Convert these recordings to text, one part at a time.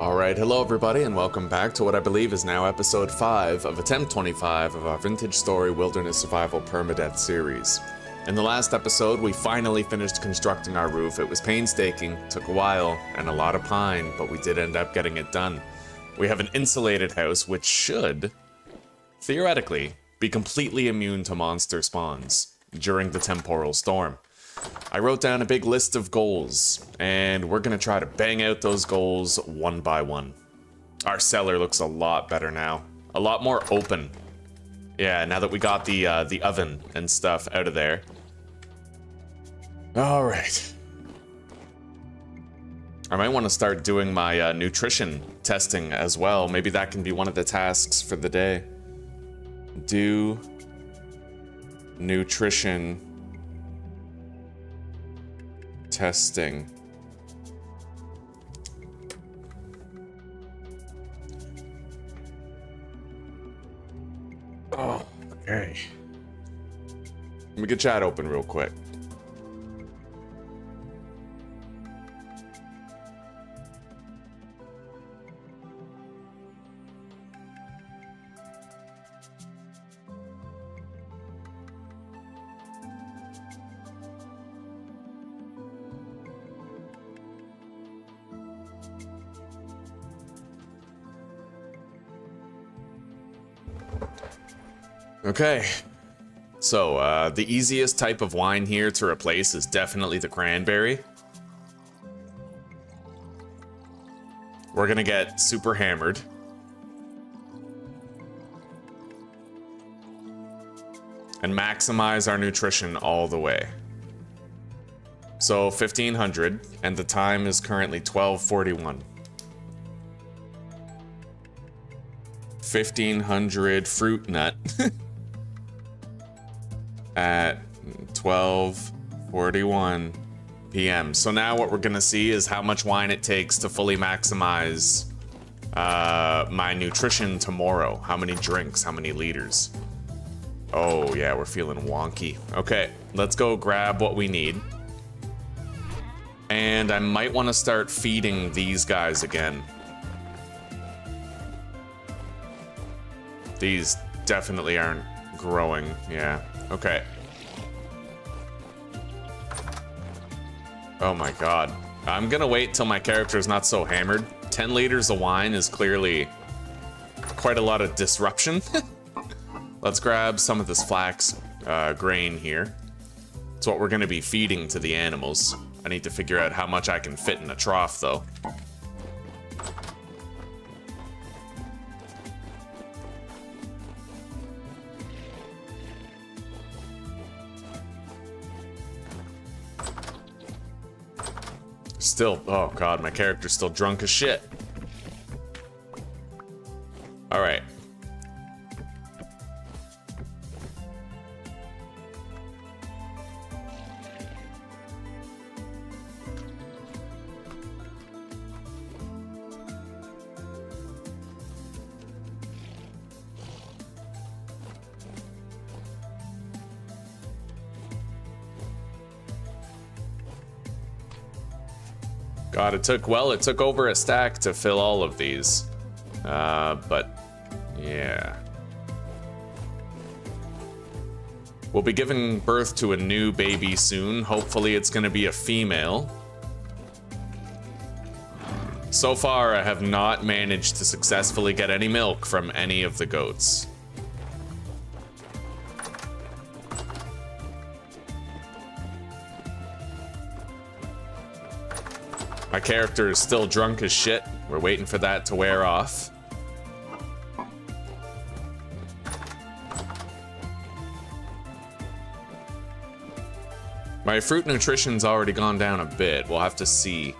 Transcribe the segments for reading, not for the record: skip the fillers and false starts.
Alright, hello everybody, and welcome back to what I believe is now episode 5 of Attempt 25 of our Vintage Story Wilderness Survival Permadeath series. In the last episode, we finally finished constructing our roof. It was painstaking, took a while, and a lot of pine, but we did end up getting it done. We have an insulated house, which should, theoretically, be completely immune to monster spawns during the temporal storm. I wrote down a big list of goals, and we're gonna try to bang out those goals one by one. Our cellar looks a lot better now. A lot more open. Yeah, now that we got the oven and stuff out of there. Alright. I might want to start doing my nutrition testing as well. Maybe that can be one of the tasks for the day. Do nutrition testing. Oh, okay. Let me get chat open real quick. Okay, so the easiest type of wine here to replace is definitely the cranberry. We're gonna get super hammered. And maximize our nutrition all the way. So 1500, and the time is currently 12:41. 1500 fruit nut. At 12:41 p.m. So now what we're gonna see is how much wine it takes to fully maximize my nutrition tomorrow. How many drinks, how many liters. Oh yeah, we're feeling wonky. Okay, let's go grab what we need. And I might want to start feeding these guys again. These definitely aren't growing, yeah. Okay. Oh my god. I'm gonna wait till my character is not so hammered. 10 liters of wine is clearly quite a lot of disruption. Let's grab some of this flax grain here. It's what we're gonna be feeding to the animals. I need to figure out how much I can fit in a trough though. Still, oh god, my character's still drunk as shit. Alright. God, it took over a stack to fill all of these. But, yeah. We'll be giving birth to a new baby soon. Hopefully it's gonna be a female. So far, I have not managed to successfully get any milk from any of the goats. My character is still drunk as shit. We're waiting for that to wear off. My fruit nutrition's already gone down a bit. We'll have to see.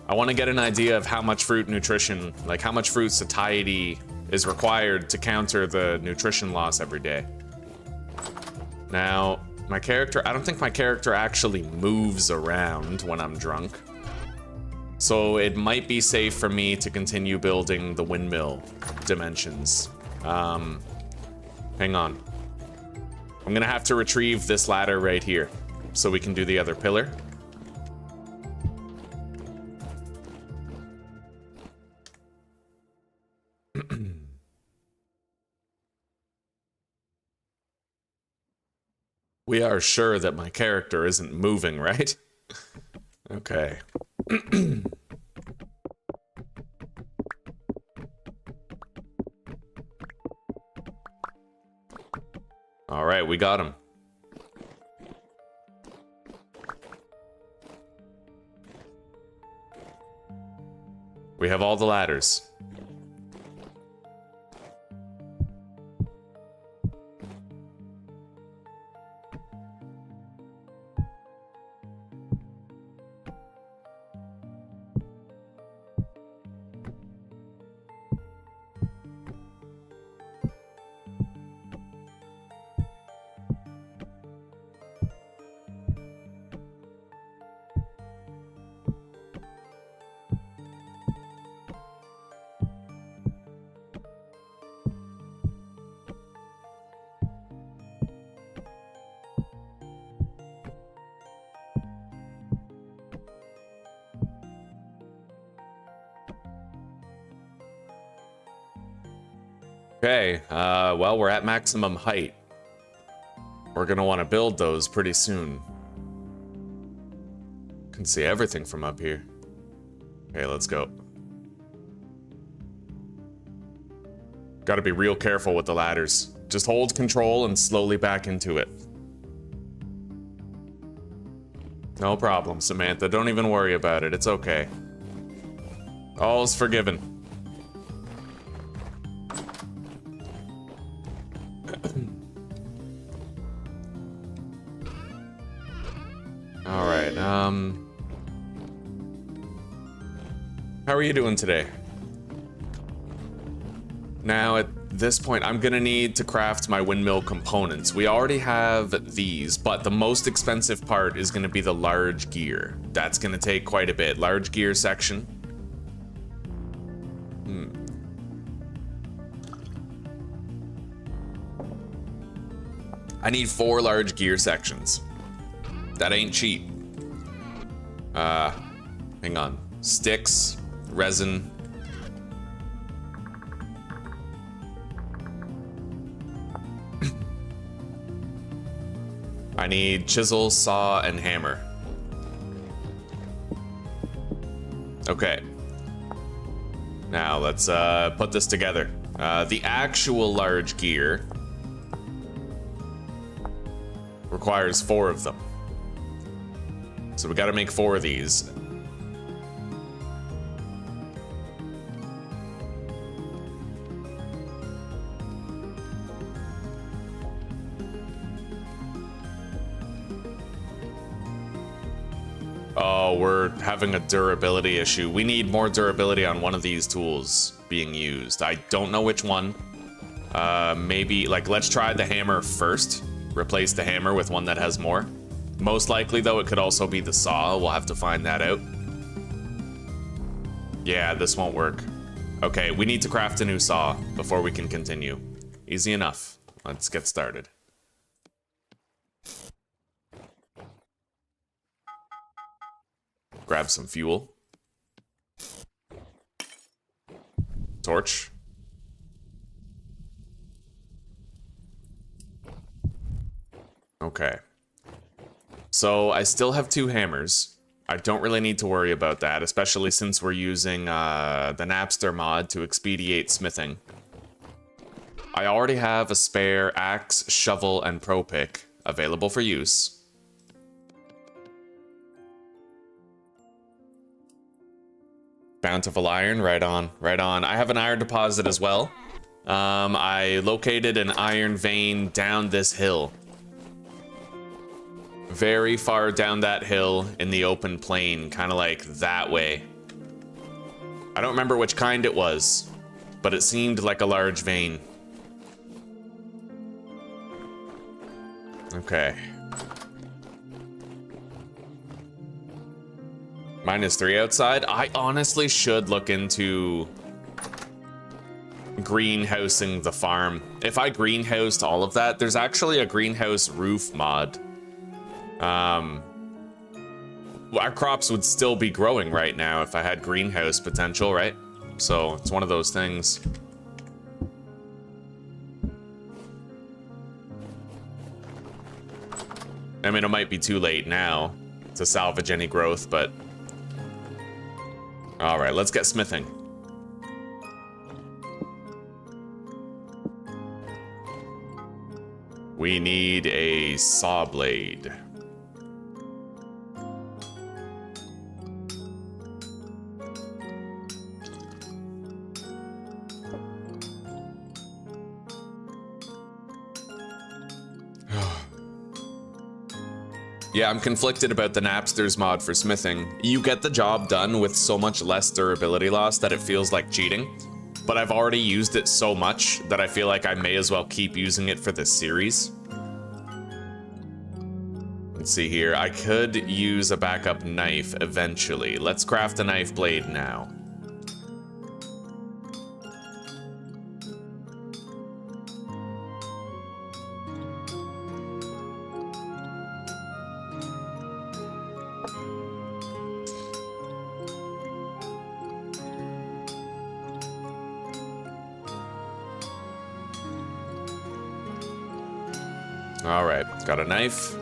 I want to get an idea of how much fruit nutrition, like how much fruit satiety is required to counter the nutrition loss every day. Now, my character, I don't think my character actually moves around when I'm drunk. So it might be safe for me to continue building the windmill dimensions. Hang on. I'm gonna have to retrieve this ladder right here so we can do the other pillar. We are sure that my character isn't moving, right? Okay. All right, we got him. We have all the ladders. Okay, well, we're at maximum height. We're gonna want to build those pretty soon. Can see everything from up here. Okay, let's go. Gotta be real careful with the ladders. Just hold control and slowly back into it. No problem, Samantha. Don't even worry about it. It's okay. All's forgiven. All right, how are you doing today? Now, at this point, I'm gonna need to craft my windmill components. We already have these, but the most expensive part is gonna be the large gear. That's gonna take quite a bit. Large gear section. I need 4 large gear sections. That ain't cheap. Hang on. Sticks, resin. I need chisel, saw, and hammer. Okay. Now let's put this together. The actual large gear requires 4 of them. So we gotta make 4 of these. Oh, we're having a durability issue. We need more durability on one of these tools being used. I don't know which one. Maybe, like, let's try the hammer first. Replace the hammer with one that has more. Most likely, though, it could also be the saw. We'll have to find that out. Yeah, this won't work. Okay, we need to craft a new saw before we can continue. Easy enough. Let's get started. Grab some fuel. Torch. Okay. So I still have 2 hammers. I don't really need to worry about that, especially since we're using the Napster mod to expedite smithing. I already have a spare axe, shovel, and pro pick available for use. Bountiful iron, right on, right on. I have an iron deposit as well. I located an iron vein down this hill. Very far down that hill in the open plain, kind of like that way. I don't remember which kind it was, but it seemed like a large vein. Okay. -3 outside. I honestly should look into greenhousing the farm. If I greenhoused all of that, there's actually a greenhouse roof mod. Our crops would still be growing right now if I had greenhouse potential, right? So it's one of those things. I mean, it might be too late now to salvage any growth, but... Alright, let's get smithing. We need a saw blade. Yeah, I'm conflicted about the Napsters mod for smithing. You get the job done with so much less durability loss that it feels like cheating. But I've already used it so much that I feel like I may as well keep using it for this series. Let's see here. I could use a backup knife eventually. Let's craft a knife blade now. Alright, got a knife.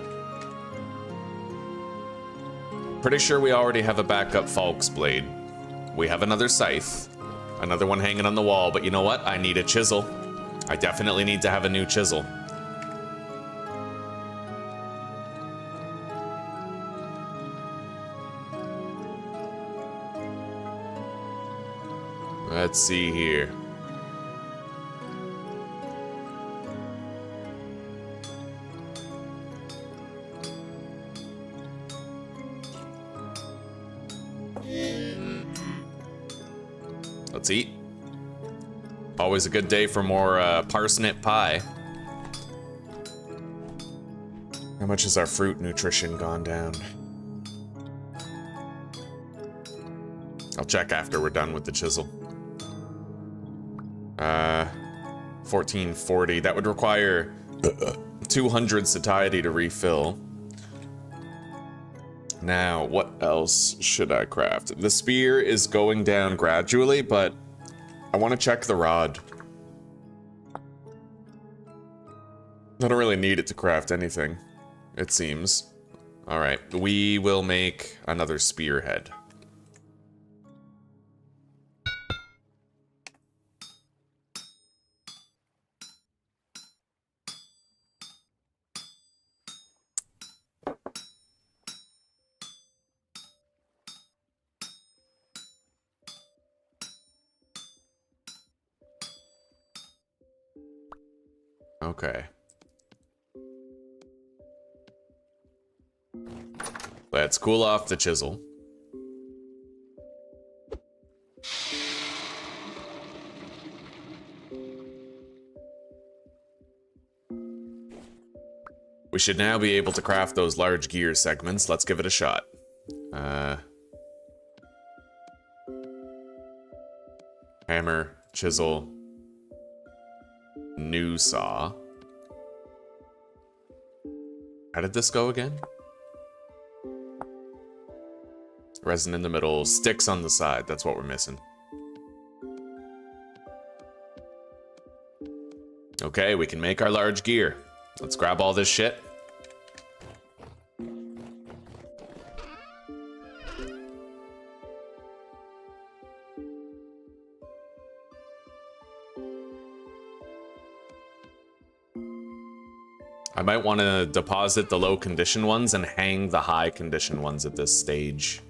Pretty sure we already have a backup Falk's blade. We have another scythe. Another one hanging on the wall, but you know what? I need a chisel. I definitely need to have a new chisel. Let's see here. Let's eat. Always a good day for more parsnip pie. How much has our fruit nutrition gone down? I'll check after we're done with the chisel. 1440. That would require 200 satiety to refill. Now, what else should I craft? The spear is going down gradually, but I want to check the rod. I don't really need it to craft anything, it seems. Alright, we will make another spearhead. Okay. Let's cool off the chisel. We should now be able to craft those large gear segments. Let's give it a shot. Hammer, chisel, new saw. How did this go again? Resin in the middle, sticks on the side. That's what we're missing. Okay, we can make our large gear. Let's grab all this shit. I might want to deposit the low condition ones and hang the high condition ones at this stage.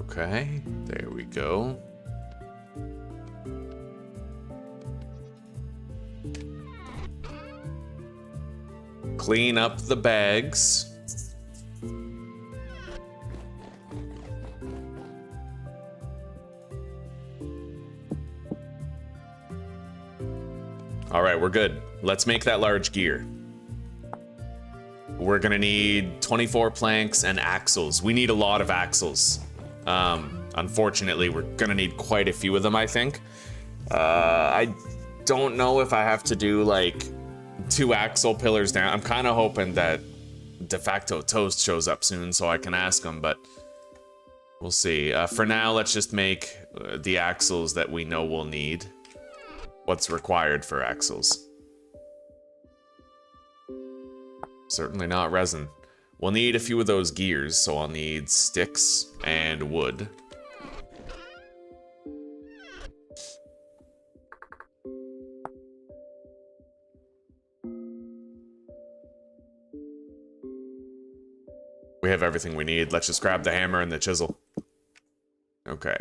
Okay, there we go. Clean up the bags. All right, we're good. Let's make that large gear. We're gonna need 24 planks and axles. We need a lot of axles. Unfortunately, we're gonna need quite a few of them, I think. I don't know if I have to do like 2 axle pillars down. I'm kind of hoping that De facto Toast shows up soon so I can ask him, but we'll see. For now, let's just make the axles that we know we'll need. What's required for axles? Certainly not resin. We'll need a few of those gears, so I'll need sticks and wood. We have everything we need. Let's just grab the hammer and the chisel. Okay.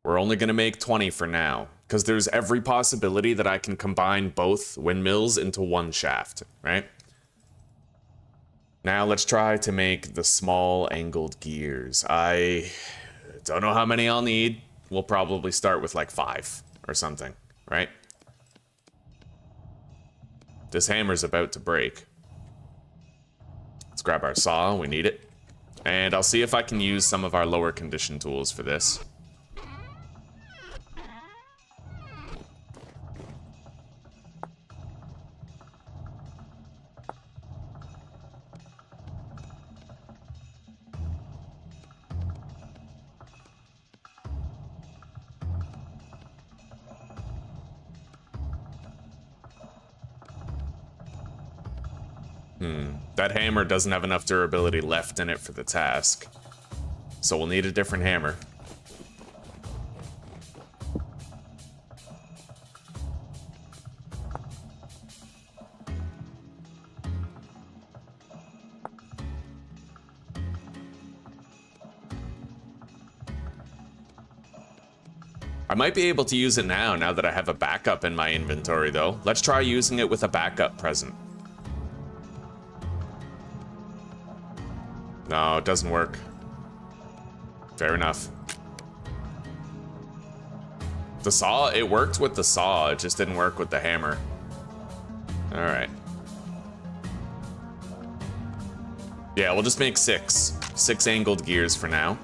We're only going to make 20 for now, because there's every possibility that I can combine both windmills into one shaft, right? Now let's try to make the small angled gears. I don't know how many I'll need. We'll probably start with like 5 or something, right? This hammer's about to break. Let's grab our saw, we need it. And I'll see if I can use some of our lower condition tools for this. That hammer doesn't have enough durability left in it for the task. So we'll need a different hammer. I might be able to use it now that I have a backup in my inventory, though. Let's try using it with a backup present. No, it doesn't work. Fair enough. The saw, it worked with the saw, it just didn't work with the hammer. Alright. Yeah, we'll just make 6. 6 angled gears for now.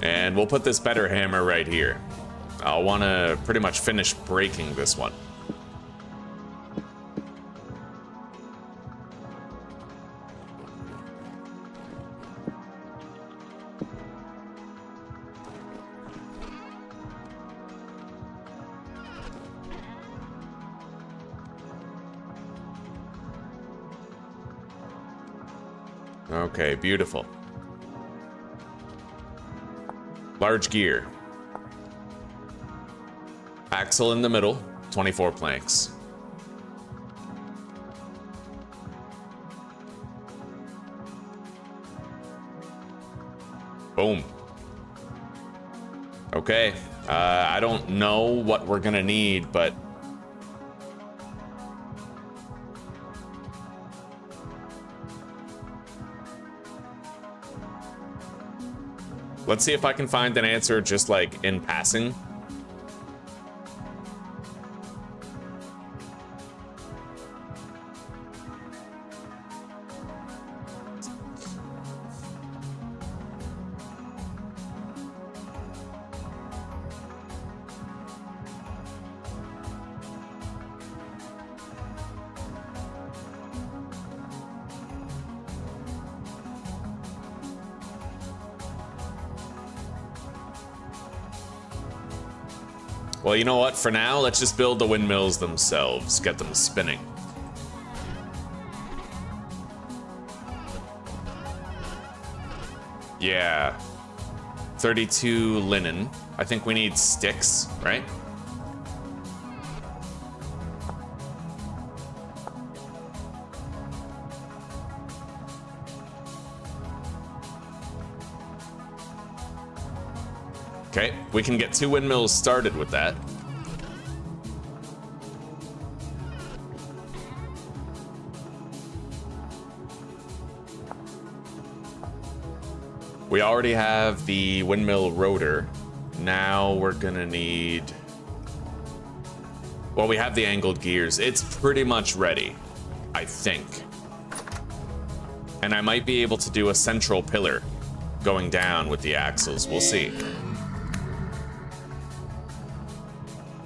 And we'll put this better hammer right here. I'll want to pretty much finish breaking this one. Okay, beautiful. Large gear. Axle in the middle, 24 planks. Boom. Okay, I don't know what we're gonna need, but let's see if I can find an answer just like in passing. Well, you know what? For now, let's just build the windmills themselves. Get them spinning. Yeah. 32 linen. I think we need sticks, right? Okay, we can get 2 windmills started with that. We already have the windmill rotor. Now we're gonna need... Well, we have the angled gears. It's pretty much ready, I think. And I might be able to do a central pillar going down with the axles. We'll see.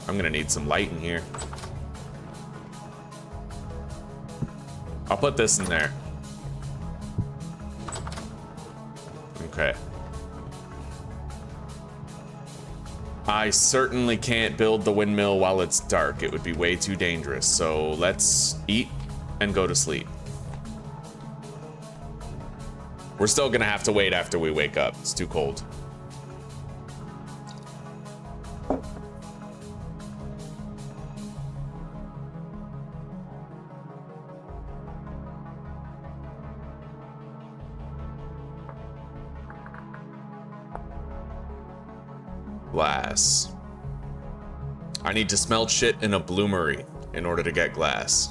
I'm gonna need some light in here. I'll put this in there. Okay. I certainly can't build the windmill while it's dark. It would be way too dangerous. So let's eat and go to sleep. We're still gonna have to wait after we wake up. It's too cold. Glass. I need to smelt shit in a bloomery in order to get glass.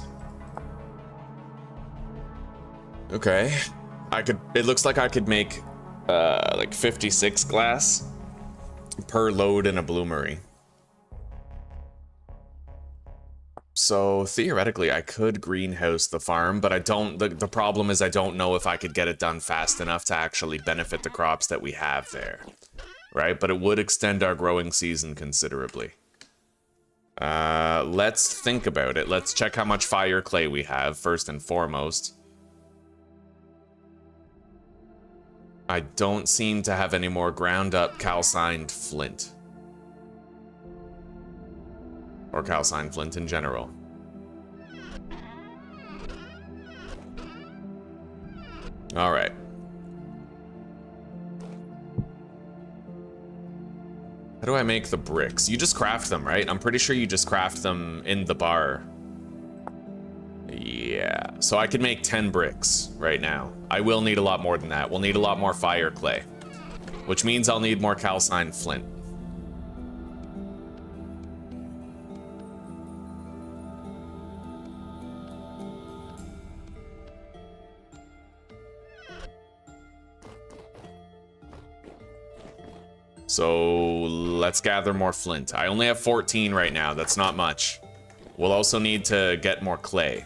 Okay. It looks like I could make like 56 glass per load in a bloomery. So theoretically I could greenhouse the farm, but I don't, the problem is I don't know if I could get it done fast enough to actually benefit the crops that we have there. Right, but it would extend our growing season considerably. Let's think about it. Let's check how much fire clay we have, first and foremost. I don't seem to have any more ground up calcined flint. Or calcined flint in general. Alright. How do I make the bricks? You just craft them, right? I'm pretty sure you just craft them in the bar. Yeah, so I could make 10 bricks right now. I will need a lot more than that. We'll need a lot more fire clay, which means I'll need more calcined flint. So let's gather more flint. I only have 14 right now. That's not much. We'll also need to get more clay.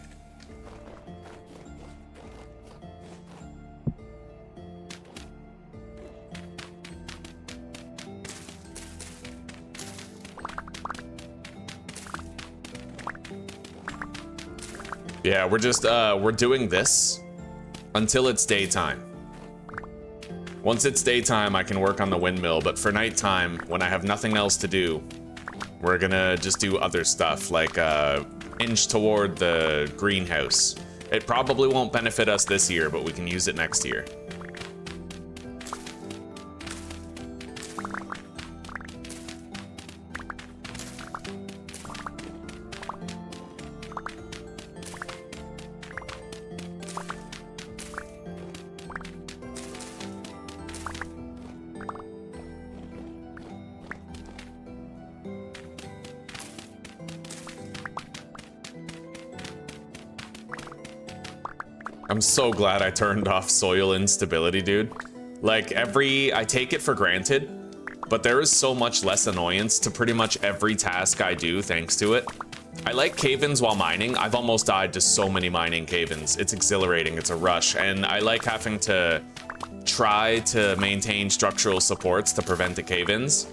Yeah, we're doing this until it's daytime. Once it's daytime, I can work on the windmill, but for nighttime, when I have nothing else to do, we're gonna just do other stuff, like inch toward the greenhouse. It probably won't benefit us this year, but we can use it next year. I'm so glad I turned off soil instability, dude. Like, I take it for granted, but there is so much less annoyance to pretty much every task I do thanks to it. I like cave-ins while mining. I've almost died to so many mining cave-ins. It's exhilarating, it's a rush, and I like having to try to maintain structural supports to prevent the cave-ins,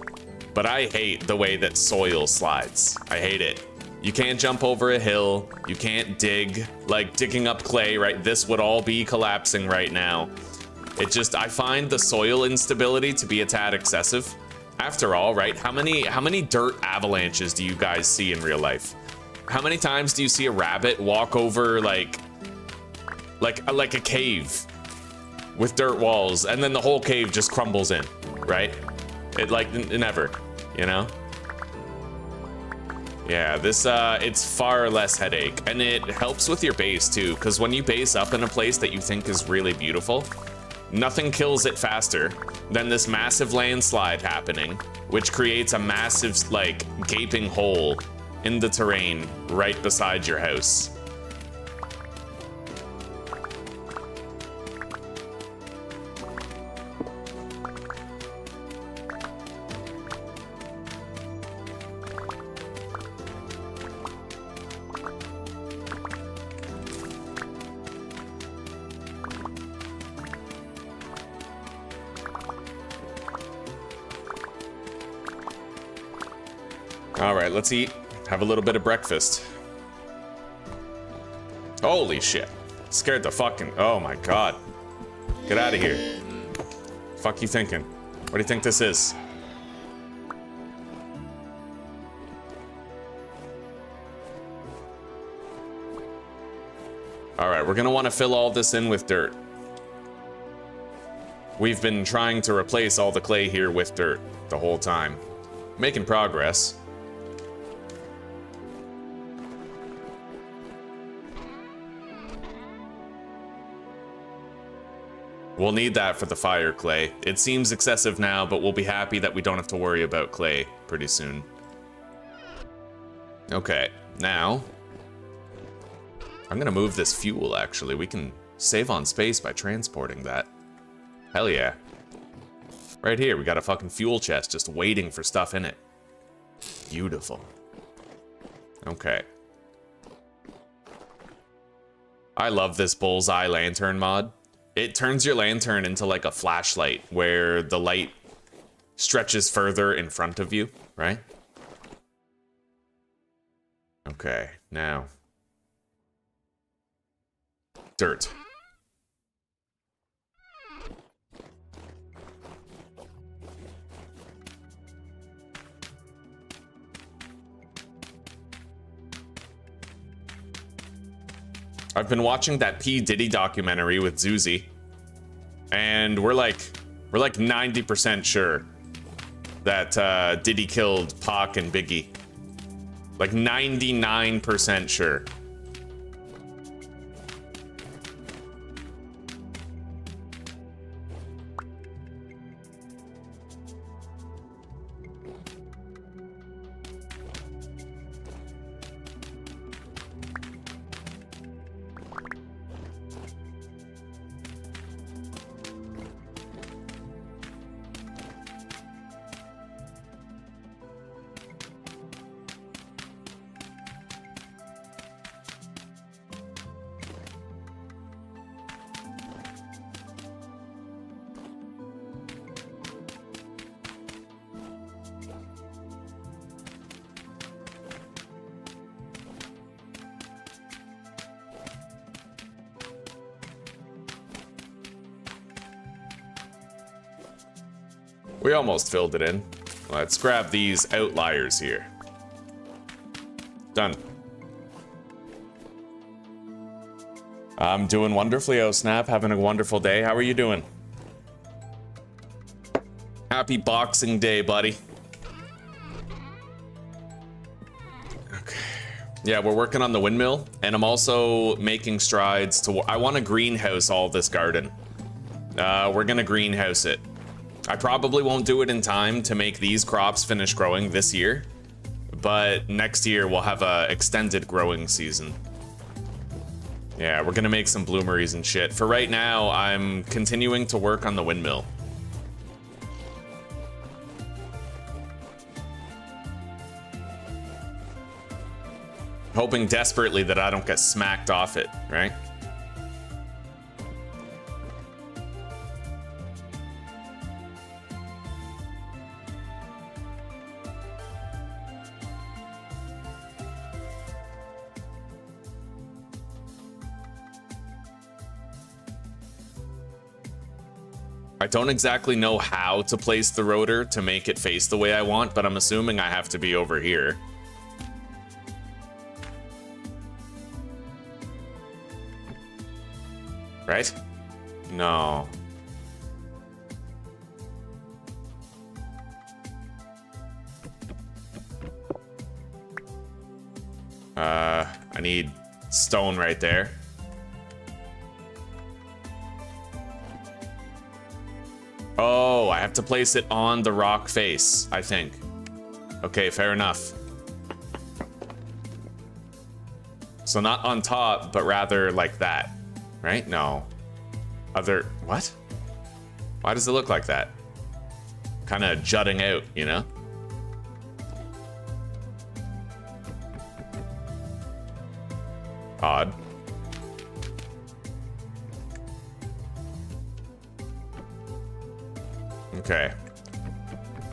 but I hate the way that soil slides. I hate it. You can't jump over a hill, you can't dig, like digging up clay, right? This would all be collapsing right now. I find the soil instability to be a tad excessive. After all, right, how many dirt avalanches do you guys see in real life? How many times do you see a rabbit walk over like a cave with dirt walls and then the whole cave just crumbles in, right? Never, you know? Yeah, this, it's far less headache, and it helps with your base too, because when you base up in a place that you think is really beautiful, nothing kills it faster than this massive landslide happening, which creates a massive, like, gaping hole in the terrain right beside your house. All right, let's eat. Have a little bit of breakfast. Holy shit. Scared the fucking... Oh my god. Get out of here. Fuck you thinking? What do you think this is? Alright, we're gonna want to fill all this in with dirt. We've been trying to replace all the clay here with dirt the whole time. Making progress. We'll need that for the fire clay. It seems excessive now, but we'll be happy that we don't have to worry about clay pretty soon. Okay, now... I'm gonna move this fuel, actually. We can save on space by transporting that. Hell yeah. Right here, we got a fucking fuel chest just waiting for stuff in it. Beautiful. Okay. I love this bullseye lantern mod. It turns your lantern into like a flashlight where the light stretches further in front of you, right? Okay, now. Dirt. I've been watching that P. Diddy documentary with Zuzi, and we're like 90% sure that Diddy killed Pac and Biggie. Like 99% sure. We almost filled it in. Let's grab these outliers here. Done. I'm doing wonderfully, oh snap. Having a wonderful day. How are you doing? Happy Boxing Day, buddy. Okay. Yeah, we're working on the windmill, and I'm also making strides to... I want to greenhouse all this garden. We're gonna greenhouse it. I probably won't do it in time to make these crops finish growing this year, but next year we'll have a extended growing season. Yeah, we're gonna make some bloomeries and shit. For right now, I'm continuing to work on the windmill. Hoping desperately that I don't get smacked off it, right? I don't exactly know how to place the rotor to make it face the way I want, but I'm assuming I have to be over here. Right? No. I need stone right there. Oh, I have to place it on the rock face, I think. Okay, fair enough. So not on top, but rather like that, right? No. Other, what? Why does it look like that? Kind of jutting out, you know? Odd. Okay.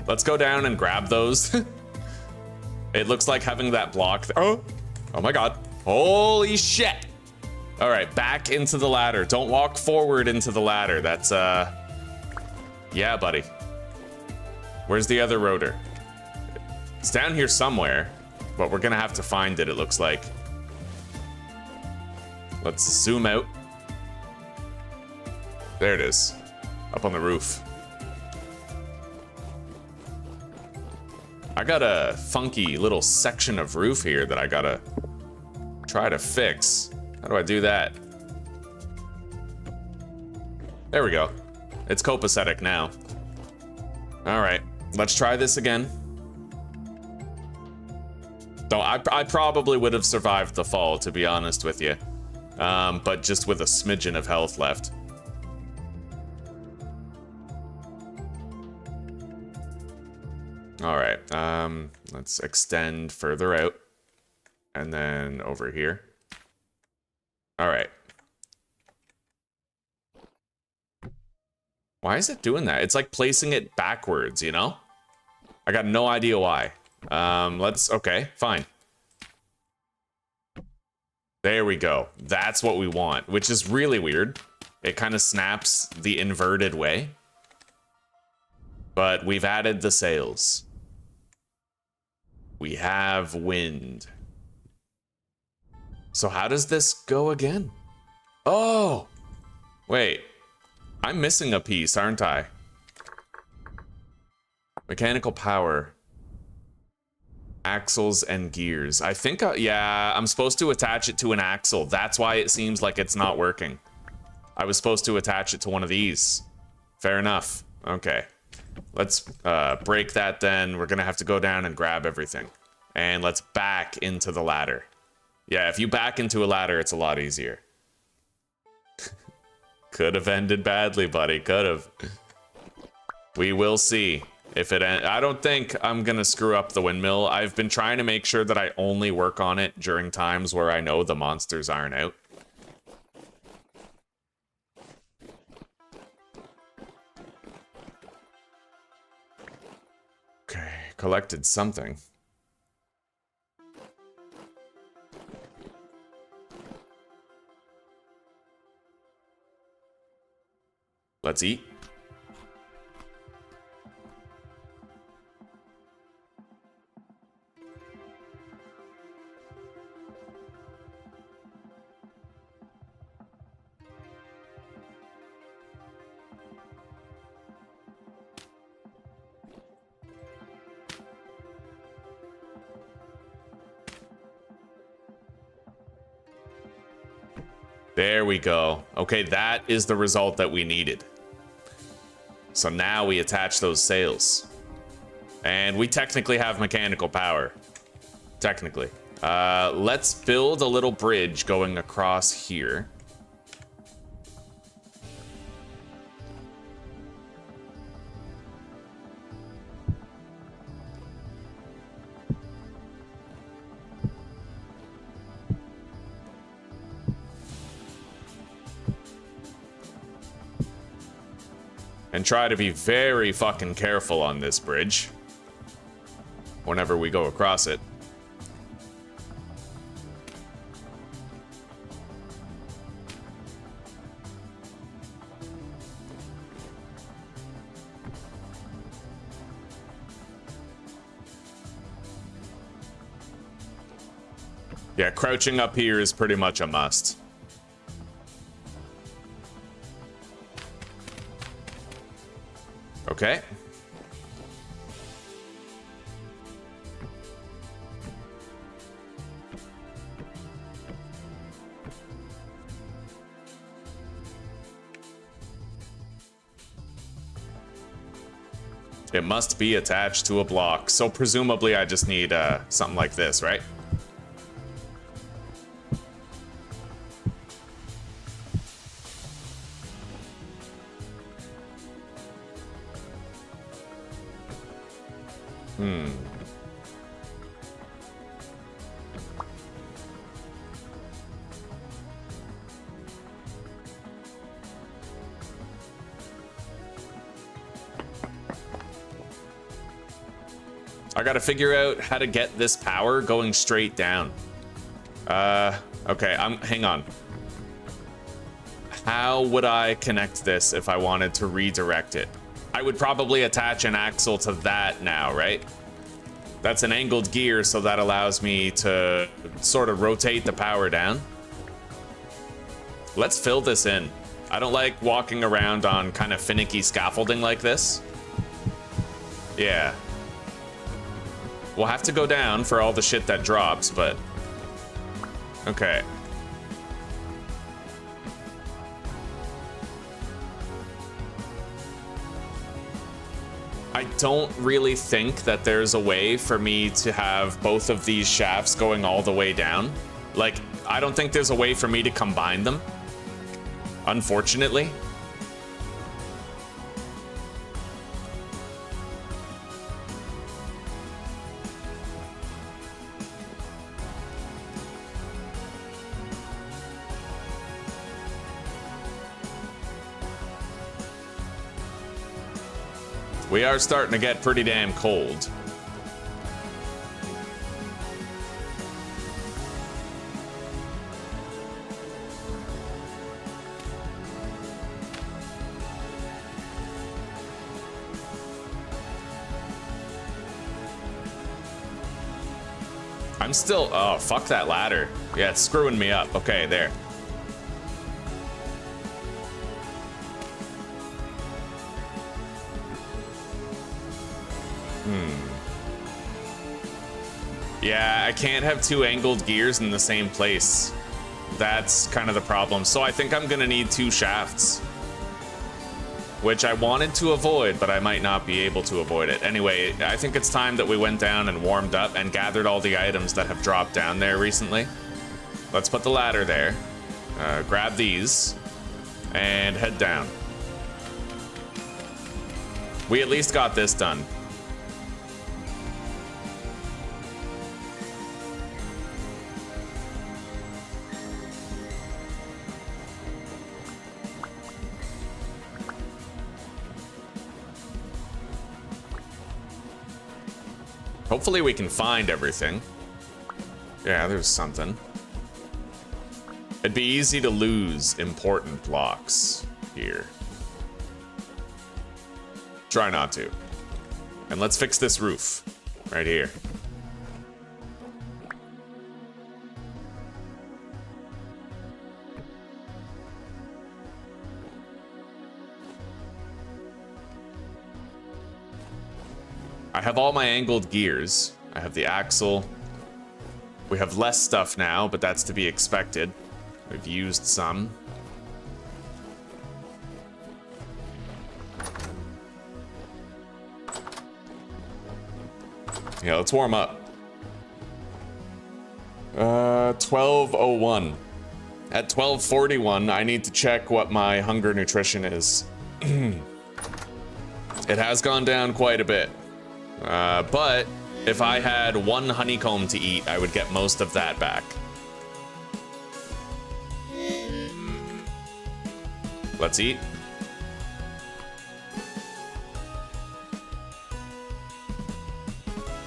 Let's go down and grab those. It looks like having that block there. Oh my god. Holy shit. All right, back into the ladder. Don't walk forward into the ladder. That's, yeah, buddy. Where's the other rotor? It's down here somewhere, but we're gonna have to find it, it looks like. Let's zoom out. There it is. Up on the roof. I got a funky little section of roof here that I gotta try to fix. How do I do that? There we go. It's copacetic now. All right, let's try this again. Though I probably would have survived the fall, to be honest with you. But just with a smidgen of health left. All right, let's extend further out. And then over here. All right. Why is it doing that? It's like placing it backwards, you know? I got no idea why. Okay, fine. There we go. That's what we want, which is really weird. It kind of snaps the inverted way. But we've added the sails. We have wind. So how does this go again? Oh, wait. I'm missing a piece, aren't I? Mechanical power. Axles and gears. I think, yeah, I'm supposed to attach it to an axle. That's why it seems like it's not working. I was supposed to attach it to one of these. Fair enough. Okay. Let's break that then. We're gonna have to go down and grab everything. And let's back into the ladder. Yeah, if you back into a ladder, it's a lot easier. Could have ended badly, buddy. Could have. We will see if it ends. I don't think I'm gonna screw up the windmill. I've been trying to make sure that I only work on it during times where I know the monsters aren't out. Okay, collected something. Let's eat. There we go. Okay, that is the result that we needed. So now we attach those sails. And we technically have mechanical power. Technically. Let's build a little bridge going across here. And try to be very fucking careful on this bridge whenever we go across it. Yeah, crouching up here is pretty much a must. Okay. It must be attached to a block, so presumably I just need something like this, right? I gotta figure out how to get this power going straight down. Okay, hang on. How would I connect this if I wanted to redirect it? I would probably attach an axle to that now, right? That's an angled gear, so that allows me to sort of rotate the power down. Let's fill this in. I don't like walking around on kind of finicky scaffolding like this. Yeah. We'll have to go down for all the shit that drops, but... Okay. I don't really think that there's a way for me to have both of these shafts going all the way down. Like, I don't think there's a way for me to combine them, unfortunately. We are starting to get pretty damn cold. I'm still, oh, fuck that ladder. Yeah, it's screwing me up. Okay, there. Yeah, I can't have two angled gears in the same place. That's kind of the problem. So I think I'm gonna need two shafts, which I wanted to avoid, but I might not be able to avoid it. Anyway, I think it's time that we went down and warmed up and gathered all the items that have dropped down there recently. Let's put the ladder there, grab these, and head down. We at least got this done. Hopefully we can find everything. Yeah, there's something. It'd be easy to lose important blocks here. Try not to. And let's fix this roof right here. I have all my angled gears. I have the axle. We have less stuff now, but that's to be expected. We've used some. Yeah, let's warm up. 12:01. At 12:41, I need to check what my hunger nutrition is. It has gone down quite a bit. But if I had one honeycomb to eat, I would get most of that back. Let's eat.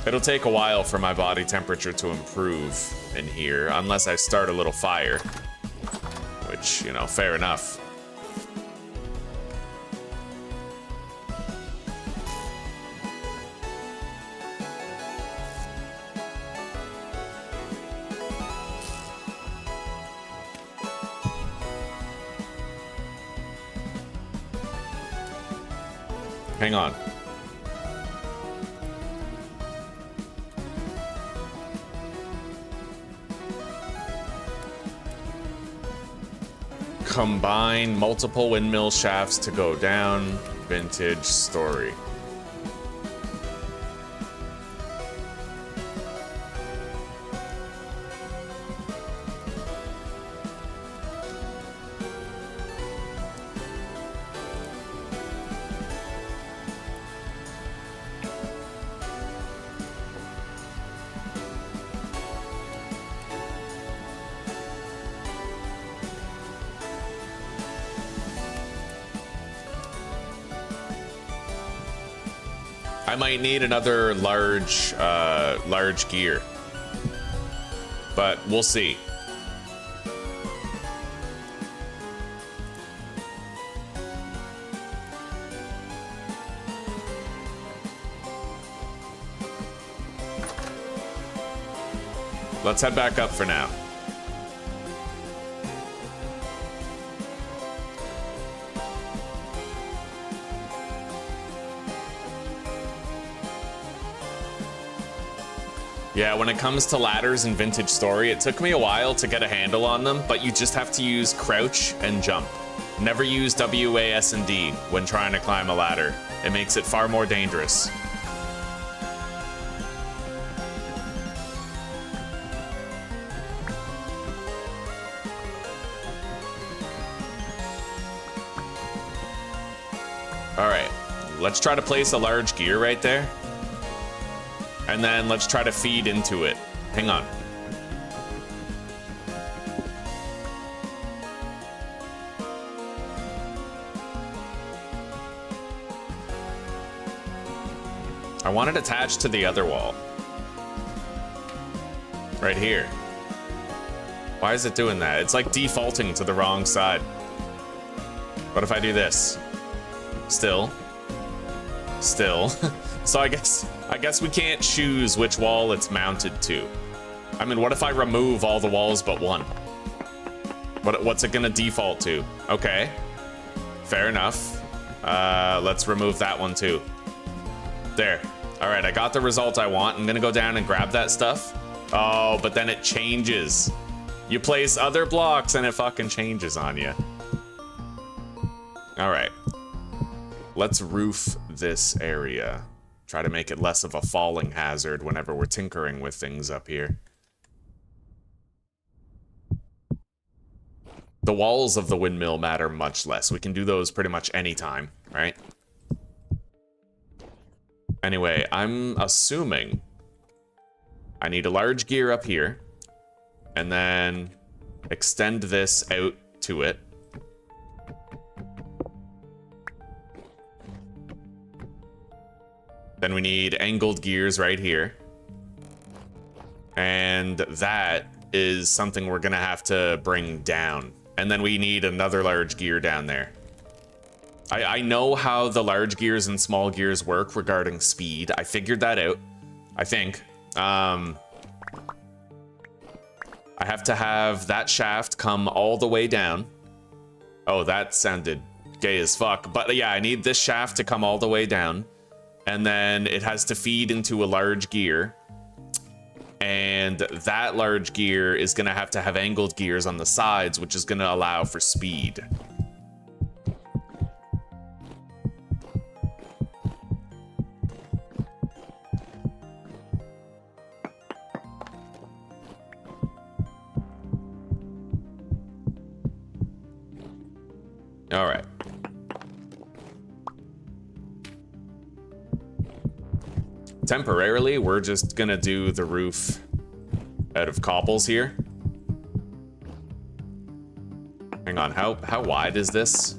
It'll take a while for my body temperature to improve in here, unless I start a little fire. Which, you know, fair enough. Hang on. Combine multiple windmill shafts to go down. Vintage story. I might need another large gear, but we'll see. Let's head back up for now. Yeah, when it comes to ladders in Vintage Story, it took me a while to get a handle on them, but you just have to use crouch and jump. Never use W, A, S, and D when trying to climb a ladder. It makes it far more dangerous. Alright, let's try to place a large gear right there. And then let's try to feed into it. Hang on. I want it attached to the other wall. Right here. Why is it doing that? It's like defaulting to the wrong side. What if I do this? Still. So I guess we can't choose which wall it's mounted to. I mean, what if I remove all the walls but one? What's it gonna default to? Okay. Fair enough. Let's remove that one too. There. Alright, I got the result I want. I'm gonna go down and grab that stuff. Oh, but then it changes. You place other blocks and it fucking changes on you. Alright. Let's roof this area. Try to make it less of a falling hazard whenever we're tinkering with things up here. The walls of the windmill matter much less. We can do those pretty much anytime, right? Anyway, I'm assuming I need a large gear up here, and then extend this out to it. Then we need angled gears right here. And that is something we're gonna have to bring down. And then we need another large gear down there. I know how the large gears and small gears work regarding speed. I figured that out, I think. I have to have that shaft come all the way down. Oh, that sounded gay as fuck. But yeah, I need this shaft to come all the way down. And then it has to feed into a large gear. And that large gear is gonna have to have angled gears on the sides, which is gonna allow for speed. All right. Temporarily, we're just gonna do the roof out of cobbles here. Hang on, how wide is this?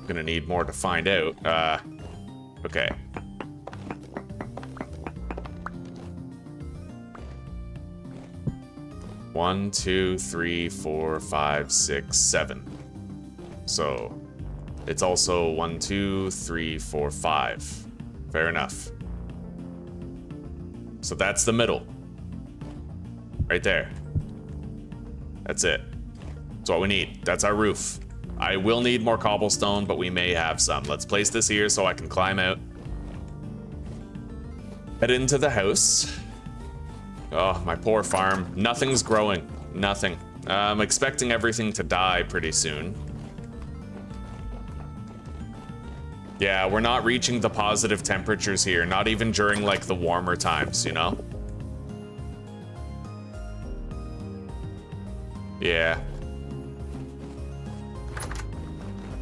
Gonna need more to find out. Okay. One, two, three, four, five, six, 7. So it's also 1, 2, 3, 4, 5. Fair enough. So that's the middle. Right there. That's it. That's what we need. That's our roof. I will need more cobblestone, but we may have some. Let's place this here so I can climb out. Head into the house. Oh, my poor farm. Nothing's growing. Nothing. I'm expecting everything to die pretty soon. Yeah, we're not reaching the positive temperatures here, not even during, like, the warmer times, you know? Yeah.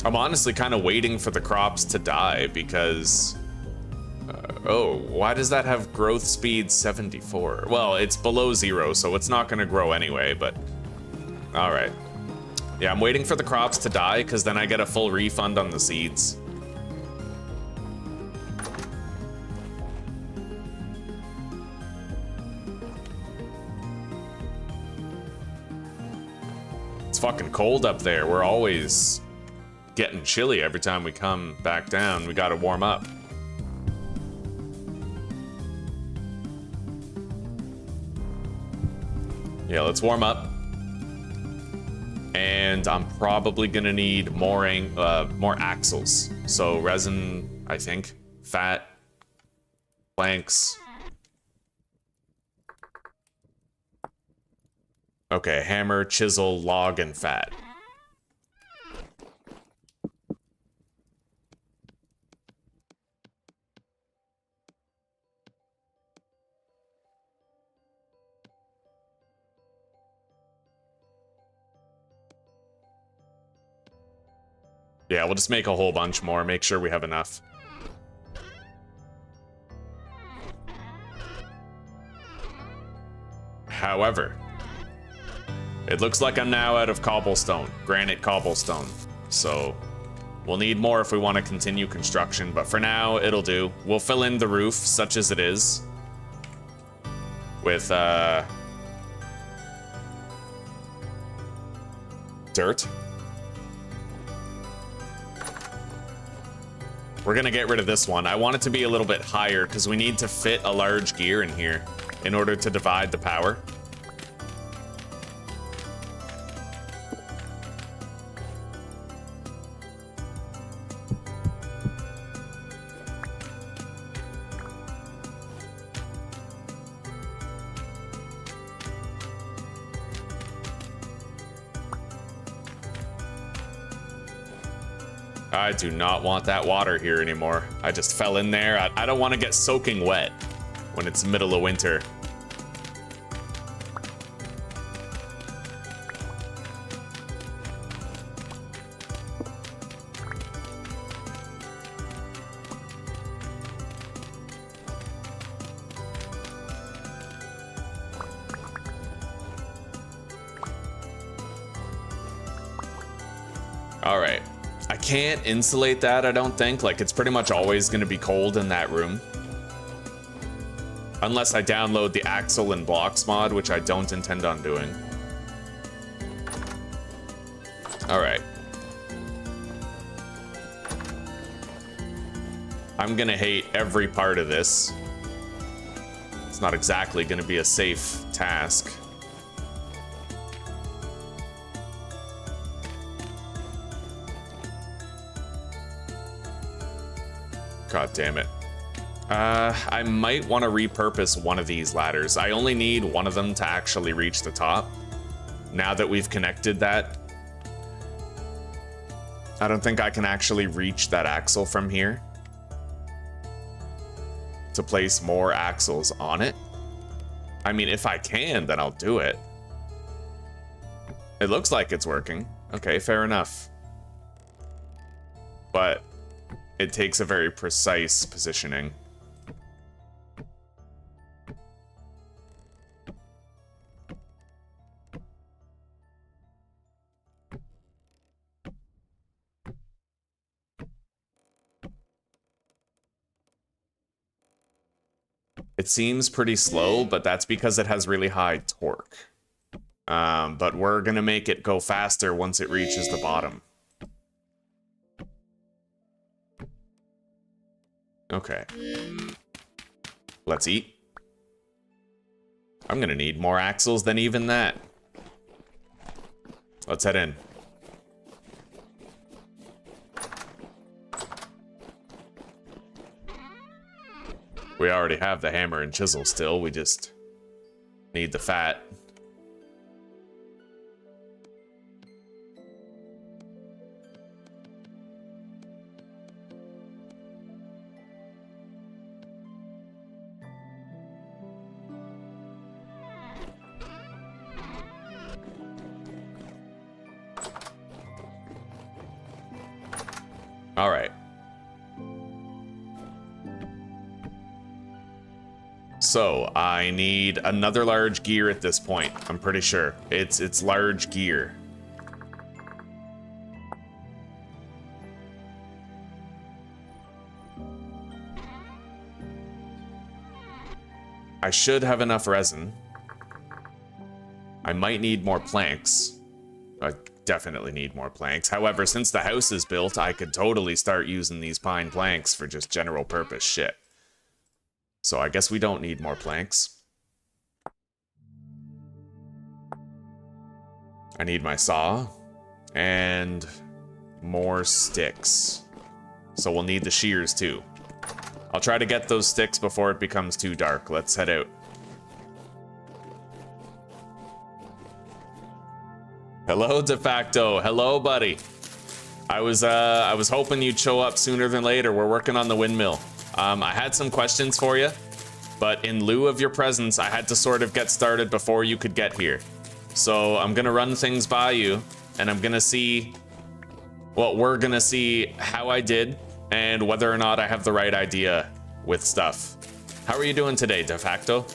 I'm honestly kind of waiting for the crops to die because... oh, why does that have growth speed 74? Well, it's below 0, so it's not going to grow anyway, but... Alright. Yeah, I'm waiting for the crops to die, because then I get a full refund on the seeds. fucking cold up there. We're always getting chilly every time we come back down. We gotta warm up. Yeah, let's warm up. And I'm probably gonna need more axles. So resin, I think, fat, planks. Okay, hammer, chisel, log, and fat. Yeah, we'll just make a whole bunch more, make sure we have enough. However, it looks like I'm now out of cobblestone, granite cobblestone. So we'll need more if we want to continue construction, but for now, it'll do. We'll fill in the roof, such as it is, with dirt. We're gonna get rid of this one. I want it to be a little bit higher because we need to fit a large gear in here in order to divide the power. I do not want that water here anymore. I just fell in there. I don't want to get soaking wet when it's middle of winter. All right. I can't insulate that, I don't think. Like, it's pretty much always going to be cold in that room. Unless I download the axle and blocks mod, which I don't intend on doing. Alright. I'm going to hate every part of this. It's not exactly going to be a safe task. God damn it. I might want to repurpose one of these ladders. I only need one of them to actually reach the top. Now that we've connected that, I don't think I can actually reach that axle from here to place more axles on it. I mean, if I can, then I'll do it. It looks like it's working. Okay, fair enough. But it takes a very precise positioning. It seems pretty slow, but that's because it has really high torque. But we're gonna make it go faster once it reaches the bottom. Okay. Let's eat. I'm gonna need more axles than even that. Let's head in. We already have the hammer and chisel still, we just need the fat. All right. So I need another large gear at this point. I'm pretty sure it's large gear. I should have enough resin. I might need more planks. definitely need more planks. However, since the house is built, I could totally start using these pine planks for just general purpose shit. So I guess we don't need more planks. I need my saw and more sticks. So we'll need the shears too. I'll try to get those sticks before it becomes too dark. Let's head out. Hello, De Facto. Hello, buddy. I was hoping you'd show up sooner than later. We're working on the windmill. I had some questions for you, but in lieu of your presence, I had to sort of get started before you could get here. So I'm gonna run things by you, and I'm gonna see, well, we're gonna see how I did and whether or not I have the right idea with stuff. How are you doing today, De Facto?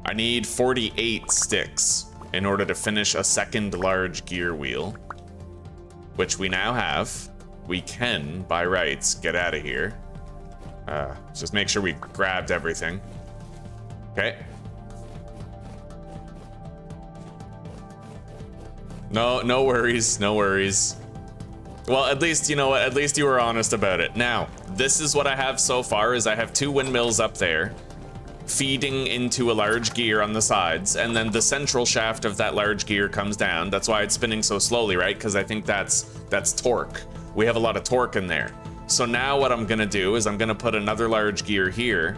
I need 48 sticks in order to finish a second large gear wheel, which we now have. We can, by rights, get out of here. Just make sure we grabbed everything. Okay. No worries, no worries. Well, at least, you know what, at least you were honest about it. Now, this is what I have so far, is I have 2 windmills up there, feeding into a large gear on the sides, and then the central shaft of that large gear comes down. That's why it's spinning so slowly, right? Because I think that's torque. We have a lot of torque in there. So now what I'm gonna do is I'm gonna put another large gear here,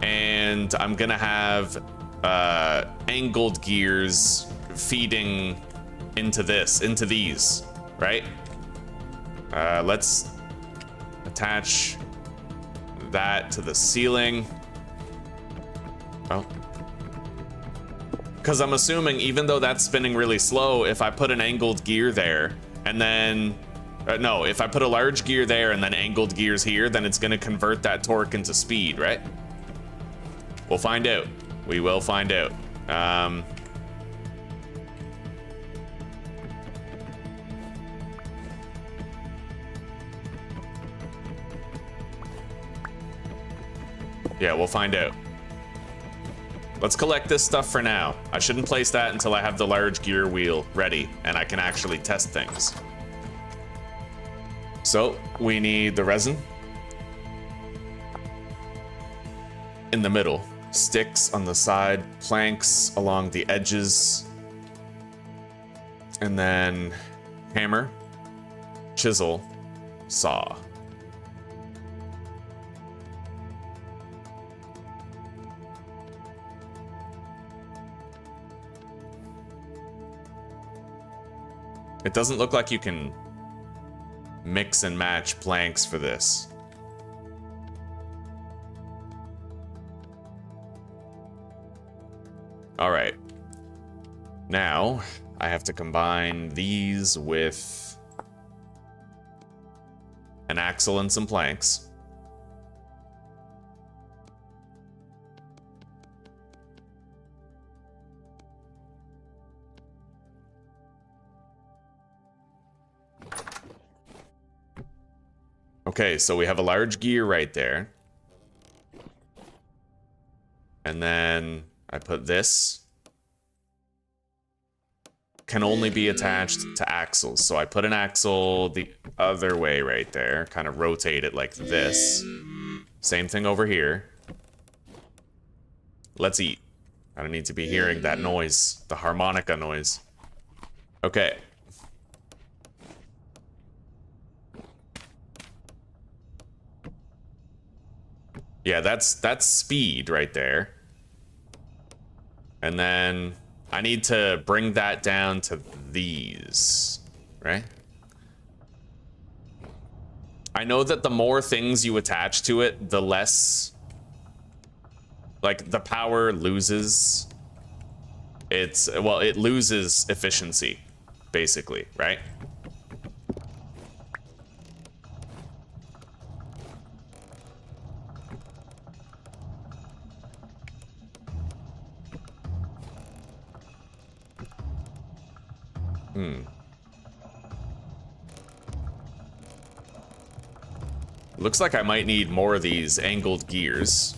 and I'm gonna have angled gears feeding into these, right? Let's attach that to the ceiling. Oh. Because I'm assuming, even though that's spinning really slow, if I put an angled gear there, and then... no, if I put a large gear there and then angled gears here, then it's going to convert that torque into speed, right? We'll find out. We will find out. Yeah, we'll find out. Let's collect this stuff for now. I shouldn't place that until I have the large gear wheel ready and I can actually test things. So, we need the resin. In the middle. Sticks on the side, planks along the edges. And then hammer, chisel, saw. It doesn't look like you can mix and match planks for this. All right. Now, I have to combine these with an axle and some planks. Okay, so we have a large gear right there. And then I put this. Can only be attached to axles. So I put an axle the other way right there. Kind of rotate it like this. Same thing over here. Let's eat. I don't need to be hearing that noise. The harmonica noise. Okay. Yeah, that's speed right there. And then I need to bring that down to these, right? I know that the more things you attach to it, the less, like, the power loses. Well, it loses efficiency, basically, right? Looks like I might need more of these angled gears.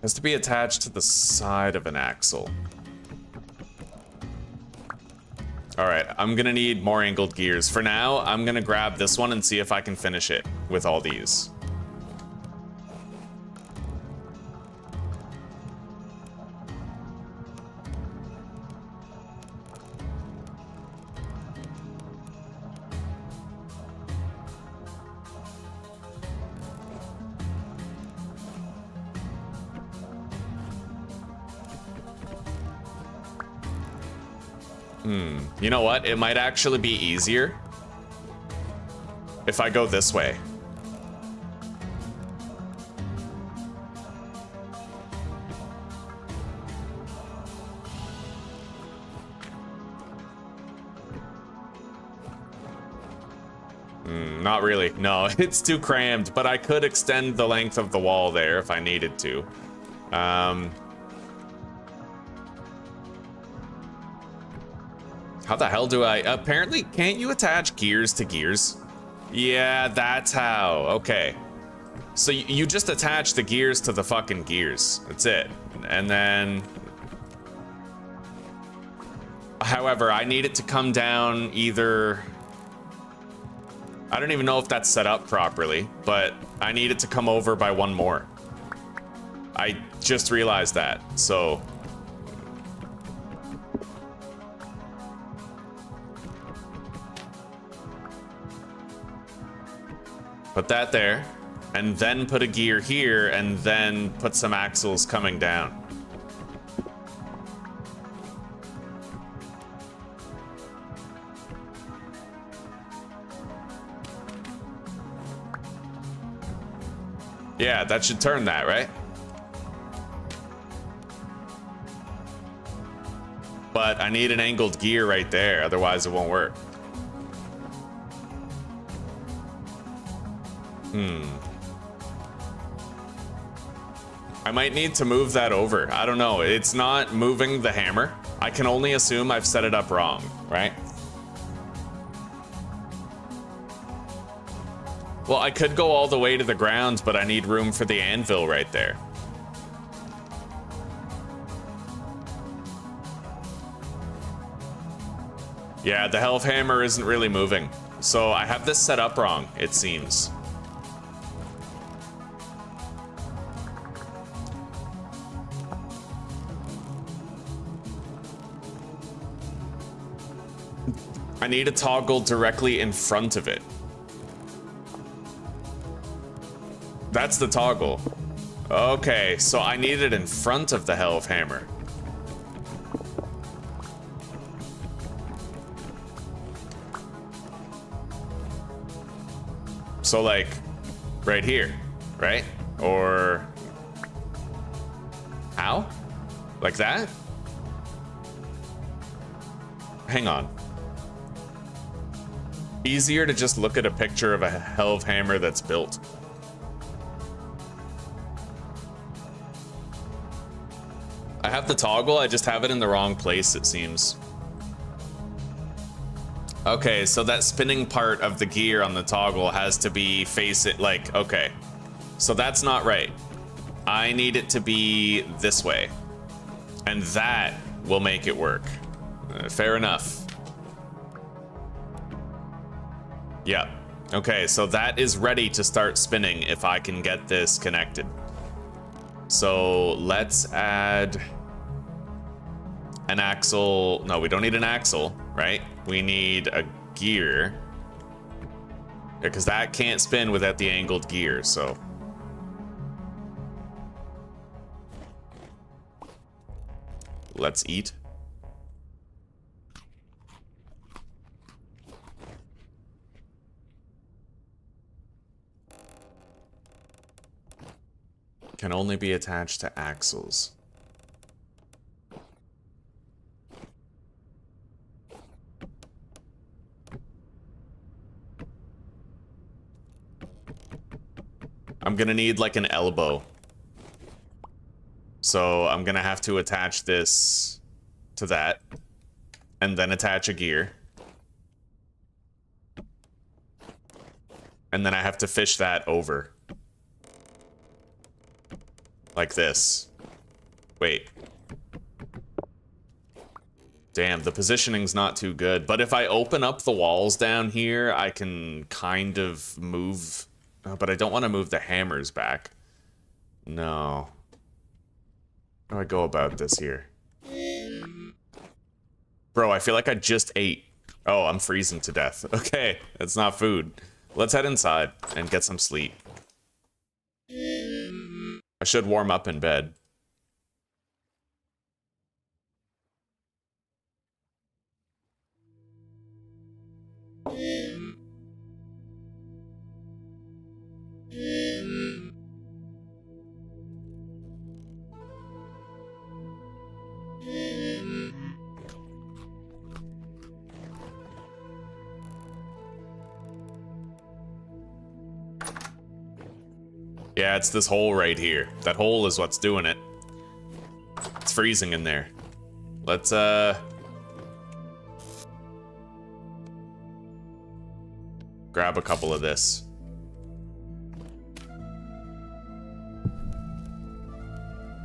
Has to be attached to the side of an axle. All right, I'm gonna need more angled gears. For now, I'm gonna grab this one and see if I can finish it with all these. You know what? It might actually be easier if I go this way. Not really. No, it's too crammed, but I could extend the length of the wall there if I needed to. How the hell do I... Apparently, can't you attach gears to gears? Yeah, that's how. Okay. So you just attach the gears to the fucking gears. That's it. And then... However, I need it to come down either... I don't even know if that's set up properly, but I need it to come over by one more. I just realized that, so... Put that there, and then put a gear here, and then put some axles coming down. Yeah, that should turn that, right? But I need an angled gear right there, otherwise it won't work. I might need to move that over. I don't know. It's not moving the hammer. I can only assume I've set it up wrong, right? Well, I could go all the way to the ground, but I need room for the anvil right there. Yeah, the health hammer isn't really moving. So I have this set up wrong, it seems. I need a toggle directly in front of it. That's the toggle. Okay, so I need it in front of the health hammer. So like, right here, right? Or... How? Like that? Hang on. Easier to just look at a picture of a helve hammer that's built. I have the toggle, I just have it in the wrong place, it seems. Okay, so that spinning part of the gear on the toggle has to be face it like, okay. So that's not right. I need it to be this way. And that will make it work. Fair enough. Yeah. Okay, so that is ready to start spinning if I can get this connected. So let's add an axle. No, we don't need an axle, right? We need a gear. Because that can't spin without the angled gear, so. Let's eat. Can only be attached to axles. I'm gonna need like an elbow. So I'm gonna have to attach this to that and then attach a gear. And then I have to fish that over. Like this. Wait. Damn, the positioning's not too good. But if I open up the walls down here, I can kind of move. But I don't want to move the hammers back. No. How do I go about this here? Bro, I feel like I just ate. Oh, I'm freezing to death. Okay, that's not food. Let's head inside and get some sleep. I should warm up in bed. Yeah, it's this hole right here. That hole is what's doing it. It's freezing in there. Let's, grab a couple of this.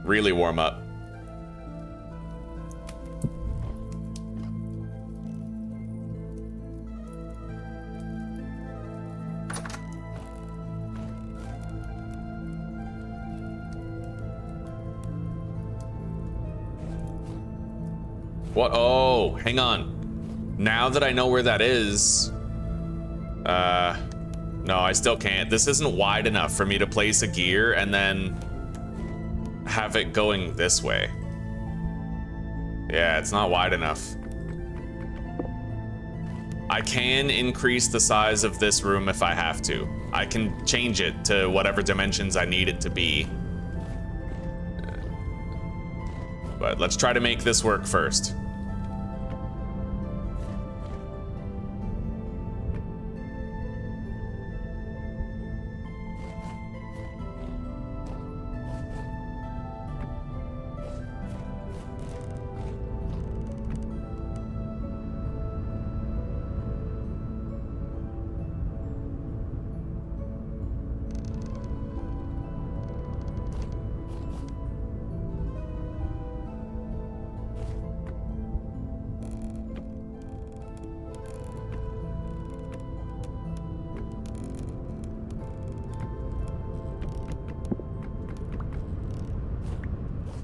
Really warm up. What? Oh, hang on. Now that I know where that is... no, I still can't. This isn't wide enough for me to place a gear and then have it going this way. Yeah, it's not wide enough. I can increase the size of this room if I have to. I can change it to whatever dimensions I need it to be. But let's try to make this work first.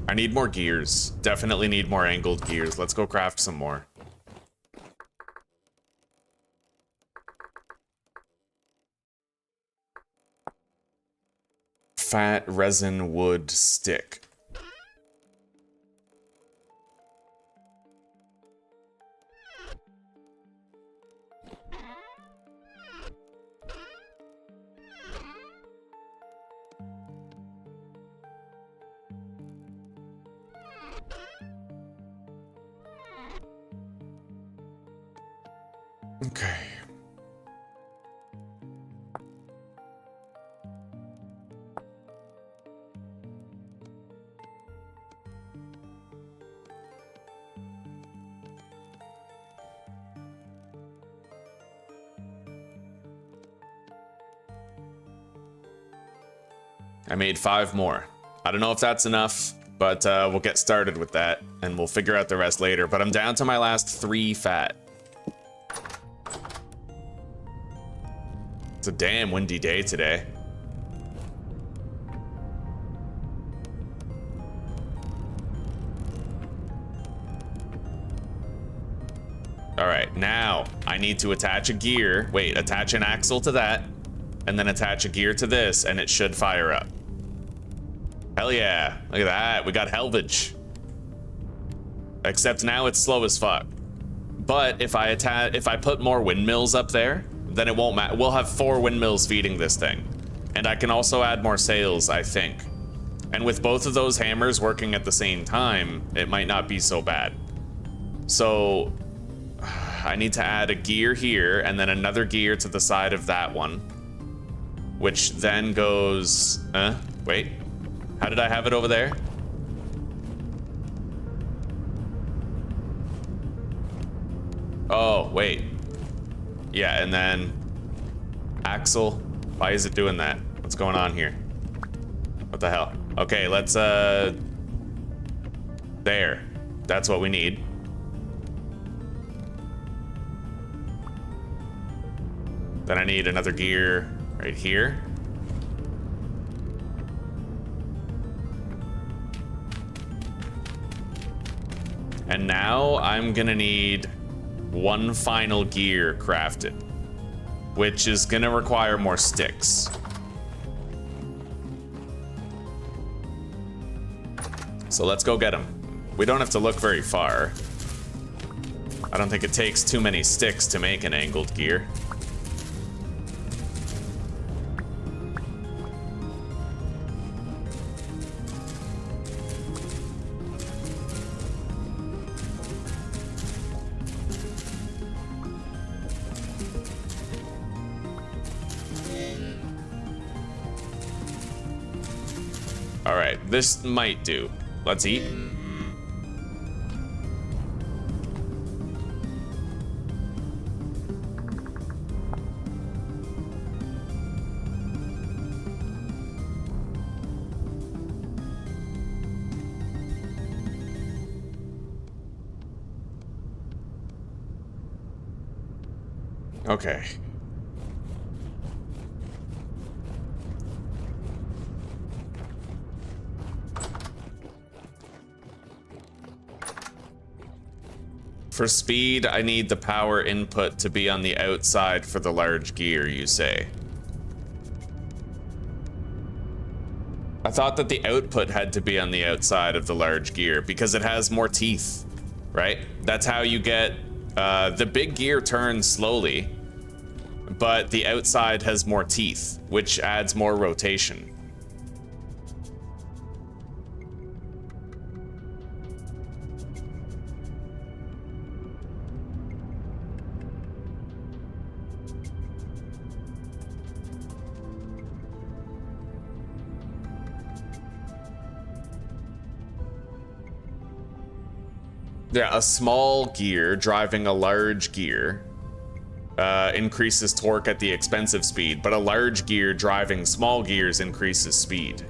I need more gears. Definitely need more angled gears. Let's go craft some more. Fat resin wood stick. Okay. I made 5 more. I don't know if that's enough, but we'll get started with that and we'll figure out the rest later. But I'm down to my last 3 fat. It's a damn windy day today. All right, now I need to attach a gear. Wait, attach an axle to that, and then attach a gear to this, and it should fire up. Hell yeah, look at that, we got helvage. Except now it's slow as fuck. But if I put more windmills up there, then it won't matter. We'll have 4 windmills feeding this thing. And I can also add more sails, I think. And with both of those hammers working at the same time, it might not be so bad. So I need to add a gear here and then another gear to the side of that one. Which then goes, wait, how did I have it over there? Oh, wait. Yeah, and then axle. Why is it doing that? What's going on here? What the hell? Okay, let's, there. That's what we need. Then I need another gear right here. And now I'm gonna need one final gear crafted, which is gonna require more sticks. So let's go get them. We don't have to look very far. I don't think it takes too many sticks to make an angled gear. All right, this might do. Let's eat. Okay. For speed, I need the power input to be on the outside for the large gear, you say. I thought that the output had to be on the outside of the large gear because it has more teeth, right? That's how you get, the big gear turns slowly, but the outside has more teeth, which adds more rotation. Yeah, a small gear driving a large gear increases torque at the expense of speed, but a large gear driving small gears increases speed.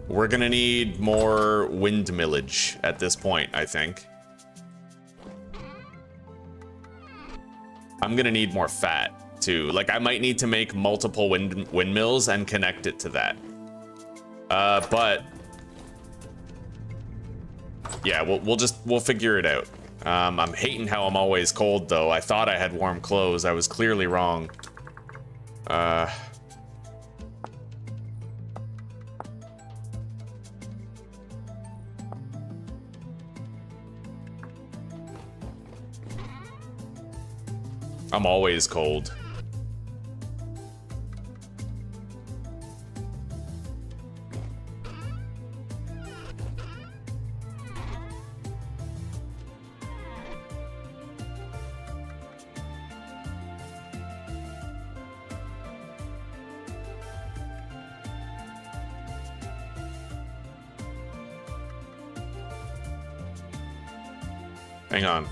We're gonna need more windmillage at this point, I think. I'm gonna need more fat. Too. Like, I might need to make multiple windmills and connect it to that. But yeah, we'll figure it out. I'm hating how I'm always cold though. I thought I had warm clothes. I was clearly wrong. I'm always cold. Hang on.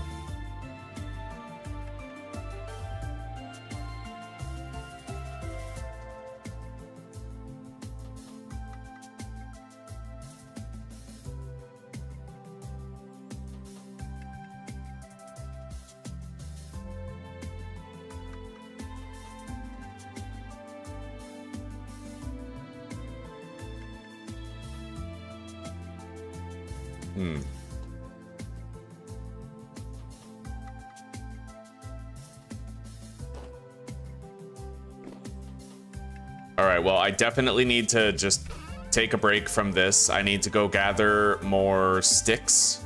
All right, well, I definitely need to just take a break from this. I need to go gather more sticks,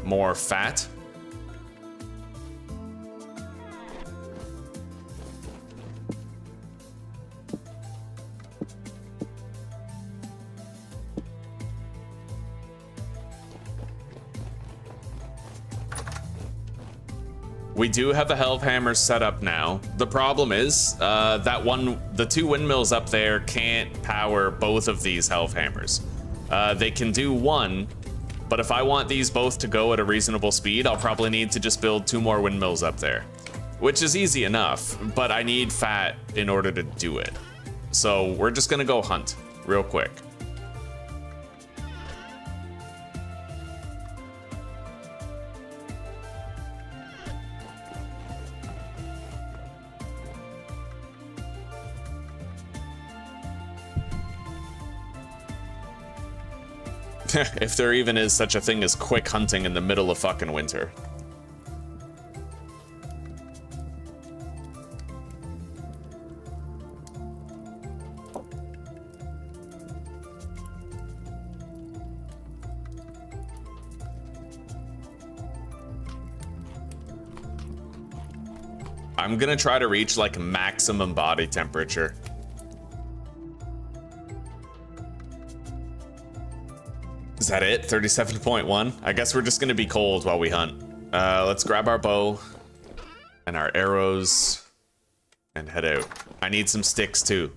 more fat. We do have the Hellhammer set up now. The problem is the two windmills up there can't power both of these Hellhammers. They can do one, but if I want these both to go at a reasonable speed, I'll probably need to just build 2 more windmills up there, which is easy enough, but I need fat in order to do it. So we're just gonna go hunt real quick. If there even is such a thing as quick hunting in the middle of fucking winter. I'm gonna try to reach like maximum body temperature. Is that it? 37.1? I guess we're just gonna be cold while we hunt. Let's grab our bow and our arrows and head out. I need some sticks too.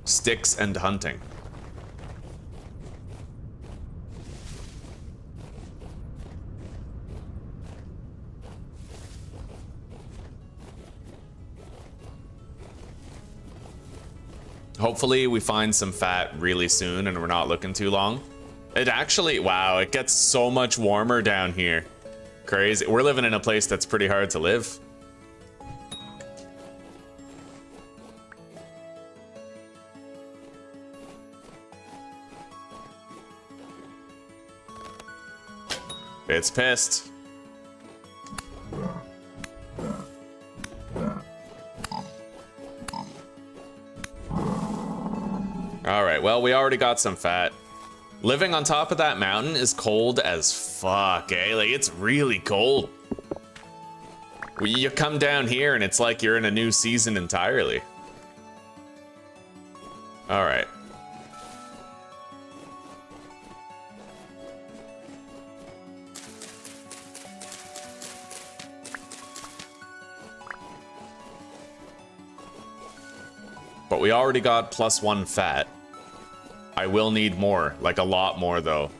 Sticks and hunting. Hopefully we find some fat really soon and we're not looking too long. It actually, wow, it gets so much warmer down here. Crazy. We're living in a place that's pretty hard to live. It's pissed. All right, well, we already got some fat. Living on top of that mountain is cold as fuck, eh? Like, it's really cold. You come down here and it's like you're in a new season entirely. All right. But we already got +1 fat. I will need more, like a lot more though.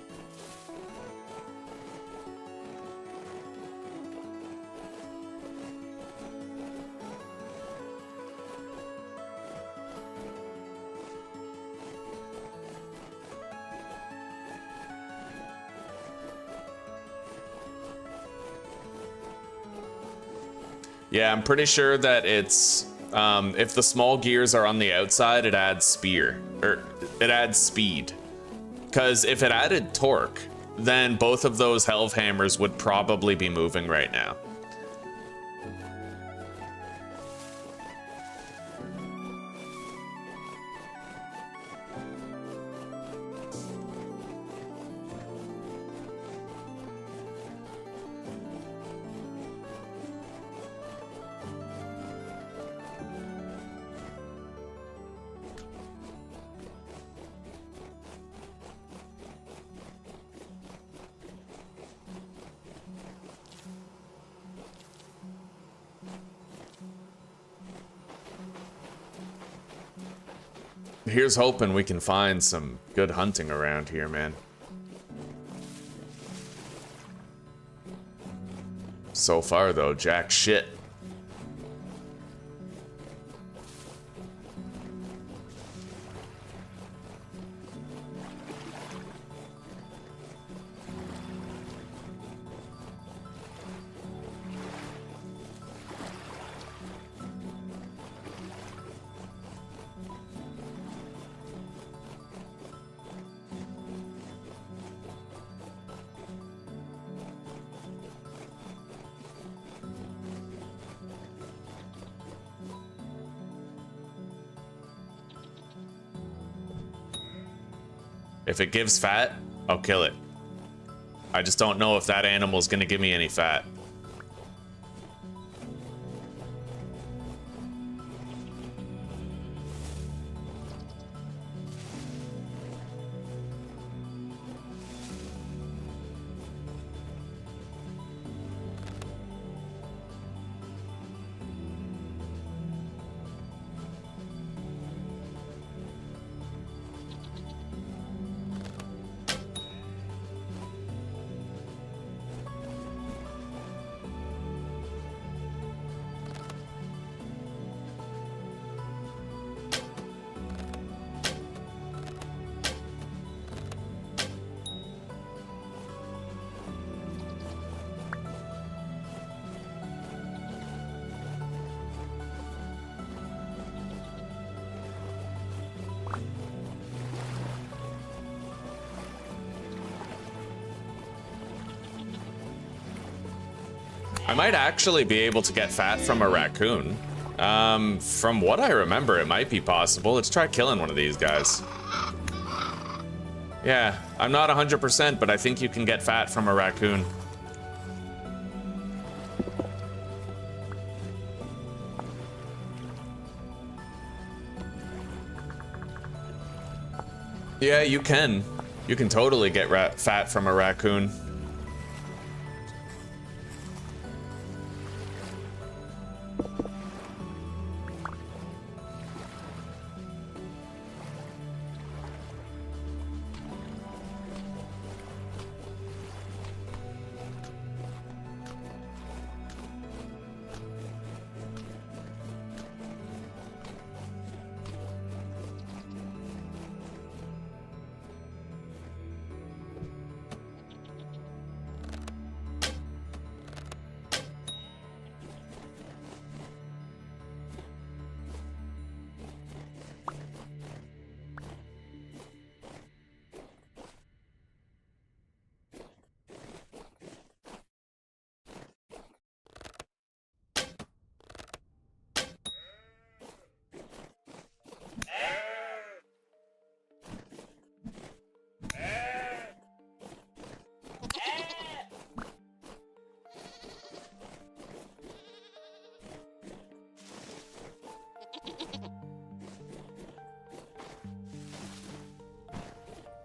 Yeah, I'm pretty sure that it's if the small gears are on the outside, it adds speed. Because if it added torque, then both of those Hellhammers would probably be moving right now. Here's hoping we can find some good hunting around here, man. So far, though, jack shit. If it gives fat, I'll kill it. I just don't know if that animal's gonna give me any fat. I might actually be able to get fat from a raccoon. From what I remember, it might be possible. Let's try killing one of these guys. Yeah, I'm not 100%, but I think you can get fat from a raccoon. Yeah, you can. You can totally get fat from a raccoon.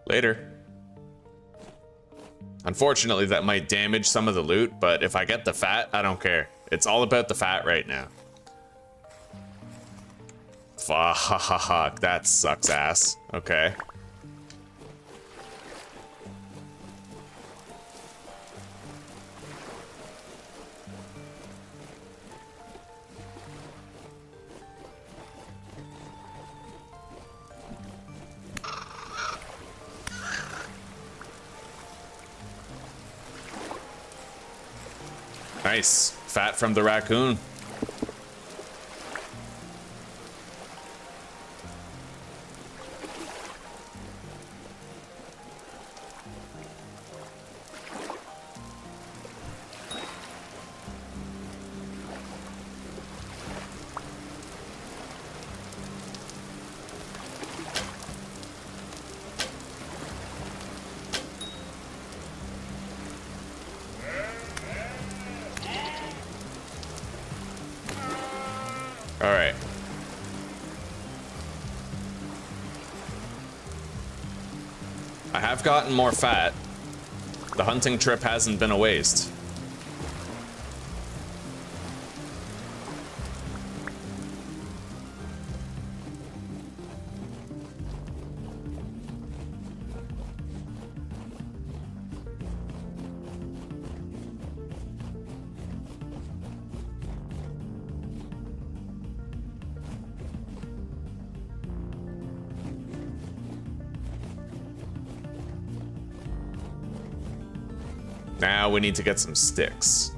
Later. Unfortunately, that might damage some of the loot, but if I get the fat, I don't care. It's all about the fat right now. Fuck, that sucks ass. Okay. Nice. Fat from the raccoon. Alright. I have gotten more fat. The hunting trip hasn't been a waste. Now we need to get some sticks.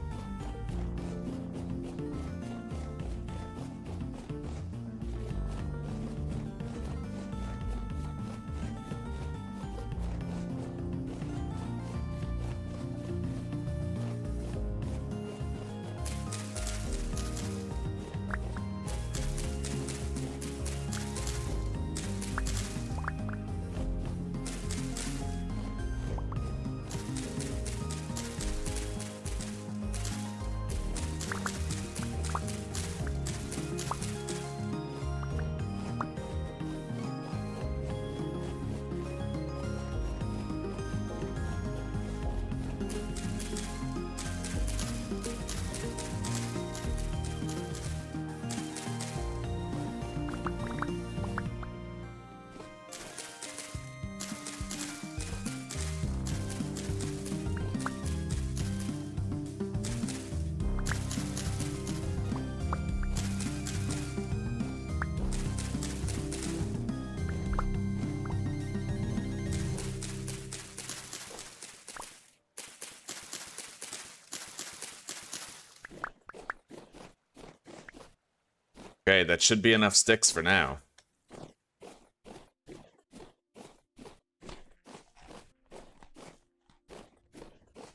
Okay, that should be enough sticks for now.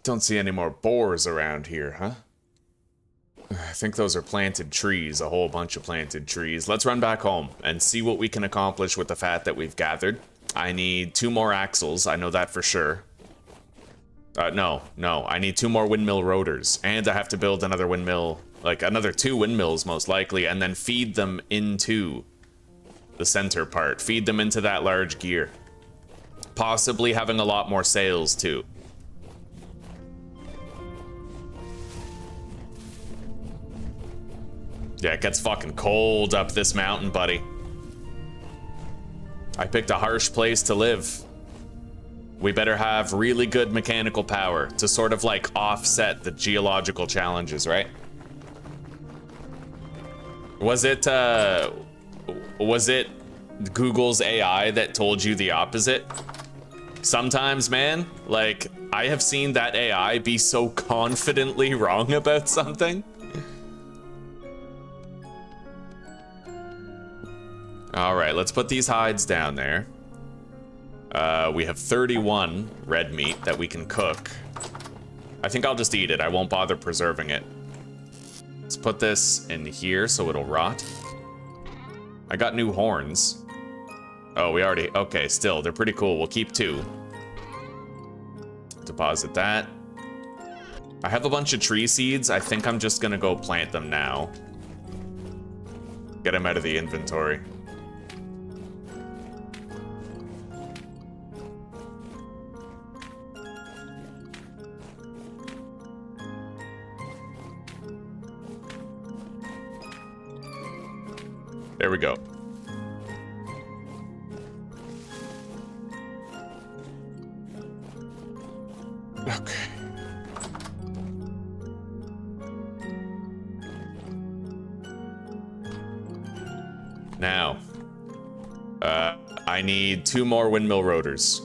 Don't see any more boars around here, huh? I think those are planted trees, a whole bunch of planted trees. Let's run back home and see what we can accomplish with the fat that we've gathered. I need 2 more axles, I know that for sure. No, I need 2 more windmill rotors, and I have to build another windmill, like another 2 windmills most likely, and then feed them into the center part. Feed them into that large gear. Possibly having a lot more sails too. Yeah, it gets fucking cold up this mountain, buddy. I picked a harsh place to live. We better have really good mechanical power to sort of like offset the geological challenges, right? Was it Google's AI that told you the opposite? Sometimes, man, like, I have seen that AI be so confidently wrong about something. All right, let's put these hides down there. We have 31 red meat that we can cook. I think I'll just eat it. I won't bother preserving it. Let's put this in here so it'll rot. I got new horns. Oh, we already... Okay, still, they're pretty cool. We'll keep 2. Deposit that. I have a bunch of tree seeds. I think I'm just gonna go plant them now. Get them out of the inventory. There we go. Okay. Now, I need 2 more windmill rotors,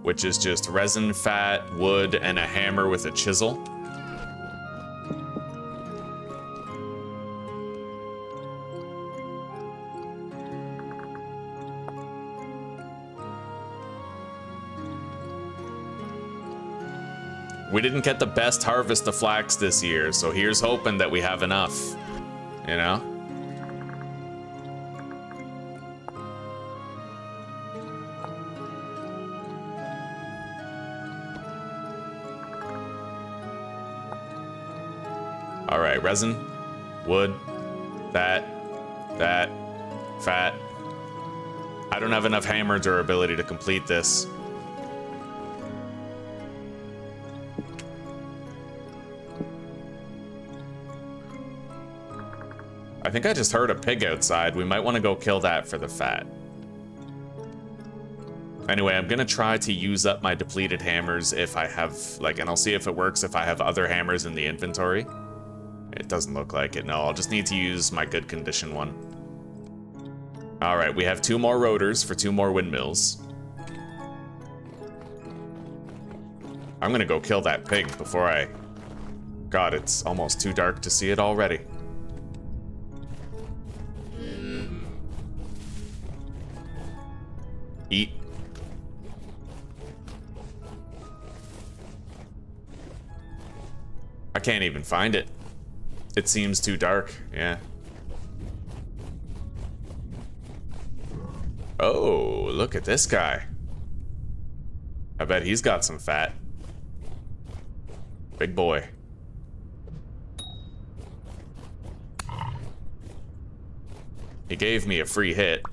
which is just resin, fat, wood, and a hammer with a chisel. We didn't get the best harvest of flax this year, so here's hoping that we have enough, you know? All right, resin, wood, that, fat. I don't have enough hammer durability to complete this. I think I just heard a pig outside. We might want to go kill that for the fat. Anyway, I'm gonna try to use up my depleted hammers if I have, like, and I'll see if it works if I have other hammers in the inventory. It doesn't look like it, no. I'll just need to use my good condition one. All right, we have 2 more rotors for 2 more windmills. I'm gonna go kill that pig before I... God, it's almost too dark to see it already. Eat. I can't even find it. It seems too dark, yeah. Oh, look at this guy. I bet he's got some fat. Big boy. He gave me a free hit.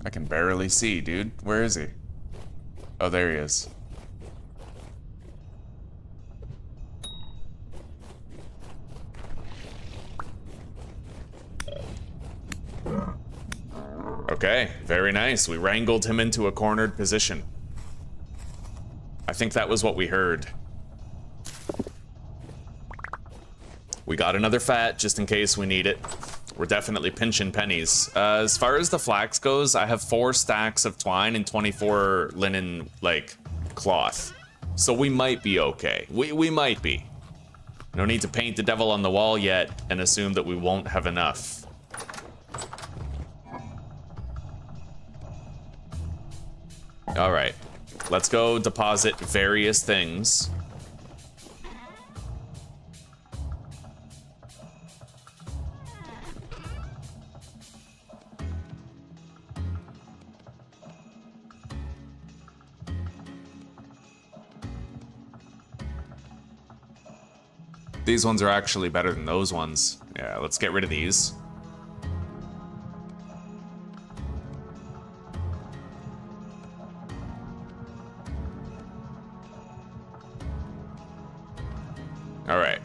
I can barely see, dude. Where is he? Oh, there he is. Okay, very nice. We wrangled him into a cornered position. I think that was what we heard. We got another fat just in case we need it. We're definitely pinching pennies. As far as the flax goes, I have 4 stacks of twine and 24 linen, like, cloth. So we might be okay. We might be. No need to paint the devil on the wall yet and assume that we won't have enough. All right, let's go deposit various things. These ones are actually better than those ones. Yeah, let's get rid of these. All right.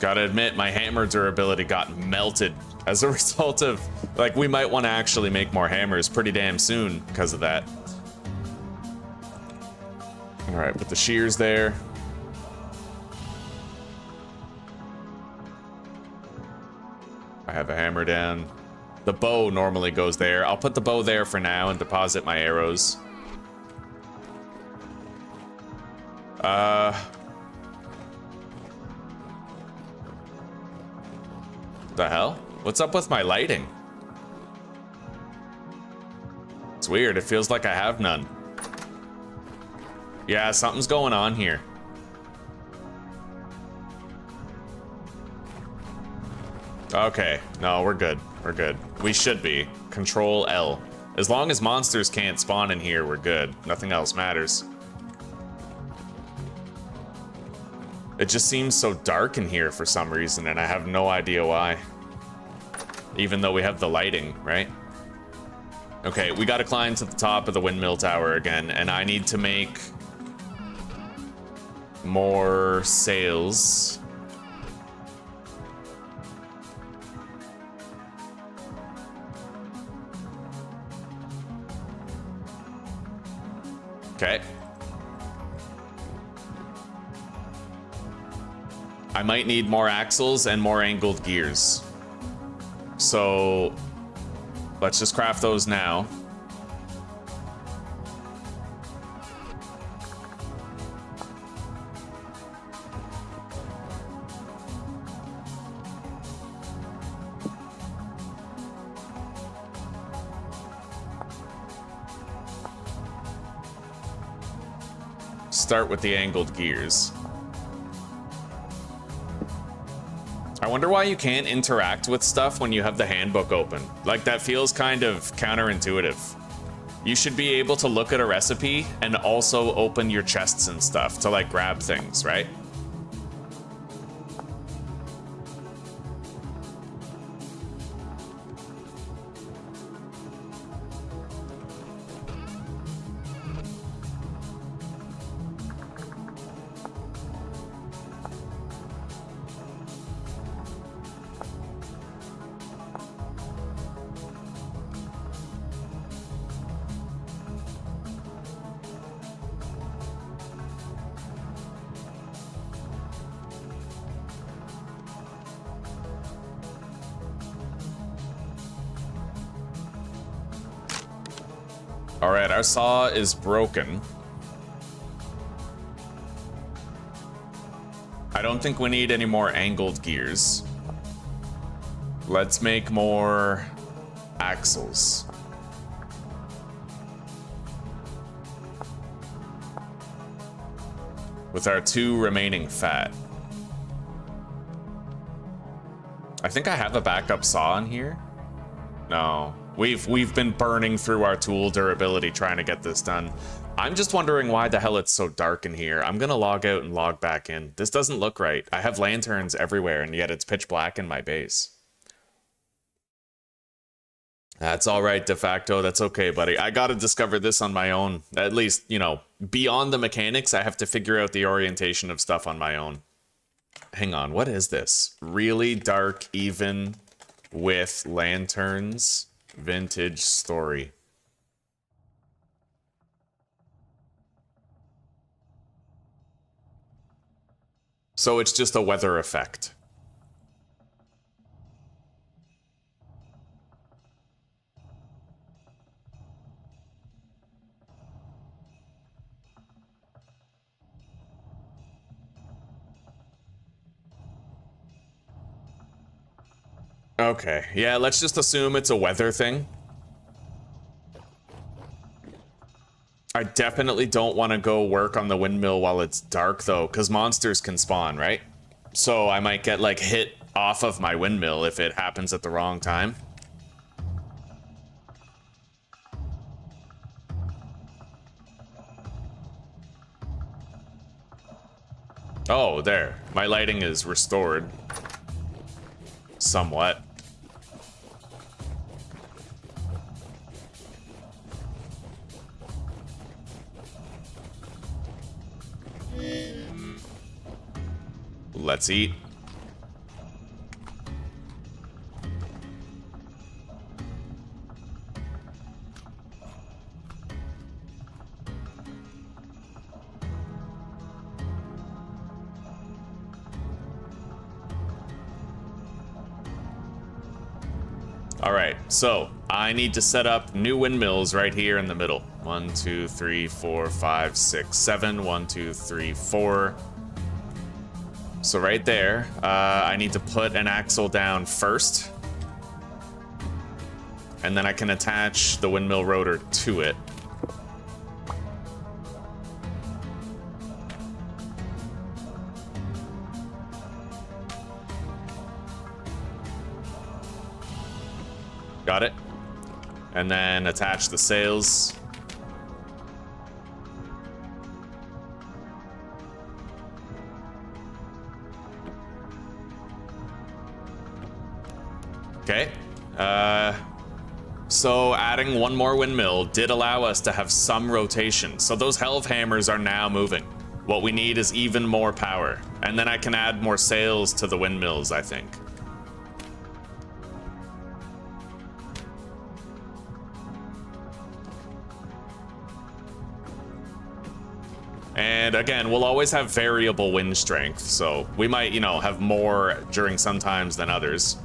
Gotta admit, my hammer durability got melted as a result of, like, we might want to actually make more hammers pretty damn soon because of that. All right, put the shears there. I have a hammer down. The bow normally goes there. I'll put the bow there for now and deposit my arrows. The hell? What's up with my lighting? It's weird, it feels like I have none. Yeah, something's going on here. Okay, no, we're good. We're good. We should be. Control L. As long as monsters can't spawn in here, we're good. Nothing else matters. It just seems so dark in here for some reason, and I have no idea why. Even though we have the lighting, right? Okay, we gotta climb to the top of the windmill tower again, and I need to make more sails. Okay. I might need more axles and more angled gears. So let's just craft those now. Start with the angled gears. I wonder why you can't interact with stuff when you have the handbook open. Like, that feels kind of counterintuitive. You should be able to look at a recipe and also open your chests and stuff to, like, grab things, right? All right, our saw is broken. I don't think we need any more angled gears. Let's make more axles. With our 2 remaining fat. I think I have a backup saw in here. No. We've been burning through our tool durability trying to get this done. I'm just wondering why the hell it's so dark in here. I'm gonna log out and log back in. This doesn't look right. I have lanterns everywhere, and yet it's pitch black in my base. That's all right, de facto. That's okay, buddy. I gotta discover this on my own. At least, you know, beyond the mechanics, I have to figure out the orientation of stuff on my own. Hang on, what is this? Really dark, even with lanterns. Vintage story. So it's just a weather effect. Okay, yeah, let's just assume it's a weather thing. I definitely don't want to go work on the windmill while it's dark, though, because monsters can spawn, right? So I might get, like, hit off of my windmill if it happens at the wrong time. Oh, there. My lighting is restored. Somewhat. Let's eat. All right, so I need to set up new windmills right here in the middle. 1, 2, 3, 4, 5, 6, 7. 1, 2, 3, 4. So right there, I need to put an axle down first. And then I can attach the windmill rotor to it. Got it. And then attach the sails. Okay. So adding one more windmill did allow us to have some rotation. So those helve hammers are now moving. What we need is even more power. And then I can add more sails to the windmills, I think. And again, we'll always have variable wind strength, so we might, you know, have more during some times than others.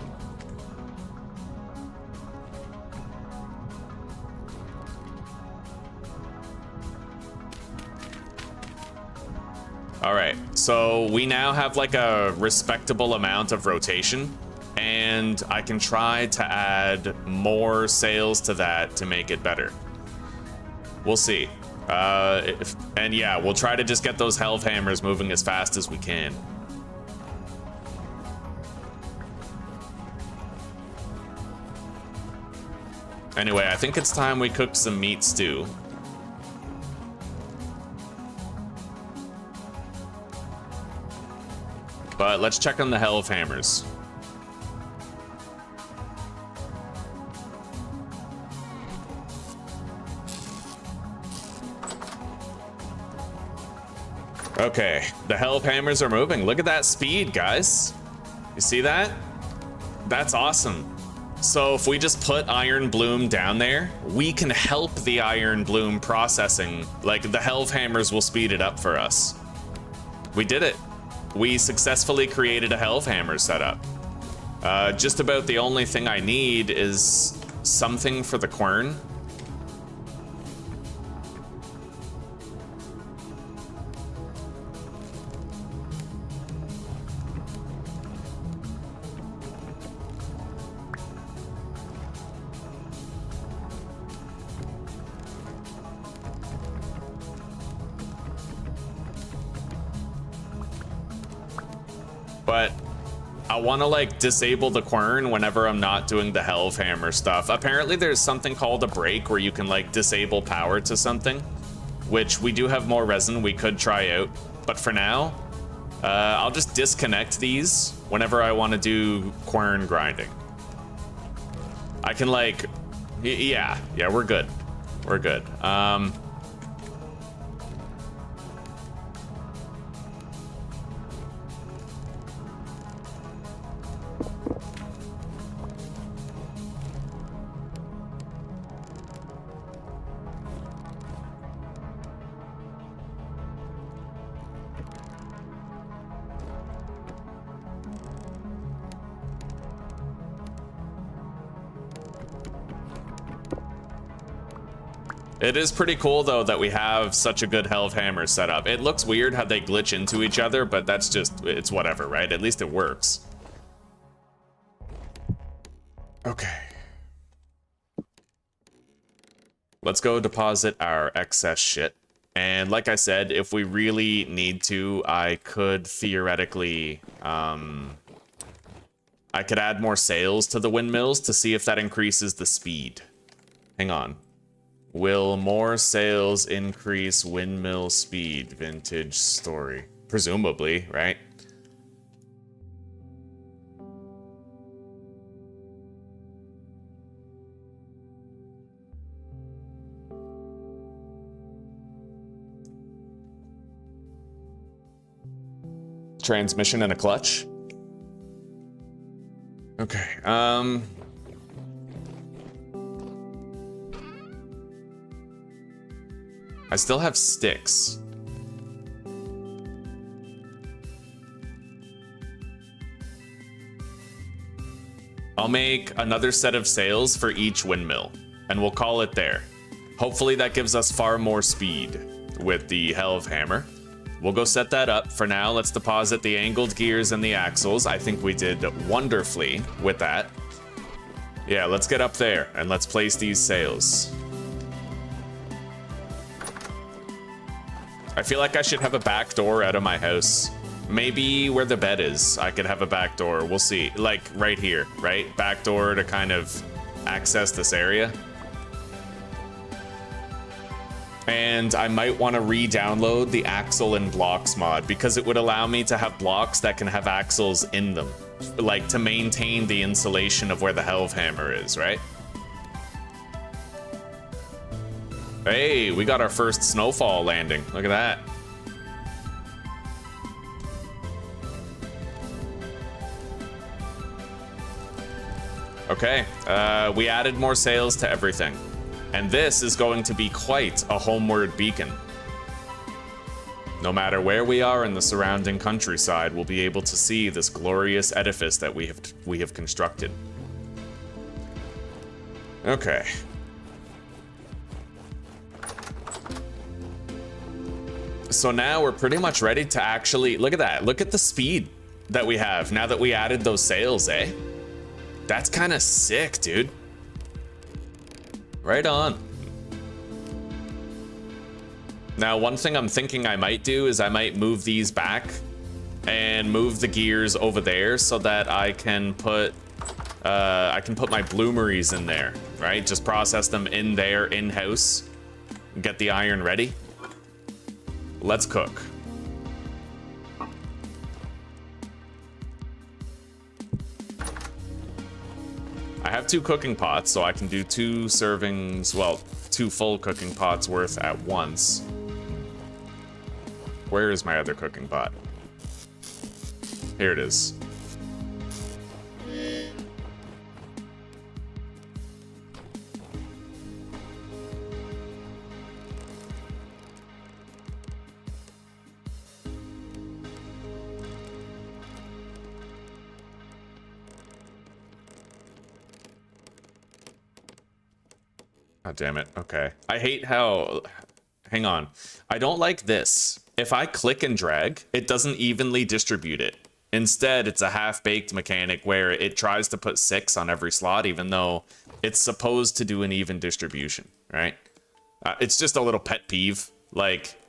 All right, so we now have like a respectable amount of rotation, and I can try to add more sails to that to make it better. We'll see. And yeah, we'll try to just get those helve hammers moving as fast as we can. Anyway, I think it's time we cook some meat stew. But let's check on the helve hammers. Okay, the helve hammers are moving. Look at that speed, guys. You see that? That's awesome. So if we just put iron bloom down there, we can help the iron bloom processing. Like, the helve hammers will speed it up for us. We did it. We successfully created a helve hammer setup. Just about the only thing I need is something for the quern. But I want to like disable the quern whenever I'm not doing the helve hammer stuff. Apparently there's something called a break where you can like disable power to something, which we do have more resin we could try out. But for now, I'll just disconnect these whenever I want to do quern grinding. I can like, yeah, we're good. We're good. It is pretty cool, though, that we have such a good Helve Hammer set up. It looks weird how they glitch into each other, but that's just, it's whatever, right? At least it works. Okay. Let's go deposit our excess shit. And like I said, if we really need to, I could theoretically, I could add more sails to the windmills to see if that increases the speed. Hang on. Will more sails increase windmill speed? Vintage story. Presumably, right? Transmission and a clutch. Okay, I still have sticks. I'll make another set of sails for each windmill, and we'll call it there. Hopefully that gives us far more speed with the Helve Hammer. We'll go set that up. For now, let's deposit the angled gears and the axles. I think we did wonderfully with that. Yeah, let's get up there and let's place these sails. I feel like I should have a back door out of my house. Maybe where the bed is, I could have a back door. We'll see. Like right here, right? Back door to kind of access this area. And I might want to re-download the Axle and Blocks mod because it would allow me to have blocks that can have axles in them. Like to maintain the insulation of where the Helve Hammer is, right? Hey, we got our first snowfall landing. Look at that. Okay, we added more sails to everything. And this is going to be quite a homeward beacon. No matter where we are in the surrounding countryside, we'll be able to see this glorious edifice that we have constructed. Okay. So now we're pretty much ready to actually, look at that. Look at the speed that we have now that we added those sails, eh? That's kind of sick, dude. Right on. Now, one thing I'm thinking I might do is I might move these back and move the gears over there so that I can put my bloomeries in there, right? Just process them in there in-house, get the iron ready. Let's cook. I have 2 cooking pots, so I can do 2 servings, well, 2 full cooking pots worth at once. Where is my other cooking pot? Here it is. Oh, damn it. Okay. I hate how... Hang on. I don't like this. If I click and drag, it doesn't evenly distribute it. Instead, it's a half-baked mechanic where it tries to put 6 on every slot, even though it's supposed to do an even distribution, right? It's just a little pet peeve. Like,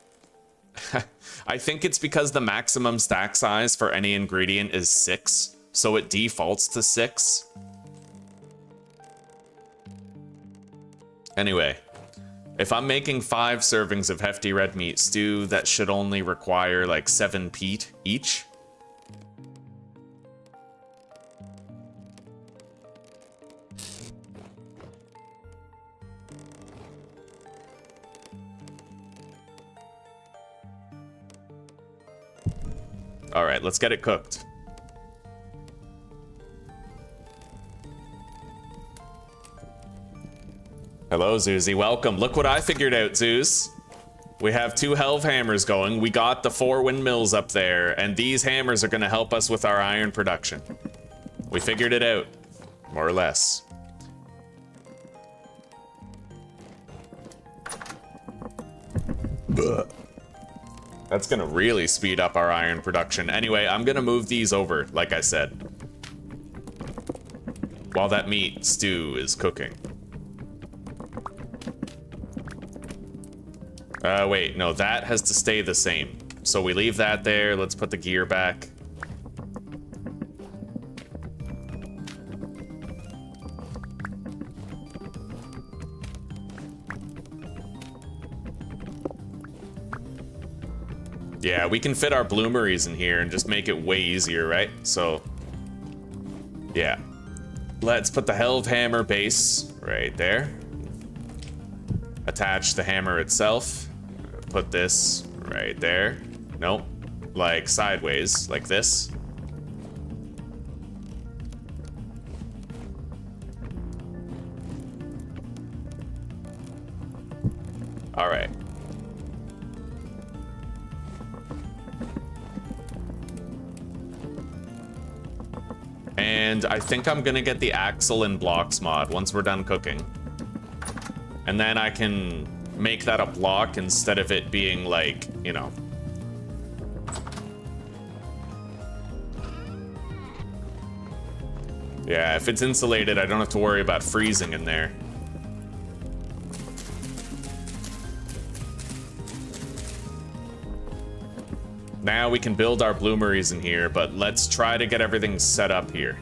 I think it's because the maximum stack size for any ingredient is 6, so it defaults to 6. Anyway, if I'm making 5 servings of hefty red meat stew, that should only require like 7 peat each. All right, let's get it cooked. Hello, Zuzi. Welcome. Look what I figured out, Zeus. We have 2 Helve Hammers going. We got the 4 windmills up there, and these hammers are going to help us with our iron production. We figured it out, more or less. That's gonna really speed up our iron production. Anyway, I'm gonna move these over, like I said, while that meat stew is cooking. Wait, no, that has to stay the same. So we leave that there. Let's put the gear back. Yeah, we can fit our bloomeries in here and just make it way easier, right? So, yeah. Let's put the Helve Hammer base right there. Attach the hammer itself. Put this right there. Nope. Like sideways, like this. All right. And I think I'm gonna get the axle and blocks mod once we're done cooking. And then I can make that a block instead of it being like, you know. Yeah, if it's insulated, I don't have to worry about freezing in there. Now we can build our bloomeries in here, but let's try to get everything set up here.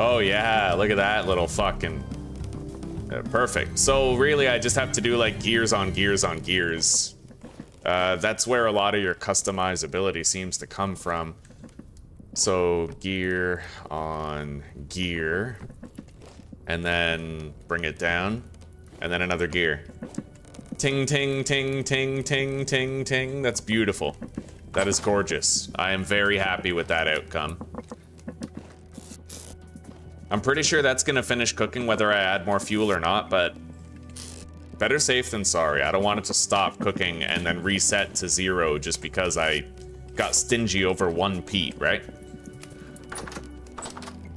Oh yeah, look at that little fucking... perfect. So really I just have to do like gears on gears on gears. That's where a lot of your customizability seems to come from. So gear on gear. And then bring it down. And then another gear. Ting, ting, ting, ting, ting, ting, ting. That's beautiful. That is gorgeous. I am very happy with that outcome. I'm pretty sure that's gonna finish cooking whether I add more fuel or not, but better safe than sorry. I don't want it to stop cooking and then reset to 0 just because I got stingy over 1 peat, right?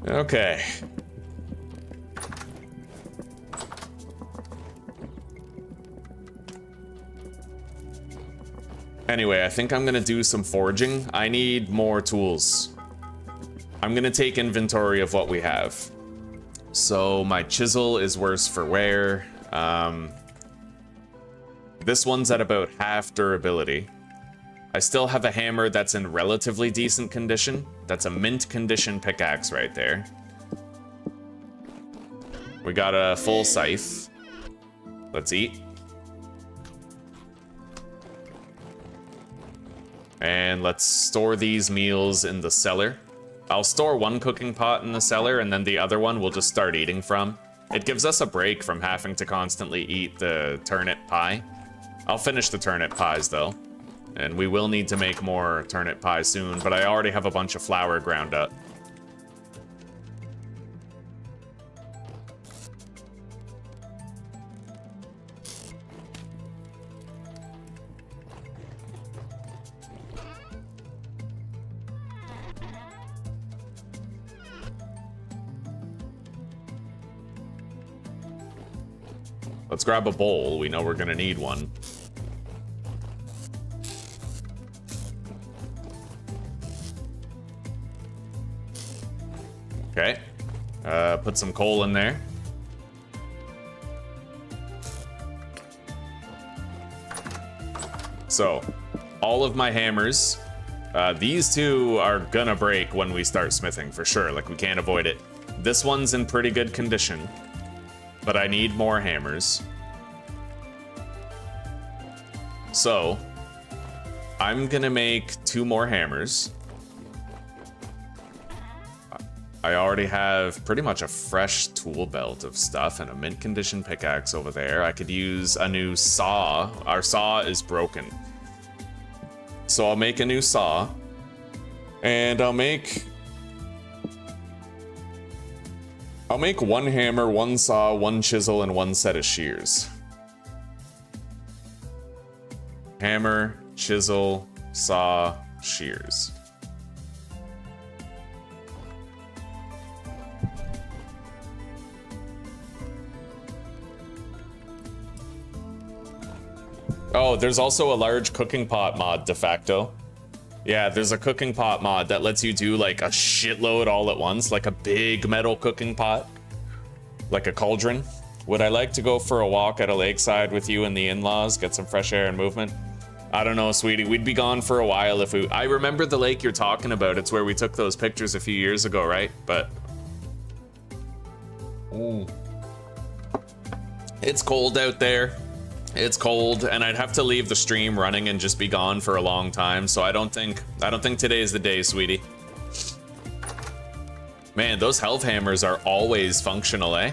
Okay. Anyway, I think I'm gonna do some forging. I need more tools. I'm gonna take inventory of what we have. So my chisel is worse for wear. This one's at about half durability. I still have a hammer that's in relatively decent condition. That's a mint condition pickaxe right there. We got a full scythe. Let's eat. And let's store these meals in the cellar. I'll store one cooking pot in the cellar, and then the other one we'll just start eating from. It gives us a break from having to constantly eat the turnip pie. I'll finish the turnip pies, though. And we will need to make more turnip pie soon, but I already have a bunch of flour ground up. Let's grab a bowl. We know we're gonna need one. Okay. Put some coal in there. So, all of my hammers, these two are gonna break when we start smithing for sure. Like, we can't avoid it. This one's in pretty good condition. But I need more hammers. So, I'm gonna make 2 more hammers. I already have pretty much a fresh tool belt of stuff and a mint condition pickaxe over there. I could use a new saw. Our saw is broken. So I'll make a new saw. And I'll make one hammer, one saw, one chisel, and one set of shears. Hammer, chisel, saw, shears. Oh, there's also a large cooking pot mod de facto. Yeah, there's a cooking pot mod that lets you do like a shitload all at once, like a big metal cooking pot, like a cauldron. Would I like to go for a walk at a lakeside with you and the in-laws, get some fresh air and movement? I don't know, sweetie. We'd be gone for a while if we... I remember the lake you're talking about. It's where we took those pictures a few years ago, right? But... It's cold out there. It's cold, and I'd have to leave the stream running and just be gone for a long time, so I don't think today is the day, sweetie. Man, those health hammers are always functional, eh?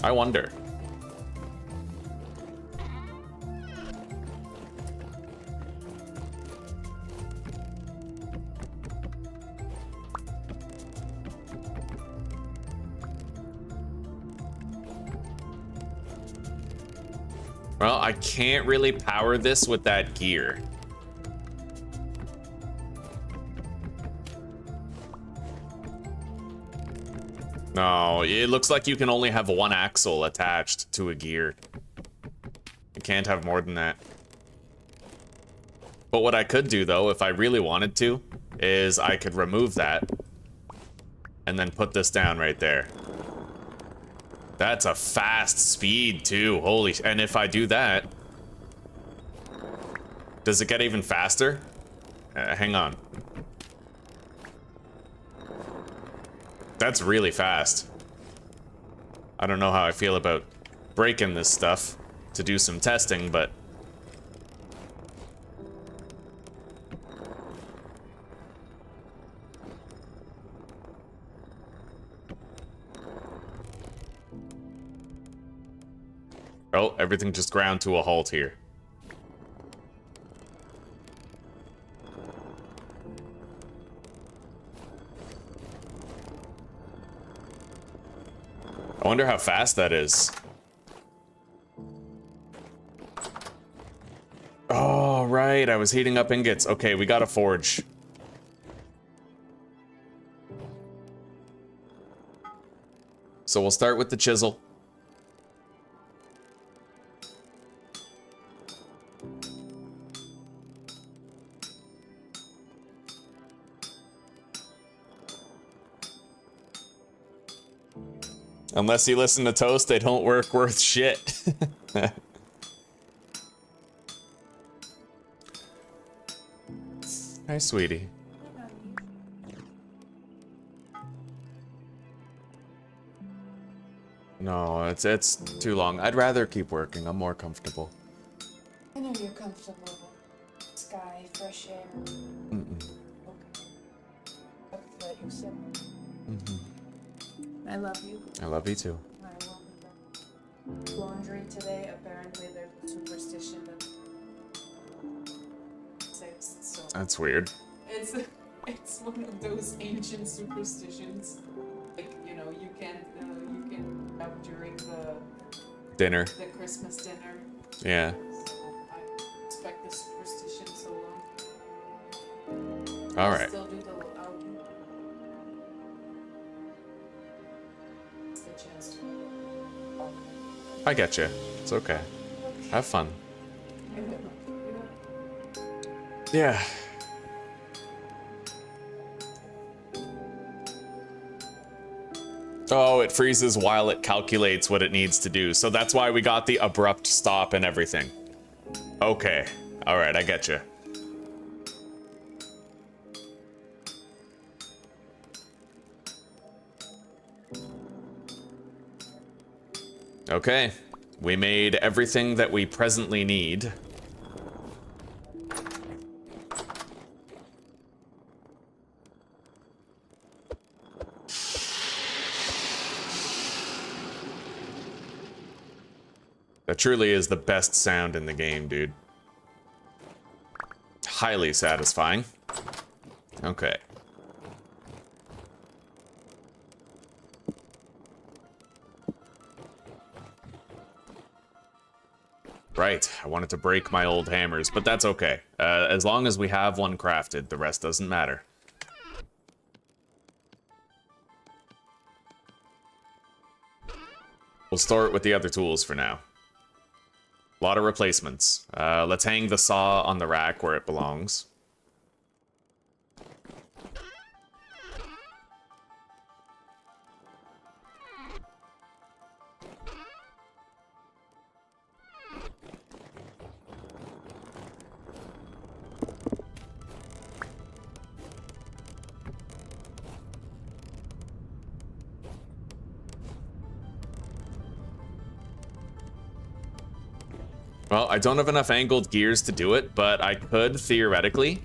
I wonder. Well, I can't really power this with that gear. No, it looks like you can only have one axle attached to a gear. You can't have more than that. But what I could do, though, if I really wanted to, is I could remove that and then put this down right there. That's a fast speed, too. Holy... And if I do that... Does it get even faster? Hang on. That's really fast. I don't know how I feel about breaking this stuff to do some testing, but... Oh, everything just ground to a halt here. I wonder how fast that is. Oh, right. I was heating up ingots. Okay, we got a forge. So we'll start with the chisel. Unless you listen to Toast, they don't work worth shit. Hi, sweetie. No, it's too long. I'd rather keep working. I'm more comfortable. I know you're comfortable. Sky, fresh air. Mm-mm. Okay. Let you sit. Mm-hmm. I love you. I love you too. I love you. Laundry today, apparently there's a superstition that says so. That's weird. It's one of those ancient superstitions. Like, you know, you can out during the Dinner. The Christmas dinner. Yeah. So I respect the superstition so long. All right. Still do the outing. It's the chance to. I get you. It's okay. Have fun. Yeah. Oh, it freezes while it calculates what it needs to do. So that's why we got the abrupt stop and everything. Okay. All right, I get you. Okay. We made everything that we presently need. That truly is the best sound in the game, dude. Highly satisfying. Okay. Right, I wanted to break my old hammers, but that's okay. As long as we have one crafted, the rest doesn't matter. We'll store it with the other tools for now. A lot of replacements. Let's hang the saw on the rack where it belongs. Well, I don't have enough angled gears to do it, but I could theoretically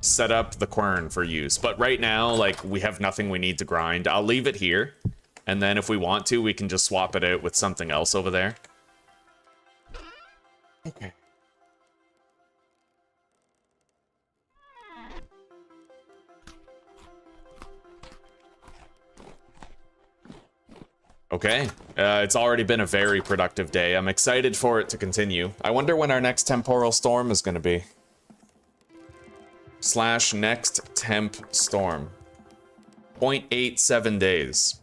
set up the quern for use. But right now, like, we have nothing we need to grind. I'll leave it here, and then if we want to, we can just swap it out with something else over there. Okay. Okay, it's already been a very productive day. I'm excited for it to continue. I wonder when our next temporal storm is going to be. / next temp storm. 0.87 days.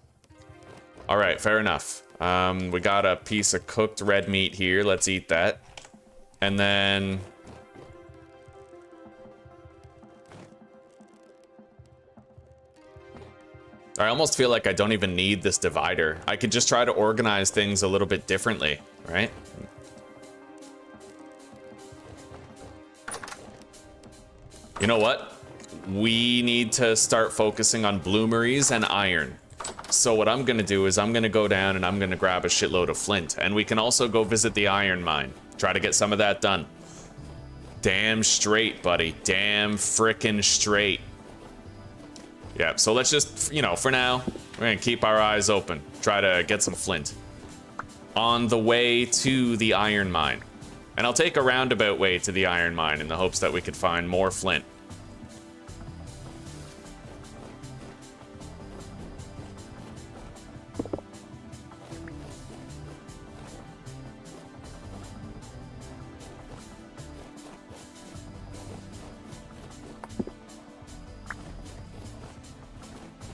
All right, fair enough. We got a piece of cooked red meat here. Let's eat that. And then... I almost feel like I don't even need this divider. I could just try to organize things a little bit differently, right? You know what? We need to start focusing on bloomeries and iron. So what I'm gonna do is I'm gonna go down and I'm gonna grab a shitload of flint. And we can also go visit the iron mine. Try to get some of that done. Damn straight, buddy. Damn frickin' straight. Yeah, so let's just, you know, for now, we're gonna keep our eyes open. Try to get some flint. On the way to the iron mine. And I'll take a roundabout way to the iron mine in the hopes that we could find more flint.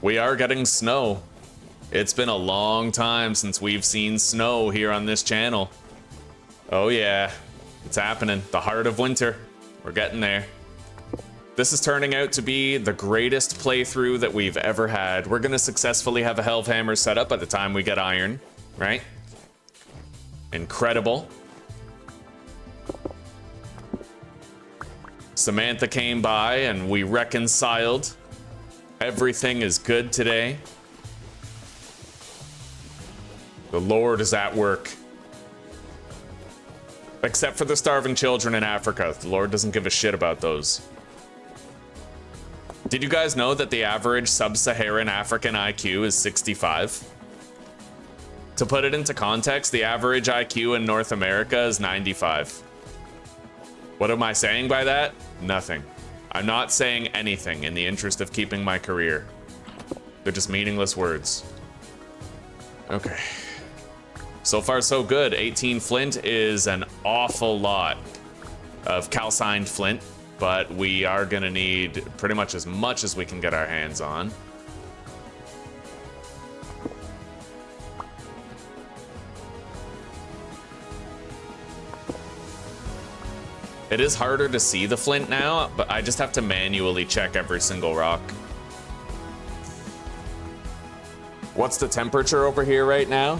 We are getting snow. It's been a long time since we've seen snow here on this channel. Oh yeah, it's happening. The heart of winter. We're getting there. This is turning out to be the greatest playthrough that we've ever had. We're gonna successfully have a Hellhammer set up by the time we get iron, right? Incredible. Samantha came by and we reconciled. Everything is good today. The Lord is at work. Except for the starving children in Africa. The Lord doesn't give a shit about those. Did you guys know that the average sub-Saharan African IQ is 65? To put it into context, the average IQ in North America is 95. What am I saying by that? Nothing. I'm not saying anything in the interest of keeping my career. They're just meaningless words. Okay. So far, so good. 18 flint is an awful lot of calcined flint, but we are gonna need pretty much as we can get our hands on. It is harder to see the flint now, but I just have to manually check every single rock. What's the temperature over here right now?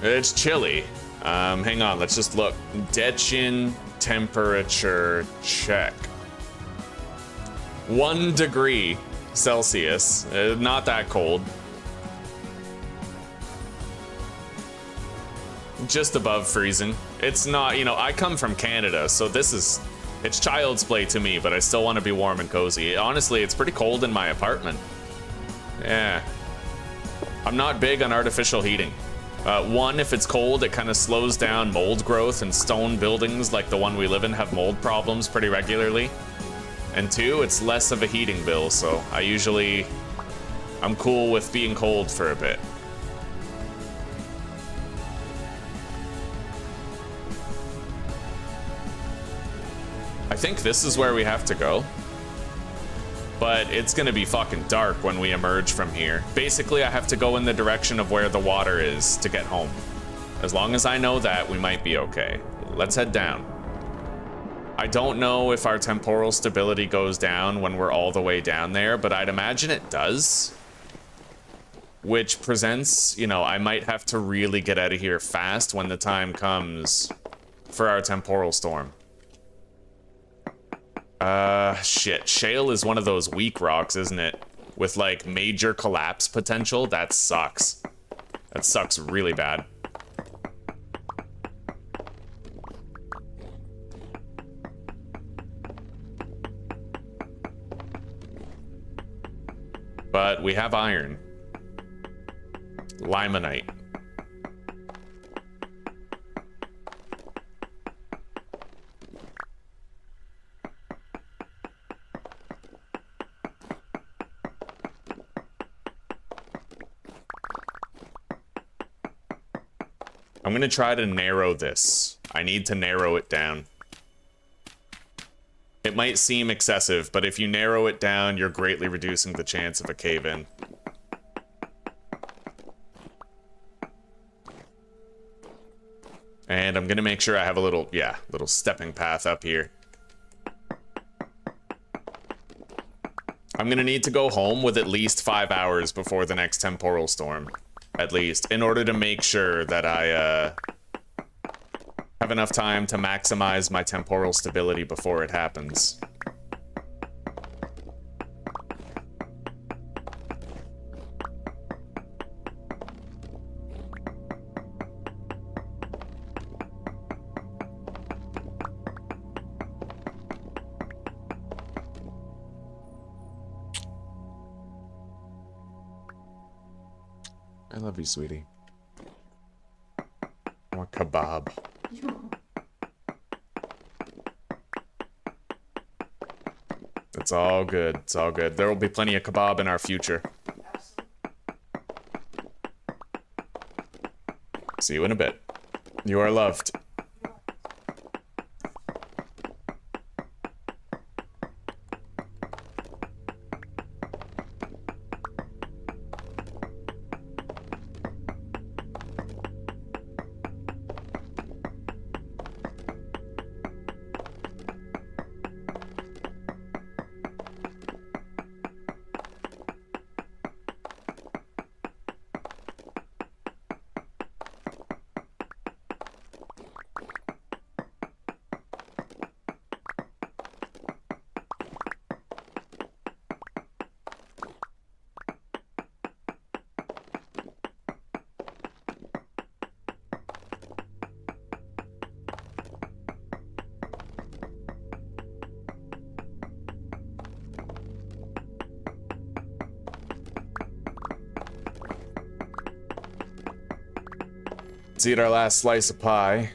It's chilly. Hang on, let's just look. Detchin temperature check. 1 degree Celsius. Not that cold. just above freezing. It's not, you know, I come from Canada, so it's child's play to me, but I still want to be warm and cozy. Honestly, it's pretty cold in my apartment. Yeah. I'm not big on artificial heating. One, if it's cold, it kind of slows down mold growth, and stone buildings like the one we live in have mold problems pretty regularly. And two, it's less of a heating bill, so I'm cool with being cold for a bit. I think this is where we have to go. But it's gonna be fucking dark when we emerge from here. Basically, I have to go in the direction of where the water is to get home. As long as I know that, we might be okay. Let's head down. I don't know if our temporal stability goes down when we're all the way down there, but I'd imagine it does. Which presents, you know, I might have to really get out of here fast when the time comes for our temporal storm. Shit. Shale is one of those weak rocks, isn't it? With, like, major collapse potential? That sucks. That sucks really bad. But we have iron. Limonite. I'm gonna try to narrow this. I need to narrow it down. It might seem excessive, but if you narrow it down, you're greatly reducing the chance of a cave-in. And I'm gonna make sure I have a little stepping path up here. I'm gonna need to go home with at least 5 hours before the next temporal storm. At least, in order to make sure that I have enough time to maximize my temporal stability before it happens. I love you, sweetie. I want kebab. It's all good. It's all good. There will be plenty of kebab in our future. See you in a bit. You are loved. Let's eat our last slice of pie.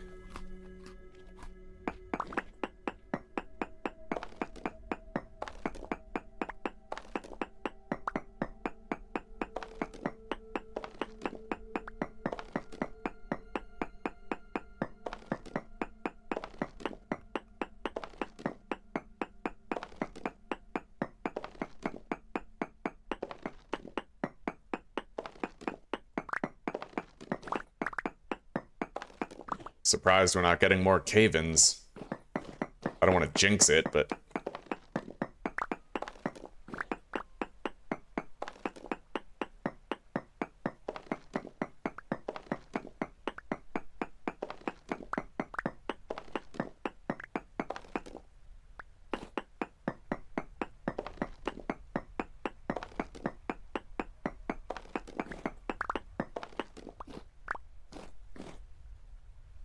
Surprised we're not getting more cave-ins. I don't want to jinx it, but...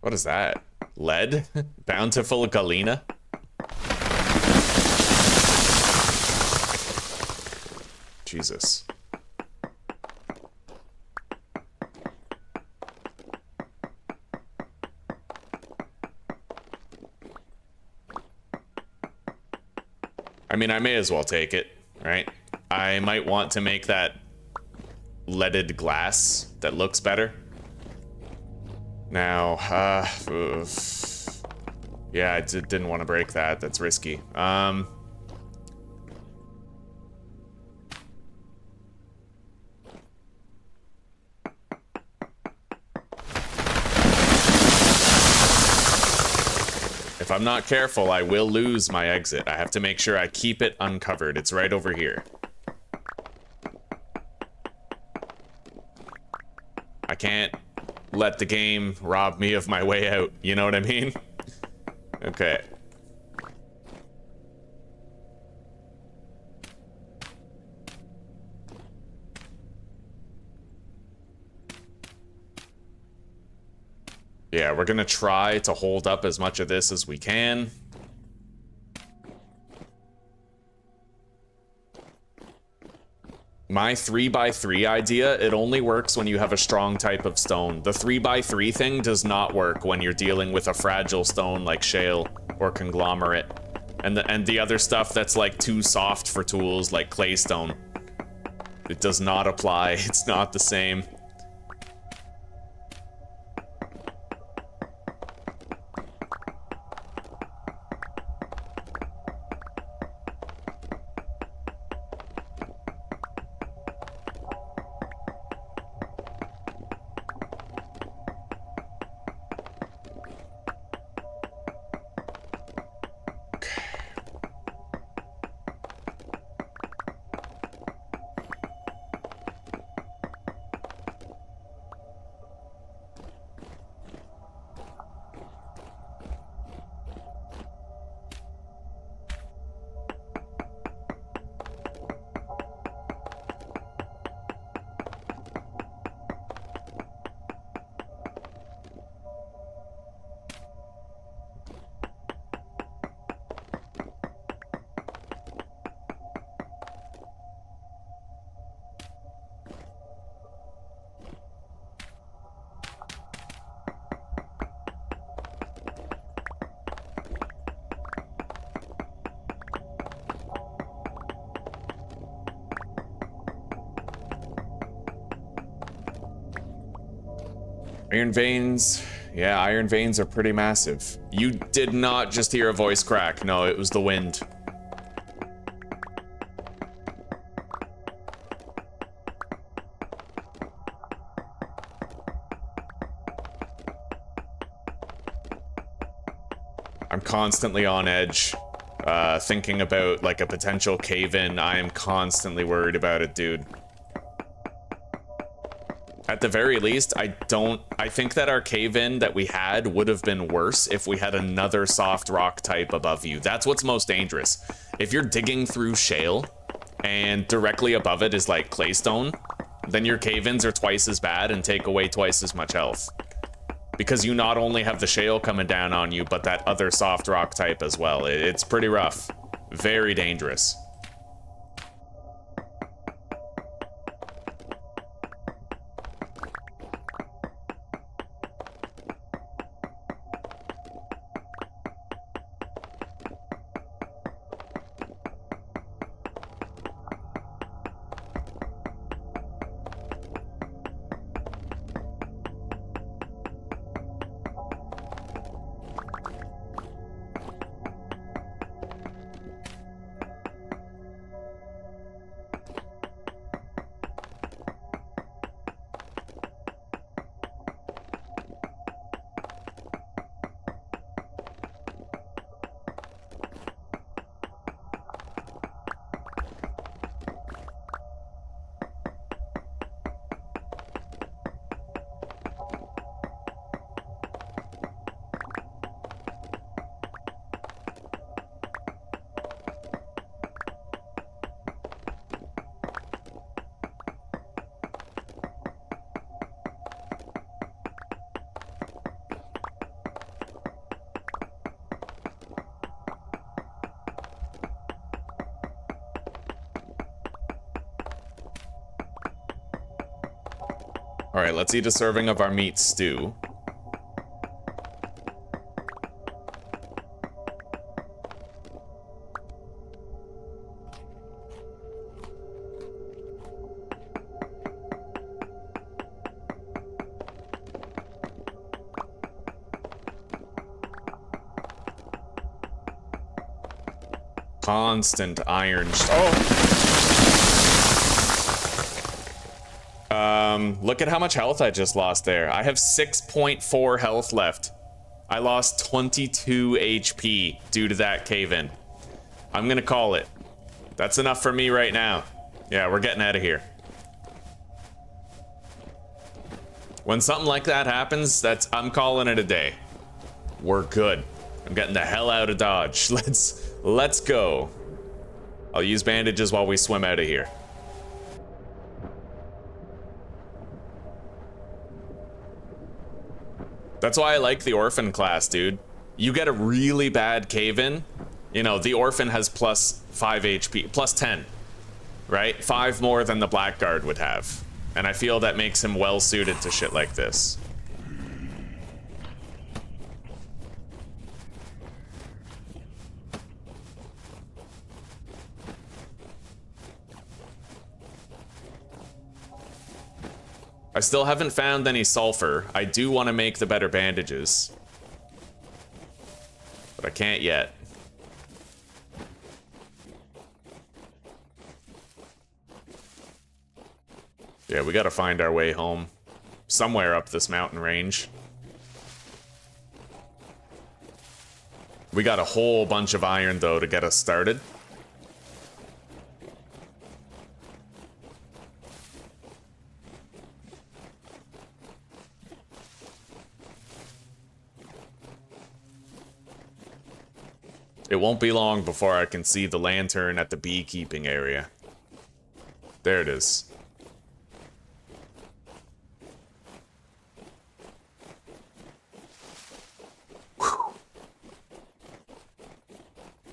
What is that? Lead? Bountiful galena? Jesus. I mean, I may as well take it, right? I might want to make that leaded glass that looks better. Now, yeah, I didn't want to break that. That's risky. If I'm not careful, I will lose my exit. I have to make sure I keep it uncovered. It's right over here. I can't let the game rob me of my way out. You know what I mean? Okay. Yeah, we're gonna try to hold up as much of this as we can. My 3x3 idea, it only works when you have a strong type of stone. The 3x3 thing does not work when you're dealing with a fragile stone like shale or conglomerate. And the other stuff that's like too soft for tools like claystone. It does not apply, it's not the same. Iron veins. Yeah, iron veins are pretty massive. You did not just hear a voice crack. No, it was the wind. I'm constantly on edge, thinking about like a potential cave-in. I am constantly worried about it, dude. At the very least, I think that our cave-in that we had would have been worse if we had another soft rock type above you. That's what's most dangerous. If you're digging through shale and directly above it is like claystone, then your cave-ins are twice as bad and take away twice as much health. Because you not only have the shale coming down on you, but that other soft rock type as well. It's pretty rough. Very dangerous. Alright, let's eat a serving of our meat stew. Constant iron. Look at how much health I just lost there. I have 6.4 health left. I lost 22 HP due to that cave-in. I'm gonna call it. That's enough for me right now. Yeah, we're getting out of here. When something like that happens, I'm calling it a day. We're good. I'm getting the hell out of Dodge. Let's go. I'll use bandages while we swim out of here. That's why I like the Orphan class, dude. You get a really bad cave-in. You know, the Orphan has plus 5 HP, plus 10, right? 5 more than the Blackguard would have. And I feel that makes him well suited to shit like this. I still haven't found any sulfur. I do want to make the better bandages. But I can't yet. Yeah, we gotta find our way home. Somewhere up this mountain range. We got a whole bunch of iron, though, to get us started. It won't be long before I can see the lantern at the beekeeping area. There it is. Whew.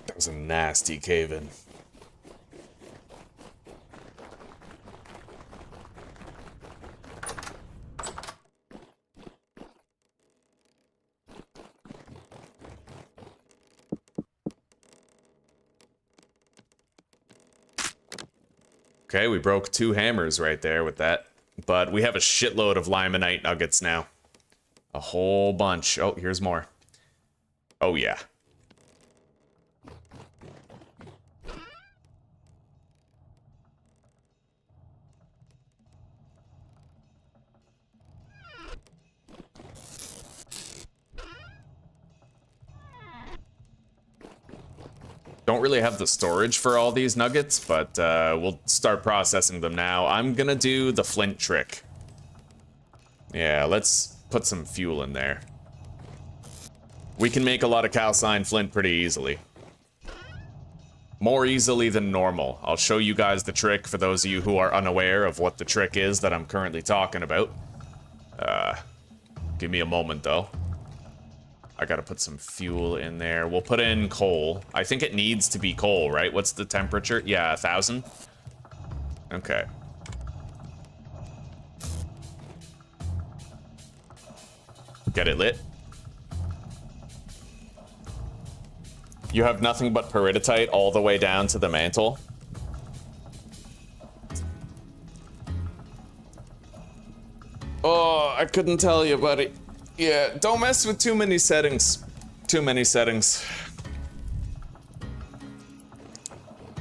That was a nasty cave-in. Okay, we broke 2 hammers right there with that. But we have a shitload of limonite nuggets now. A whole bunch. Oh, here's more. Oh, yeah. Don't really have the storage for all these nuggets, but we'll start processing them now. I'm gonna do the flint trick. Yeah, let's put some fuel in there. We can make a lot of calcined flint pretty easily. More easily than normal. I'll show you guys the trick for those of you who are unaware of what the trick is that I'm currently talking about. Give me a moment, though. I gotta put some fuel in there. We'll put in coal. I think it needs to be coal, right? What's the temperature? Yeah, 1,000? Okay. Get it lit. You have nothing but peridotite all the way down to the mantle. Oh, I couldn't tell you, buddy. Yeah, don't mess with too many settings. Too many settings.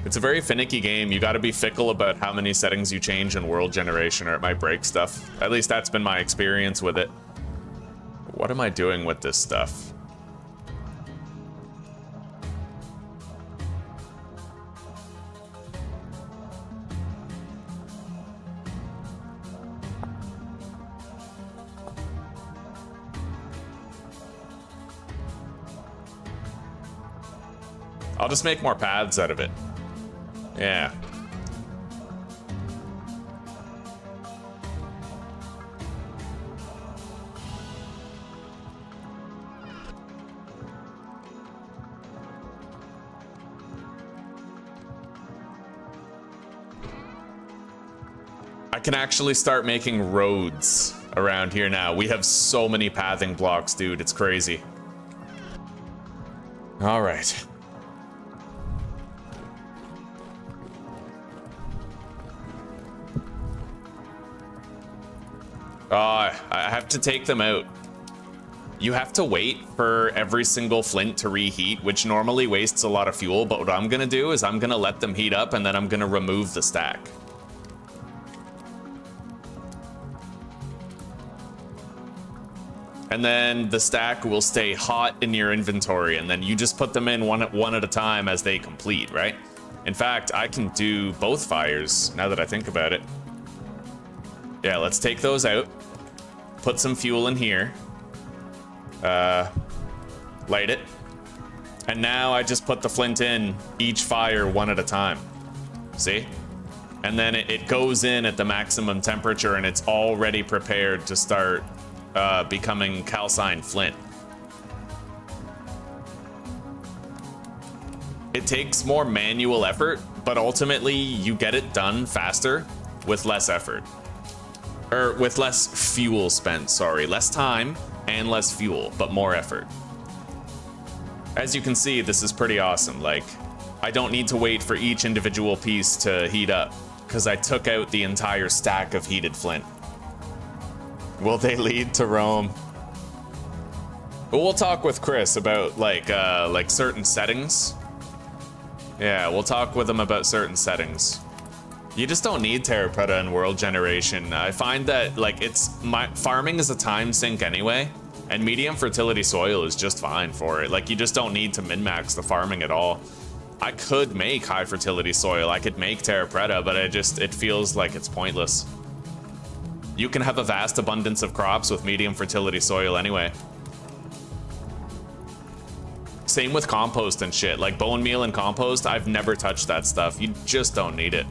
It's a very finicky game. You gotta be fickle about how many settings you change in world generation or it might break stuff. At least that's been my experience with it. What am I doing with this stuff? I'll just make more paths out of it. Yeah. I can actually start making roads around here now. We have so many pathing blocks, dude. It's crazy. All right. I have to take them out. You have to wait for every single flint to reheat, which normally wastes a lot of fuel, but what I'm gonna do is I'm gonna let them heat up and then I'm gonna remove the stack. And then the stack will stay hot in your inventory, and then you just put them in one at a time as they complete, right? In fact, I can do both fires now that I think about it. Yeah, let's take those out. Put some fuel in here. Light it. And now I just put the flint in each fire one at a time. See? And then it goes in at the maximum temperature and it's already prepared to start becoming calcined flint. It takes more manual effort, but ultimately you get it done faster with less effort. Or with less fuel spent, sorry. Less time and less fuel, but more effort. As you can see, this is pretty awesome. Like, I don't need to wait for each individual piece to heat up, because I took out the entire stack of heated flint. Will they lead to Rome? But we'll talk with Chris about like certain settings. Yeah, we'll talk with him about certain settings. You just don't need Terra Preta in world generation. I find that like farming is a time sink anyway, and medium fertility soil is just fine for it. Like you just don't need to min-max the farming at all. I could make high fertility soil. I could make Terra Preta, but it feels like it's pointless. You can have a vast abundance of crops with medium fertility soil anyway. Same with compost and shit. Like bone meal and compost, I've never touched that stuff. You just don't need it.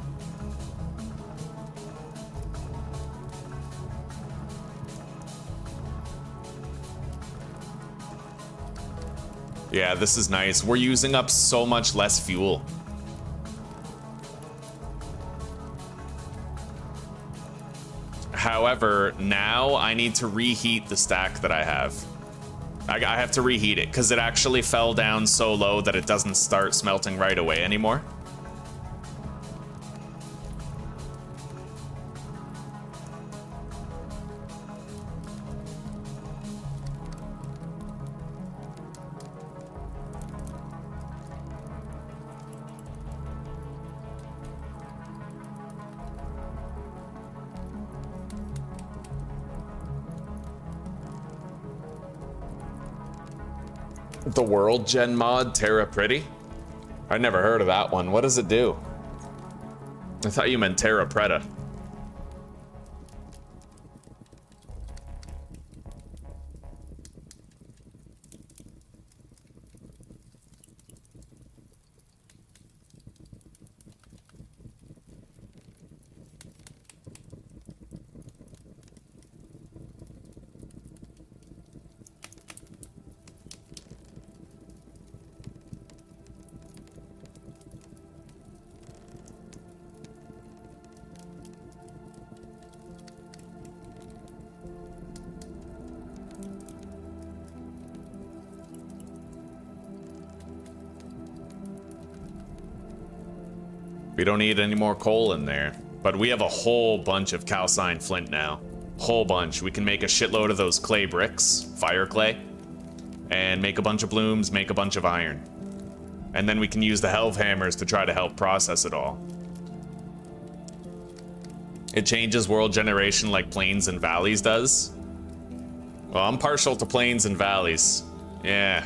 Yeah, this is nice. We're using up so much less fuel. However, now I need to reheat the stack that I have. I have to reheat it because it actually fell down so low that it doesn't start smelting right away anymore. The world gen mod, Terra Pretty? I never heard of that one. What does it do? I thought you meant Terra Preta. We don't need any more coal in there, but we have a whole bunch of calcined flint now. Whole bunch. We can make a shitload of those clay bricks, fire clay, and make a bunch of blooms, make a bunch of iron. And then we can use the helve hammers to try to help process it all. It changes world generation like plains and valleys does. Well, I'm partial to plains and valleys. Yeah.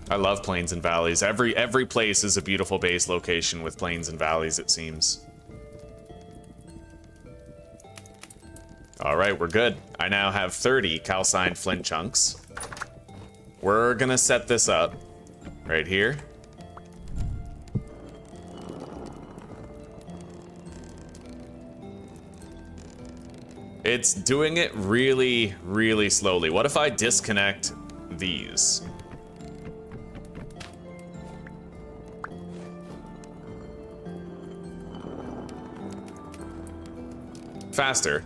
I love plains and valleys. Every place is a beautiful base location with plains and valleys, it seems. All right, we're good. I now have 30 calcined flint chunks. We're gonna set this up right here. It's doing it really, really slowly. What if I disconnect these? Faster.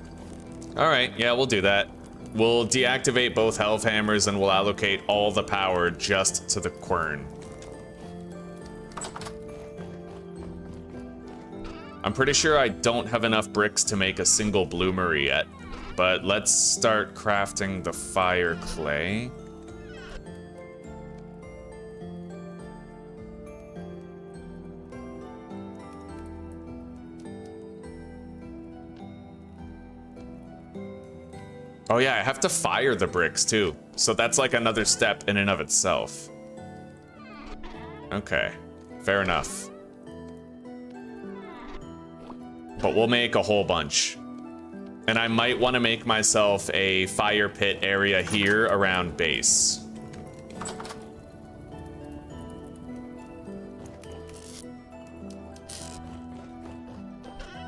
Alright, yeah, we'll do that. We'll deactivate both health hammers and we'll allocate all the power just to the quern. I'm pretty sure I don't have enough bricks to make a single bloomer yet, but let's start crafting the fire clay. Oh yeah, I have to fire the bricks too. So that's like another step in and of itself. Okay, fair enough. But we'll make a whole bunch. And I might want to make myself a fire pit area here around base.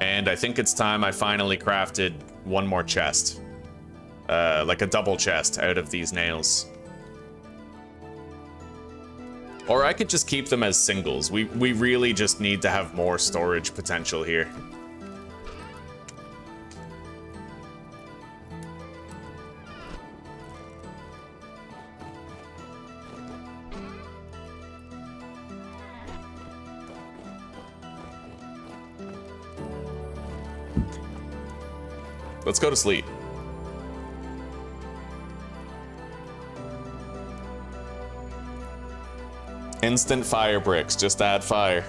And I think it's time I finally crafted one more chest. Like a double chest out of these nails. Or I could just keep them as singles. We really just need to have more storage potential here. Let's go to sleep. Instant fire bricks, just add fire.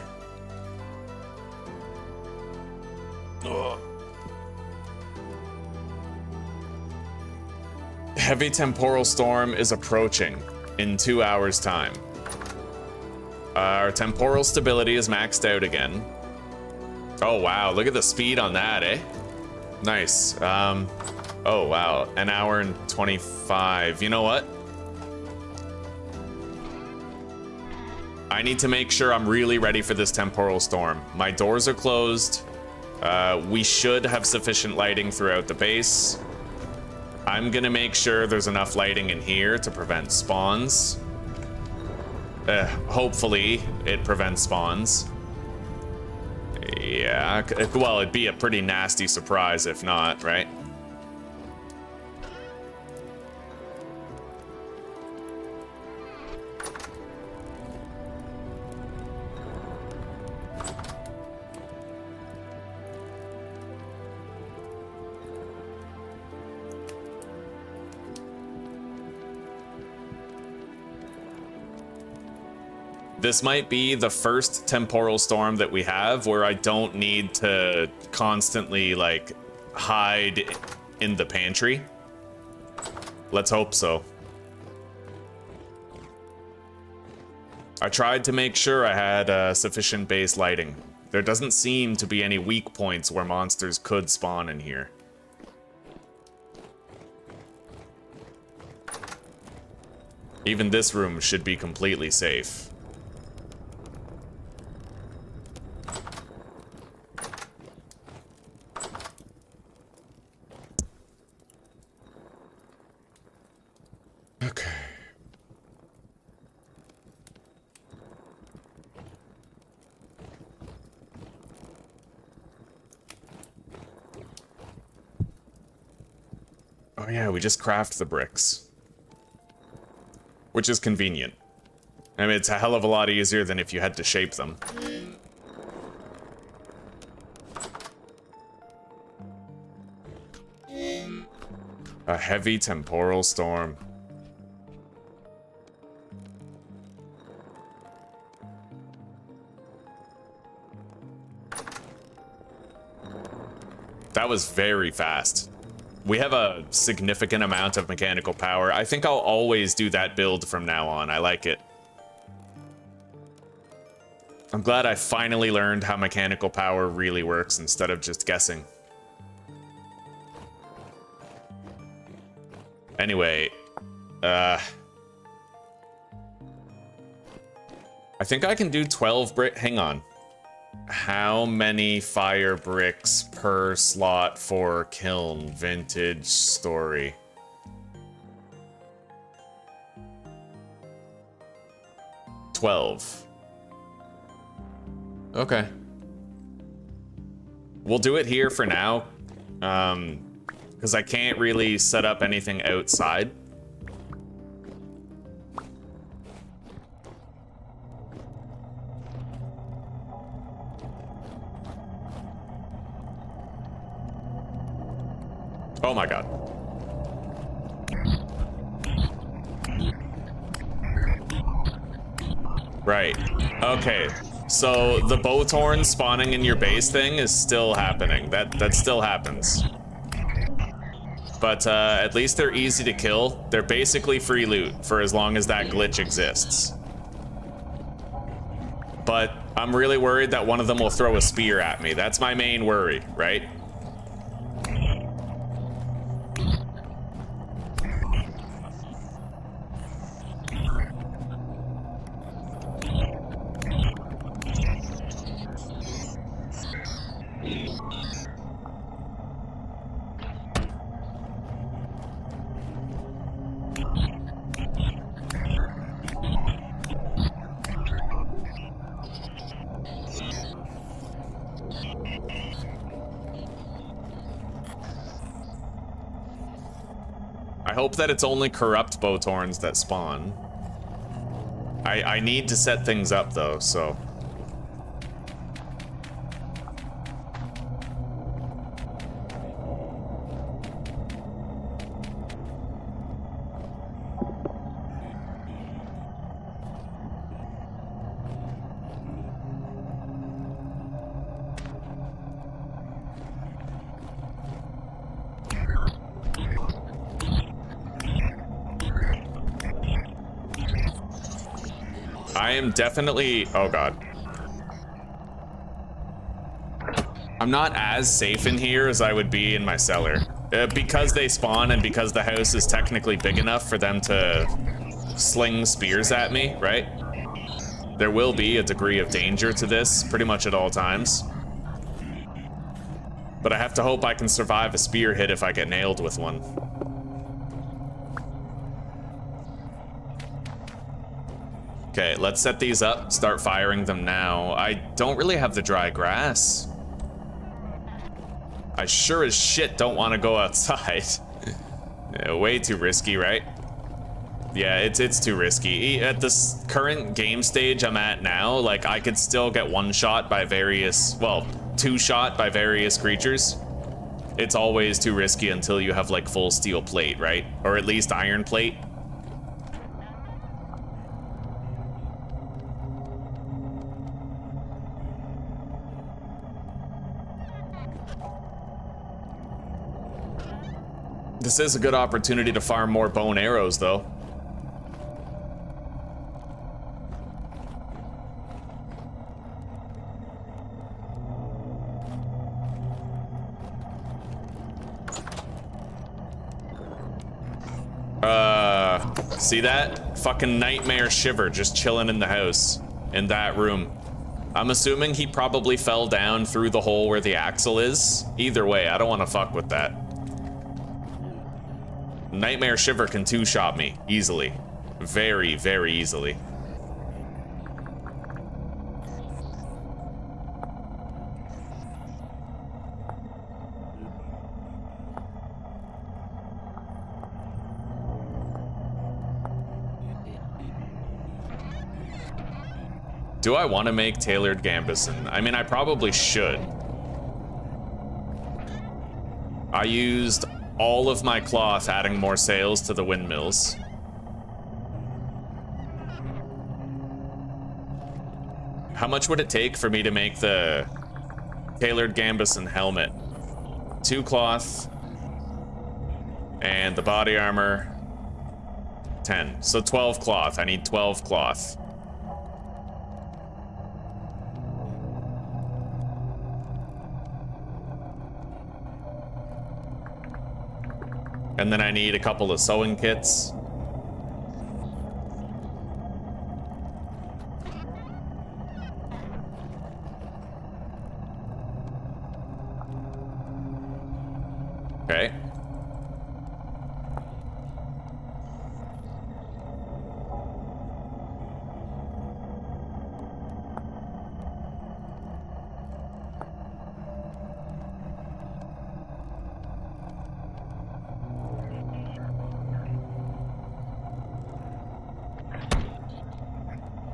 Ugh. Heavy temporal storm is approaching in 2 hours' time. Our temporal stability is maxed out again. Oh wow, look at the speed on that, eh? Nice. Oh wow, an hour and 25. You know what? I need to make sure I'm really ready for this temporal storm. My doors are closed. We should have sufficient lighting throughout the base. I'm gonna make sure there's enough lighting in here to prevent spawns. Hopefully it prevents spawns. Yeah, well, it'd be a pretty nasty surprise if not, right? This might be the first temporal storm that we have where I don't need to constantly, like, hide in the pantry. Let's hope so. I tried to make sure I had sufficient base lighting. There doesn't seem to be any weak points where monsters could spawn in here. Even this room should be completely safe. Okay. Oh yeah, we just craft the bricks. Which is convenient. I mean, it's a hell of a lot easier than if you had to shape them. A heavy temporal storm. That was very fast. We have a significant amount of mechanical power. I think I'll always do that build from now on. I like it. I'm glad I finally learned how mechanical power really works instead of just guessing. Anyway, I think I can do 12 brick. Hang on. How many fire bricks per slot for kiln? Vintage story. $12. Okay. We'll do it here for now. Because I can't really set up anything outside. Oh my god. Right. Okay. So the Bowthorn spawning in your base thing is still happening. That still happens. But at least they're easy to kill. They're basically free loot for as long as that glitch exists. But I'm really worried that one of them will throw a spear at me. That's my main worry, right? I hope that it's only corrupt Bowthorns that spawn. I need to set things up though, so. I am definitely, oh god. I'm not as safe in here as I would be in my cellar. Because they spawn and because the house is technically big enough for them to sling spears at me, right? There will be a degree of danger to this pretty much at all times. But I have to hope I can survive a spear hit if I get nailed with one. Okay, let's set these up, start firing them now. I don't really have the dry grass. I sure as shit don't want to go outside. Yeah, way too risky, right? Yeah, it's too risky. At this current game stage I'm at now, like, I could still get one-shot by various, well, two-shot by various creatures. It's always too risky until you have, like, full steel plate, right? Or at least iron plate. This is a good opportunity to farm more bow and arrows, though. See that? Fucking Nightmare Shiver just chilling in the house, in that room. I'm assuming he probably fell down through the hole where the axle is. Either way, I don't want to fuck with that. Nightmare Shiver can two-shot me easily. Very, very easily. Do I want to make tailored gambeson? I mean, I probably should. I used all of my cloth, adding more sails to the windmills. How much would it take for me to make the tailored gambeson helmet? 2 cloth and the body armor 10. So 12 cloth. I need 12 cloth. And then I need a couple of sewing kits. Okay.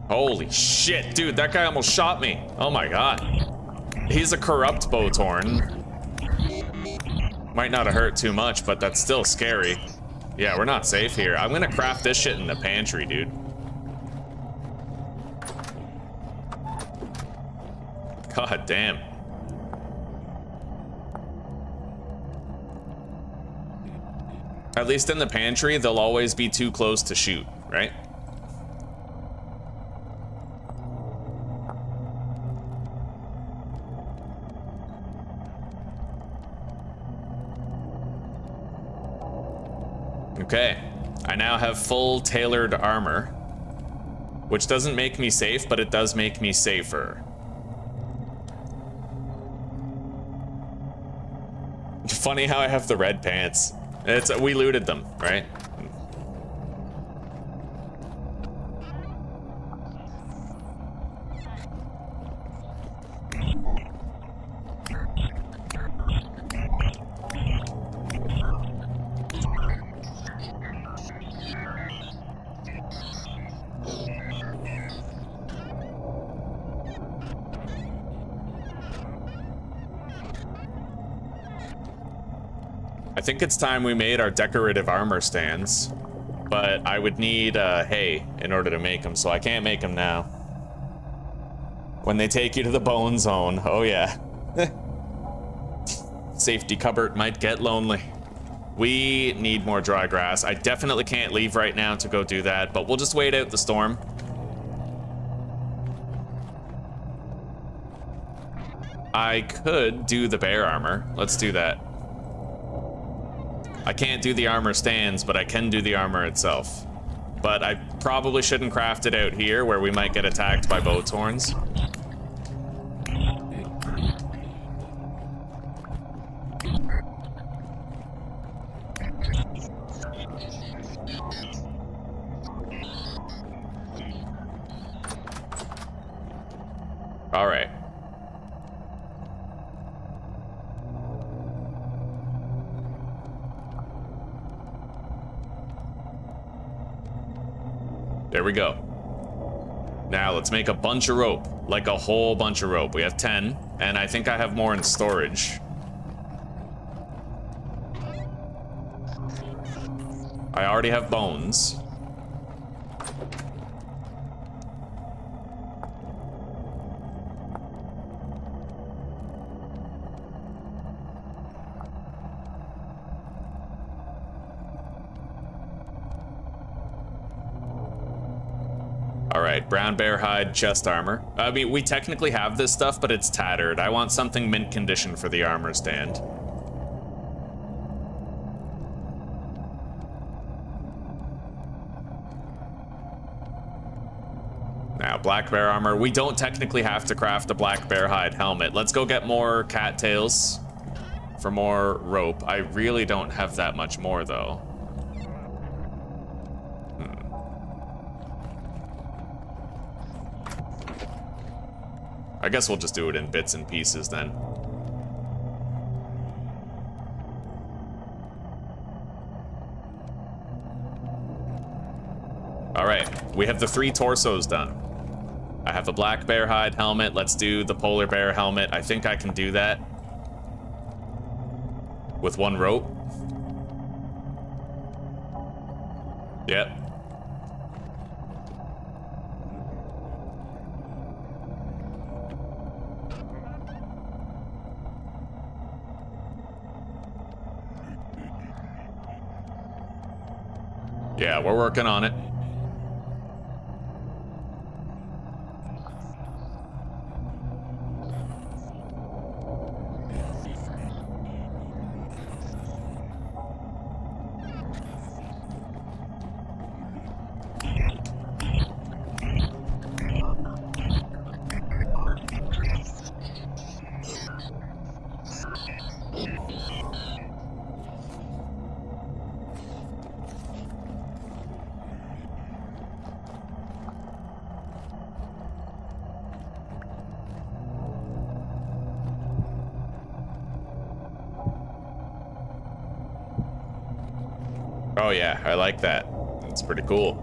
Holy shit, dude, that guy almost shot me. Oh my god. He's a corrupt Bowtorn. Might not have hurt too much, but that's still scary. Yeah, we're not safe here. I'm gonna craft this shit in the pantry, dude. God damn. At least in the pantry, they'll always be too close to shoot, right? Okay, I now have full tailored armor, which doesn't make me safe, but it does make me safer. Funny how I have the red pants. We looted them, right? I think it's time we made our decorative armor stands, but I would need hay in order to make them, so I can't make them now. When they take you to the bone zone, oh yeah. Safety cupboard might get lonely. We need more dry grass. I definitely can't leave right now to go do that, but we'll just wait out the storm. I could do the bear armor. Let's do that. I can't do the armor stands, but I can do the armor itself. But I probably shouldn't craft it out here where we might get attacked by Bowtorns. All right. There we go. Now let's make a bunch of rope, like a whole bunch of rope. We have 10, and I think I have more in storage. I already have bones. Alright, brown bear hide, chest armor. I mean, we technically have this stuff, but it's tattered. I want something mint condition for the armor stand. Now, black bear armor. We don't technically have to craft a black bear hide helmet. Let's go get more cattails for more rope. I really don't have that much more, though. I guess we'll just do it in bits and pieces then. All right, we have the 3 torsos done. I have the black bear hide helmet. Let's do the polar bear helmet. I think I can do that with 1 rope. Yep. Yeah, we're working on it. Oh yeah, I like that. It's pretty cool.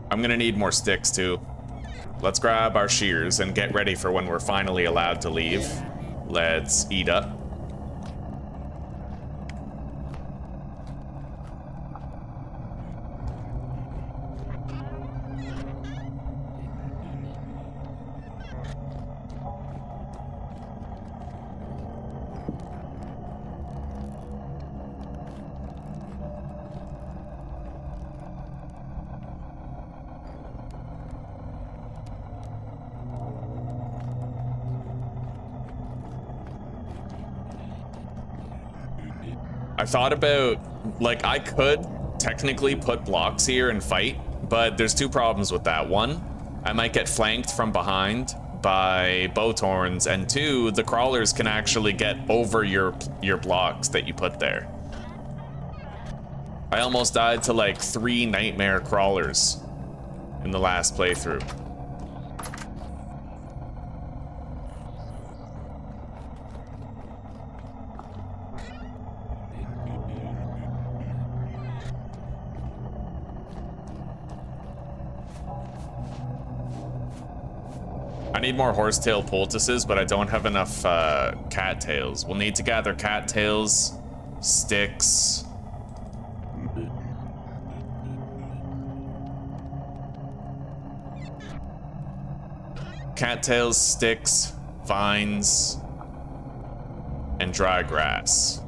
I'm gonna need more sticks too. Let's grab our shears and get ready for when we're finally allowed to leave. Let's eat up. I thought about, like, I could technically put blocks here and fight, but there's two problems with that. One, I might get flanked from behind by bowthorns, and two, the crawlers can actually get over your blocks that you put there. I almost died to like 3 nightmare crawlers in the last playthrough. I need more horsetail poultices, but I don't have enough cattails. We'll need to gather cattails, sticks. Cattails, sticks, vines, and dry grass.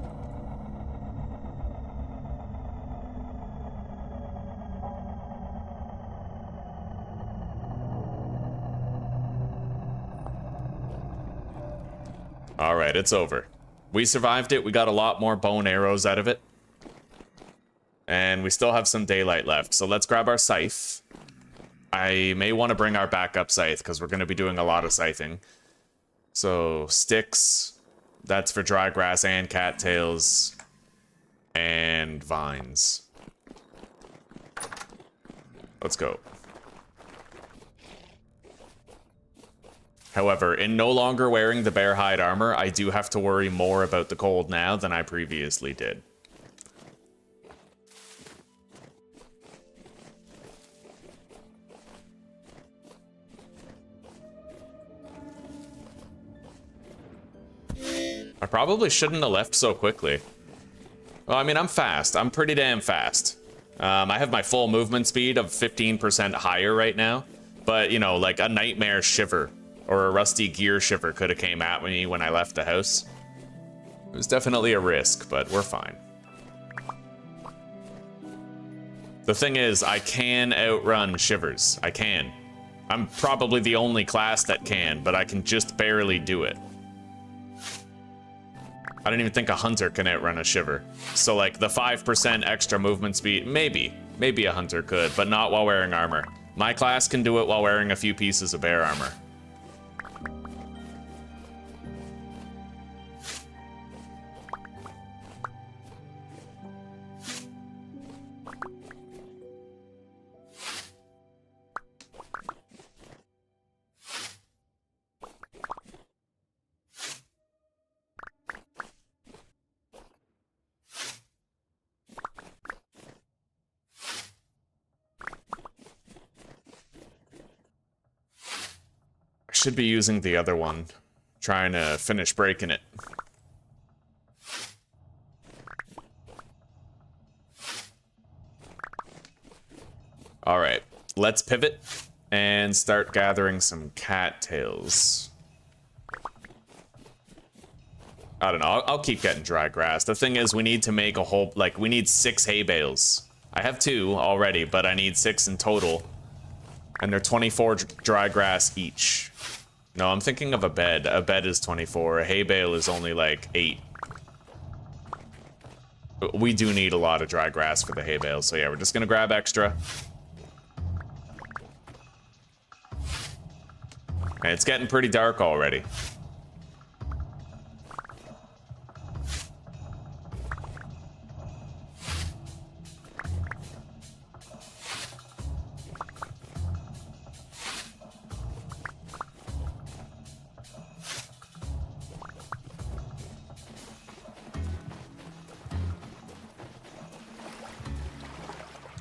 All right, it's over. We survived it. We got a lot more bow and arrows out of it. And we still have some daylight left. So let's grab our scythe. I may want to bring our backup scythe because we're going to be doing a lot of scything. So sticks, that's for dry grass and cattails and vines. Let's go. However, in no longer wearing the bear hide armor, I do have to worry more about the cold now than I previously did. I probably shouldn't have left so quickly. Well, I mean, I'm fast. I'm pretty damn fast. I have my full movement speed of 15% higher right now. But, you know, like a nightmare shiver or a rusty gear shiver could have came at me when I left the house. It was definitely a risk, but we're fine. The thing is, I can outrun shivers. I can. I'm probably the only class that can, but I can just barely do it. I don't even think a hunter can outrun a shiver. So like the 5% extra movement speed, maybe a hunter could, but not while wearing armor. My class can do it while wearing a few pieces of bear armor. Should be using the other one, trying to finish breaking it. All right, let's pivot and start gathering some cattails. I don't know, I'll keep getting dry grass. The thing is, we need to make a whole, like, we need 6 hay bales. I have 2 already, but I need 6 in total. And they're 24 dry grass each. No, I'm thinking of a bed. A bed is 24. A hay bale is only like 8. We do need a lot of dry grass for the hay bale, so yeah, we're just gonna grab extra. And it's getting pretty dark already.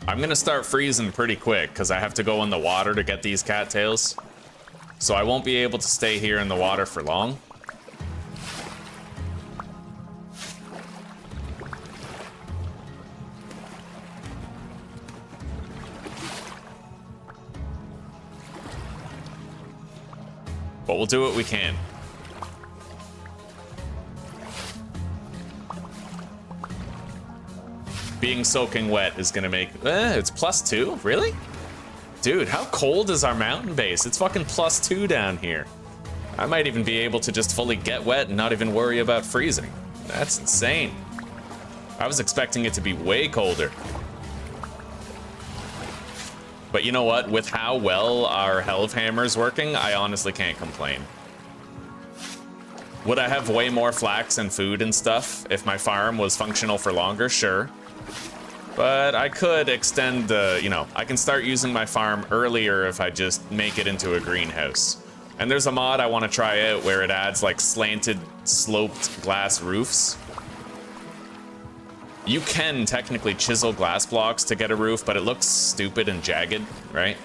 I'm gonna start freezing pretty quick because I have to go in the water to get these cattails. So I won't be able to stay here in the water for long. But we'll do what we can. Being soaking wet is gonna make... it's +2? Really? Dude, how cold is our mountain base? It's fucking +2 down here. I might even be able to just fully get wet and not even worry about freezing. That's insane. I was expecting it to be way colder. But you know what? With how well our Hellhammer's working, I honestly can't complain. Would I have way more flax and food and stuff if my farm was functional for longer? Sure. But I could extend the, you know, I can start using my farm earlier if I just make it into a greenhouse. And there's a mod I want to try out where it adds like slanted, sloped glass roofs. You can technically chisel glass blocks to get a roof, but it looks stupid and jagged, right?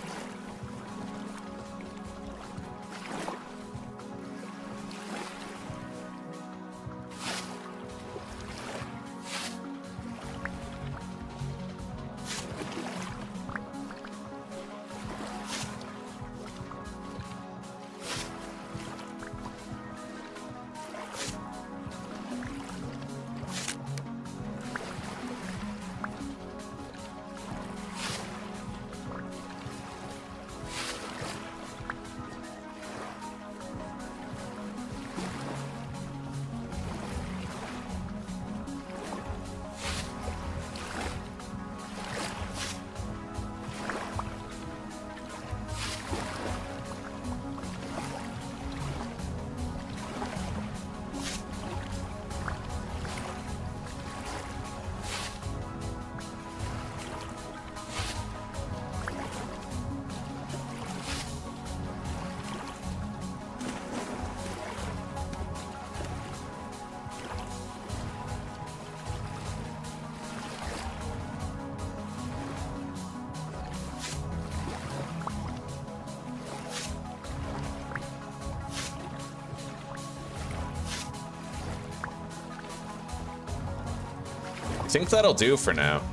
I think that'll do for now.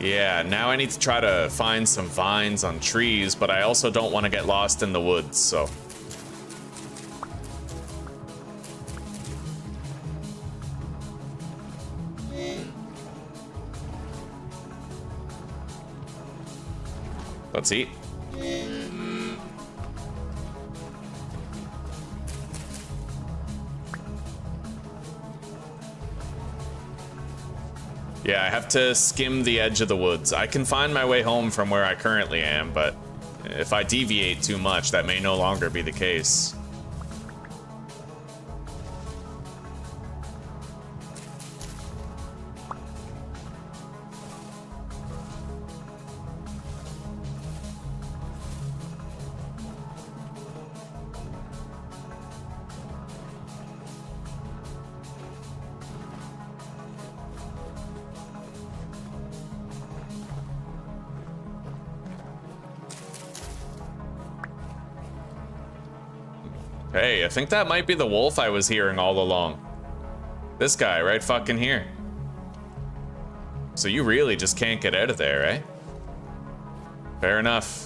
Yeah, now I need to try to find some vines on trees, but I also don't want to get lost in the woods, so. Let's eat. Yeah, I have to skim the edge of the woods. I can find my way home from where I currently am, but if I deviate too much, that may no longer be the case. Hey, I think that might be the wolf I was hearing all along. This guy right fucking here. So you really just can't get out of there, eh? Fair enough.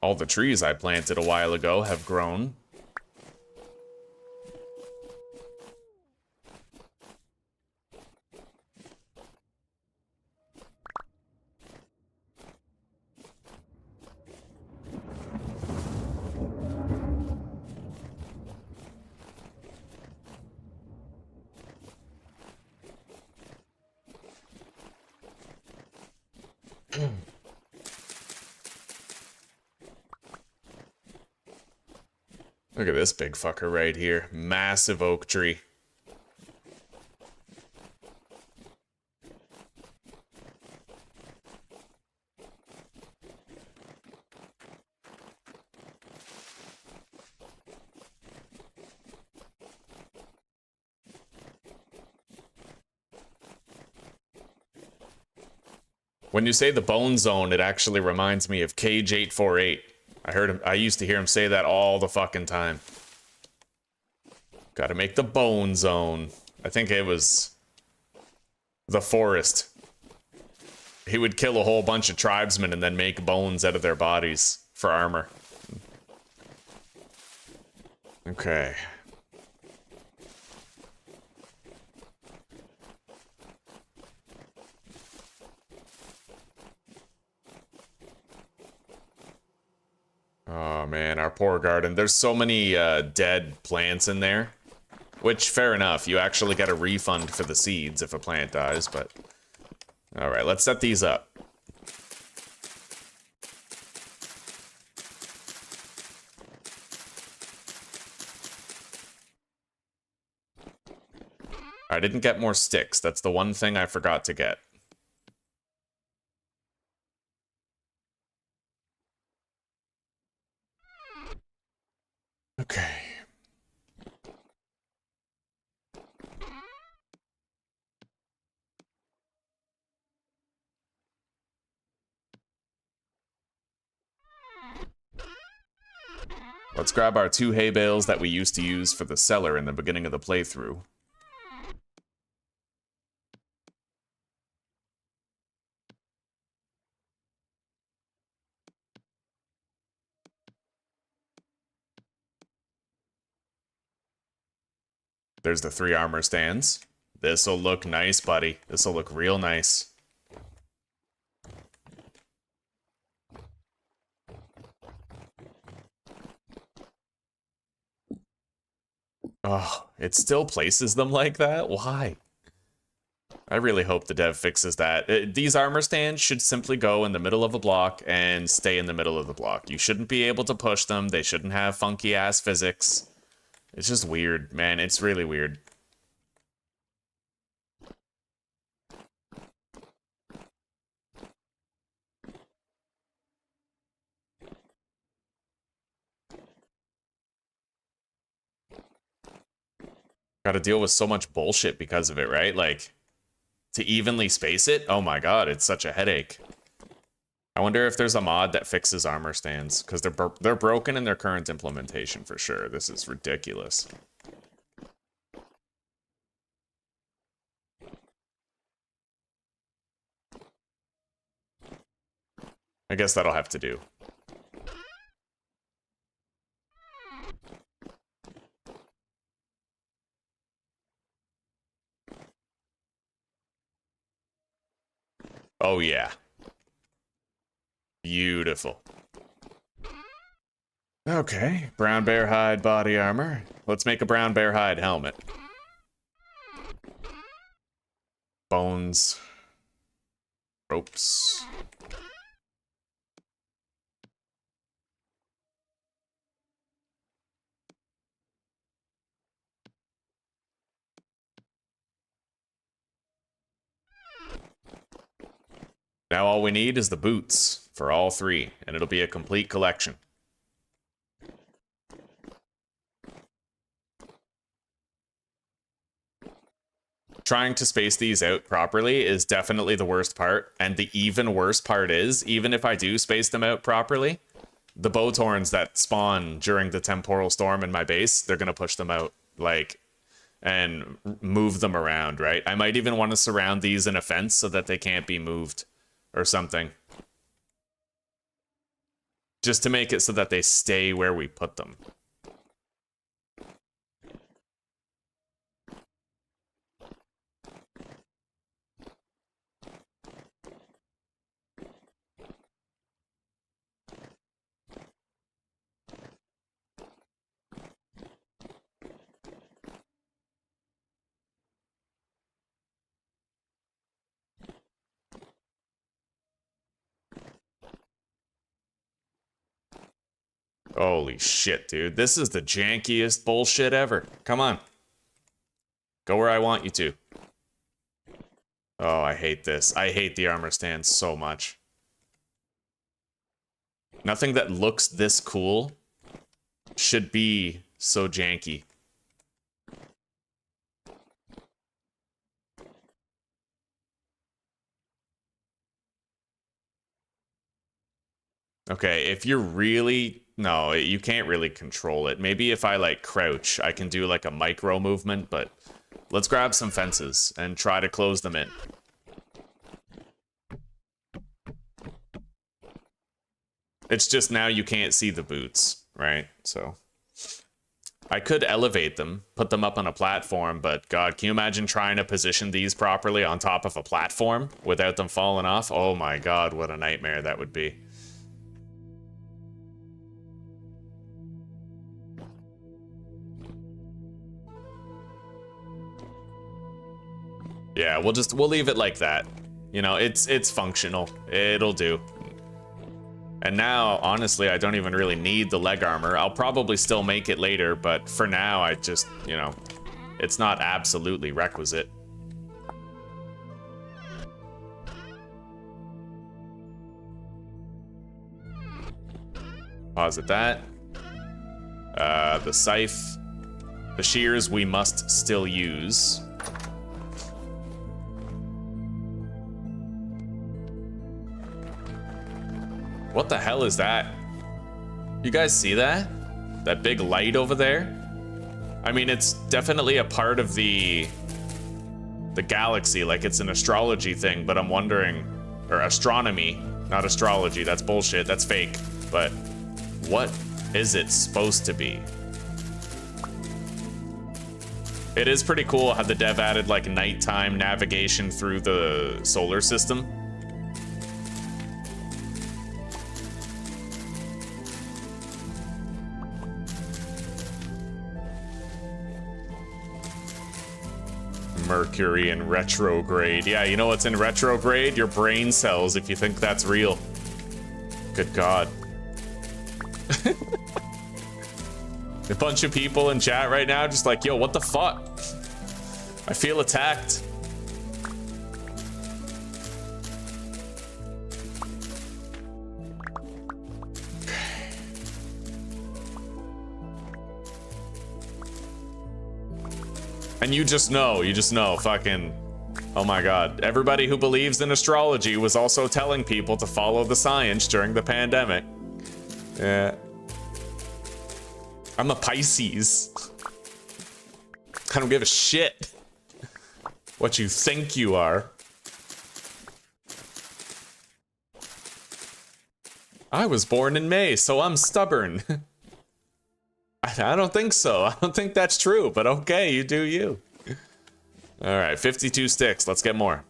All the trees I planted a while ago have grown. Look at this big fucker right here. Massive oak tree. When you say the bone zone, it actually reminds me of Cage 848. I used to hear him say that all the fucking time. Gotta make the bone zone. I think it was the forest. He would kill a whole bunch of tribesmen and then make bones out of their bodies for armor. Okay. Oh man, our poor garden. There's so many dead plants in there. Which, fair enough, you actually get a refund for the seeds if a plant dies, but... Alright, let's set these up. I didn't get more sticks. That's the one thing I forgot to get. Okay. Let's grab our 2 hay bales that we used to use for the cellar in the beginning of the playthrough. There's the 3 armor stands. This'll look nice, buddy. This'll look real nice. Oh, it still places them like that? Why? I really hope the dev fixes that. These armor stands should simply go in the middle of a block and stay in the middle of the block. You shouldn't be able to push them. They shouldn't have funky-ass physics. It's just weird, man. It's really weird. Gotta deal with so much bullshit because of it, right? Like, to evenly space it? Oh my god, it's such a headache. I wonder if there's a mod that fixes armor stands, because they're broken in their current implementation for sure. This is ridiculous. I guess that'll have to do. Oh yeah. Beautiful. Okay, brown bear hide body armor. Let's make a brown bear hide helmet. Bones. Ropes. Now all we need is the boots for all 3, and it'll be a complete collection. Trying to space these out properly is definitely the worst part, and the even worse part is, even if I do space them out properly, the bowthorns that spawn during the temporal storm in my base, they're gonna push them out, like, and move them around, right? I might even want to surround these in a fence so that they can't be moved or something. Just to make it so that they stay where we put them. Holy shit, dude. This is the jankiest bullshit ever. Come on. Go where I want you to. Oh, I hate this. I hate the armor stand so much. Nothing that looks this cool should be so janky. Okay, if you're really... No, you can't really control it. Maybe if I, like, crouch, I can do, like, a micro movement, but... Let's grab some fences and try to close them in. It's just now you can't see the boots, right? So... I could elevate them, put them up on a platform, but God, can you imagine trying to position these properly on top of a platform without them falling off? Oh my God, what a nightmare that would be. Yeah, we'll leave it like that. You know, it's functional. It'll do. And now, honestly, I don't even really need the leg armor. I'll probably still make it later, but for now, I just, you know, it's not absolutely requisite. Pause at that. The scythe. The shears we must still use. What the hell is that? You guys see that? That big light over there? I mean, it's definitely a part of the galaxy, like it's an astrology thing, but I'm wondering, or astronomy, not astrology, that's bullshit, that's fake, but what is it supposed to be? It is pretty cool how the dev added like nighttime navigation through the solar system. Mercury in retrograde. Yeah, you know what's in retrograde? Your brain cells, if you think that's real. Good God. A bunch of people in chat right now just like, yo, what the fuck? I feel attacked. And you just know, fucking, oh my God. Everybody who believes in astrology was also telling people to follow the science during the pandemic. Yeah. I'm a Pisces. I don't give a shit what you think you are. I was born in May, so I'm stubborn. I don't think so. I don't think that's true, but okay, you do you. All right, 52 sticks. Let's get more.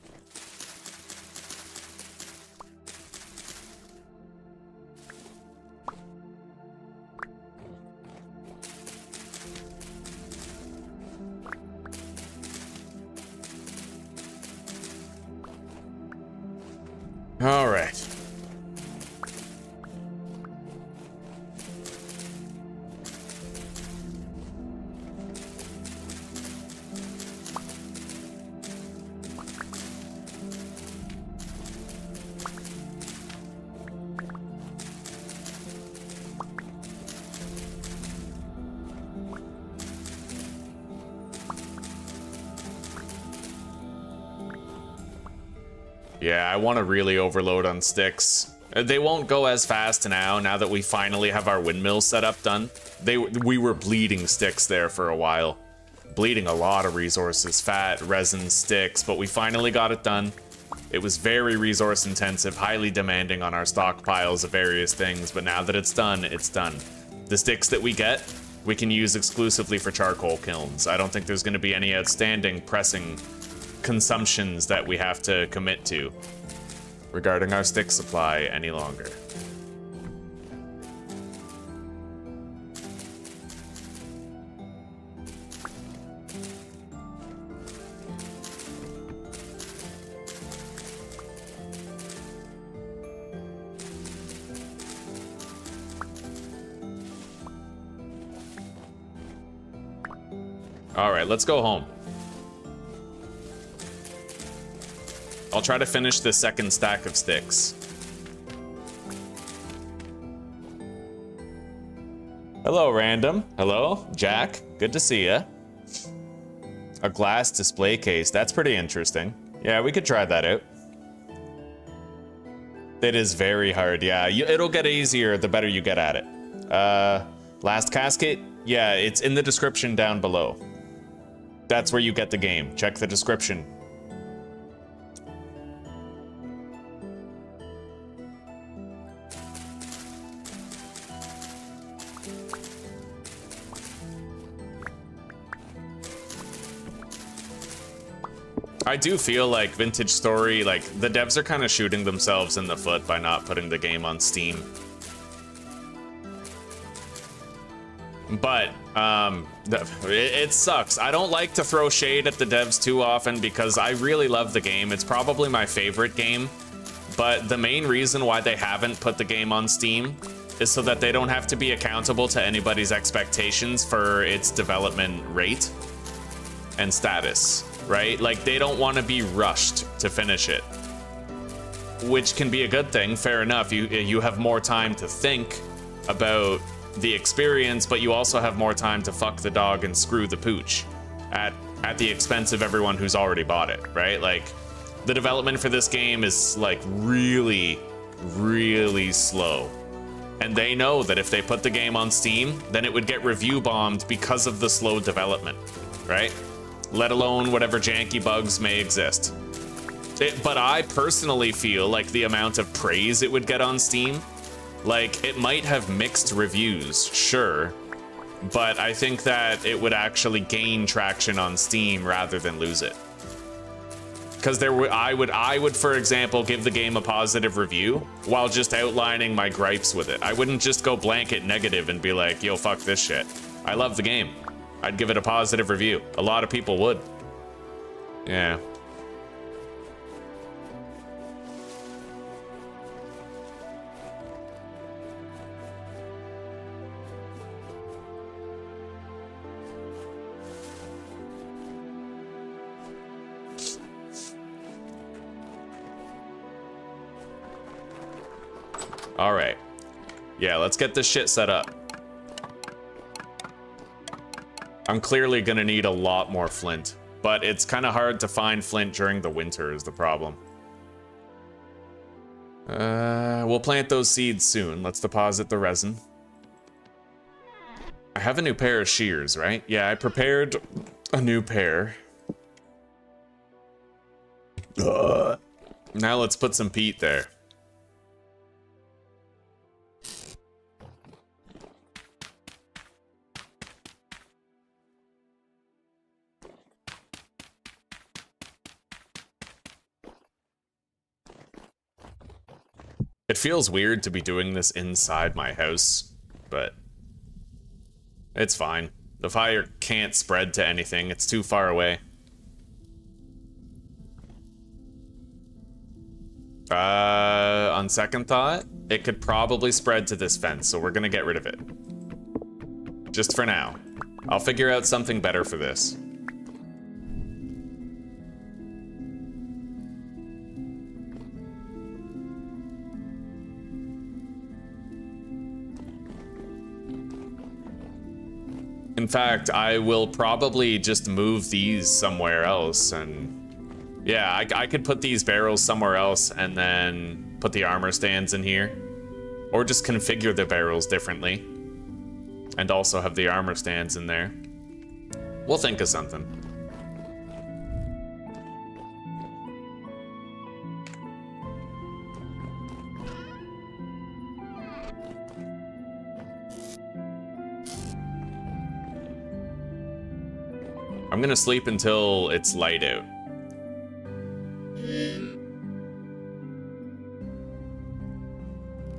All right. Yeah, I want to really overload on sticks. They won't go as fast now that we finally have our windmill setup done. We were bleeding sticks there for a while. Bleeding a lot of resources, fat, resin, sticks, but we finally got it done. It was very resource intensive, highly demanding on our stockpiles of various things, but now that it's done, it's done. The sticks that we get, we can use exclusively for charcoal kilns. I don't think there's going to be any outstanding pressing consumptions that we have to commit to regarding our stick supply any longer. All right, let's go home. I'll try to finish the second stack of sticks. Hello, random. Hello, Jack. Good to see ya. A glass display case. That's pretty interesting. Yeah, we could try that out. It is very hard, yeah. It'll get easier the better you get at it. Last casket? Yeah, it's in the description down below. That's where you get the game. Check the description. I do feel like Vintage Story, like, the devs are kind of shooting themselves in the foot by not putting the game on Steam. But, it sucks. I don't like to throw shade at the devs too often because I really love the game. It's probably my favorite game. But the main reason why they haven't put the game on Steam is so that they don't have to be accountable to anybody's expectations for its development rate and status. Right? Like, they don't want to be rushed to finish it. Which can be a good thing, fair enough. You have more time to think about the experience, but you also have more time to fuck the dog and screw the pooch at the expense of everyone who's already bought it, right? Like, the development for this game is, like, really, really slow. And they know that if they put the game on Steam, then it would get review bombed because of the slow development, right? Let alone whatever janky bugs may exist. But I personally feel like the amount of praise it would get on Steam, like, it might have mixed reviews, sure, but I think that it would actually gain traction on Steam rather than lose it. Because I would, for example, give the game a positive review while just outlining my gripes with it. I wouldn't just go blanket negative and be like, yo, fuck this shit. I love the game. I'd give it a positive review. A lot of people would. Yeah. All right. Yeah, let's get this shit set up. I'm clearly gonna need a lot more flint, but it's kind of hard to find flint during the winter is the problem. We'll plant those seeds soon. Let's deposit the resin. I have a new pair of shears, right? Yeah, I prepared a new pair. Now let's put some peat there. It feels weird to be doing this inside my house, but it's fine. The fire can't spread to anything. It's too far away. On second thought, it could probably spread to this fence, so we're gonna get rid of it. Just for now. I'll figure out something better for this. In fact, I will probably just move these somewhere else, and yeah, I could put these barrels somewhere else and then put the armor stands in here, or just configure the barrels differently and also have the armor stands in there. We'll think of something. I'm gonna sleep until it's light out.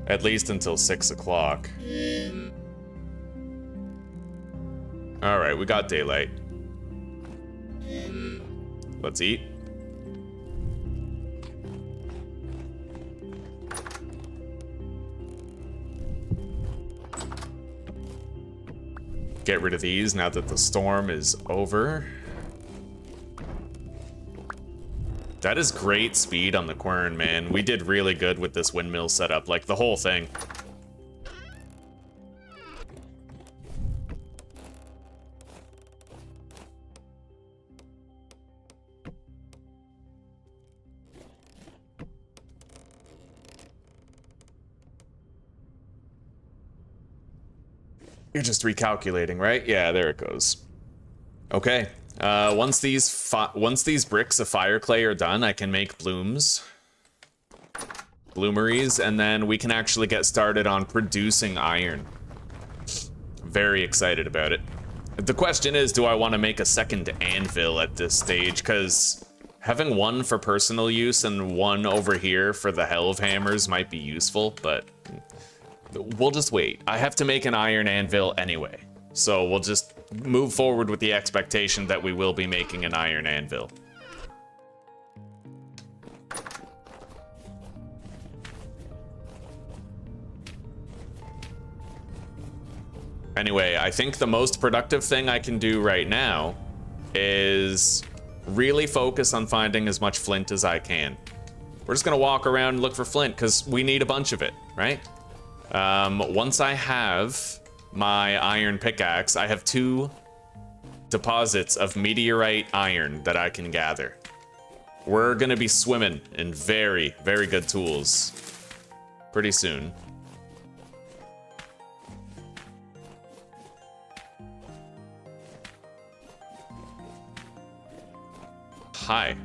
At least until 6 o'clock. Alright, we got daylight. Let's eat. Get rid of these now that the storm is over. That is great speed on the quern, man. We did really good with this windmill setup, like the whole thing. You're just recalculating, right? Yeah, there it goes. Okay. Once these bricks of fire clay are done, I can make bloomeries, and then we can actually get started on producing iron. Very excited about it. The question is, do I want to make a second anvil at this stage? Because having one for personal use and one over here for the hell of hammers might be useful, but we'll just wait. I have to make an iron anvil anyway, so we'll just move forward with the expectation that we will be making an iron anvil. Anyway, I think the most productive thing I can do right now is really focus on finding as much flint as I can. We're just gonna walk around and look for flint because we need a bunch of it, right? Once I have my iron pickaxe, I have 2 deposits of meteorite iron that I can gather. We're gonna be swimming in very, very good tools pretty soon. Hi.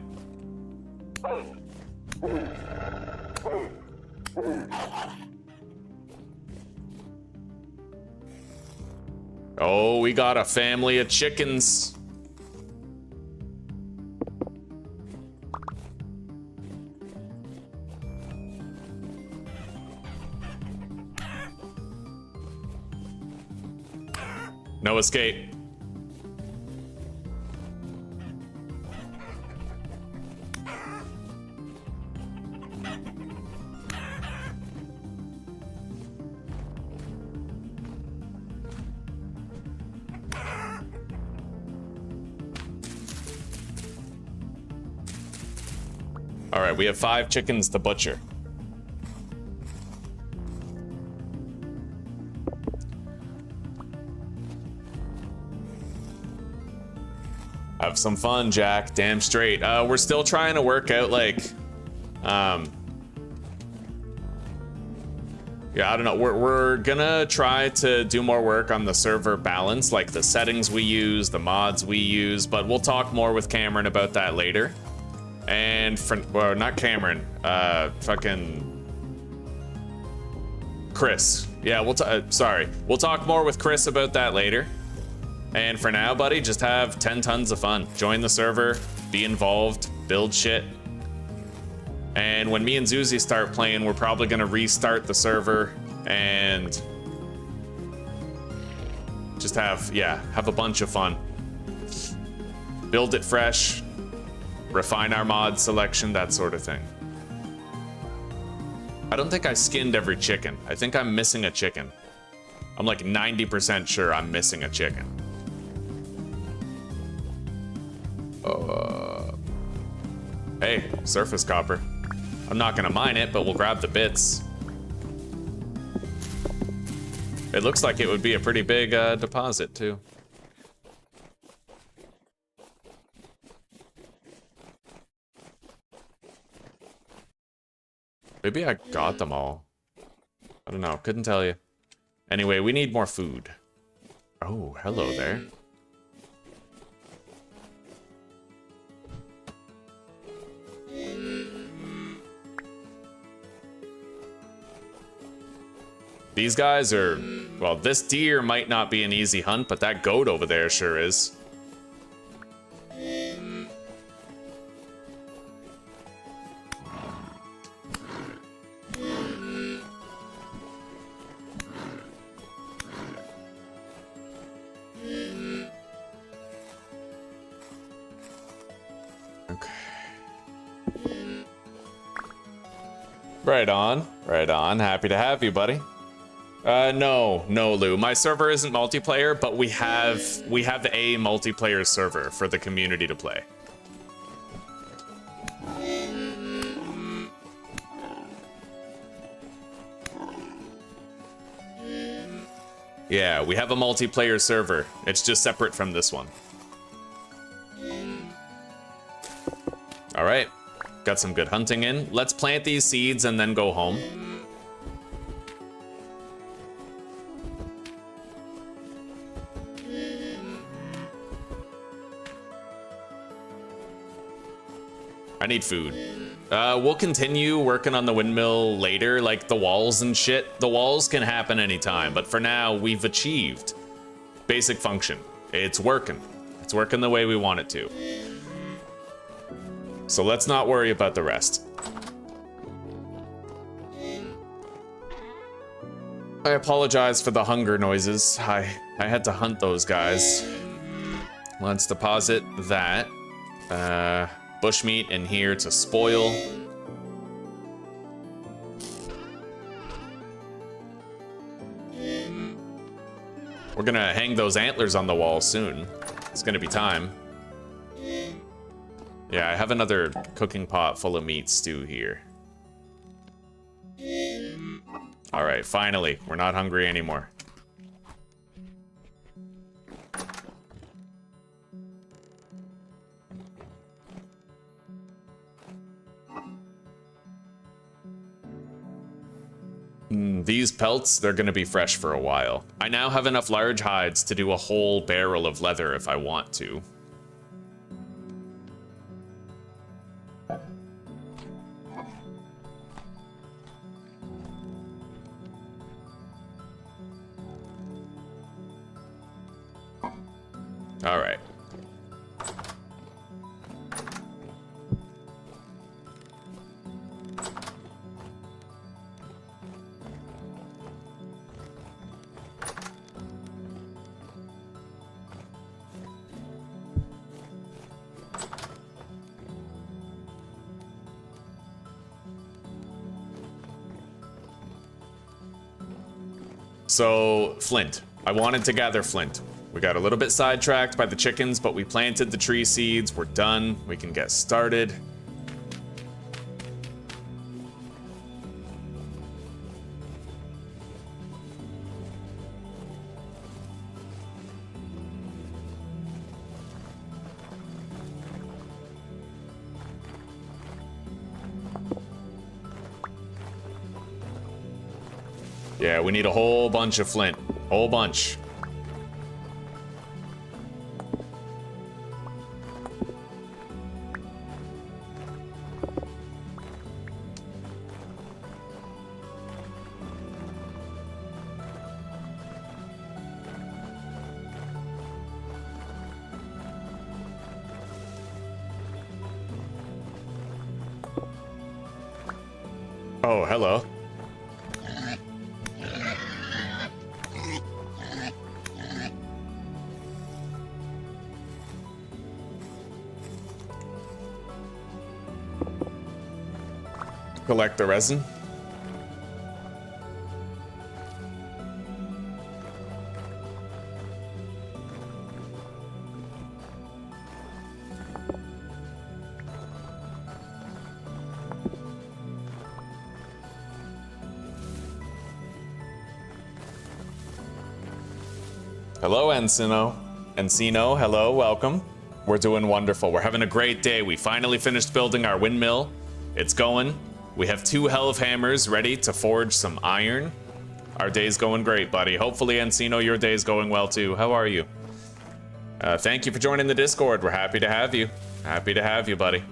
Oh, we got a family of chickens. No escape. All right, we have 5 chickens to butcher. Have some fun, Jack. Damn straight. We're still trying to work out, like, yeah, I don't know. We're gonna try to do more work on the server balance, like the settings we use, the mods we use, but we'll talk more with Cameron about that later. And well, not Cameron, fucking Chris. Yeah, sorry. We'll talk more with Chris about that later. And for now, buddy, just have 10 tons of fun. Join the server, be involved, build shit. And when me and Zuzi start playing, we're probably gonna restart the server and just have a bunch of fun. Build it fresh, refine our mod selection, that sort of thing. I don't think I skinned every chicken. I think I'm missing a chicken. I'm like 90% sure I'm missing a chicken. Hey, surface copper. I'm not gonna mine it, but we'll grab the bits. It looks like it would be a pretty big deposit too. Maybe I got them all. I don't know, couldn't tell you. Anyway, we need more food. Oh, hello there. These guys are, well, this deer might not be an easy hunt, but that goat over there sure is. Right on, right on. Happy to have you, buddy. No, Lou. My server isn't multiplayer, but we have a multiplayer server for the community to play. Yeah, we have a multiplayer server. It's just separate from this one. All right. Got some good hunting in. Let's plant these seeds and then go home. I need food. We'll continue working on the windmill later, like the walls and shit. The walls can happen anytime, but for now, we've achieved basic function. It's working. It's working the way we want it to. So let's not worry about the rest. I apologize for the hunger noises. I had to hunt those guys. Let's deposit that. Bushmeat in here to spoil. We're gonna hang those antlers on the wall soon. It's gonna be time. Yeah, I have another cooking pot full of meat stew here. All right, finally, we're not hungry anymore. These pelts, they're gonna be fresh for a while. I now have enough large hides to do a whole barrel of leather if I want to. All right. So, flint. I wanted to gather flint. We got a little bit sidetracked by the chickens, but we planted the tree seeds. We're done. We can get started. Yeah, we need a whole bunch of flint. Whole bunch. Oh, hello. Collect the resin. Hello, Encino. Encino, hello, welcome. We're doing wonderful. We're having a great day. We finally finished building our windmill. It's going. We have 2 hell of hammers ready to forge some iron. Our day's going great, buddy. Hopefully, Encino, your day's going well too. How are you? Thank you for joining the Discord. We're happy to have you. Happy to have you, buddy.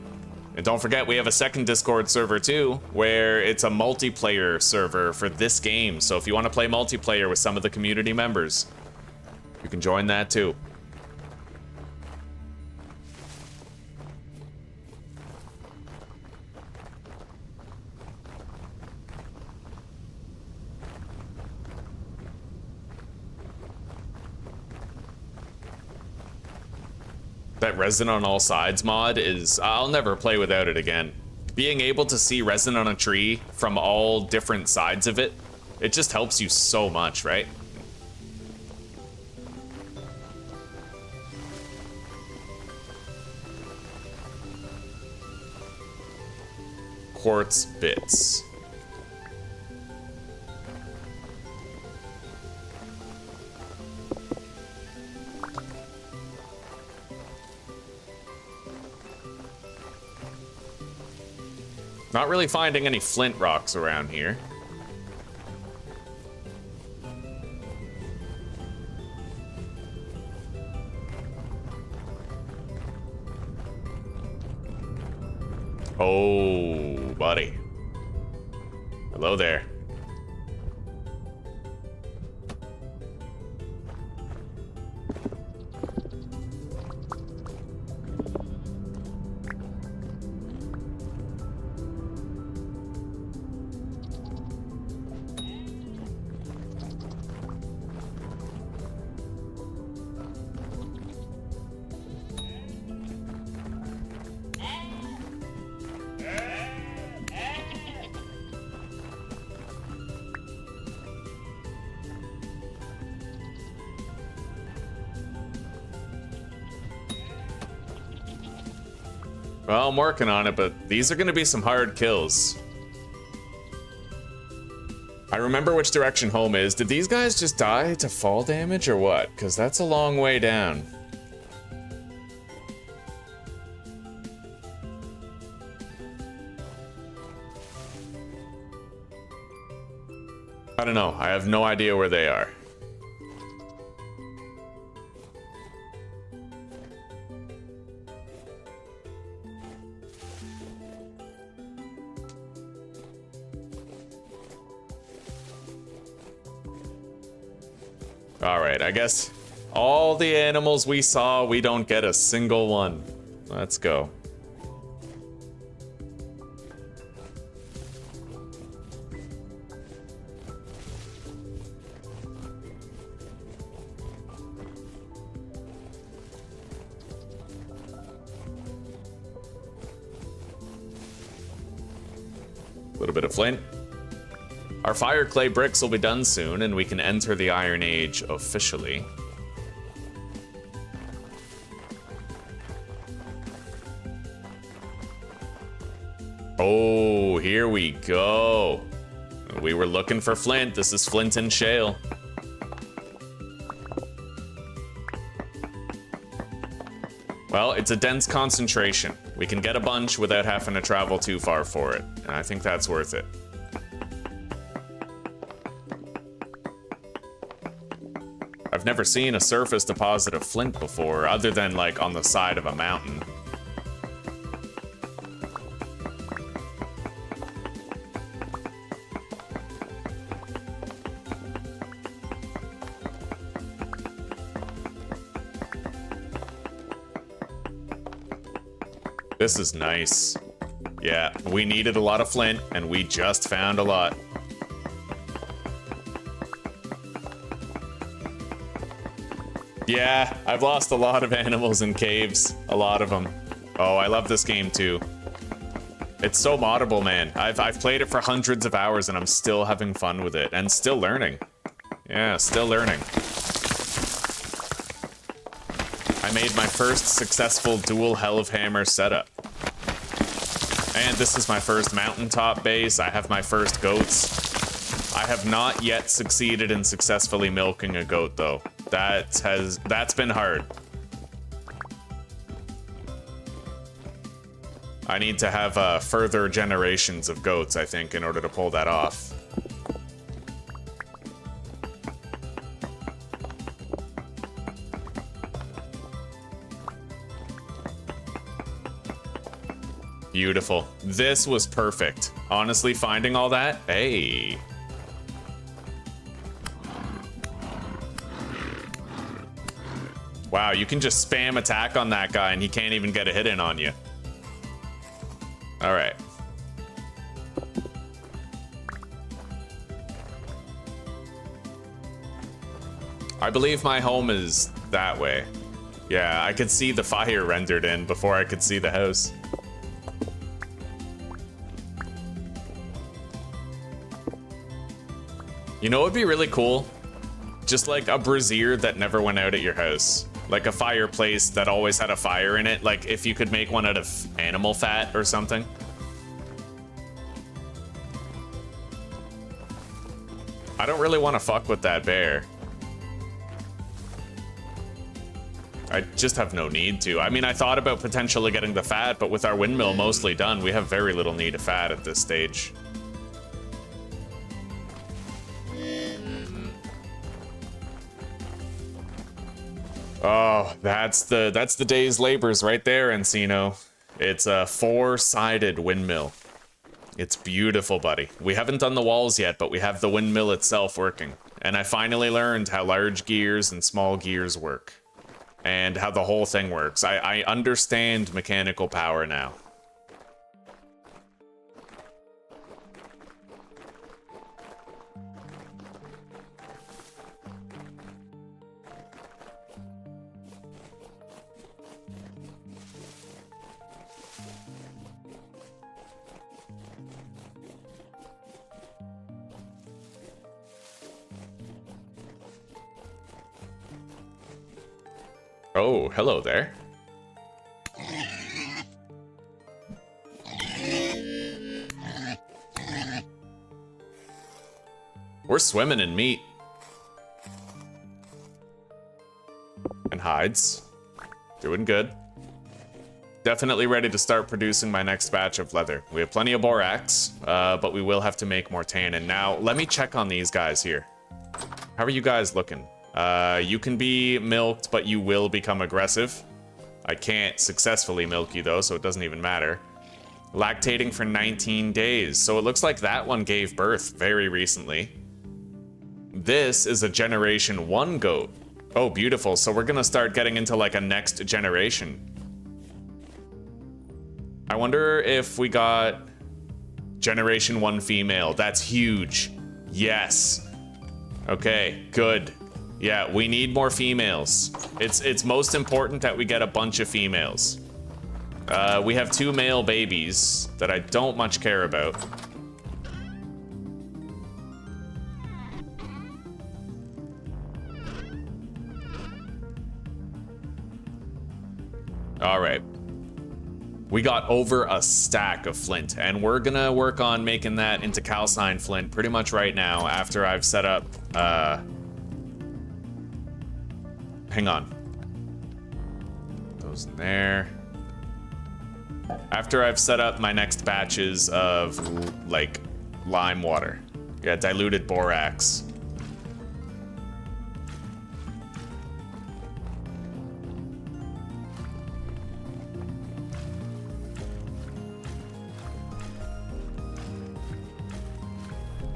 And don't forget, we have a second Discord server too, where it's a multiplayer server for this game. So if you want to play multiplayer with some of the community members, you can join that too. That resin on all sides mod is, I'll never play without it again. Being able to see resin on a tree from all different sides of it, it just helps you so much, right? Quartz bits. Not really finding any flint rocks around here. Oh, buddy. Hello there. Well, I'm working on it, but these are gonna be some hard kills. I remember which direction home is. Did these guys just die to fall damage or what? Because that's a long way down. I don't know. I have no idea where they are. Alright, I guess all the animals we saw, we don't get a single one. Let's go. A little bit of flint. Our fire clay bricks will be done soon, and we can enter the Iron Age officially. Oh, here we go. We were looking for flint. This is flint and shale. Well, it's a dense concentration. We can get a bunch without having to travel too far for it, and I think that's worth it. I've never seen a surface deposit of flint before, other than like on the side of a mountain. This is nice. Yeah, we needed a lot of flint, and we just found a lot. Yeah, I've lost a lot of animals in caves. A lot of them. Oh, I love this game too. It's so moddable, man. I've played it for hundreds of hours and I'm still having fun with it. And still learning. Yeah, still learning. I made my first successful dual Hellhammer setup. And this is my first mountaintop base. I have my first goats. I have not yet succeeded in successfully milking a goat though. That's been hard. I need to have further generations of goats, I think, in order to pull that off. Beautiful. This was perfect. Honestly, finding all that, hey. Wow, you can just spam attack on that guy and he can't even get a hit in on you. All right. I believe my home is that way. Yeah, I could see the fire rendered in before I could see the house. You know what would be really cool? Just like a brazier that never went out at your house. Like a fireplace that always had a fire in it. Like if you could make one out of animal fat or something. I don't really want to fuck with that bear. I just have no need to. I mean, I thought about potentially getting the fat, but with our windmill mostly done, we have very little need of fat at this stage. Oh, that's the day's labors right there, Encino. It's a 4-sided windmill. It's beautiful, buddy. We haven't done the walls yet, but we have the windmill itself working. And I finally learned how large gears and small gears work. And how the whole thing works. I understand mechanical power now. Oh, hello there. We're swimming in meat. And hides. Doing good. Definitely ready to start producing my next batch of leather. We have plenty of borax, but we will have to make more tannin. Now, let me check on these guys here. How are you guys looking? You can be milked, but you will become aggressive. I can't successfully milk you, though, so it doesn't even matter. Lactating for 19 days. So it looks like that one gave birth very recently. This is a Generation 1 goat. Oh, beautiful. So we're gonna start getting into, like, a next generation. I wonder if we got Generation 1 female. That's huge. Yes. Okay, good. Yeah, we need more females. It's most important that we get a bunch of females. We have 2 male babies that I don't much care about. All right. We got over a stack of flint, and we're gonna work on making that into calcine flint pretty much right now after I've set up, hang on. Those in there. After I've set up my next batches of, like, lime water. Yeah, diluted borax.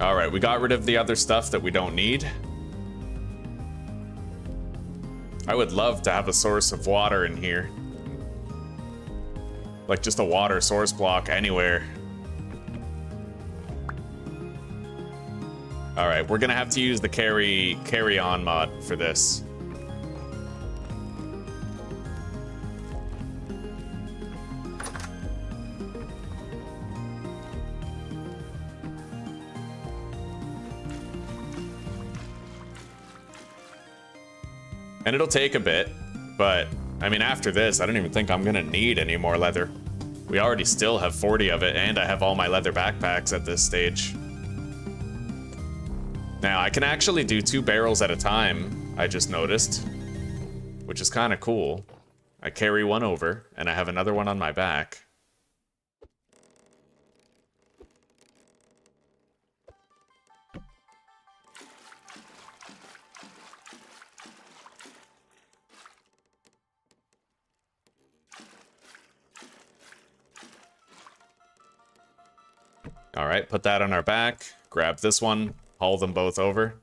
All right, we got rid of the other stuff that we don't need. I would love to have a source of water in here. Like just a water source block anywhere. All right, we're gonna have to use the carry on mod for this. And it'll take a bit, but I mean, after this, I don't even think I'm gonna need any more leather. We already still have 40 of it, and I have all my leather backpacks at this stage. Now, I can actually do 2 barrels at a time, I just noticed, which is kind of cool. I carry one over, and I have another one on my back. All right, put that on our back, grab this one, haul them both over.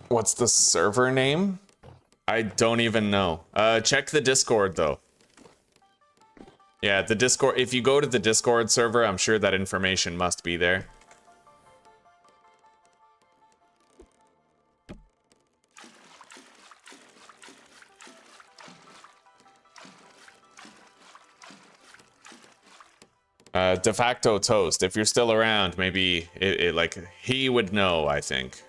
What's the server name? I don't even know. Check the Discord, though. Yeah, the Discord, if you go to the Discord server, I'm sure that information must be there. De facto toast. If you're still around, maybe like he would know, I think.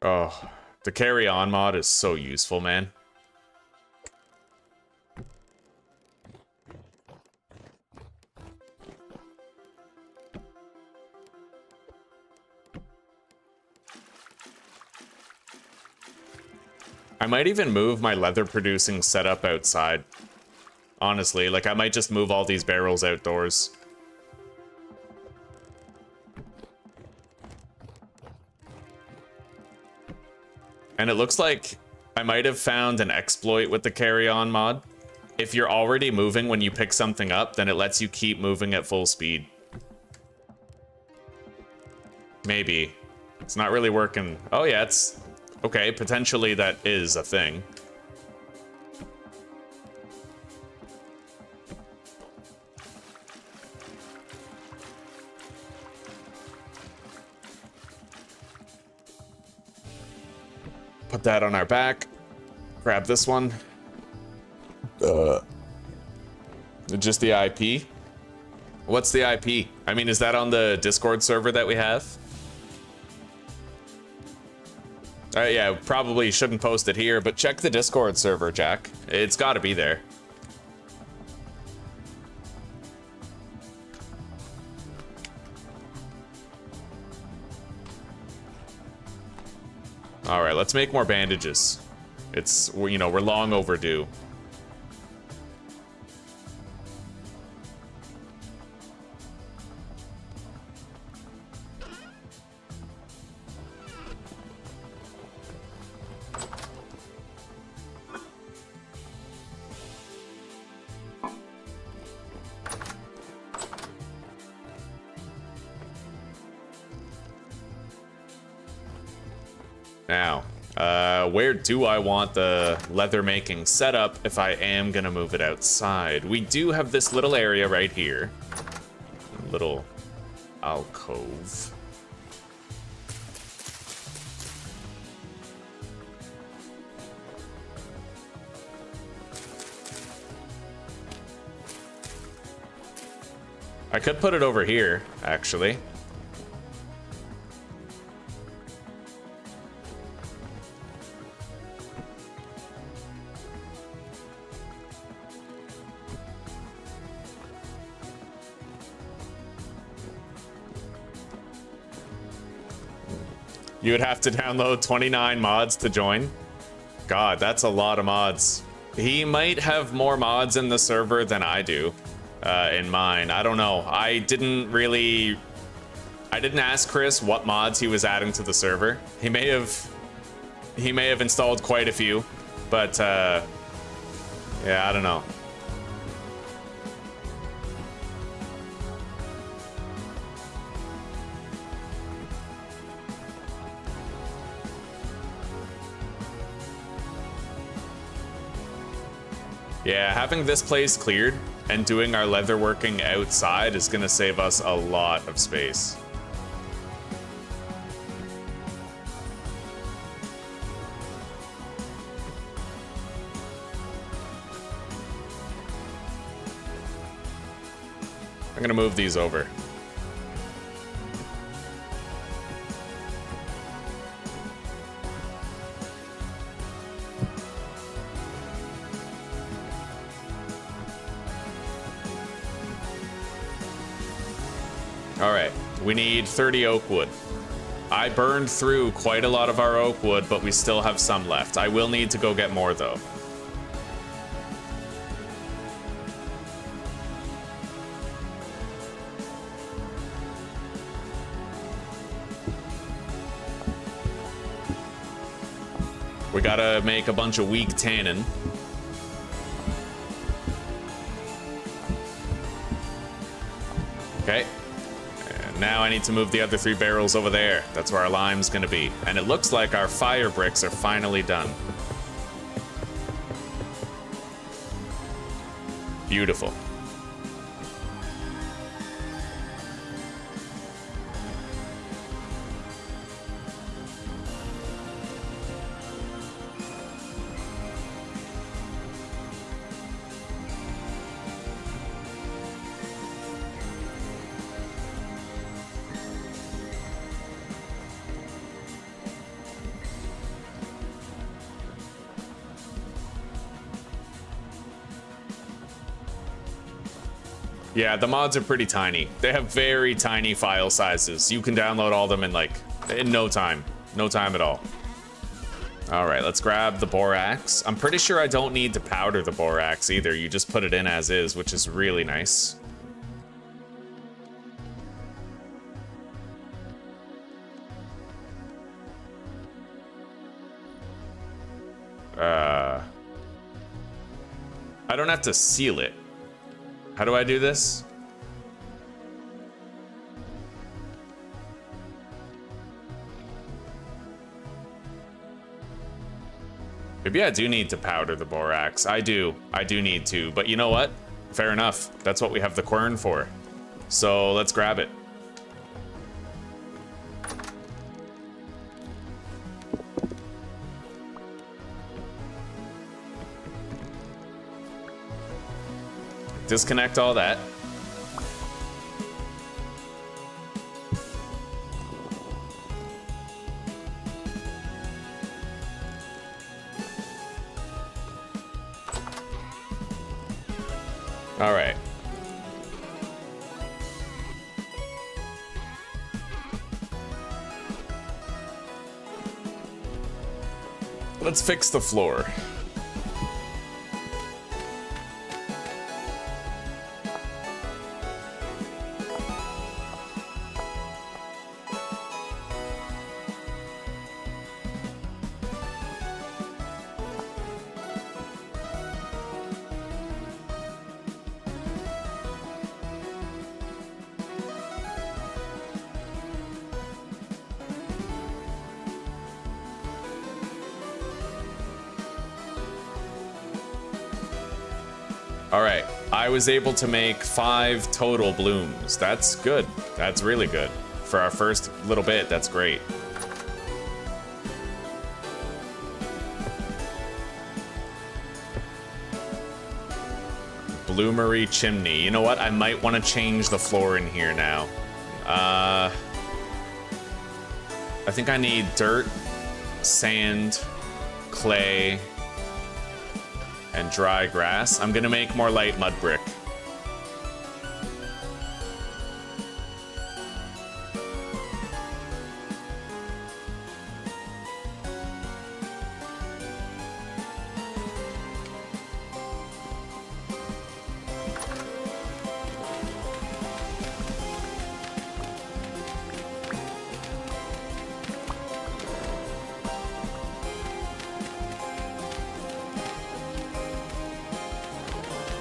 Oh, the carry on mod is so useful, man. I might even move my leather producing setup outside. Honestly, like I might just move all these barrels outdoors. And it looks like I might have found an exploit with the carry-on mod. If you're already moving when you pick something up, then it lets you keep moving at full speed. Maybe. It's not really working. Oh yeah, it's... Okay, potentially that is a thing. Put that on our back. Grab this one. Just the IP? What's the IP? I mean, is that on the Discord server that we have? Yeah, probably shouldn't post it here, but check the Discord server, Jack. It's gotta be there. All right, let's make more bandages. It's, you know, we're long overdue. Now, where do I want the leather making setup if I am gonna move it outside? We do have this little area right here. A little alcove. I could put it over here, actually. You would have to download 29 mods to join. God, that's a lot of mods. He might have more mods in the server than I do in mine. I don't know. I didn't ask Chris what mods he was adding to the server. He may have installed quite a few, but yeah, I don't know. Yeah, having this place cleared and doing our leatherworking outside is gonna save us a lot of space. I'm gonna move these over. All right, we need 30 oak wood. I burned through quite a lot of our oak wood, but we still have some left. I will need to go get more though. We gotta make a bunch of weak tannin. Okay. Now I need to move the other 3 barrels over there. That's where our lime's gonna be. And it looks like our fire bricks are finally done. Beautiful. Yeah, the mods are pretty tiny. They have very tiny file sizes. You can download all of them in no time. No time at all. All right, let's grab the borax. I'm pretty sure I don't need to powder the borax either. You just put it in as is, which is really nice. I don't have to seal it. How do I do this? Maybe I do need to powder the borax. I do need to, but you know what? Fair enough. That's what we have the quern for. So let's grab it. Disconnect all that. All right. Let's fix the floor. All right, I was able to make 5 total blooms. That's good. That's really good. For our first little bit, that's great. Bloomery chimney. You know what? I might want to change the floor in here now. I think I need dirt, sand, clay, and dry grass. I'm gonna make more light mud brick.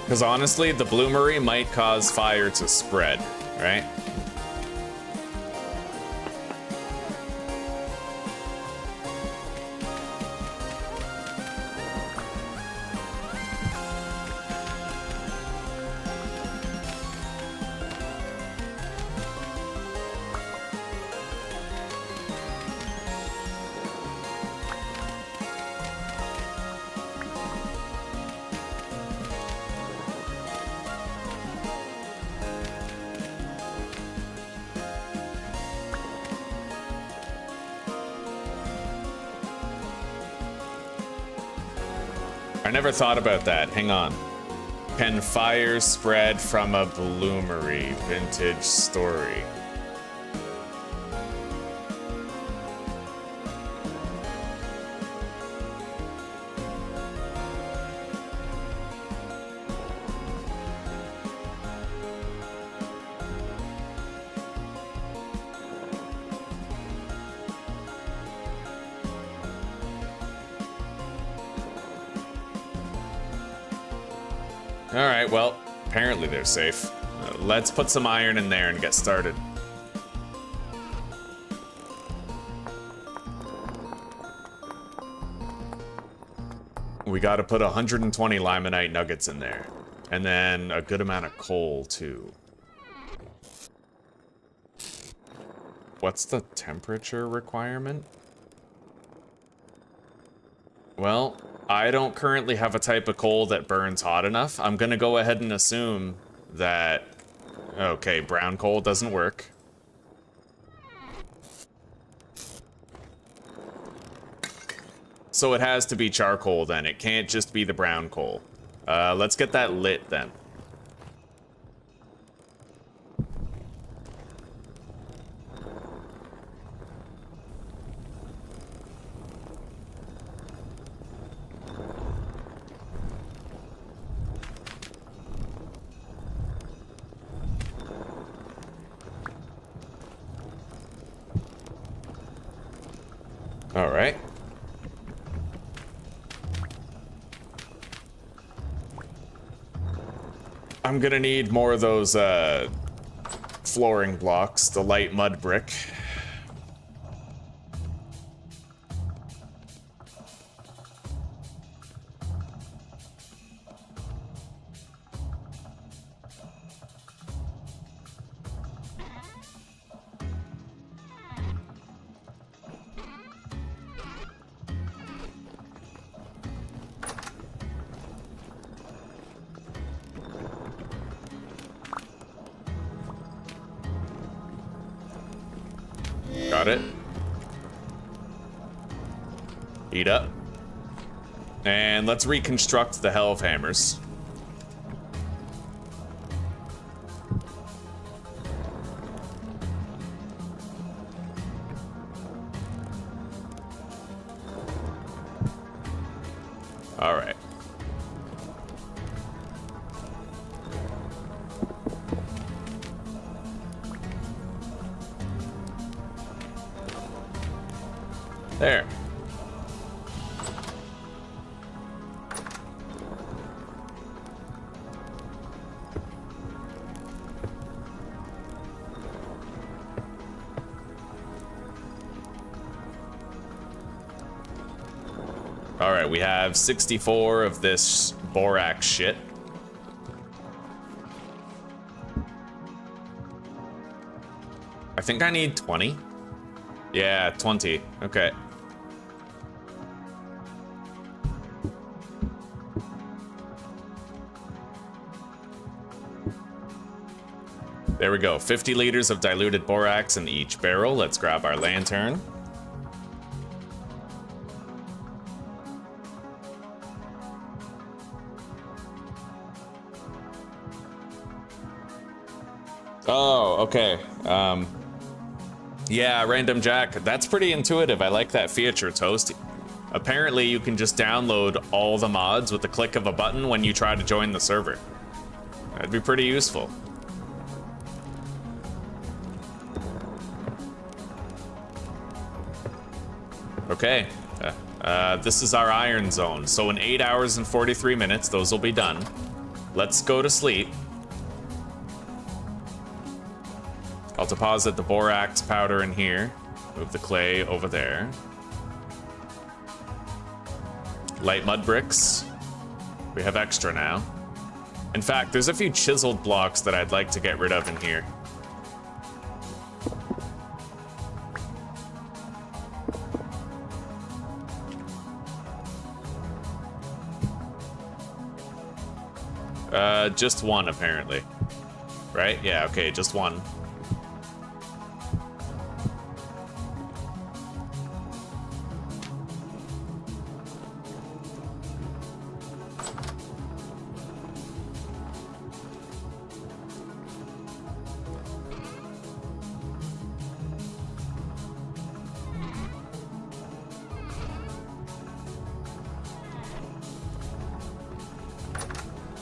Because honestly, the bloomery might cause fire to spread, right? I never thought about that. Hang on. Can fire spread from a bloomery? Vintage story. Alright, well, apparently they're safe. Let's put some iron in there and get started. We gotta put 120 limonite nuggets in there. And then a good amount of coal, too. What's the temperature requirement? Well, I don't currently have a type of coal that burns hot enough. I'm gonna go ahead and assume that... Okay, brown coal doesn't work. So it has to be charcoal then. It can't just be the brown coal. Let's get that lit then. All right. I'm gonna need more of those flooring blocks, the light mud brick. Got it. Eat up. And let's reconstruct the Helve Hammers. All right. There. All right, we have 64 of this borax shit. I think I need 20. Yeah, 20. Okay. There we go. 50 liters of diluted borax in each barrel. Let's grab our lantern. Oh, okay. Yeah, Random Jack. That's pretty intuitive. I like that feature, Toast. Apparently, you can just download all the mods with the click of a button when you try to join the server. That'd be pretty useful. Okay. This is our iron zone. So in 8 hours and 43 minutes, those will be done. Let's go to sleep. I'll deposit the borax powder in here. Move the clay over there. Light mud bricks. We have extra now. In fact, there's a few chiseled blocks that I'd like to get rid of in here. Just one, apparently. Right? Yeah, okay, just one.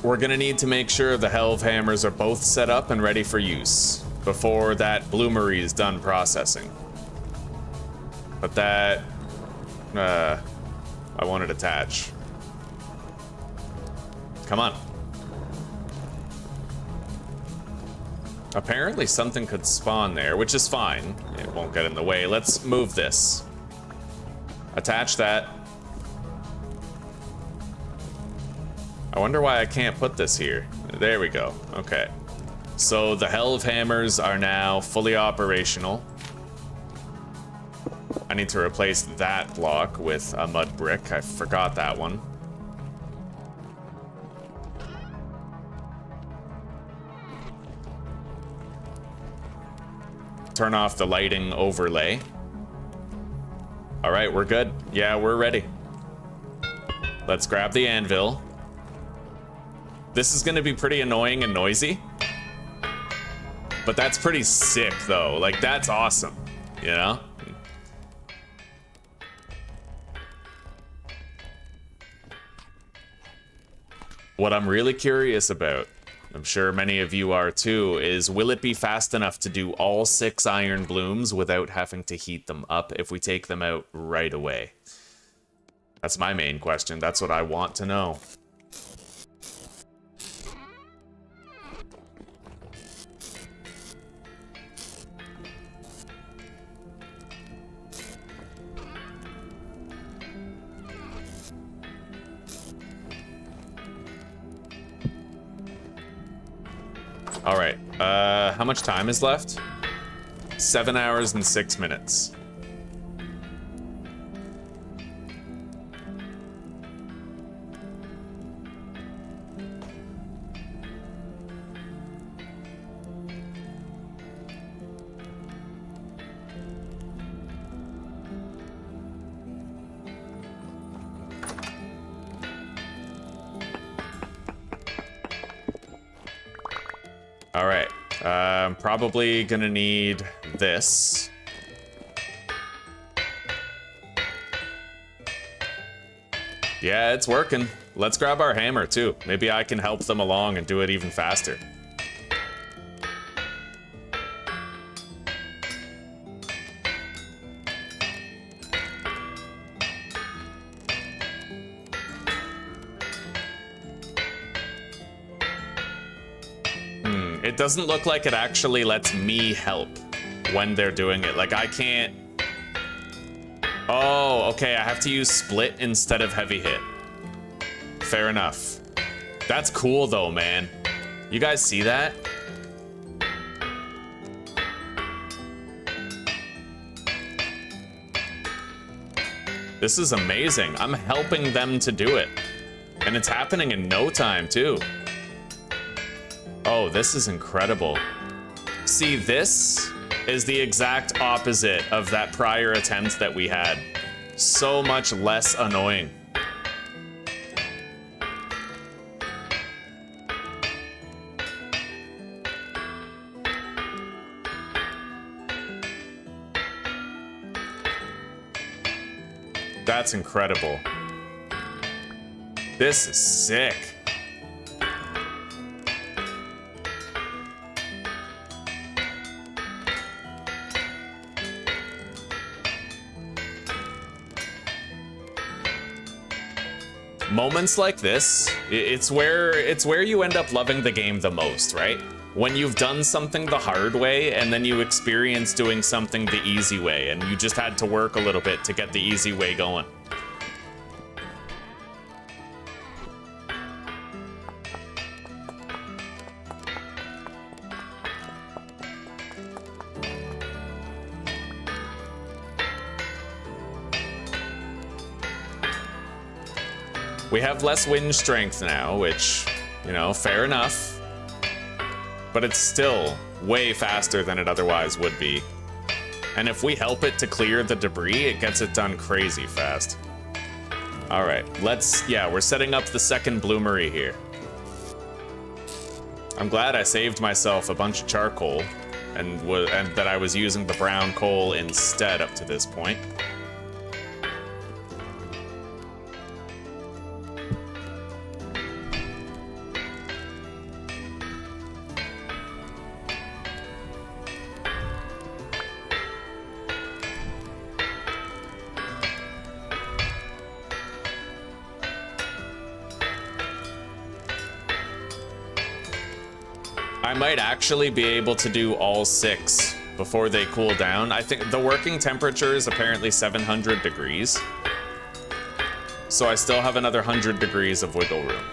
We're gonna need to make sure the Helve Hammers are both set up and ready for use before that bloomery is done processing. But that, I want it attached. Come on. Apparently something could spawn there, which is fine. It won't get in the way. Let's move this. Attach that. I wonder why I can't put this here. There we go. Okay. So the Helve Hammers are now fully operational. I need to replace that block with a mud brick. I forgot that one. Turn off the lighting overlay. All right, we're good. Yeah, we're ready. Let's grab the anvil. This is gonna be pretty annoying and noisy, but that's pretty sick though. Like, that's awesome, you know? What I'm really curious about, I'm sure many of you are too, is will it be fast enough to do all 6 iron blooms without having to heat them up if we take them out right away? That's my main question. That's what I want to know. All right, how much time is left? 7 hours and 6 minutes. All right, I'm probably gonna need this. Yeah, it's working. Let's grab our hammer too. Maybe I can help them along and do it even faster. It doesn't look like it actually lets me help when they're doing it. Like, I can't... Oh, okay, I have to use split instead of heavy hit. Fair enough. That's cool, though, man. You guys see that? This is amazing. I'm helping them to do it. And it's happening in no time, too. Oh, this is incredible. See, this is the exact opposite of that prior attempt that we had. So much less annoying. That's incredible. This is sick. Moments like this, it's where you end up loving the game the most, right? When you've done something the hard way and then you experience doing something the easy way and you just had to work a little bit to get the easy way going. We have less wind strength now, which, you know, fair enough. But it's still way faster than it otherwise would be. And if we help it to clear the debris, it gets it done crazy fast. All right, we're setting up the second bloomery here. I'm glad I saved myself a bunch of charcoal and that I was using the brown coal instead up to this point. I might actually be able to do all 6 before they cool down. I think the working temperature is apparently 700 degrees. So I still have another 100 degrees of wiggle room.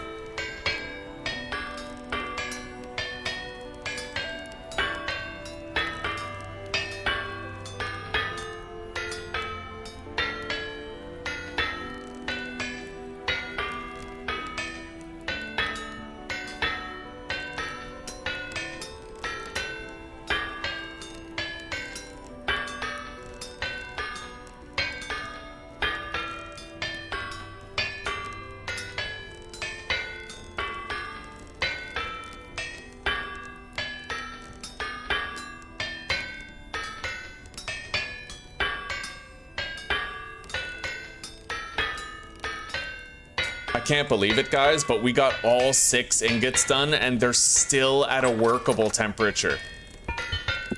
can't believe it, guys, but we got all 6 ingots done, and they're still at a workable temperature.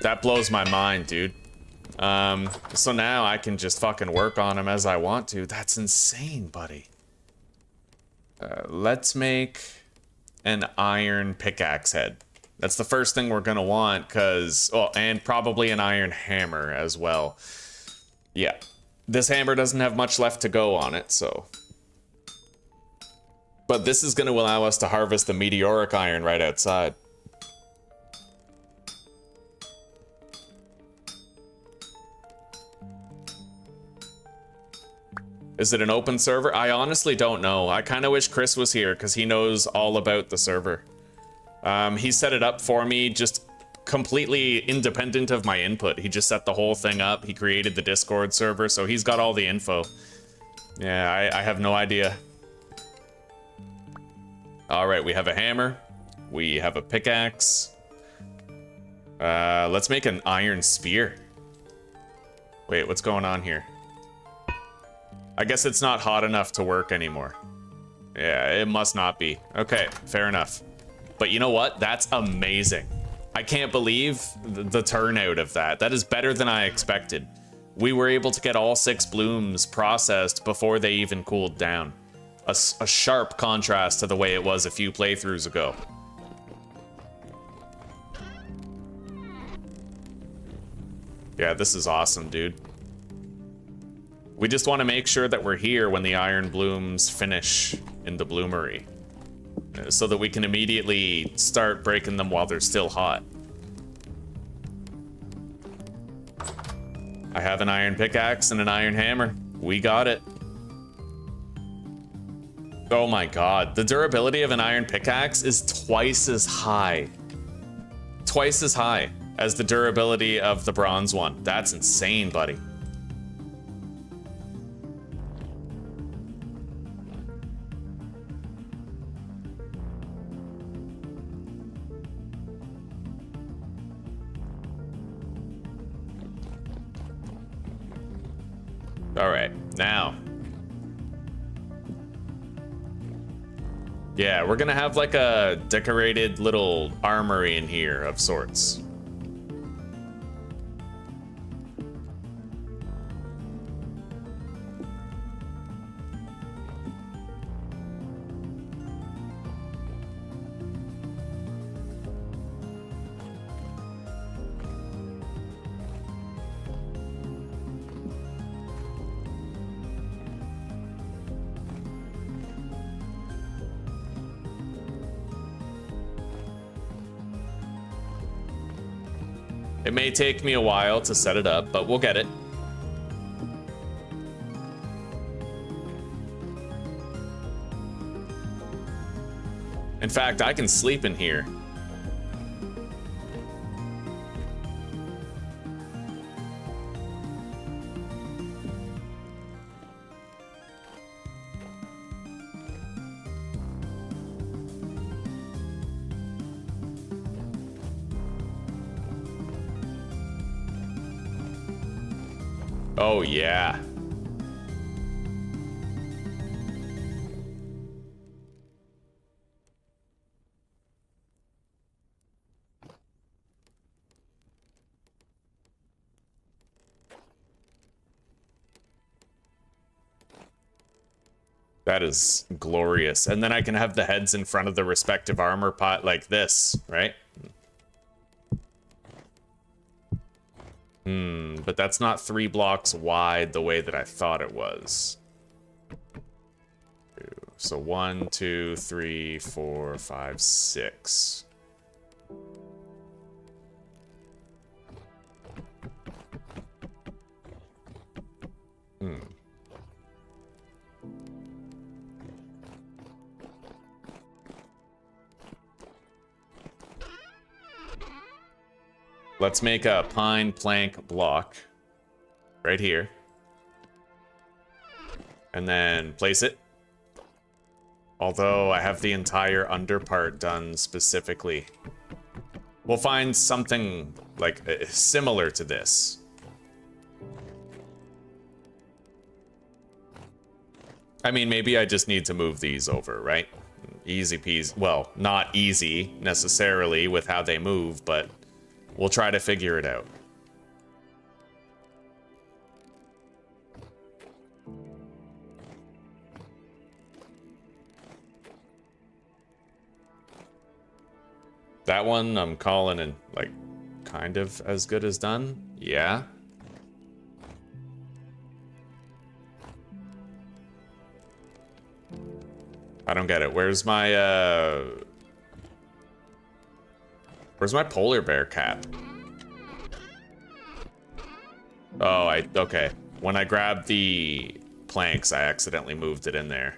That blows my mind, dude. So now I can just fucking work on them as I want to. That's insane, buddy. Let's make an iron pickaxe head. That's the first thing we're gonna want, cause, oh, and probably an iron hammer as well. Yeah, this hammer doesn't have much left to go on it, so. But this is gonna allow us to harvest the meteoric iron right outside. Is it an open server? I honestly don't know. I kind of wish Chris was here because he knows all about the server. He set it up for me just completely independent of my input. He just set the whole thing up. He created the Discord server, so he's got all the info. Yeah, I have no idea. All right, we have a hammer. We have a pickaxe. Let's make an iron spear. Wait, what's going on here? I guess it's not hot enough to work anymore. Yeah, it must not be. Okay, fair enough. But you know what? That's amazing. I can't believe the turnout of that. That is better than I expected. We were able to get all 6 blooms processed before they even cooled down. A sharp contrast to the way it was a few playthroughs ago. Yeah, this is awesome, dude. We just want to make sure that we're here when the iron blooms finish in the bloomery, so that we can immediately start breaking them while they're still hot. I have an iron pickaxe and an iron hammer. We got it. Oh my god, the durability of an iron pickaxe is twice as high. Twice as high as the durability of the bronze one. That's insane, buddy. All right, now. Yeah, we're gonna have like a decorated little armory in here of sorts. It may take me a while to set it up, but we'll get it. In fact, I can sleep in here. Oh, yeah. That is glorious. And then I can have the heads in front of the respective armor pot like this, right? But that's not 3 blocks wide the way that I thought it was. So 1, 2, 3, 4, 5, 6. Let's make a pine plank block right here. And then place it. Although I have the entire under part done specifically. We'll find something like similar to this. I mean, maybe I just need to move these over, right? Easy peasy. Well, not easy necessarily with how they move, but we'll try to figure it out. That one I'm calling in, like, kind of as good as done. Yeah. I don't get it. Where's my polar bear cap? Oh, okay. When I grabbed the planks, I accidentally moved it in there.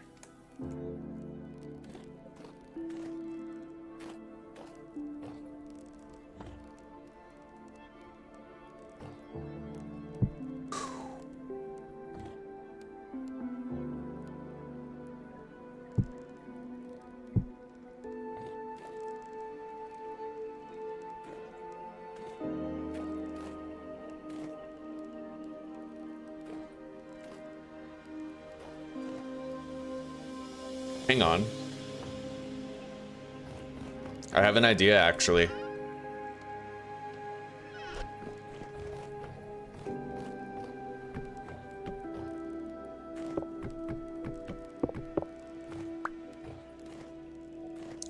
Hang on. I have an idea, actually.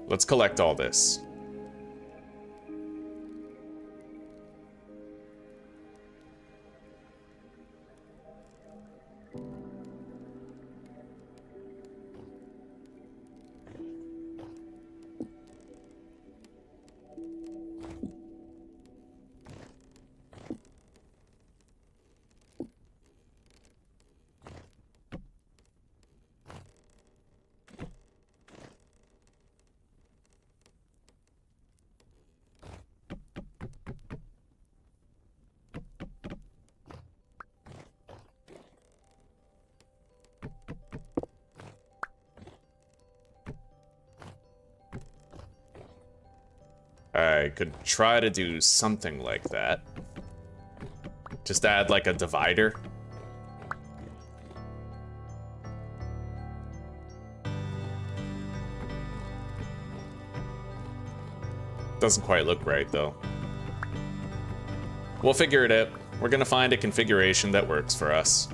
Let's collect all this. I could try to do something like that. Just add like a divider. Doesn't quite look right though. We'll figure it out. We're gonna find a configuration that works for us.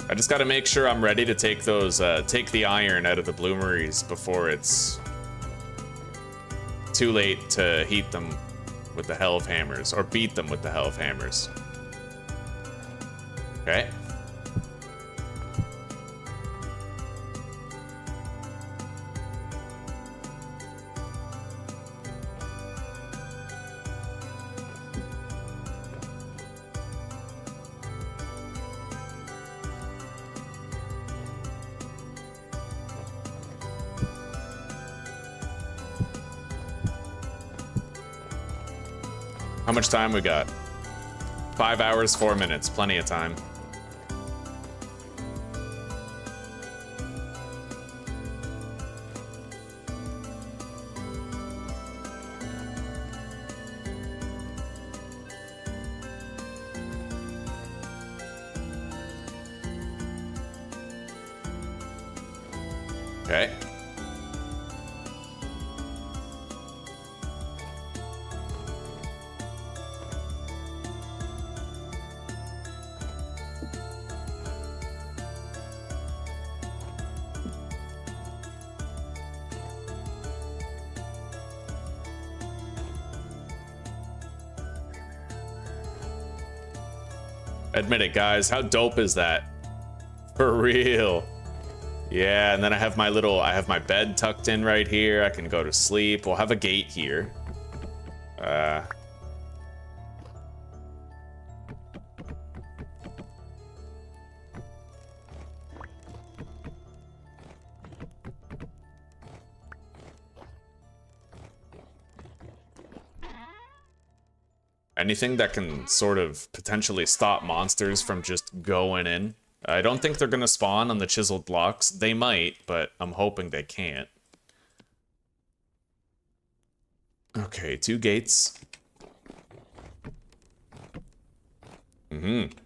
I just gotta make sure I'm ready to take those, take the iron out of the bloomeries before it's too late to heat them with the hell of hammers, or beat them with the hell of hammers. Okay. How much time we got? 5 hours, 4 minutes. Plenty of time. Okay. Admit it, guys. How dope is that? For real. Yeah, and then I have my bed tucked in right here. I can go to sleep. We'll have a gate here. Anything that can sort of potentially stop monsters from just going in. I don't think they're gonna spawn on the chiseled blocks. They might, but I'm hoping they can't. Okay, 2 gates. Mm-hmm.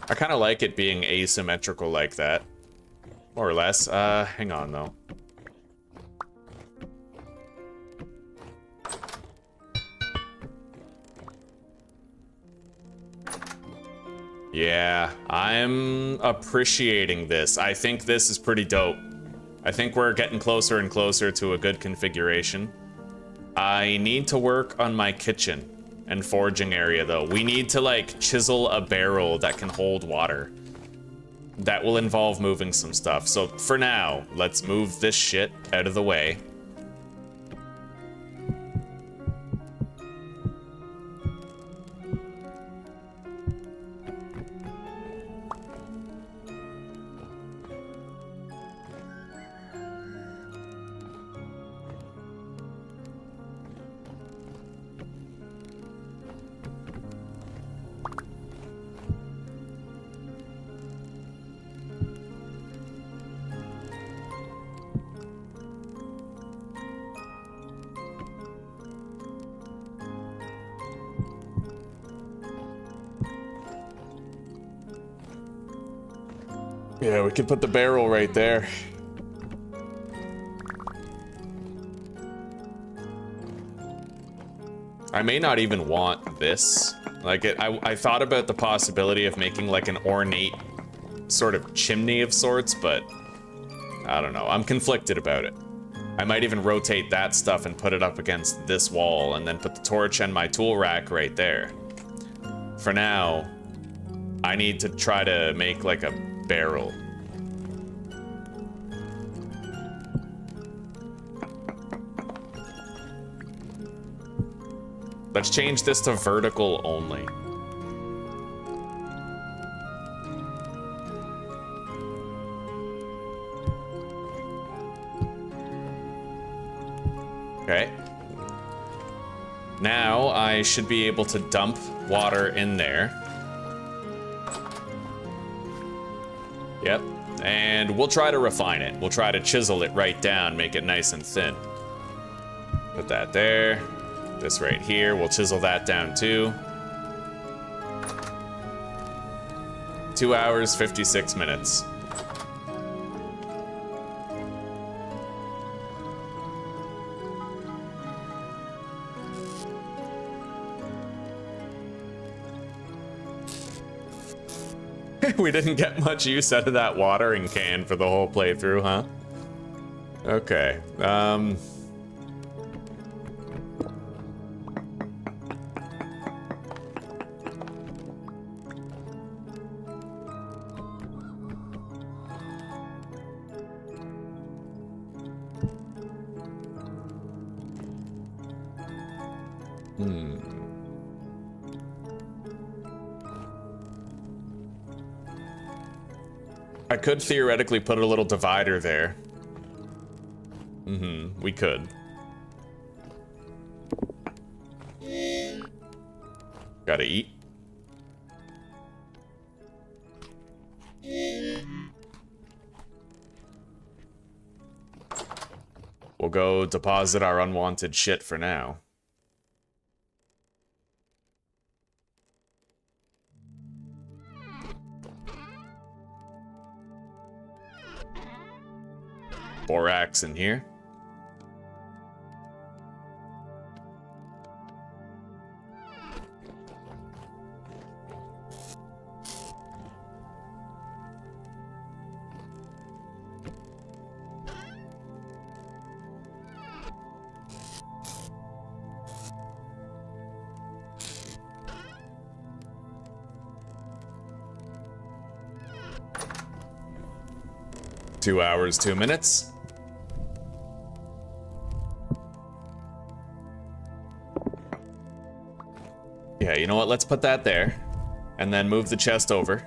I kind of like it being asymmetrical like that. More or less. Hang on, though. Yeah, I'm appreciating this. I think this is pretty dope. I think we're getting closer and closer to a good configuration. I need to work on my kitchen and foraging area, though. We need to, like, chisel a barrel that can hold water. That will involve moving some stuff. So for now, let's move this shit out of the way. Yeah, we could put the barrel right there. I may not even want this. Like, I thought about the possibility of making like an ornate sort of chimney of sorts, but I don't know. I'm conflicted about it. I might even rotate that stuff and put it up against this wall and then put the torch and my tool rack right there. For now, I need to try to make like a barrel. Let's change this to vertical only. Okay. Now I should be able to dump water in there. Yep. And we'll try to refine it. We'll try to chisel it right down, make it nice and thin. Put that there. This right here, we'll chisel that down too. 2 hours, 56 minutes. We didn't get much use out of that watering can for the whole playthrough, huh? Okay, I could theoretically put a little divider there. We could. Gotta eat. We'll go deposit our unwanted shit for now. Borax in here. Two hours, 2 minutes. Yeah, you know what? Let's put that there. And then move the chest over.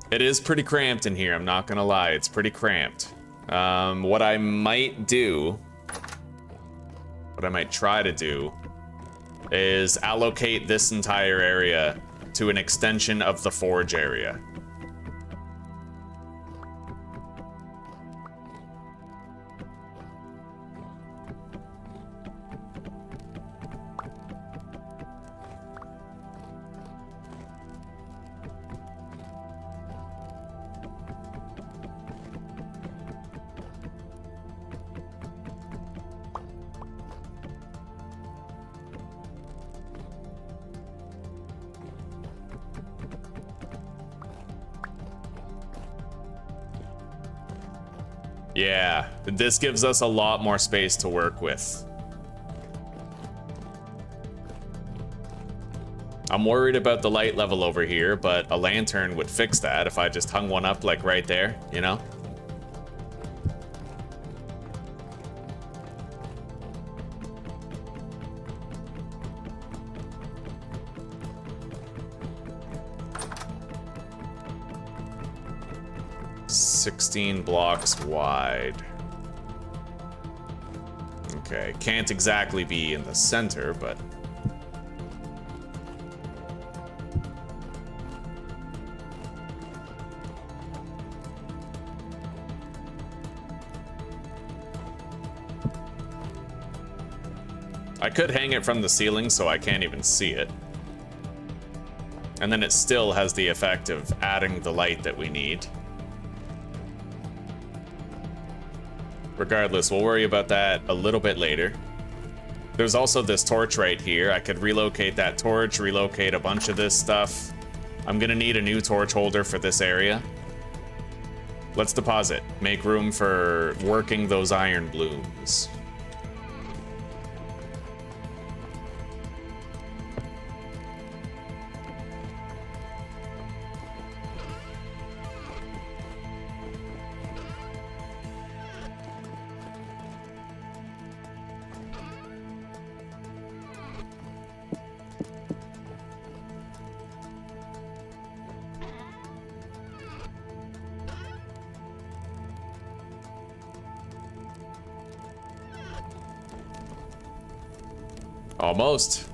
It is pretty cramped in here, I'm not gonna lie. It's pretty cramped. What I might do... What I might try to do... is allocate this entire area to an extension of the forge area. Yeah, this gives us a lot more space to work with. I'm worried about the light level over here, but a lantern would fix that if I just hung one up like right there, you know? Blocks wide. Okay, can't exactly be in the center, but... I could hang it from the ceiling so I can't even see it. And then it still has the effect of adding the light that we need. Regardless, we'll worry about that a little bit later. There's also this torch right here. I could relocate that torch, relocate a bunch of this stuff. I'm gonna need a new torch holder for this area. Let's deposit. Make room for working those iron blooms. Almost.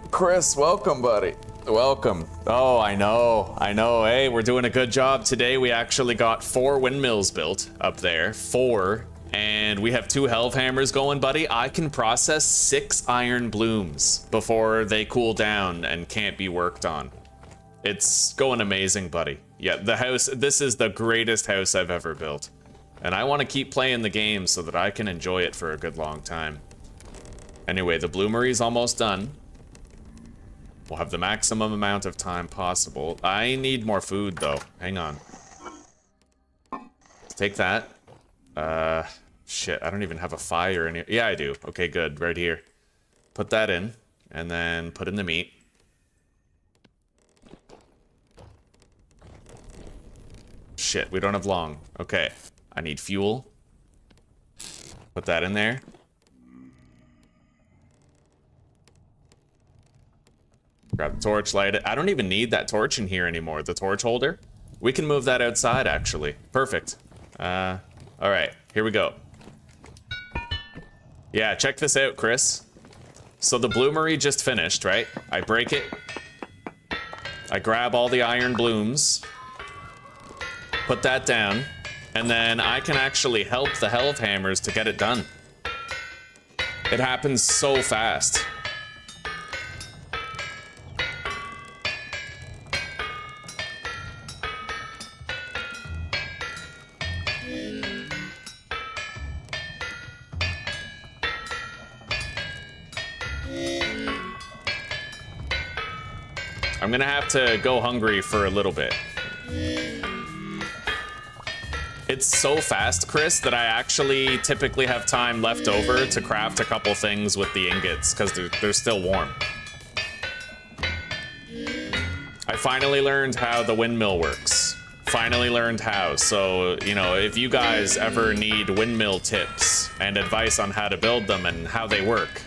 Chris, welcome, buddy. Welcome. Oh, I know. Hey, we're doing a good job today. We actually got 4 windmills built up there. 4. And we have 2 Helvhammers going, buddy. I can process 6 iron blooms before they cool down and can't be worked on. It's going amazing, buddy. Yeah, the house, this is the greatest house I've ever built. And I want to keep playing the game so that I can enjoy it for a good long time. Anyway, the bloomery's almost done. We'll have the maximum amount of time possible. I need more food, though. Hang on. Take that. Shit, I don't even have a fire in here. Yeah, I do. Okay, good. Right here. Put that in, and then put in the meat. Shit, we don't have long. Okay. I need fuel. Put that in there. Grab the torch, light it. I don't even need that torch in here anymore, the torch holder. We can move that outside, actually. Perfect. Alright, here we go. Yeah, check this out, Chris. So the bloomery just finished, right? I break it. I grab all the iron blooms. Put that down. And then I can actually help the Helvhammers to get it done. It happens so fast. I'm gonna have to go hungry for a little bit. It's so fast, Chris, that I actually typically have time left over to craft a couple things with the ingots, because they're still warm. I finally learned how the windmill works. Finally learned how. So, you know, if you guys ever need windmill tips and advice on how to build them and how they work,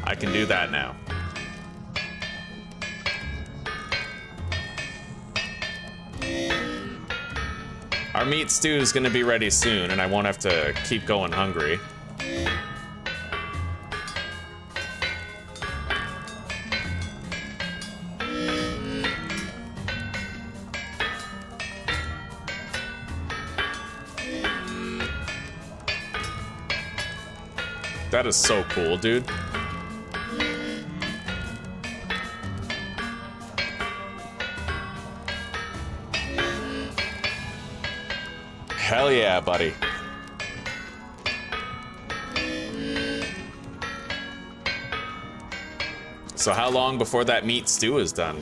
I can do that now. Our meat stew is gonna be ready soon, and I won't have to keep going hungry. That is so cool, dude. Hell yeah, buddy. So how long before that meat stew is done?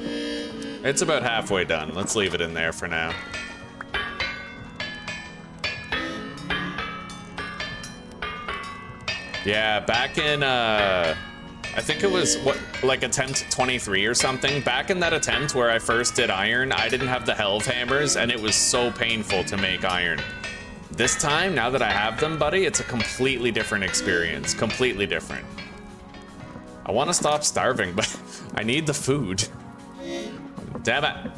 It's about halfway done. Let's leave it in there for now. Yeah, back in, I think it was, what, like attempt 23 or something. Back in that attempt where I first did iron, I didn't have the Helve hammers, and it was so painful to make iron. This time, now that I have them, buddy, it's a completely different experience. Completely different. I want to stop starving, but I need the food. Damn it.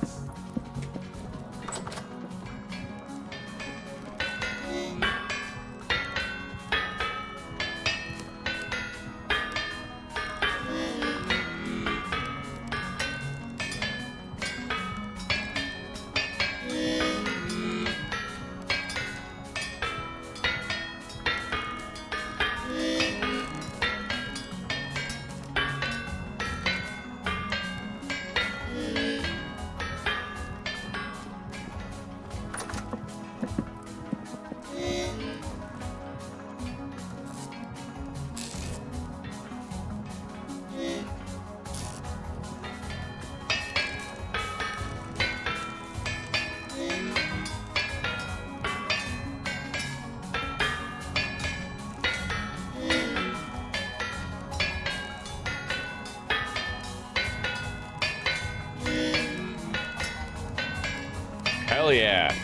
Hell yeah.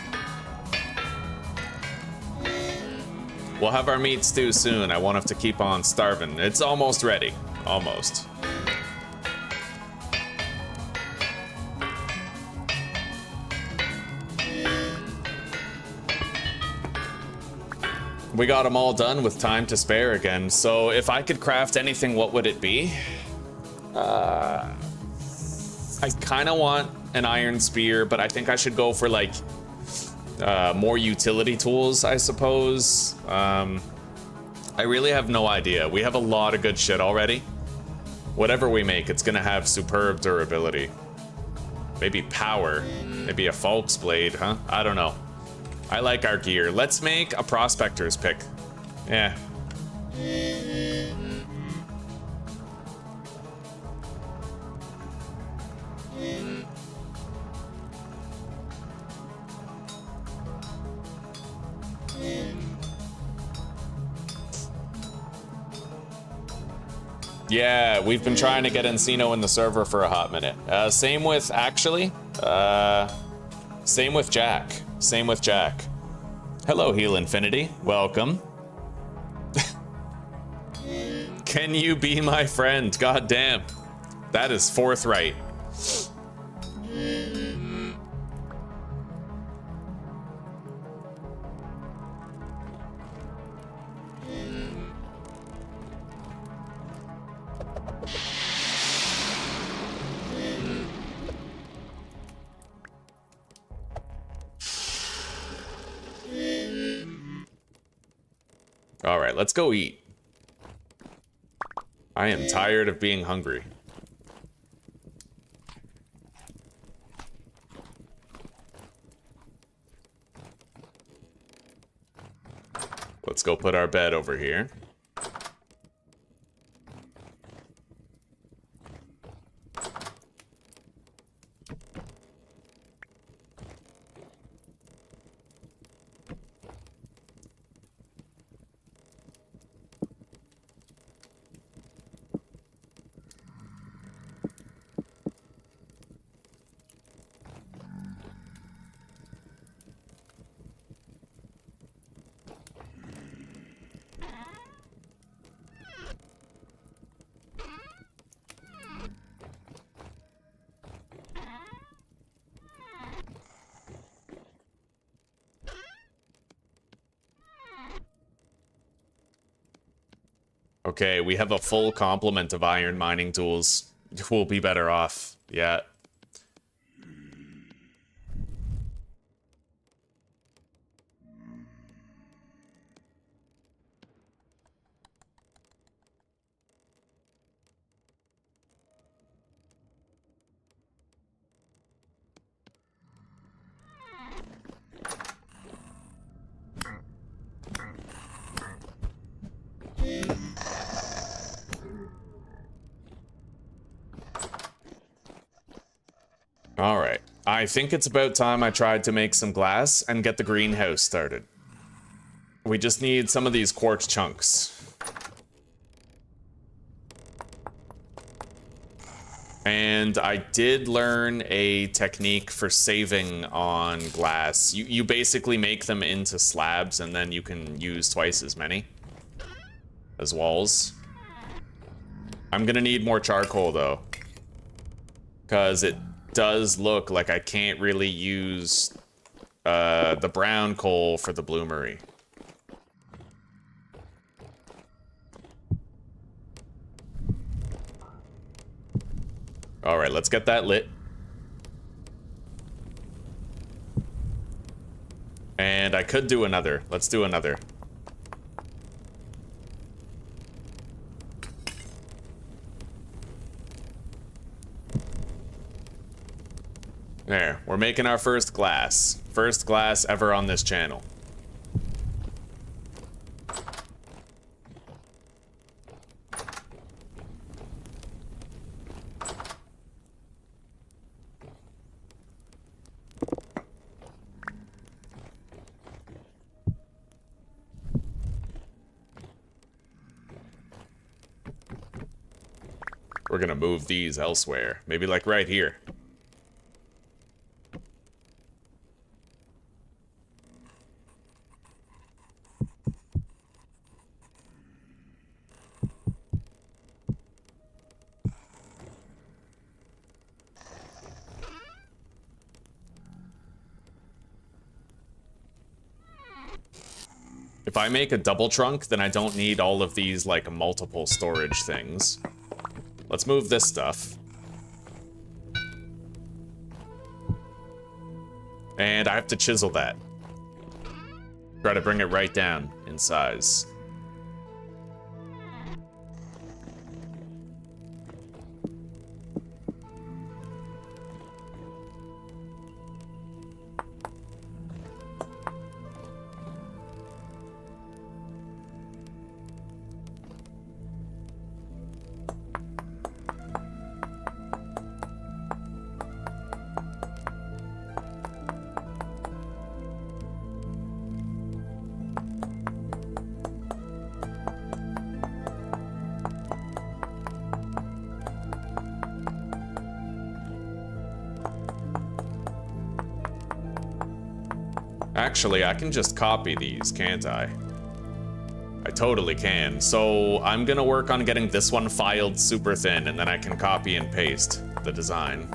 We'll have our meat stew soon. I won't have to keep on starving. It's almost ready. Almost. We got them all done with time to spare again. So if I could craft anything, what would it be? I kind of want an iron spear, but I think I should go for like more utility tools, I suppose. I really have no idea. We have a lot of good shit already. Whatever we make, it's gonna have superb durability. Maybe power. Maybe a Falk's blade, huh? I don't know. I like our gear. Let's make a prospector's pick. Yeah. Yeah, we've been trying to get Encino in the server for a hot minute. Same with, actually, same with Jack. Same with Jack. Hello, Heal Infinity. Welcome. Can you be my friend? God damn. That is forthright. All right, let's go eat. I am tired of being hungry. Let's go put our bed over here. Okay, we have a full complement of iron mining tools. We'll be better off. Yeah. Alright. I think it's about time I tried to make some glass and get the greenhouse started. We just need some of these quartz chunks. And I did learn a technique for saving on glass. You basically make them into slabs and then you can use twice as many as walls. I'm gonna need more charcoal though, because it does look like I can't really use the brown coal for the bloomery. All right, let's get that lit. And I could do another. Let's do another. There, we're making our first glass. First glass ever on this channel. We're gonna move these elsewhere. Maybe like right here. If I make a double trunk, then I don't need all of these, like, multiple storage things. Let's move this stuff. And I have to chisel that. Try to bring it right down in size. Actually, I can just copy these, can't I? I totally can. So I'm gonna work on getting this one filed super thin, and then I can copy and paste the design.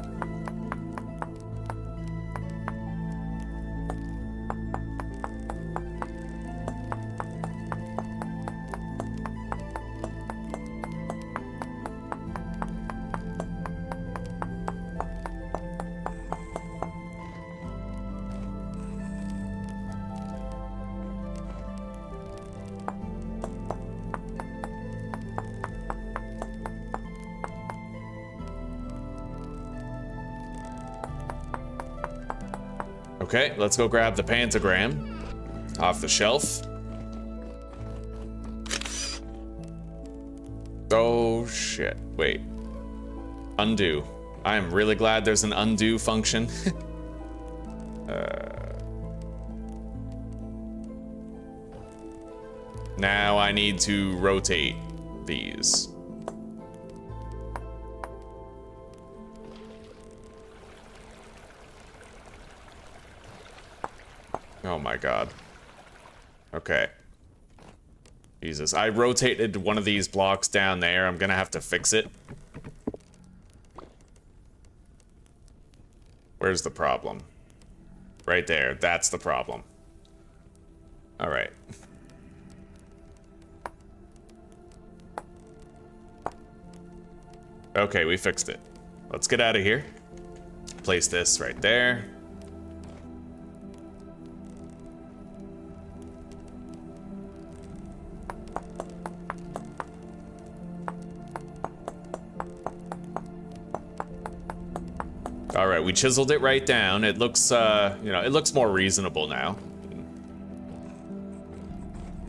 Okay, let's go grab the pentagram off the shelf. Oh shit, wait. Undo. I am really glad there's an undo function. Now I need to rotate these. Oh my god. Okay. Jesus, I rotated one of these blocks down there. I'm gonna have to fix it. Where's the problem? Right there. That's the problem. All right. Okay, we fixed it. Let's get out of here. Place this right there. All right, we chiseled it right down. It looks, it looks more reasonable now.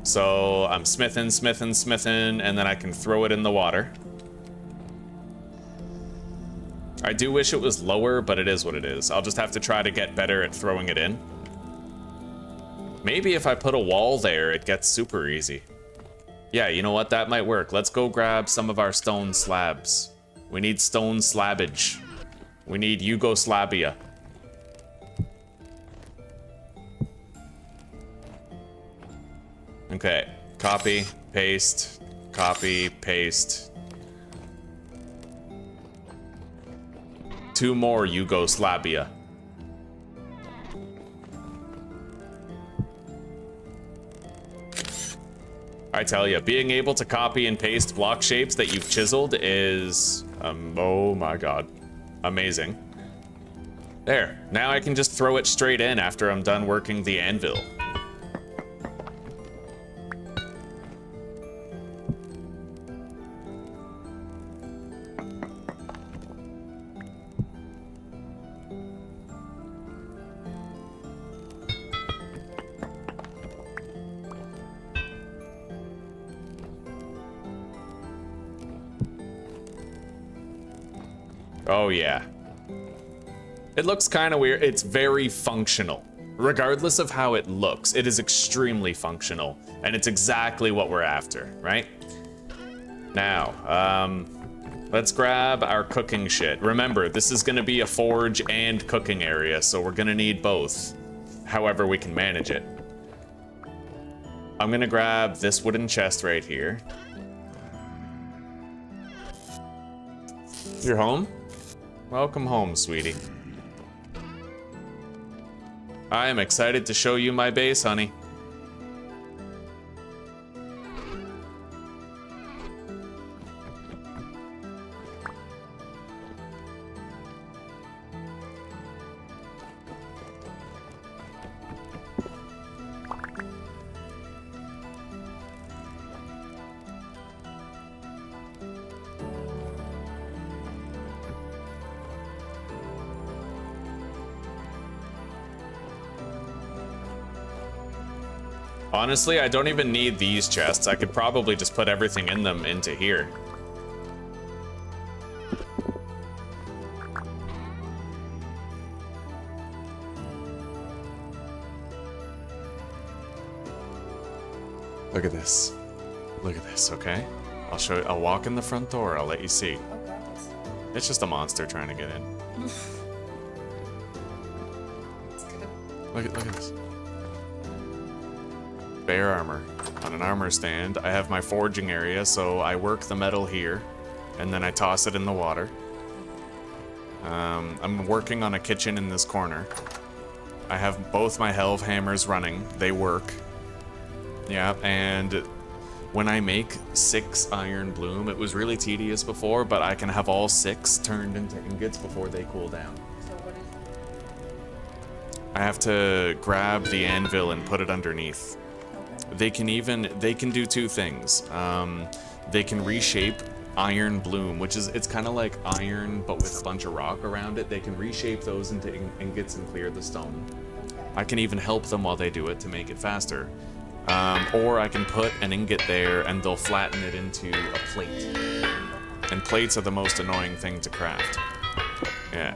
So I'm smithing, and then I can throw it in the water. I do wish it was lower, but it is what it is. I'll just have to try to get better at throwing it in. Maybe if I put a wall there, it gets super easy. Yeah, you know what? That might work. Let's go grab some of our stone slabs. We need stone slabbage. We need Yugoslavia. Okay, copy, paste, copy, paste. 2 more Yugoslavia. I tell you, being able to copy and paste block shapes that you've chiseled is, oh my god, amazing. There, now I can just throw it straight in after I'm done working the anvil. Oh yeah. It looks kind of weird. It's very functional. Regardless of how it looks, it is extremely functional. And it's exactly what we're after, right? Now, let's grab our cooking shit. Remember, this is gonna be a forge and cooking area, so we're gonna need both. However we can manage it. I'm gonna grab this wooden chest right here. You're home? Welcome home, sweetie. I am excited to show you my base, honey. Honestly, I don't even need these chests. I could probably just put everything in them into here. Look at this. Look at this, okay? I'll show you. I'll walk in the front door. I'll let you see. It's just a monster trying to get in. Look at this. Bear armor on an armor stand. I have my forging area, so I work the metal here, and then I toss it in the water. I'm working on a kitchen in this corner. I have both my helve hammers running. They work. Yeah, and when I make 6 iron bloom, it was really tedious before, but I can have all 6 turned into ingots before they cool down. So what is I have to grab the anvil and put it underneath. They can do 2 things. They can reshape iron bloom, which is, it's kind of like iron but with a bunch of rock around it. They can reshape those into ingots and clear the stone. I can even help them while they do it to make it faster. Or I can put an ingot there and they'll flatten it into a plate. And plates are the most annoying thing to craft. Yeah.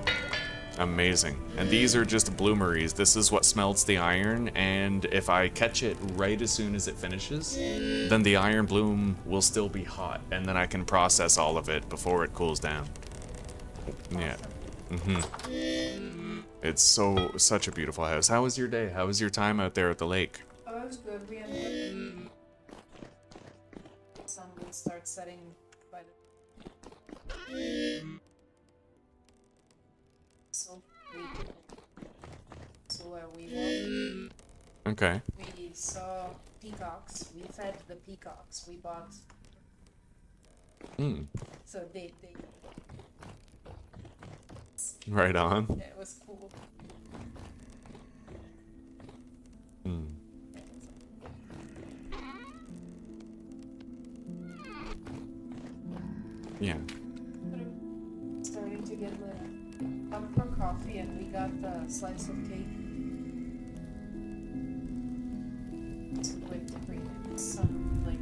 Amazing. And these are just bloomeries. This is what smelts the iron, and if I catch it right as soon as it finishes, then the iron bloom will still be hot, and then I can process all of it before it cools down. Yeah. It's such a beautiful house. How was your day? How was your time out there at the lake? Oh, it was good. We ended up... Sun will start setting by the... So where we walked, Okay. we saw peacocks. We fed the peacocks. We bought Mm. So they Right on. yeah, it was cool. Mm. Yeah. Starting to get lit up. Come for coffee, and we got the slice of cake. Some whipped cream, some like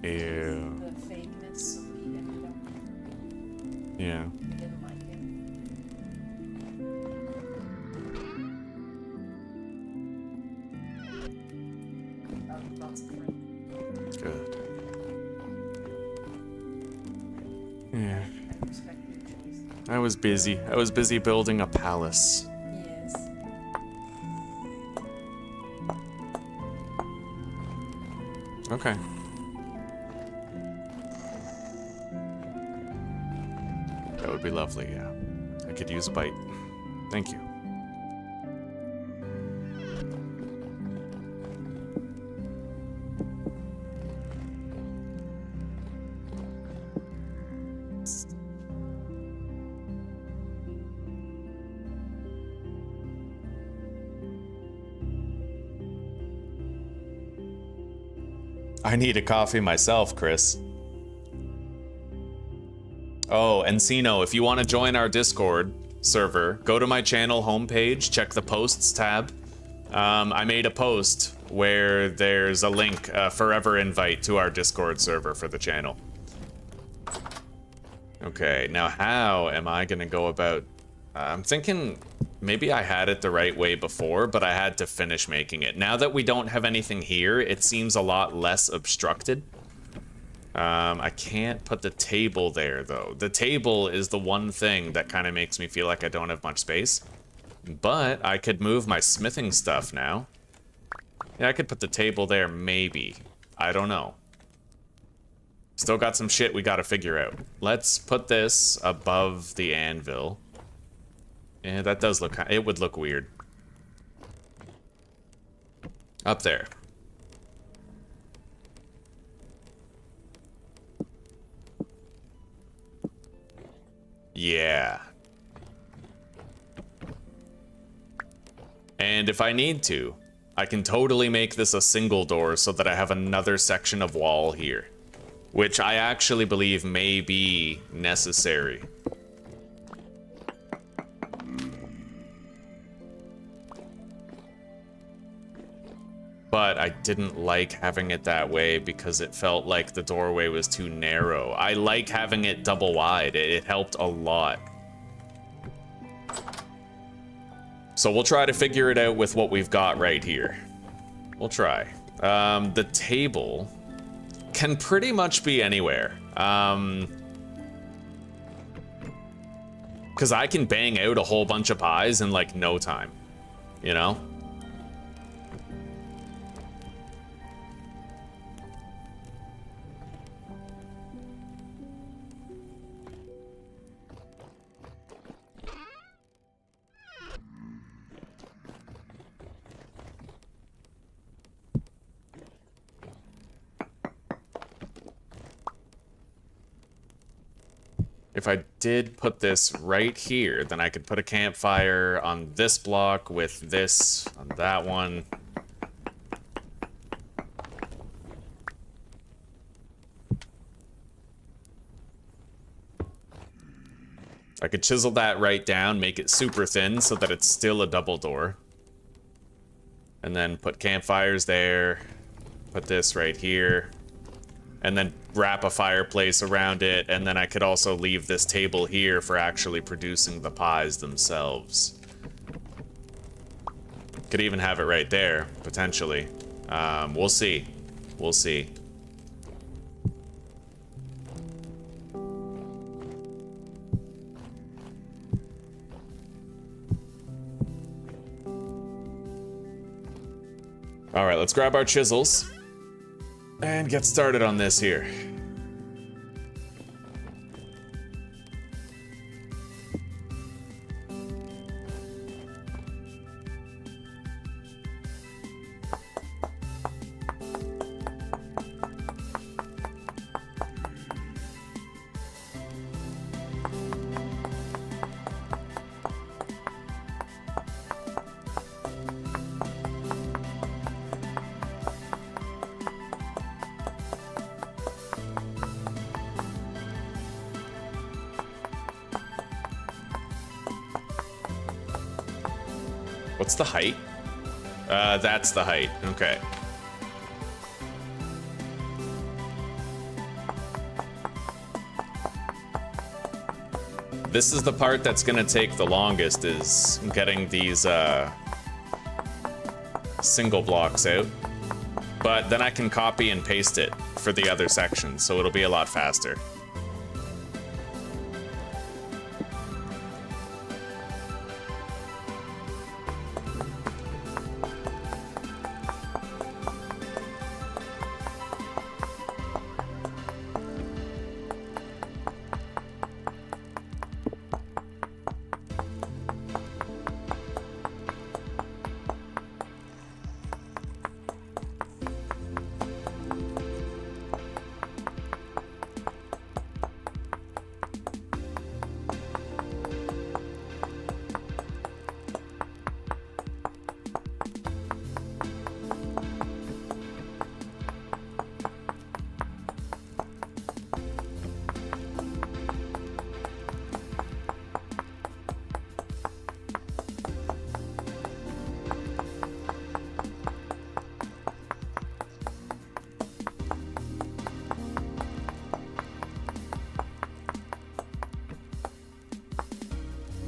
Ew. the fakeness, so we ended up. Yeah. We didn't like it. Lots of friends. Good. Yeah. I respect your choice. I was busy. I was busy building a palace. Yes. Okay. That would be lovely, yeah. I could use a bite. Thank you. I need a coffee myself, Chris. Oh, Encino, if you want to join our Discord server, go to my channel homepage, check the posts tab. I made a post where there's a link, a forever invite to our Discord server for the channel. Okay, now how am I gonna go about... I'm thinking maybe I had it the right way before, but I had to finish making it. Now that we don't have anything here, it seems a lot less obstructed. I can't put the table there, though. The table is the one thing that kind of makes me feel like I don't have much space. But I could move my smithing stuff now. Yeah, I could put the table there, maybe. I don't know. Still got some shit we gotta figure out. Let's put this above the anvil. Yeah, that does look... it would look weird. Up there. Yeah. And if I need to, I can totally make this a single door so that I have another section of wall here. Which I actually believe may be necessary. But I didn't like having it that way because it felt like the doorway was too narrow. I like having it double wide. It helped a lot. So we'll try to figure it out with what we've got right here. We'll try. The table can pretty much be anywhere. Because I can bang out a whole bunch of pies in like no time, you know? If I did put this right here, then I could put a campfire on this block with this on that one. I could chisel that right down, make it super thin so that it's still a double door. And then put campfires there, put this right here. And then wrap a fireplace around it, and then I could also leave this table here for actually producing the pies themselves. Could even have it right there, potentially. We'll see. We'll see. All right, let's grab our chisels. And get started on this here. What's the height? That's the height. Okay. This is the part that's gonna take the longest, is getting these single blocks out. But then I can copy and paste it for the other sections, so it'll be a lot faster.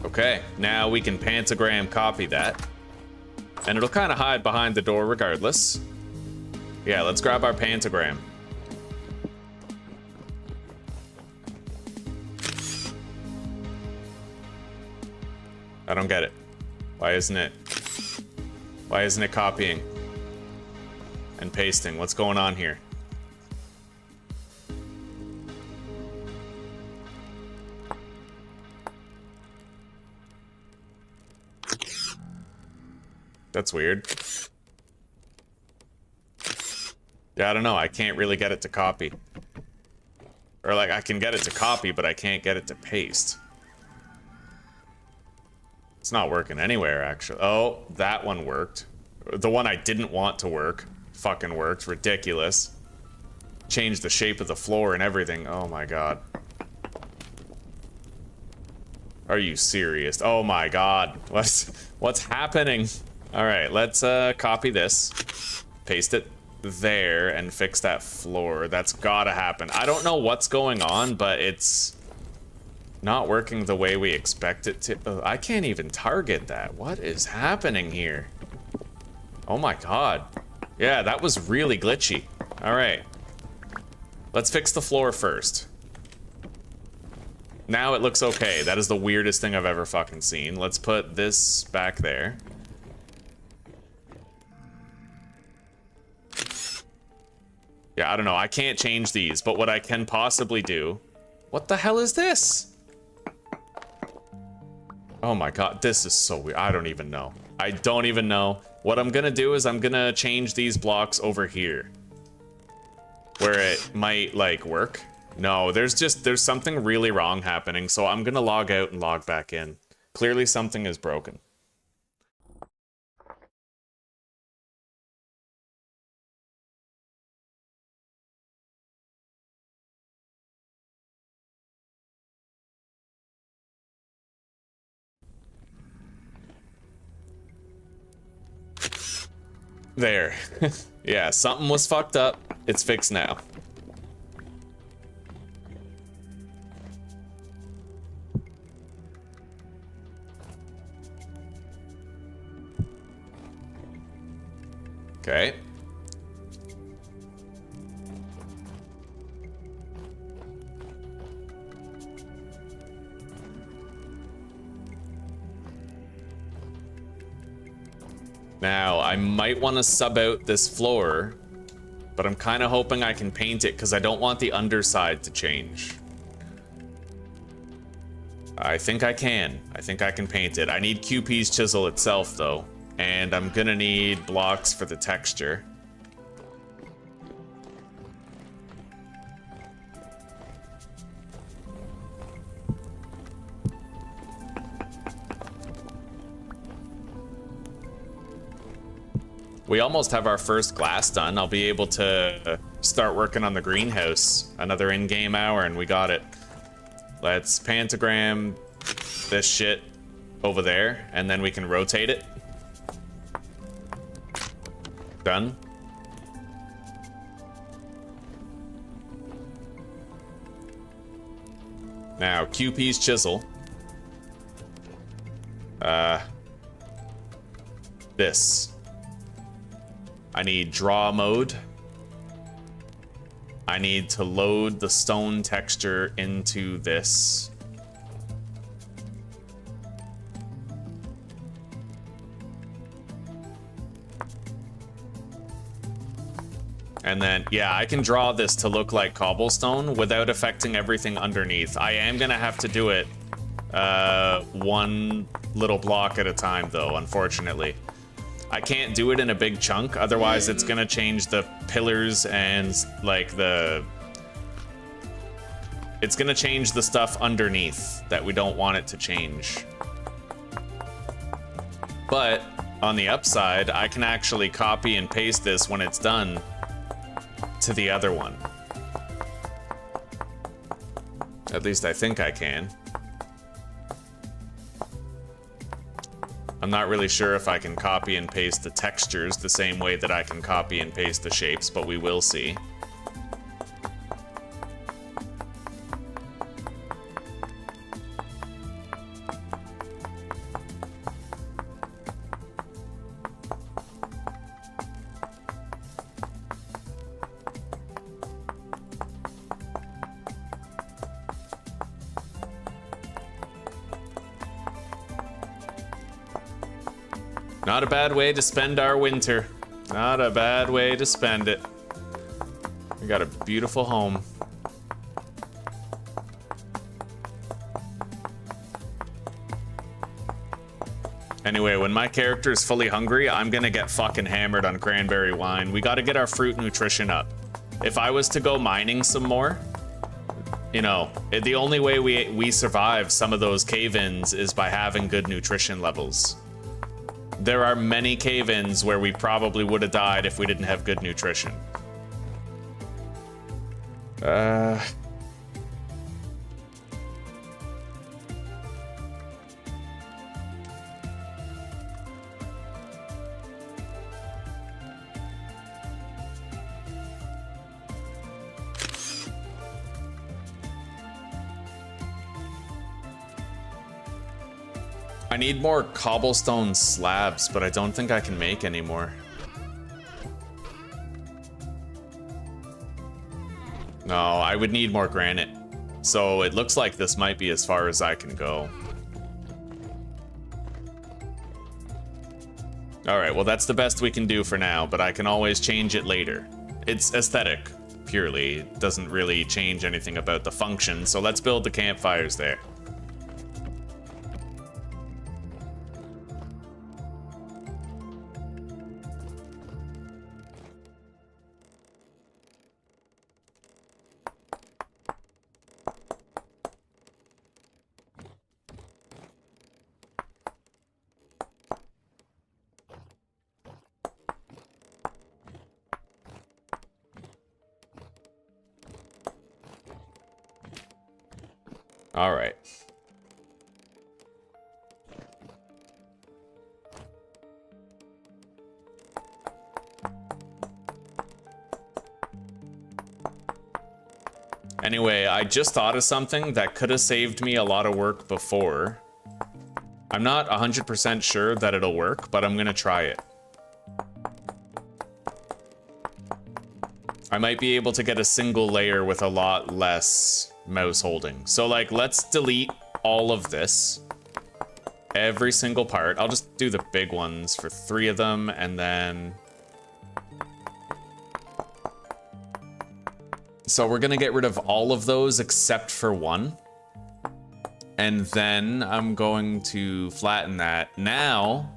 Okay, now we can pentagram copy that. And it'll kind of hide behind the door regardless. Yeah, let's grab our pentagram. I don't get it. Why isn't it copying and pasting? What's going on here? That's weird. Yeah, I don't know. I can't really get it to copy. Or like, I can get it to copy, but I can't get it to paste. It's not working anywhere, actually. Oh, that one worked. The one I didn't want to work fucking worked. Ridiculous. Changed the shape of the floor and everything. Oh my god. Are you serious? Oh my god. What's happening? Alright, let's copy this. Paste it there and fix that floor. That's gotta happen. I don't know what's going on, but it's not working the way we expect it to. I can't even target that. What is happening here? Oh my god. Yeah, that was really glitchy. Alright. Let's fix the floor first. Now it looks okay. That is the weirdest thing I've ever fucking seen. Let's put this back there. Yeah, I don't know. I can't change these, but what I can possibly do... What the hell is this? Oh my god, this is so weird. I don't even know. I don't even know. What I'm gonna do is I'm gonna change these blocks over here. Where it might, like, work. No, there's something really wrong happening, so I'm gonna log out and log back in. Clearly something is broken. There. Yeah, something was fucked up. It's fixed now. Okay. Now, I might want to sub out this floor, but I'm kind of hoping I can paint it because I don't want the underside to change. I think I can. I think I can paint it. I need QP's chisel itself, though, and I'm gonna need blocks for the texture. We almost have our first glass done. I'll be able to start working on the greenhouse. Another in-game hour and we got it. Let's pentagram this shit over there and then we can rotate it. done. Now, QP's chisel. This. I need draw mode. I need to load the stone texture into this. And then, yeah, I can draw this to look like cobblestone without affecting everything underneath. I am gonna have to do it one little block at a time, though, unfortunately. I can't do it in a big chunk, otherwise it's gonna change the pillars and, like, it's gonna change the stuff underneath that we don't want it to change. But, on the upside, I can actually copy and paste this when it's done to the other one. At least I think I can. I'm not really sure if I can copy and paste the textures the same way that I can copy and paste the shapes, but we will see. Not a bad way to spend our winter. Not a bad way to spend it. We got a beautiful home. Anyway, when my character is fully hungry, I'm gonna get fucking hammered on cranberry wine. We gotta get our fruit nutrition up. If I was to go mining some more, you know, the only way we survive some of those cave-ins is by having good nutrition levels. There are many cave-ins where we probably would have died if we didn't have good nutrition. I need more cobblestone slabs, but I don't think I can make any more. No, I would need more granite. So it looks like this might be as far as I can go. Alright, well that's the best we can do for now, but I can always change it later. It's aesthetic, purely. It doesn't really change anything about the function, so let's build the campfires there. All right. Anyway, I just thought of something that could have saved me a lot of work before. I'm not 100% sure that it'll work, but I'm gonna try it. I might be able to get a single layer with a lot less mouse holding. So like, let's delete all of this. Every single part. I'll just do the big ones for 3 of them, and then... So we're gonna get rid of all of those except for 1. And then I'm going to flatten that. Now,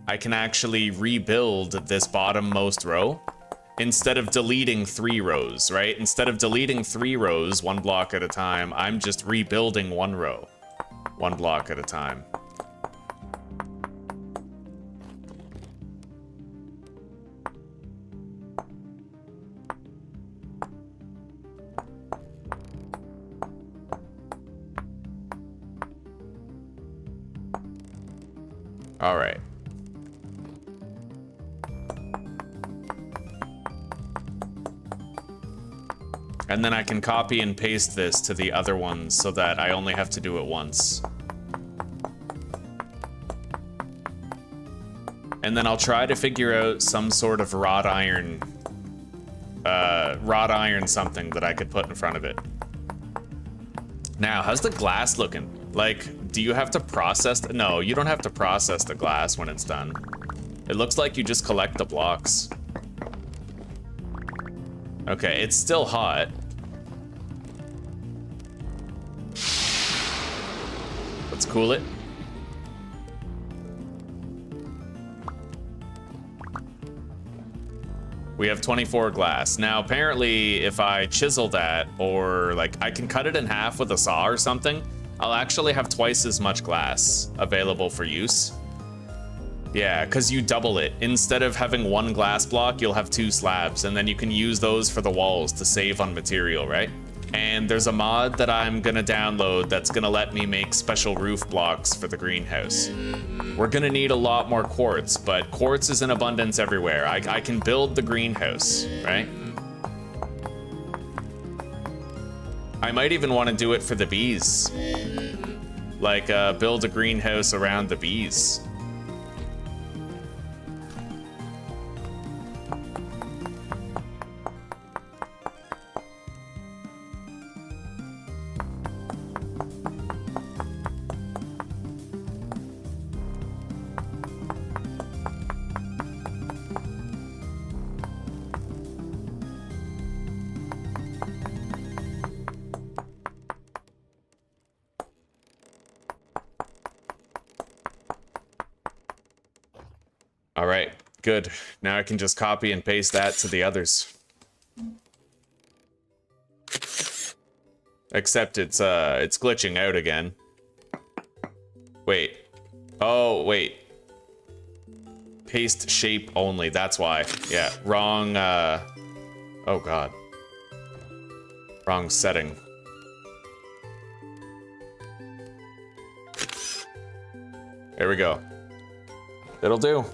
I can actually rebuild this bottommost row. Instead of deleting 3 rows, right? Instead of deleting 3 rows, 1 block at a time, I'm just rebuilding 1 row, 1 block at a time. All right. And then I can copy and paste this to the other ones so that I only have to do it once. And then I'll try to figure out some sort of wrought iron something that I could put in front of it. Now, how's the glass looking? Like, do you have to process? No, you don't have to process the glass when it's done. It looks like you just collect the blocks. Okay, it's still hot. Let's cool it. We have 24 glass. Now, apparently, if I chisel that, or like I can cut it in half with a saw or something, I'll actually have twice as much glass available for use. Yeah, because you double it. Instead of having one glass block, you'll have 2 slabs, and then you can use those for the walls to save on material, right? And there's a mod that I'm gonna download that's gonna let me make special roof blocks for the greenhouse. We're gonna need a lot more quartz, but quartz is in abundance everywhere. I can build the greenhouse, right? I might even want to do it for the bees. Like, build a greenhouse around the bees. All right, good. Now I can just copy and paste that to the others. Except it's glitching out again. Wait. Oh, wait. Paste shape only, that's why. Yeah, wrong, oh god. Wrong setting. There we go. It'll do.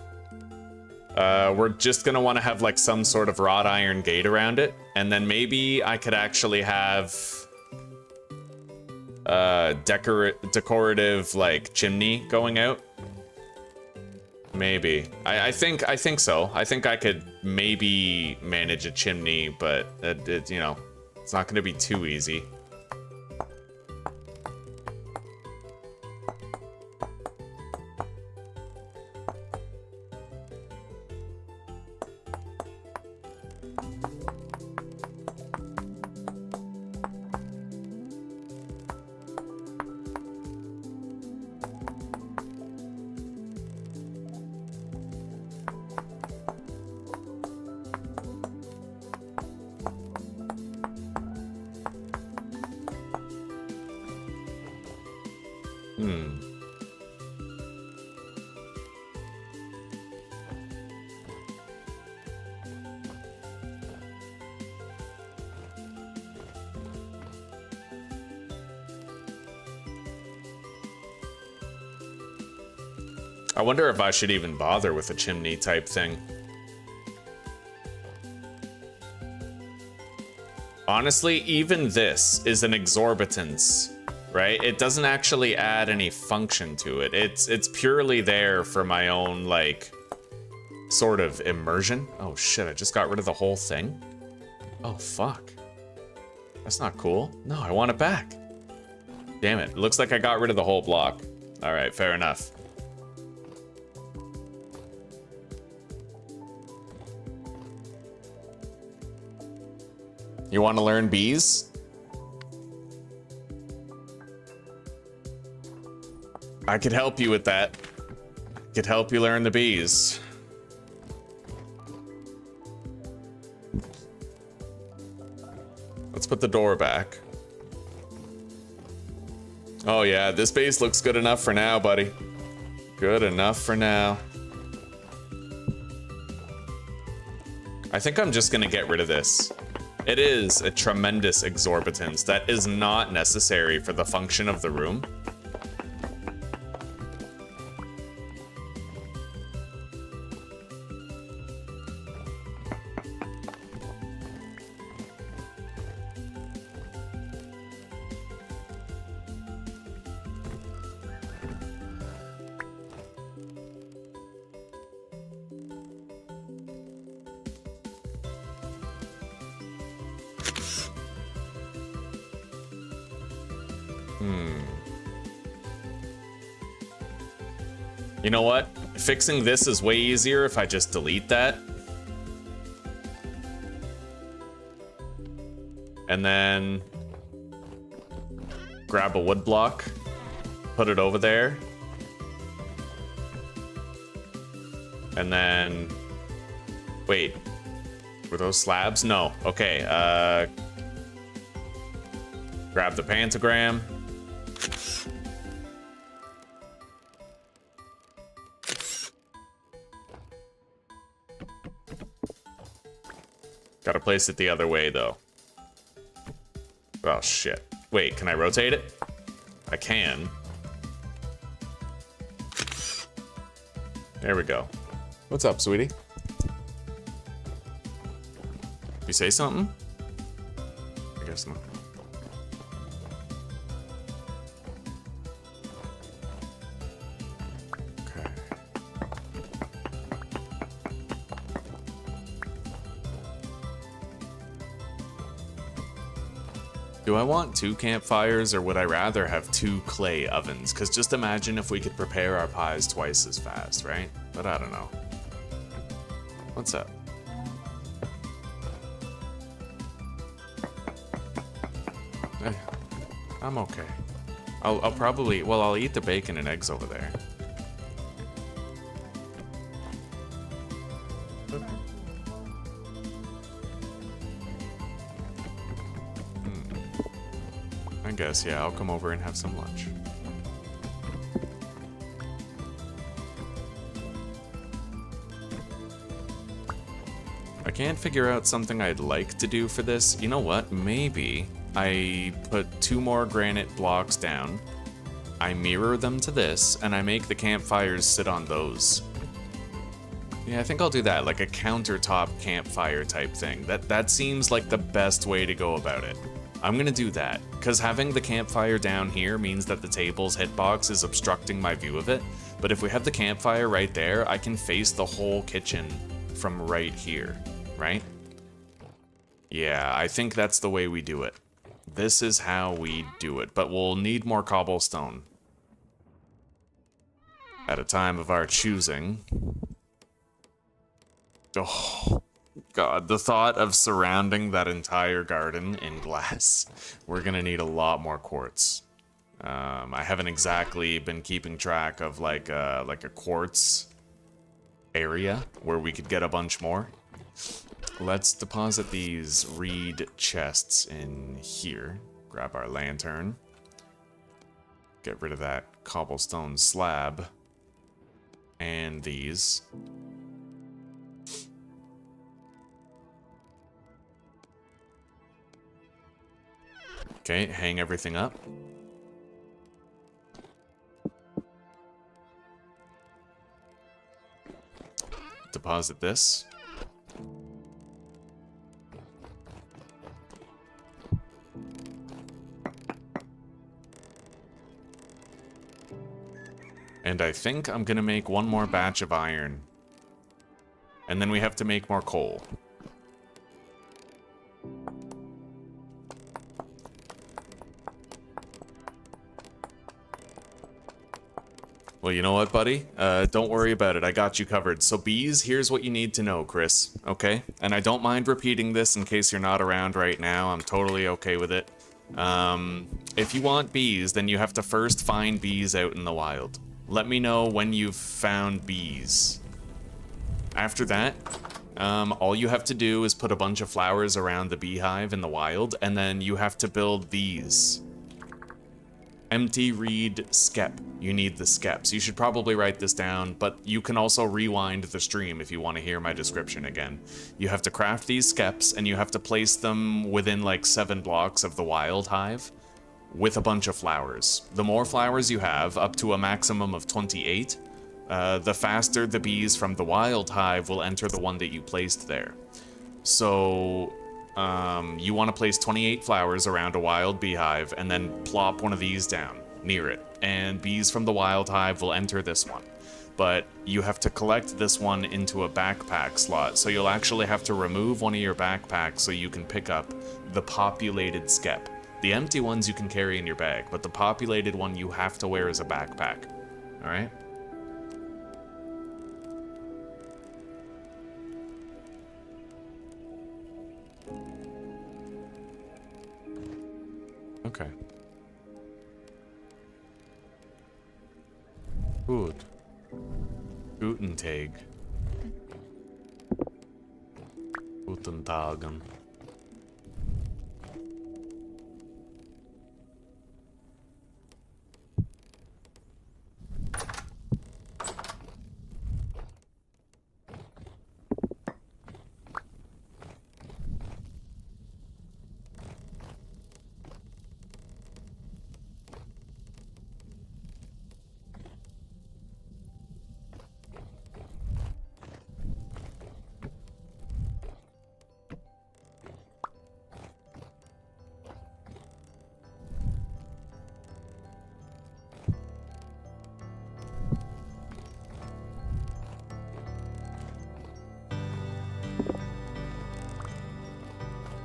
We're just gonna want to have like some sort of wrought iron gate around it, and then maybe I could actually have decorative like chimney going out. Maybe. I think so. I think I could maybe manage a chimney, but it you know, it's not gonna be too easy. I wonder if I should even bother with a chimney type thing. Honestly, even this is an exorbitance, right? It doesn't actually add any function to it. It's purely there for my own, like, sort of immersion. Oh shit, I just got rid of the whole thing? Oh fuck. That's not cool. No, I want it back. Damn it, it looks like I got rid of the whole block. All right, fair enough. You want to learn bees? I could help you with that. I could help you learn the bees. Let's put the door back. Oh yeah, this base looks good enough for now, buddy. Good enough for now. I think I'm just gonna get rid of this. It is a tremendous exorbitance that is not necessary for the function of the room. You know what? Fixing this is way easier if I just delete that. And then grab a wood block, put it over there. And then, wait, were those slabs? No, okay, grab the pentagram. Gotta place it the other way, though. Oh, shit. Wait, can I rotate it? I can. There we go. What's up, sweetie? You say something? I guess not. Okay. Do I want 2 campfires, or would I rather have 2 clay ovens? Because just imagine if we could prepare our pies twice as fast, right? But I don't know. What's up? I'm okay. I'll probably, well, I'll eat the bacon and eggs over there. I guess, yeah, I'll come over and have some lunch. I can't figure out something I'd like to do for this. You know what? Maybe I put 2 more granite blocks down, I mirror them to this, and I make the campfires sit on those. Yeah, I think I'll do that, like a countertop campfire type thing. That seems like the best way to go about it. I'm gonna do that, because having the campfire down here means that the table's hitbox is obstructing my view of it, but if we have the campfire right there, I can face the whole kitchen from right here, right? Yeah, I think that's the way we do it. This is how we do it, but we'll need more cobblestone at a time of our choosing. Oh, God, the thought of surrounding that entire garden in glass. We're gonna need a lot more quartz. I haven't exactly been keeping track of like a quartz area where we could get a bunch more. Let's deposit these reed chests in here. Grab our lantern. Get rid of that cobblestone slab. And these. Okay, hang everything up. Deposit this. And I think I'm gonna make one more batch of iron. And then we have to make more coal. Well, you know what, buddy? Don't worry about it. I got you covered. So bees, here's what you need to know, Chris. Okay? And I don't mind repeating this in case you're not around right now. I'm totally okay with it. If you want bees, then you have to first find bees out in the wild. Let me know when you've found bees. After that, all you have to do is put a bunch of flowers around the beehive in the wild, and then you have to build these. Empty reed skep. You need the skeps. You should probably write this down, but you can also rewind the stream if you want to hear my description again. You have to craft these skeps, and you have to place them within like 7 blocks of the wild hive with a bunch of flowers. The more flowers you have, up to a maximum of 28, the faster the bees from the wild hive will enter the one that you placed there. So you want to place 28 flowers around a wild beehive and then plop one of these down near it, and bees from the wild hive will enter this one. But you have to collect this one into a backpack slot, so you'll actually have to remove one of your backpacks so you can pick up the populated skep. The empty ones you can carry in your bag, but the populated one you have to wear as a backpack. Alright? Okay. Good. Guten Tag. Guten Tagen.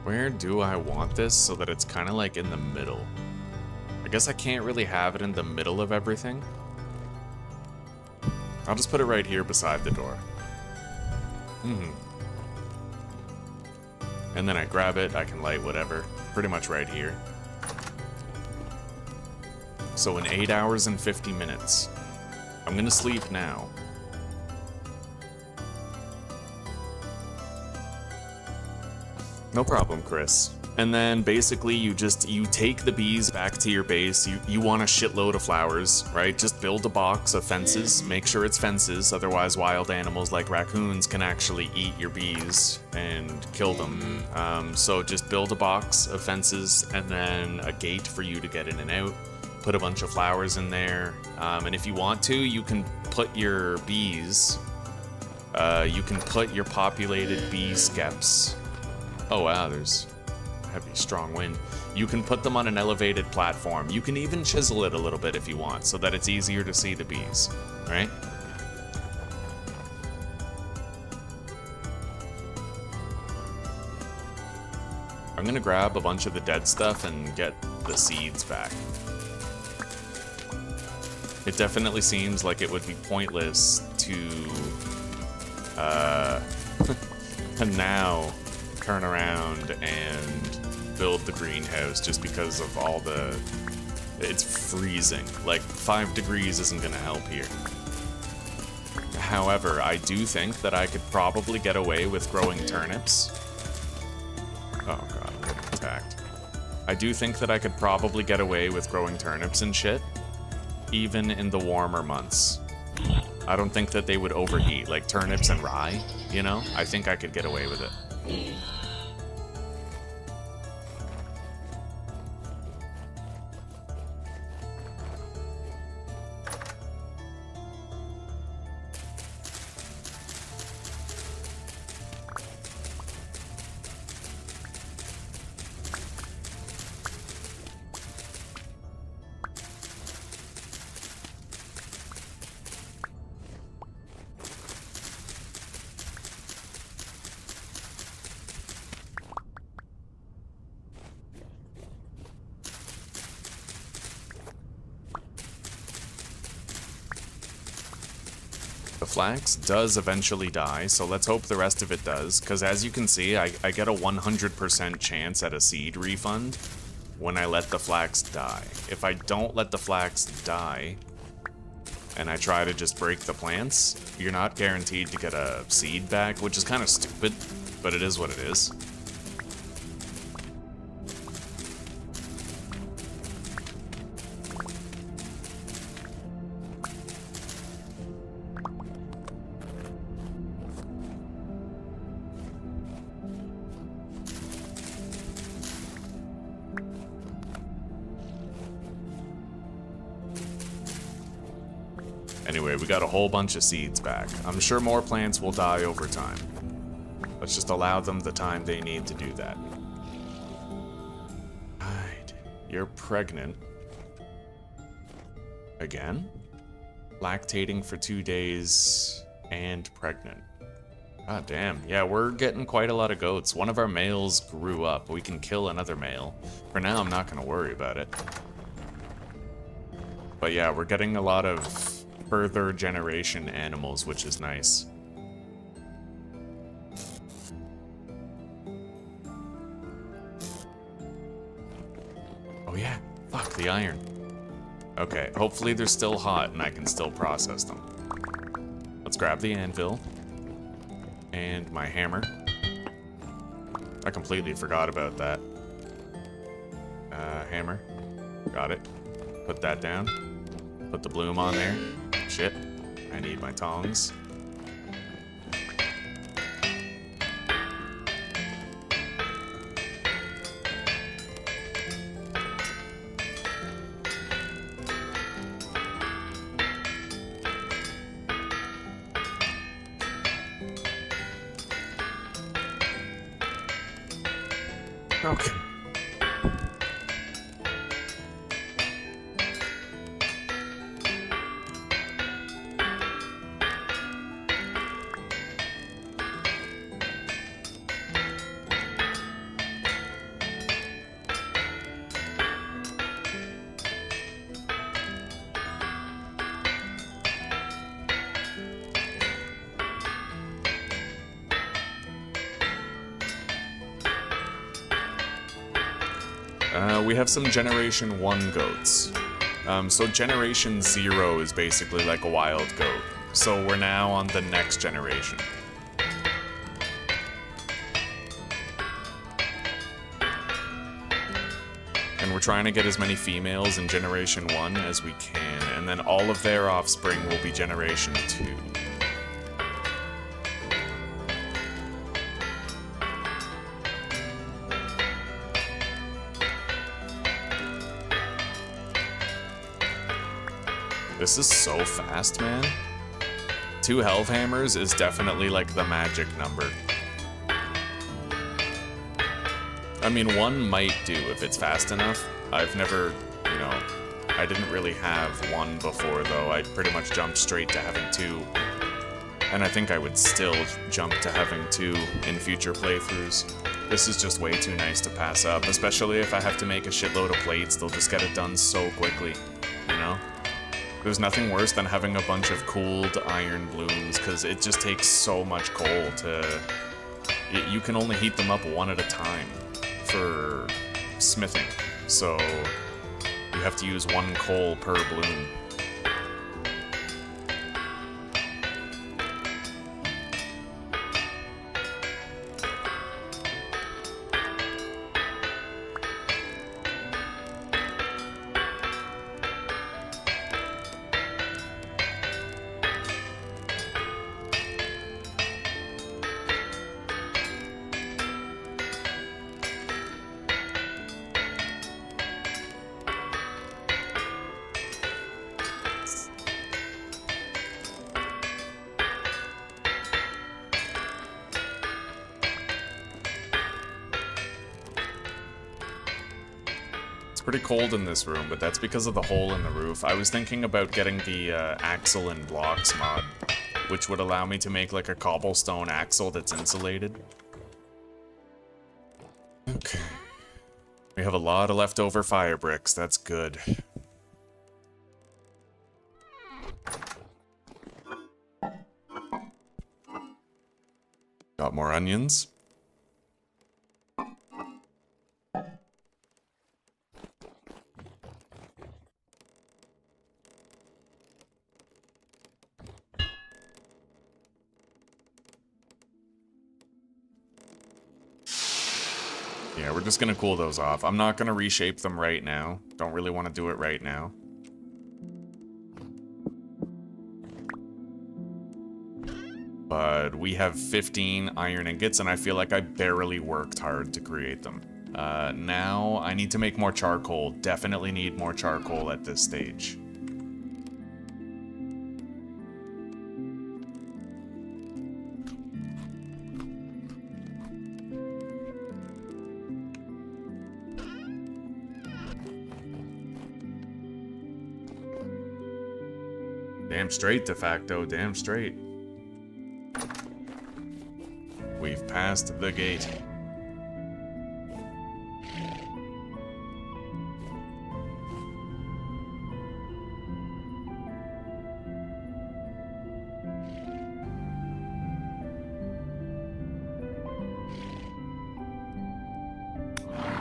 Where do I want this so that it's kind of like in the middle? I guess I can't really have it in the middle of everything. I'll just put it right here beside the door. And then I grab it, I can light whatever. Pretty much right here. So in 8 hours and 50 minutes. I'm gonna sleep now. No problem, Chris. And then basically you take the bees back to your base. You want a shitload of flowers, right? Just build a box of fences. Make sure it's fences, otherwise wild animals like raccoons can actually eat your bees and kill them. So just build a box of fences and then a gate for you to get in and out. Put a bunch of flowers in there. And if you want to, you can put your bees, you can put your populated bee skeps. Oh wow, there's heavy, strong wind. You can put them on an elevated platform. You can even chisel it a little bit if you want, so that it's easier to see the bees, right? I'm gonna grab a bunch of the dead stuff and get the seeds back. It definitely seems like it would be pointless to now turn around and build the greenhouse just because of all the... It's freezing. Like, 5 degrees isn't gonna help here. However, I do think that I could probably get away with growing turnips. Oh god, I'm getting attacked. I do think that I could probably get away with growing turnips and shit, even in the warmer months. I don't think that they would overheat, like turnips and rye, you know? I think I could get away with it. The flax does eventually die, so let's hope the rest of it does, because as you can see, I get a 100% chance at a seed refund when I let the flax die. If I don't let the flax die, and I try to just break the plants, you're not guaranteed to get a seed back, which is kind of stupid, but it is what it is. Anyway, we got a whole bunch of seeds back. I'm sure more plants will die over time. Let's just allow them the time they need to do that. Right. You're pregnant. Again? Lactating for 2 days and pregnant. God damn. Yeah, we're getting quite a lot of goats. One of our males grew up. We can kill another male. For now, I'm not going to worry about it. But yeah, we're getting a lot of further generation animals, which is nice. Oh yeah, fuck, the iron. Okay, hopefully they're still hot and I can still process them. Let's grab the anvil. And my hammer. I completely forgot about that. Hammer. Got it. Put that down. Put the bloom on there. Shit. I need my tongs. Okay. We have some Generation 1 goats. So Generation 0 is basically like a wild goat. So we're now on the next generation. And we're trying to get as many females in Generation 1 as we can, and then all of their offspring will be Generation 2. This is so fast, man. 2 health hammers is definitely like the magic number. I mean, 1 might do if it's fast enough. I've never, you know, I didn't really have 1 before though. I pretty much jumped straight to having 2. And I think I would still jump to having 2 in future playthroughs. This is just way too nice to pass up, especially if I have to make a shitload of plates. They'll just get it done so quickly, you know? There's nothing worse than having a bunch of cooled iron blooms, because it just takes so much coal to... You can only heat them up 1 at a time for smithing, so you have to use 1 coal per bloom. Pretty cold in this room, but that's because of the hole in the roof. I was thinking about getting the axle and blocks mod, which would allow me to make like a cobblestone axle that's insulated. Okay. We have a lot of leftover fire bricks, that's good. Got more onions. Yeah, we're just gonna cool those off. I'm not gonna reshape them right now. Don't really want to do it right now. But we have 15 iron ingots, and I feel like I barely worked hard to create them. Now I need to make more charcoal. Definitely need more charcoal at this stage. Damn straight, de facto, damn straight. past the gate.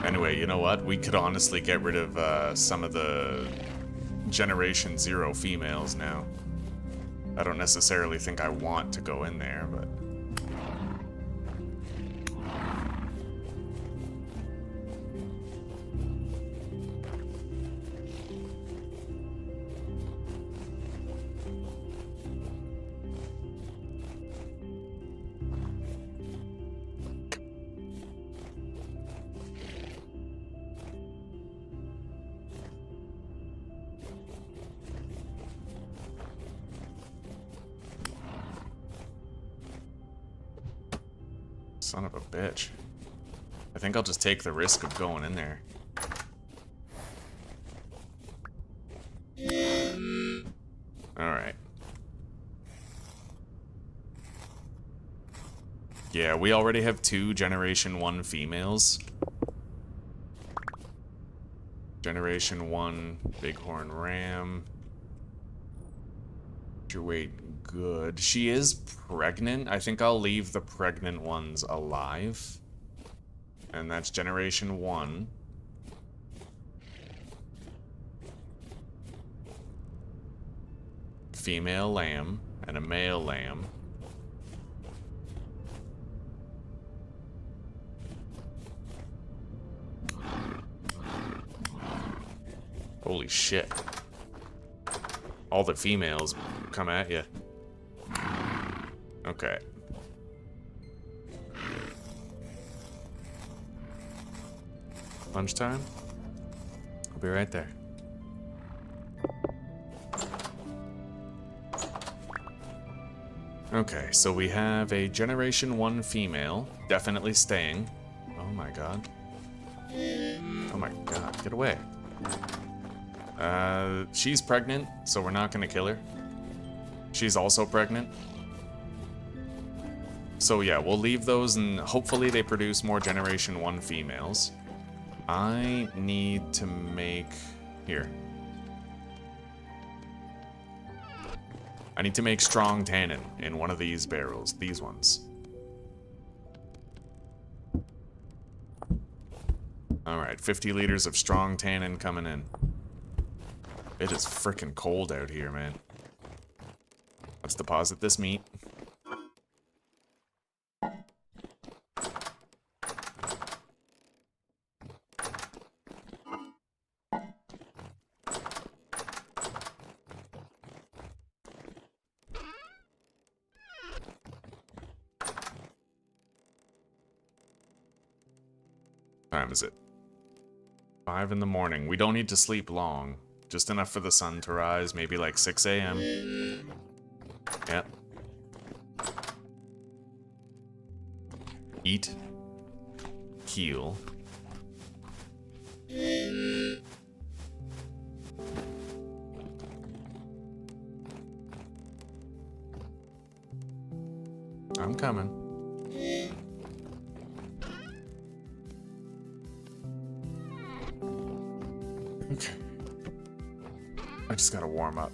Anyway, you know what? We could honestly get rid of some of the Generation 0 females now. I don't necessarily think I want to go in there, but... Son of a bitch. I think I'll just take the risk of going in there. Alright. Yeah, we already have 2 Generation 1 females. Generation 1 Bighorn Ram. Your weight good. She is pregnant. I think I'll leave the pregnant ones alive. And that's Generation 1. Female lamb and a male lamb. Holy shit. All the females come at you. Okay. Lunchtime? I'll be right there. Okay, so we have a Generation 1 female, definitely staying. Oh my god. Oh my god, get away. She's pregnant, so we're not gonna kill her. She's also pregnant. So yeah, we'll leave those and hopefully they produce more Generation 1 females. I need to make... Here. I need to make strong tannin in one of these barrels. These ones. Alright, 50 liters of strong tannin coming in. It is frickin' cold out here, man. Let's deposit this meat. What time is it? 5 in the morning. We don't need to sleep long. Just enough for the sun to rise, maybe like 6 a.m. Yep. Eat. Heal. I'm coming. Okay. I just gotta warm up.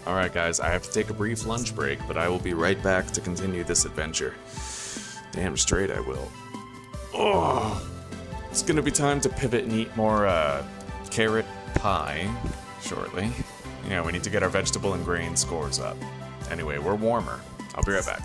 Alright guys, I have to take a brief lunch break, but I will be right back to continue this adventure. Damn straight I will. Oh, it's gonna be time to pivot and eat more carrot pie shortly. Yeah, we need to get our vegetable and grain scores up. Anyway, we're warmer. I'll be right back.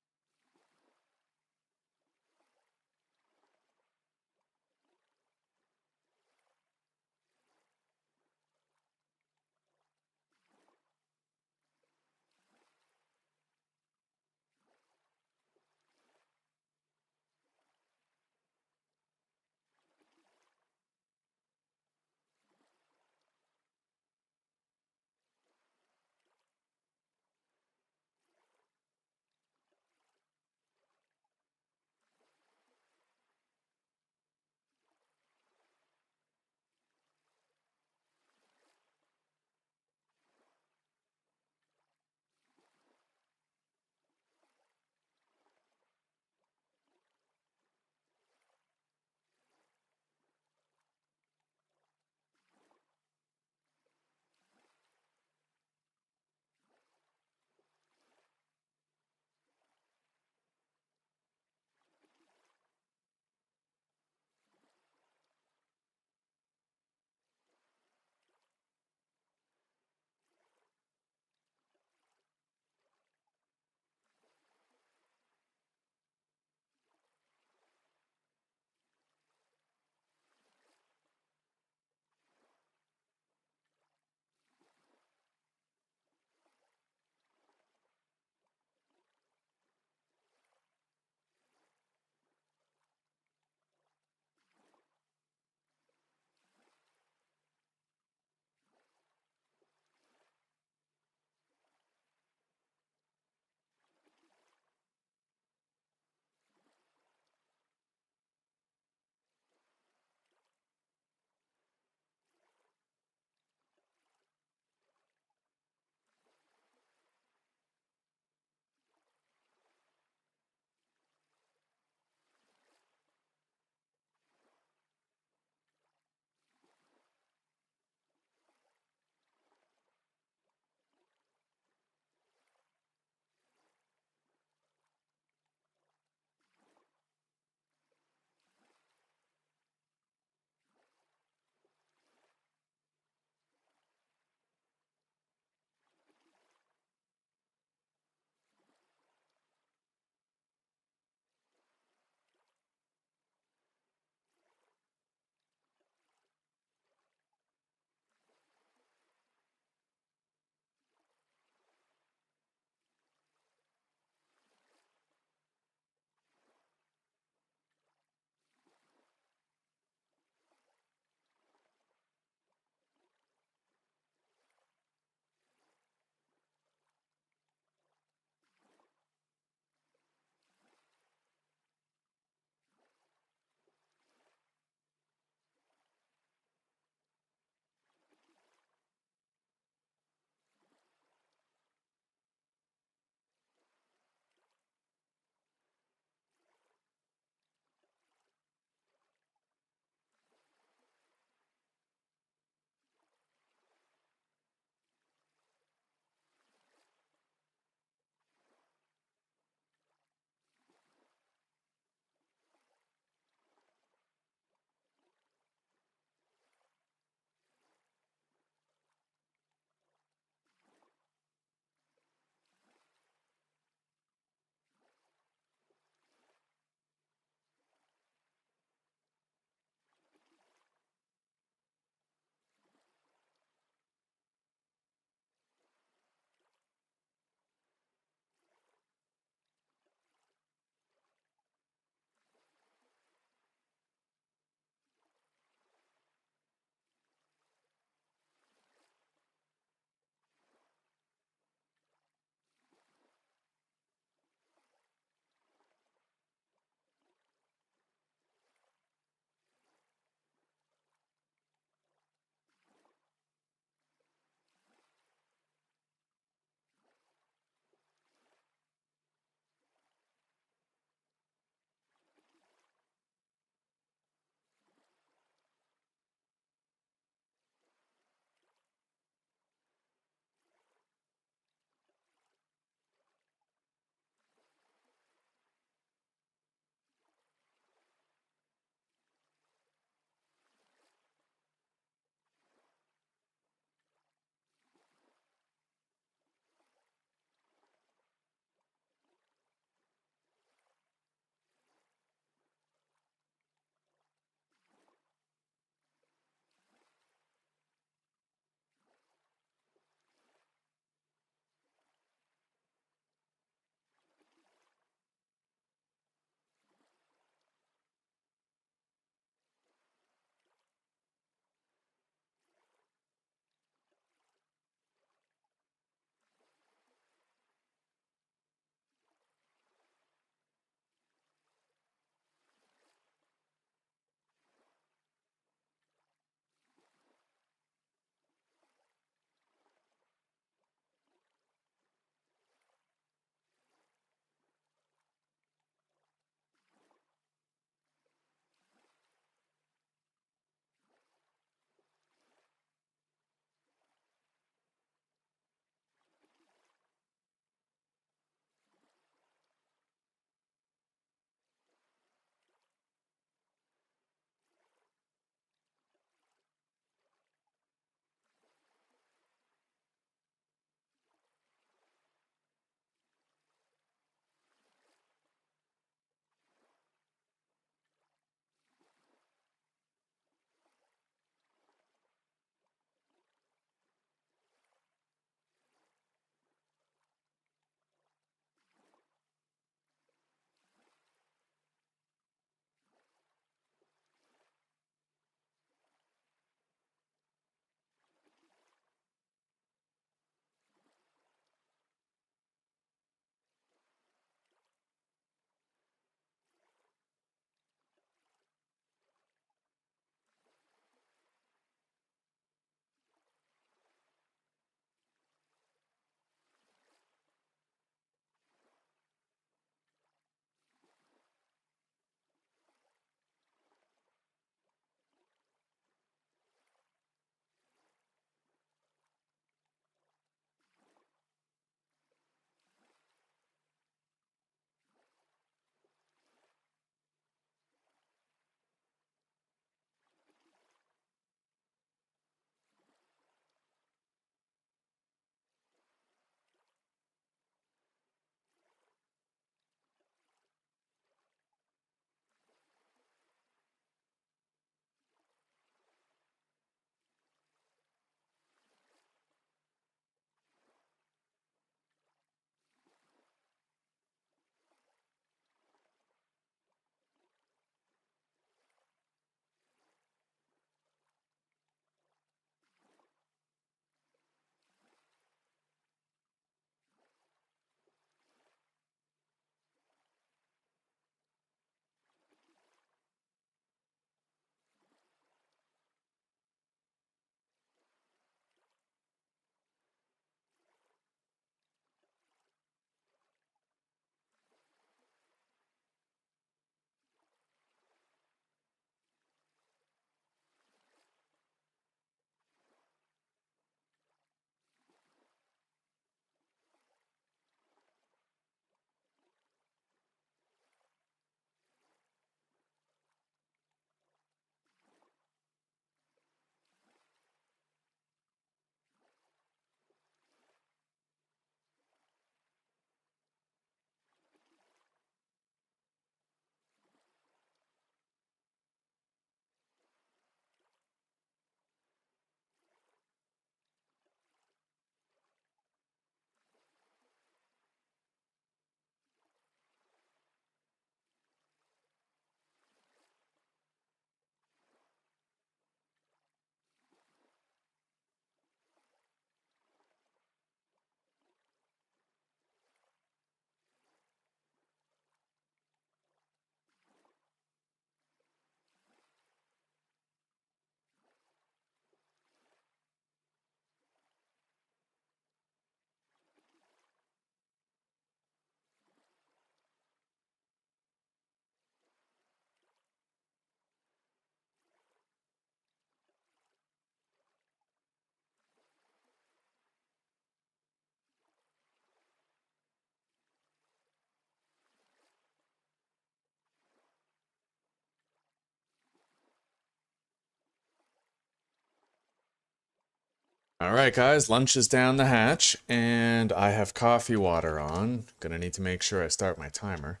Alright guys, lunch is down the hatch, and I have coffee water on. Gonna need to make sure I start my timer.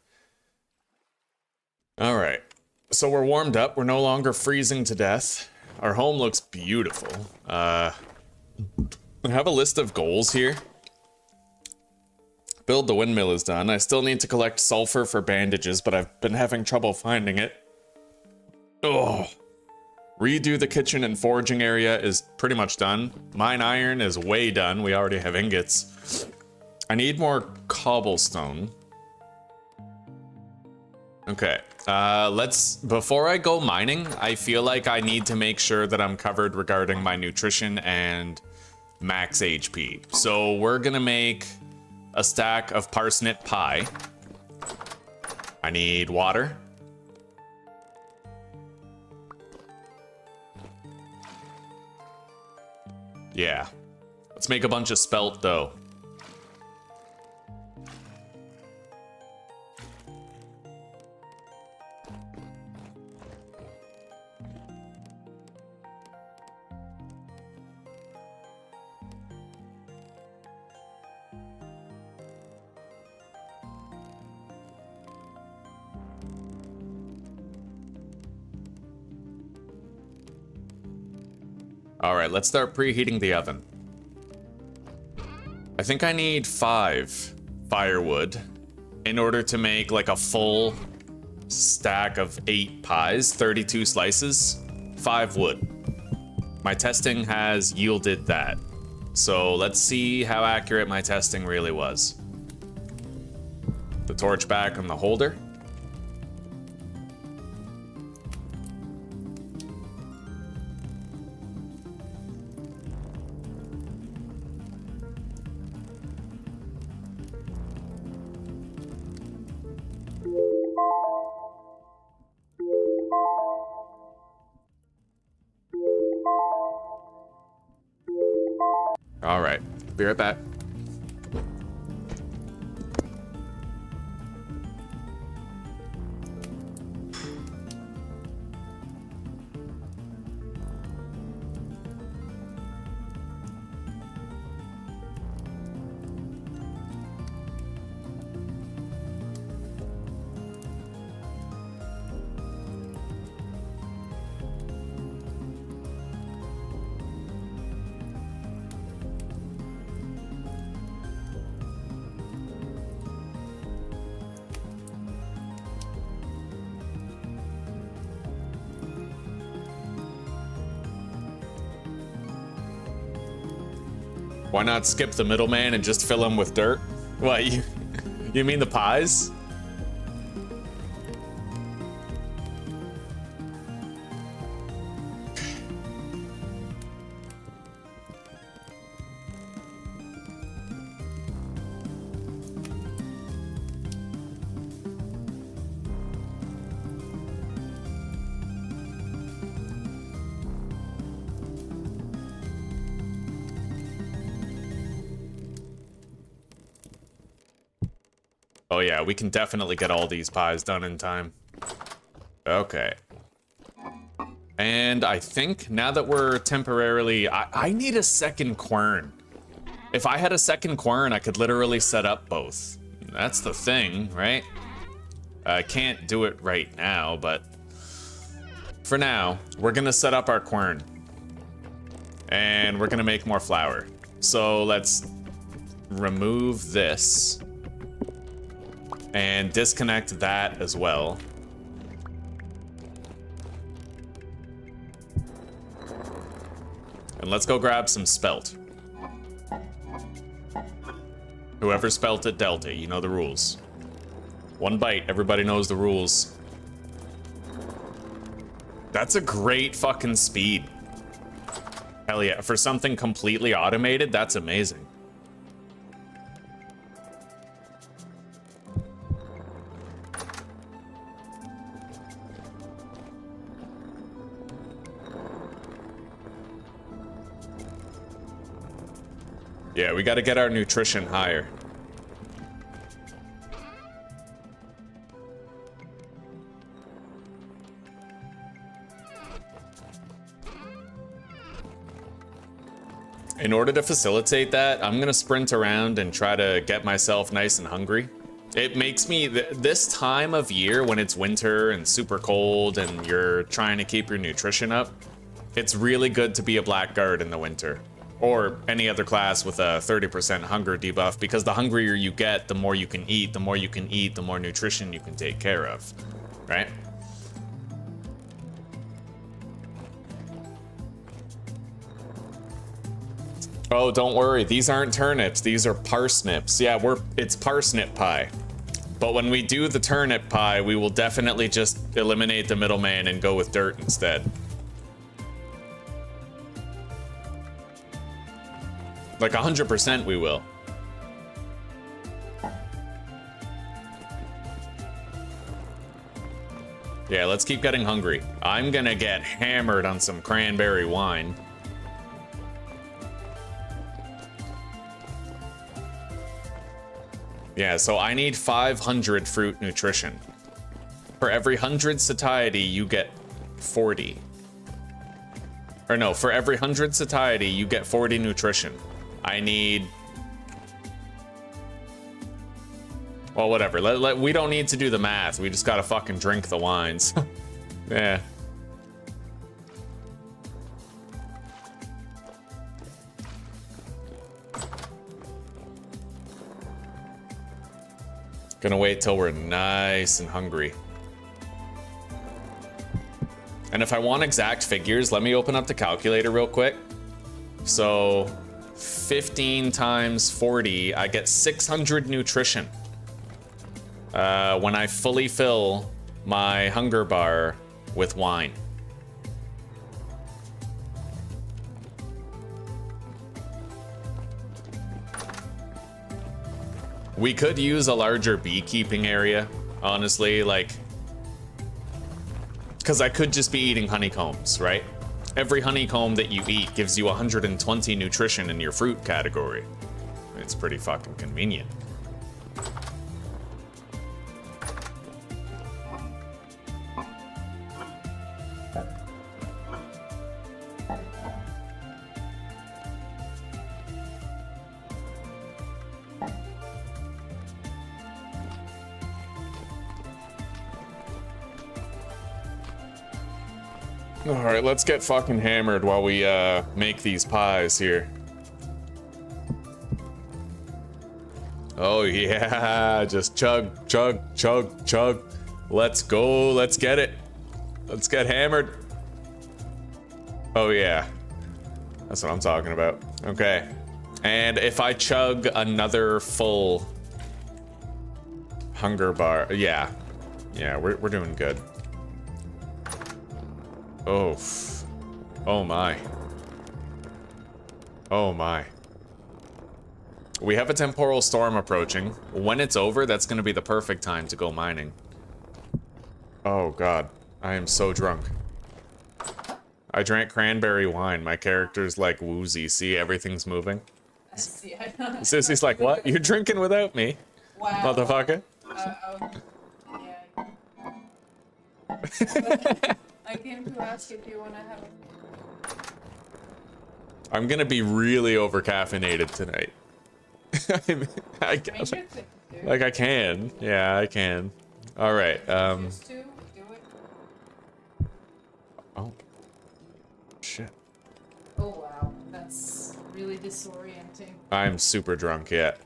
Alright, so we're warmed up, we're no longer freezing to death. Our home looks beautiful. I have a list of goals here. Build the windmill is done. I still need to collect sulfur for bandages, but I've been having trouble finding it. Oh. Redo the kitchen and foraging area is pretty much done. Mine iron is way done. We already have ingots. I need more cobblestone. Okay, before I go mining, I feel like I need to make sure that I'm covered regarding my nutrition and max HP. So we're gonna make a stack of parsnip pie. I need water. Yeah. Let's make a bunch of spelt dough. All right, let's start preheating the oven. I think I need 5 firewood in order to make like a full stack of 8 pies, 32 slices, 5 wood. My testing has yielded that. So let's see how accurate my testing really was. The torch back on the holder. All right, be right back. Why not skip the middleman and just fill him with dirt? What, you mean the pies? Oh yeah, we can definitely get all these pies done in time. Okay. And I think now that we're temporarily... I need a second quern. If I had a second quern, I could literally set up both. That's the thing, right? I can't do it right now, but... For now, we're gonna set up our quern. And we're gonna make more flour. So let's remove this. And disconnect that as well. And let's go grab some spelt. Whoever spelt it dealt it, you know the rules. One bite, everybody knows the rules. That's a great fucking speed. Hell yeah, for something completely automated, that's amazing. Yeah, we gotta get our nutrition higher. In order to facilitate that, I'm gonna sprint around and try to get myself nice and hungry. It makes me, this time of year when it's winter and super cold and you're trying to keep your nutrition up, it's really good to be a blackguard in the winter. Or any other class with a 30% hunger debuff, because the hungrier you get, the more you can eat, the more you can eat, the more nutrition you can take care of, right? Oh, don't worry, these aren't turnips, these are parsnips. Yeah, it's parsnip pie. But when we do the turnip pie, we will definitely just eliminate the middleman and go with dirt instead. Like 100% we will. Yeah, let's keep getting hungry. I'm gonna get hammered on some cranberry wine. Yeah, so I need 500 fruit nutrition. For every 100 satiety, you get 40. Or no, for every 100 satiety, you get 40 nutrition. I need... Well, whatever. We don't need to do the math. We just gotta fucking drink the wines. Yeah. Gonna wait till we're nice and hungry. And if I want exact figures, let me open up the calculator real quick. So 15 times 40, I get 600 nutrition. When I fully fill my hunger bar with wine. We could use a larger beekeeping area, honestly, like, because I could just be eating honeycombs, right? Every honeycomb that you eat gives you 120 nutrition in your fruit category. It's pretty fucking convenient. Alright, let's get fucking hammered while we make these pies here. Oh yeah, just chug, chug, chug, chug. Let's go, let's get it. Let's get hammered. Oh yeah, that's what I'm talking about. Okay, and if I chug another full hunger bar, yeah, we're doing good. Oh, oh my. Oh my. We have a temporal storm approaching. When it's over, that's gonna be the perfect time to go mining. Oh god, I am so drunk. I drank cranberry wine. My character's like woozy. See, everything's moving. Sissy's like, what? You're drinking without me? Wow. Motherfucker. Yeah. I came to ask if you want to have a... I'm gonna be really over caffeinated tonight. Like I can. Yeah, I can. All right. Oh. Shit. Oh wow, that's really disorienting. I'm super drunk yet.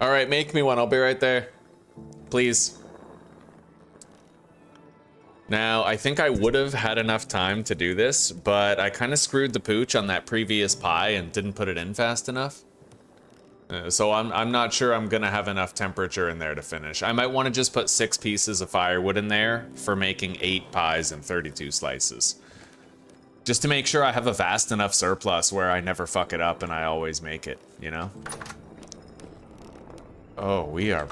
All right, make me one. I'll be right there. Please. Now, I think I would have had enough time to do this, but I kind of screwed the pooch on that previous pie and didn't put it in fast enough. So I'm not sure I'm gonna have enough temperature in there to finish. I might want to just put 6 pieces of firewood in there for making 8 pies and 32 slices. Just to make sure I have a vast enough surplus where I never fuck it up and I always make it, you know? Oh, we are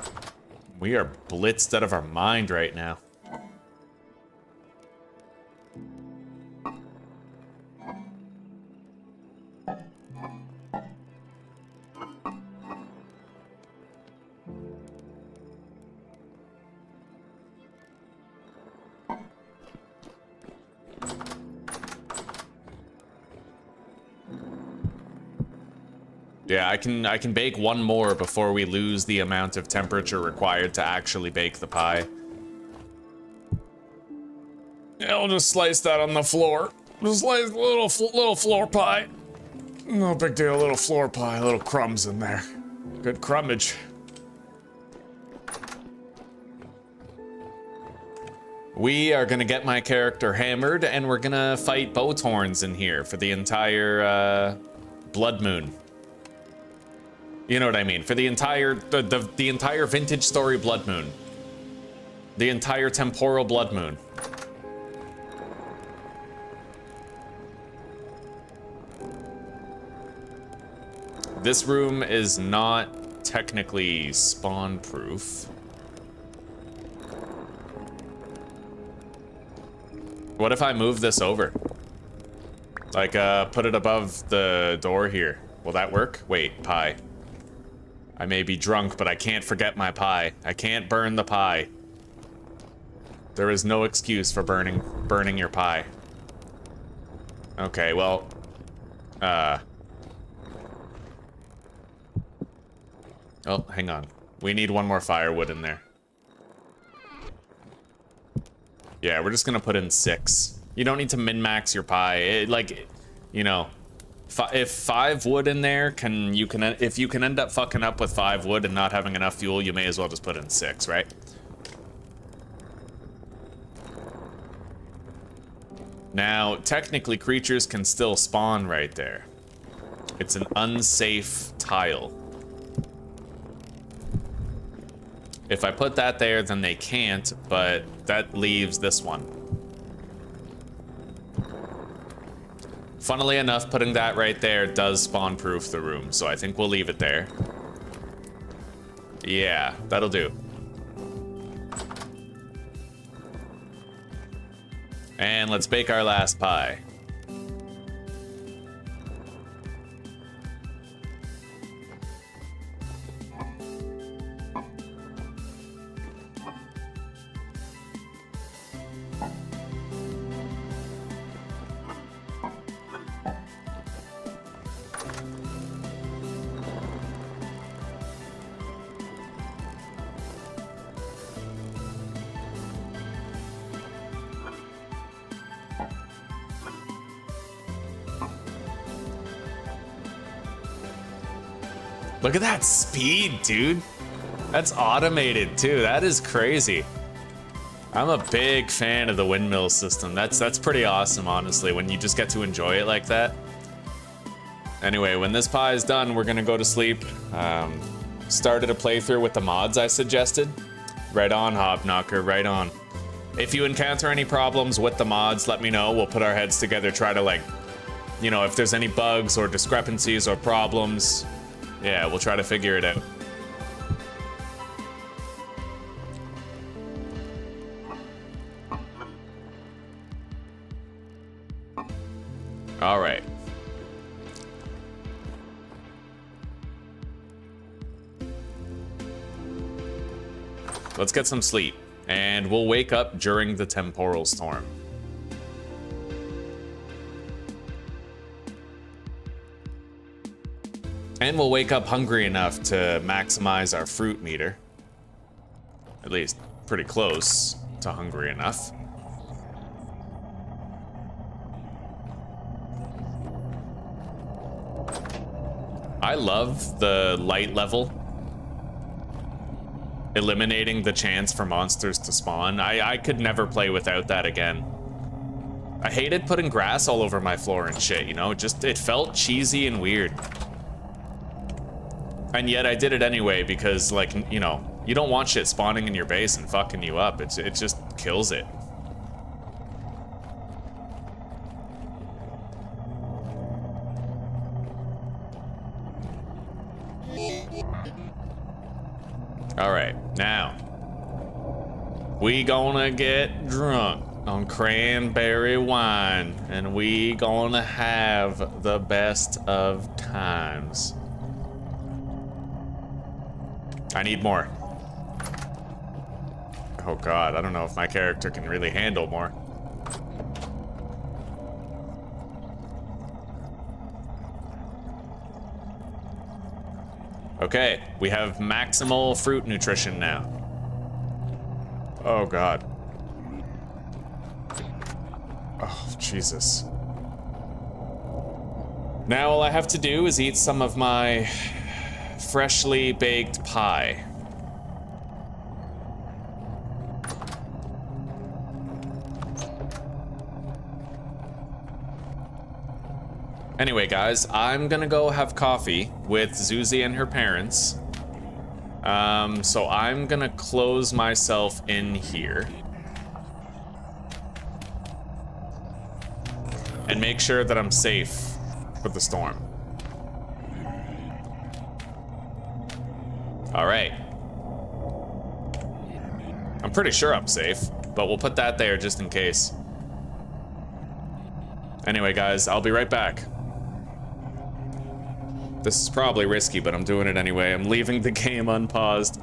blitzed out of our mind right now. Yeah, I can bake one more before we lose the amount of temperature required to actually bake the pie. Yeah, I'll just slice that on the floor. Just slice a little floor pie. No big deal, little floor pie, little crumbs in there. Good crumbage. We are gonna get my character hammered, and we're gonna fight Bowthorns in here for the entire Blood Moon. You know what I mean? For the entire the entire vintage story Blood Moon. The entire temporal Blood Moon. This room is not technically spawn proof. What if I move this over? Like, put it above the door here. Will that work? Wait, pie. I may be drunk, but I can't forget my pie. I can't burn the pie. There is no excuse for burning your pie. Okay, well, oh, hang on. We need one more firewood in there. Yeah, we're just gonna put in 6. You don't need to min-max your pie. Like, you know, if 5 wood in there, if you can end up fucking up with 5 wood and not having enough fuel, you may as well just put in 6, right? Now, technically, creatures can still spawn right there. It's an unsafe tile. If I put that there, then they can't, but that leaves this one. Funnily enough, putting that right there does spawn-proof the room, so I think we'll leave it there. Yeah, that'll do. And let's bake our last pie. Look at that speed, dude. That's automated too. That is crazy. I'm a big fan of the windmill system. That's pretty awesome, honestly, when you just get to enjoy it like that. Anyway, when this pie is done, we're gonna go to sleep. Started a playthrough with the mods I suggested. Right on, Hobknocker, right on. If you encounter any problems with the mods, let me know. We'll put our heads together, try to, like, you know, if there's any bugs or discrepancies or problems, yeah, we'll try to figure it out. All right. Let's get some sleep, and we'll wake up during the temporal storm. And we'll wake up hungry enough to maximize our fruit meter. At least pretty close to hungry enough. I love the light level. Eliminating the chance for monsters to spawn. I could never play without that again. I hated putting grass all over my floor and shit, you know? It felt cheesy and weird. And yet I did it anyway because, like, you know, you don't want shit spawning in your base and fucking you up. It just kills it. All right, now we gonna get drunk on cranberry wine, and we gonna have the best of times. I need more. Oh God, I don't know if my character can really handle more. Okay, we have maximal fruit nutrition now. Oh god. Oh, Jesus. Now all I have to do is eat some of my freshly baked pie. Anyway, guys, I'm gonna go have coffee with Zuzi and her parents. So I'm gonna close myself in here. And make sure that I'm safe for the storm. All right. I'm pretty sure I'm safe, but we'll put that there just in case. Anyway, guys, I'll be right back. This is probably risky, but I'm doing it anyway. I'm leaving the game unpaused.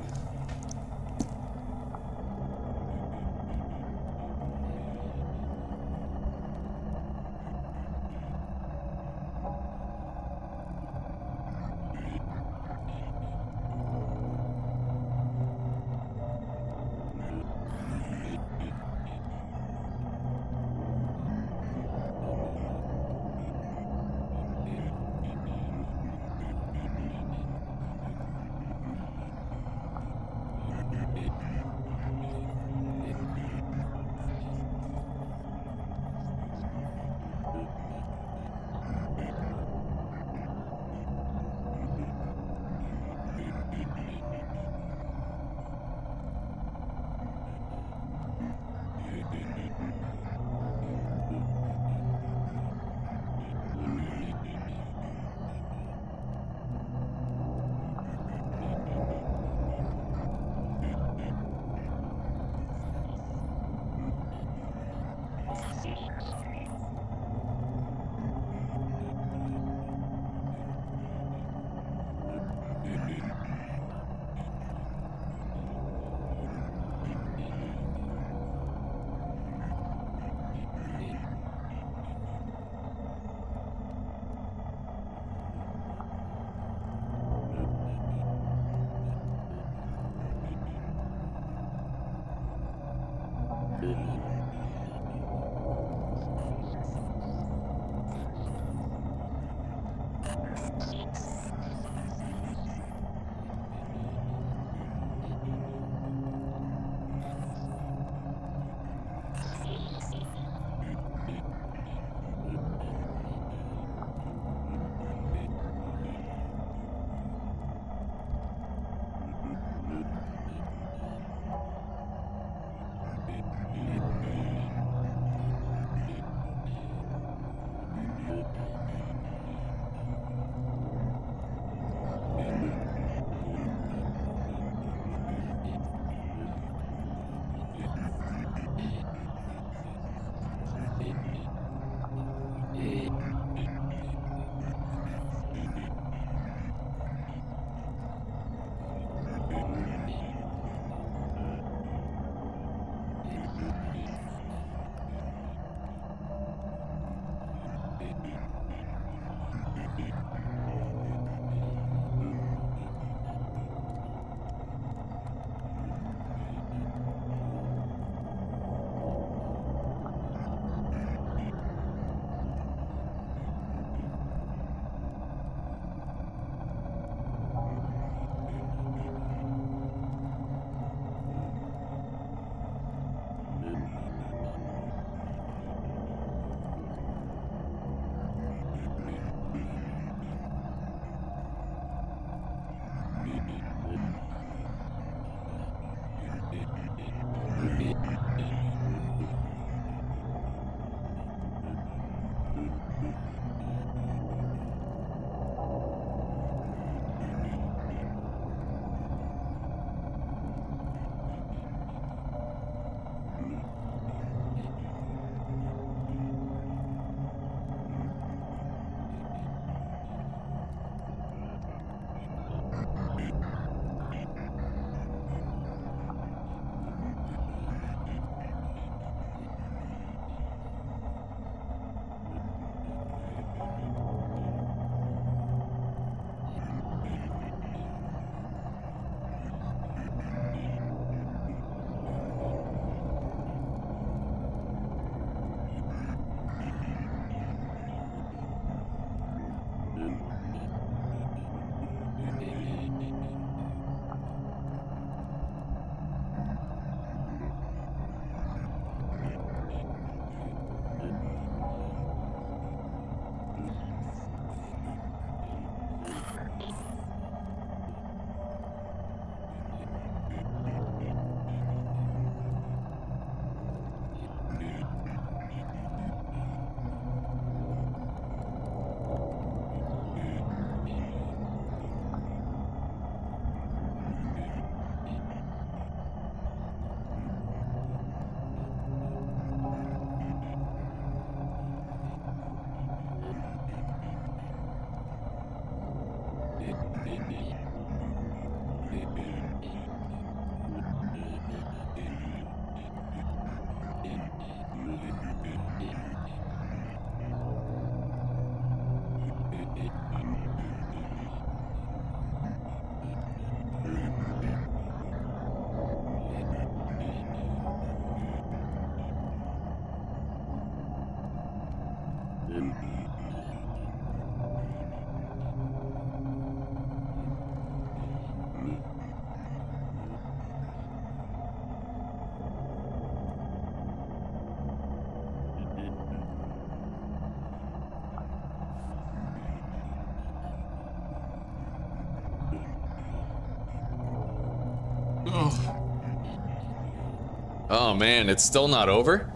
Oh man, it's still not over?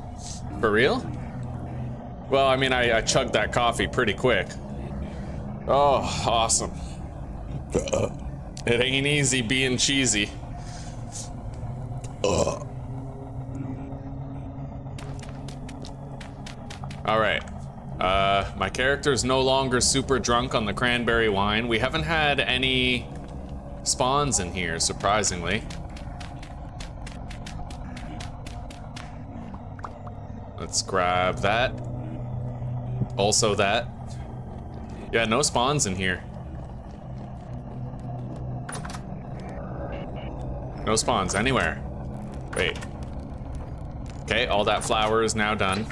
For real? Well, I mean, I chugged that coffee pretty quick. Oh, awesome. It ain't easy being cheesy. Alright. My character's no longer super drunk on the cranberry wine. We haven't had any spawns in here, surprisingly. Let's grab that. Also that. Yeah, no spawns in here. No spawns anywhere. Wait. Okay, all that flour is now done.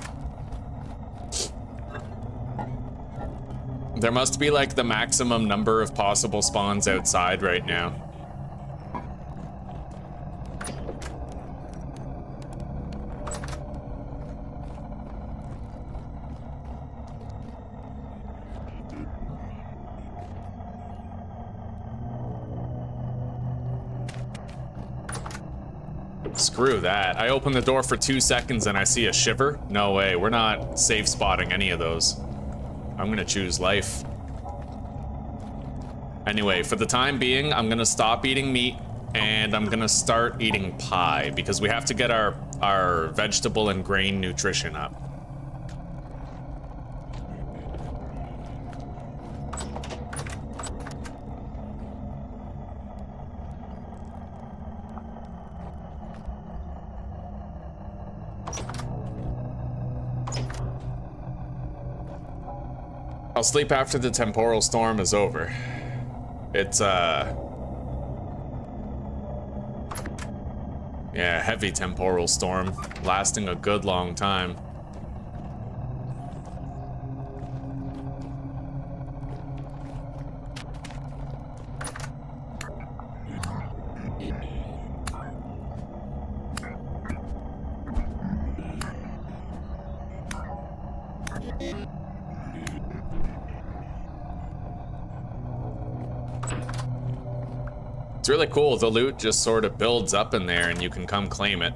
There must be like the maximum number of possible spawns outside right now. Screw that. I open the door for 2 seconds and I see a shiver? No way, we're not safe spotting any of those. I'm gonna choose life. Anyway, for the time being, I'm gonna stop eating meat and I'm gonna start eating pie because we have to get our vegetable and grain nutrition up. I'll sleep after the temporal storm is over. It's, yeah, heavy temporal storm, lasting a good long time. It's really cool. The loot just sort of builds up in there and you can come claim it.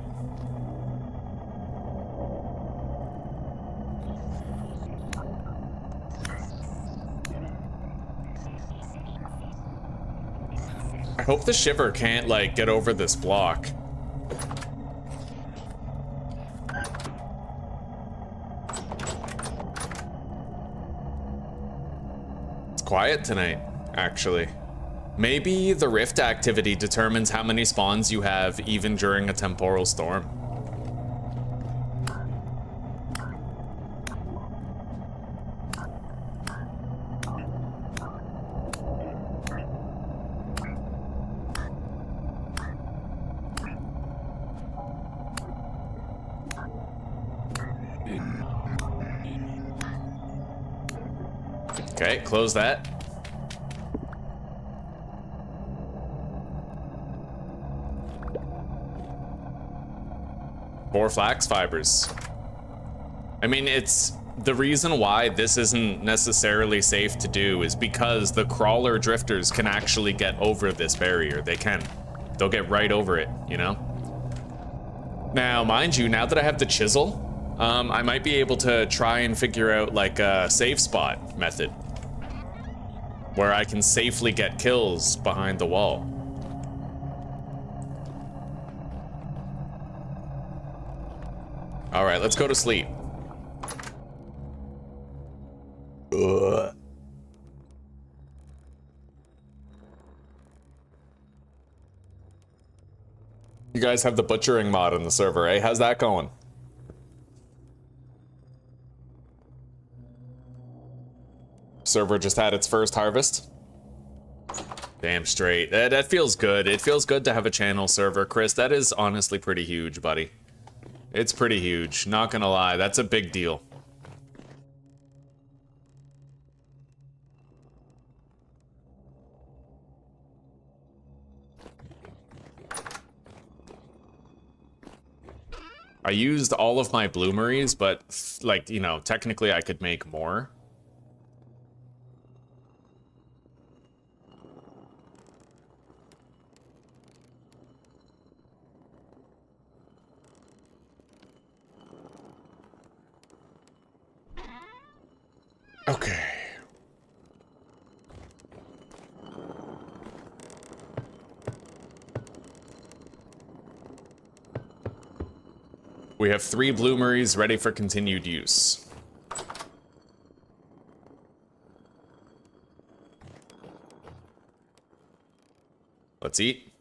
I hope the shiver can't, like, get over this block. It's quiet tonight, actually. Maybe the rift activity determines how many spawns you have even during a temporal storm. Okay, close that. Four flax fibers. I mean, it's the reason why this isn't necessarily safe to do is because the crawler drifters can actually get over this barrier. They can. They'll get right over it, you know? Now, mind you, now that I have the chisel, I might be able to try and figure out like a safe spot method where I can safely get kills behind the wall. All right, let's go to sleep. Ugh. You guys have the butchering mod in the server, eh? How's that going? Server just had its first harvest. Damn straight. That feels good. It feels good to have a channel server, Chris. That is honestly pretty huge, buddy. It's pretty huge, not gonna lie, that's a big deal. I used all of my bloomeries, but, like, you know, technically I could make more. Okay. We have 3 bloomeries ready for continued use. Let's eat.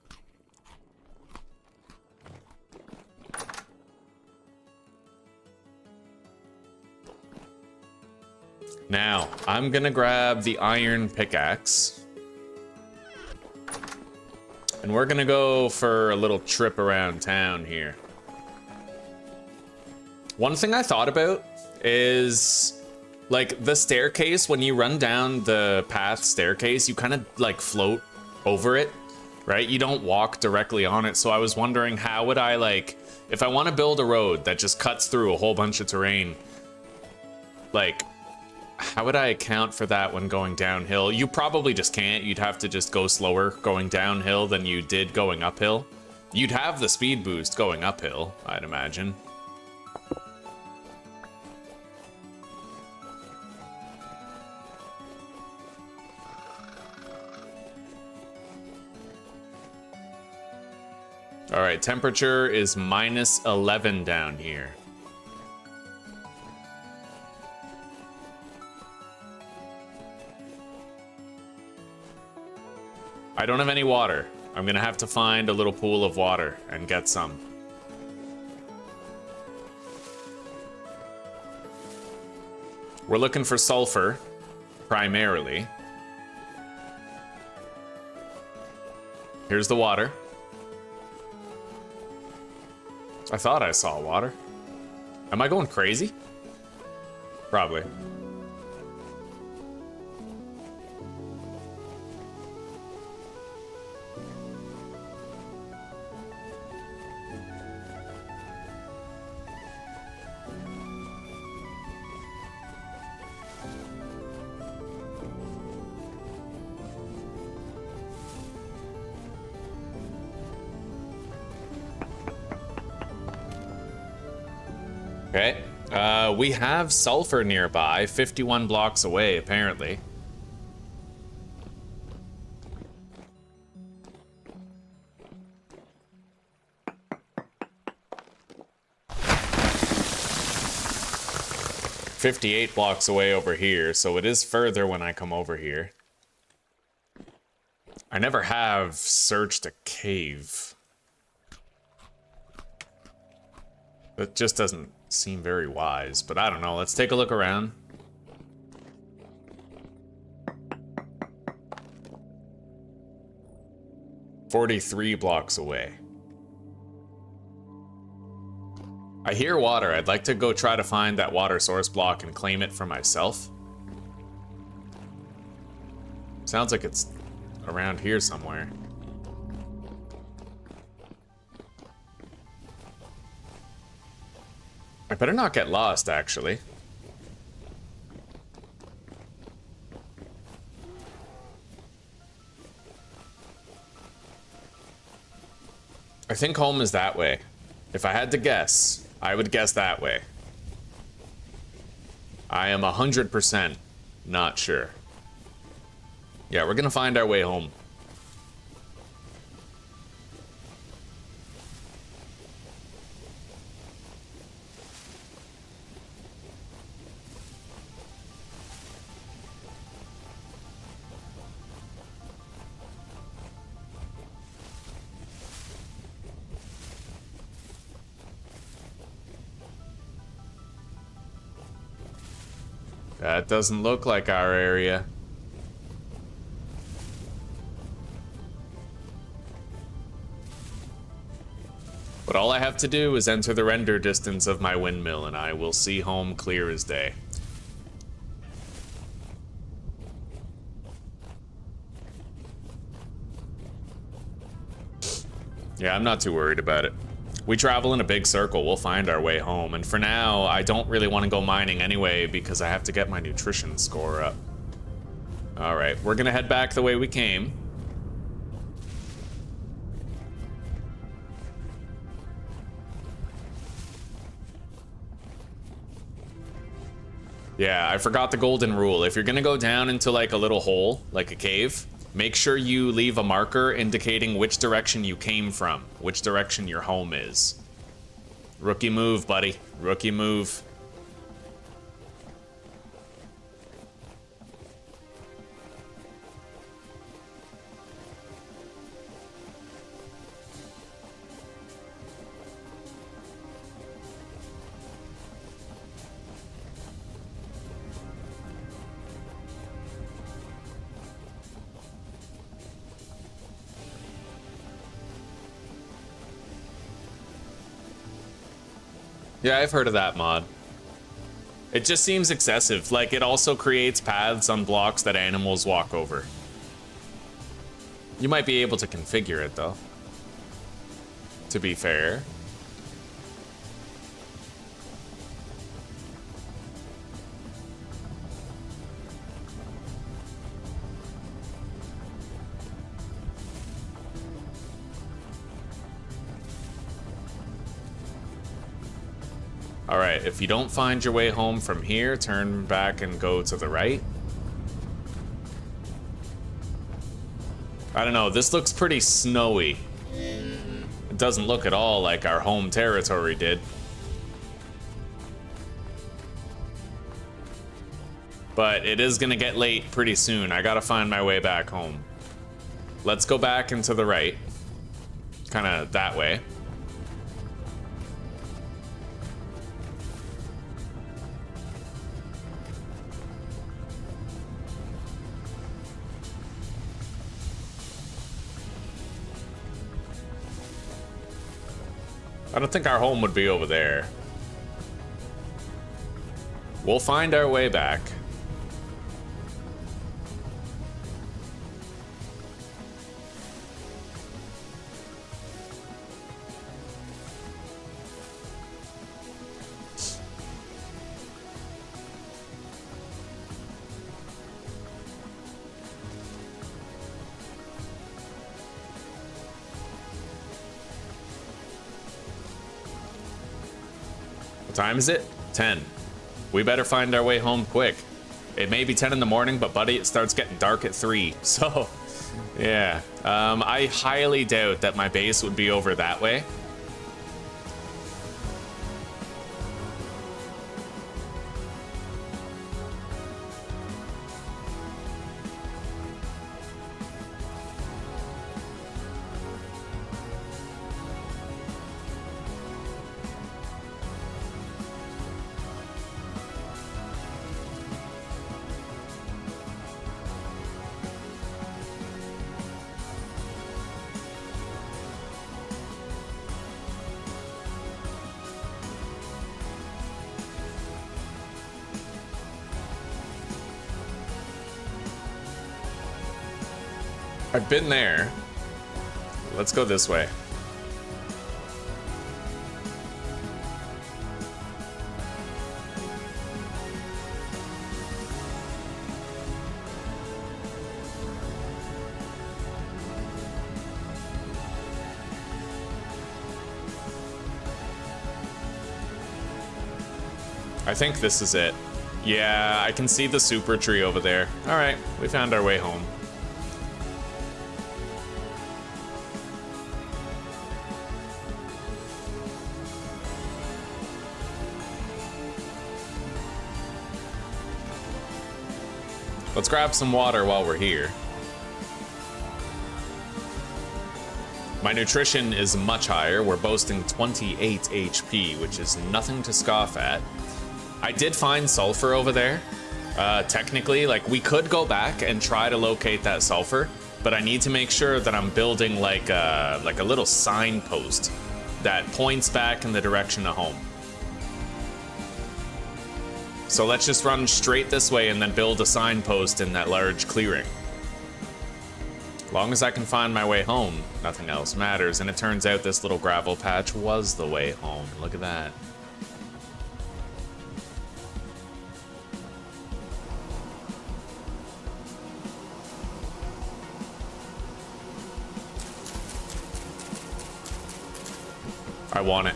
Now, I'm gonna grab the iron pickaxe. And we're gonna go for a little trip around town here. One thing I thought about is, like, the staircase, when you run down the path staircase, you kind of, like, float over it, right? You don't walk directly on it, so I was wondering how would I, like, if I want to build a road that just cuts through a whole bunch of terrain, like, how would I account for that when going downhill? You probably just can't. You'd have to just go slower going downhill than you did going uphill. You'd have the speed boost going uphill, I'd imagine. All right, temperature is -11 down here. I don't have any water. I'm gonna have to find a little pool of water and get some. We're looking for sulfur, primarily. Here's the water. I thought I saw water. Am I going crazy? Probably. Okay, we have sulfur nearby, 51 blocks away, apparently. "58 blocks away over here, so it is further when I come over here. I never have searched a cave. That just doesn't seem very wise, but I don't know. Let's take a look around. "43 blocks away. I hear water. I'd like to go try to find that water source block and claim it for myself. Sounds like it's around here somewhere. I better not get lost, actually. I think home is that way. If I had to guess, I would guess that way. I am 100% not sure. Yeah, we're gonna find our way home. That doesn't look like our area. But all I have to do is enter the render distance of my windmill and I will see home clear as day. Yeah, I'm not too worried about it. We travel in a big circle, we'll find our way home. And for now, I don't really want to go mining anyway because I have to get my nutrition score up. All right, we're gonna head back the way we came. Yeah, I forgot the golden rule. If you're gonna go down into like a little hole, like a cave, make sure you leave a marker indicating which direction you came from, which direction your home is. Rookie move, buddy. Rookie move. Yeah, I've heard of that mod. It just seems excessive. Like, it also creates paths on blocks that animals walk over. You might be able to configure it, though. To be fair. Alright, if you don't find your way home from here, turn back and go to the right. I don't know, this looks pretty snowy. It doesn't look at all like our home territory did. But it is gonna get late pretty soon. I gotta find my way back home. Let's go back and to the right. Kinda that way. I don't think our home would be over there. We'll find our way back. What time is it? 10. We better find our way home quick. It may be 10 in the morning, but buddy, it starts getting dark at 3. So, yeah. I highly doubt that my base would be over that way. I've been there. Let's go this way. I think this is it. Yeah, I can see the super tree over there. All right, we found our way home. Let's grab some water while we're here. My nutrition is much higher. We're boasting 28 HP, which is nothing to scoff at. I did find sulfur over there. Technically, like, we could go back and try to locate that sulfur, but I need to make sure that I'm building like a little signpost that points back in the direction of home. So let's just run straight this way and then build a signpost in that large clearing. Long as I can find my way home, nothing else matters. And it turns out this little gravel patch was the way home. Look at that. I want it.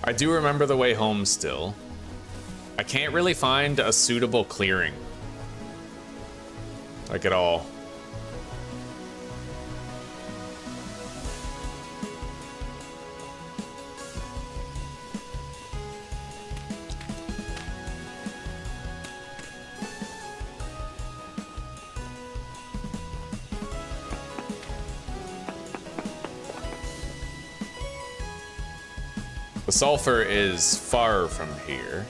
I do remember the way home still. I can't really find a suitable clearing. Like at all. The sulfur is far from here.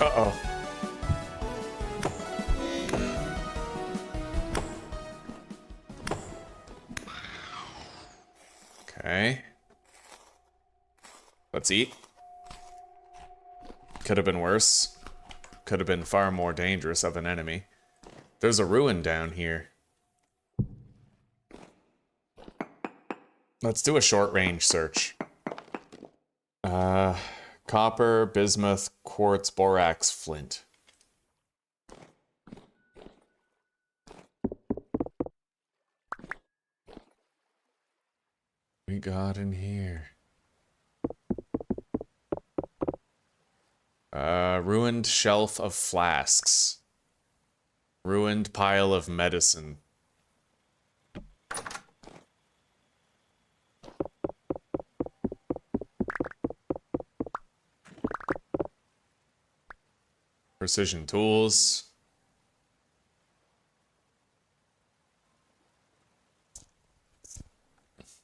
Uh-oh. Okay. Let's eat. Could have been worse. Could have been far more dangerous of an enemy. There's a ruin down here. Let's do a short range search. Copper, bismuth, quartz, borax, flint. We got in here. Ruined shelf of flasks. Ruined pile of medicine. Precision tools.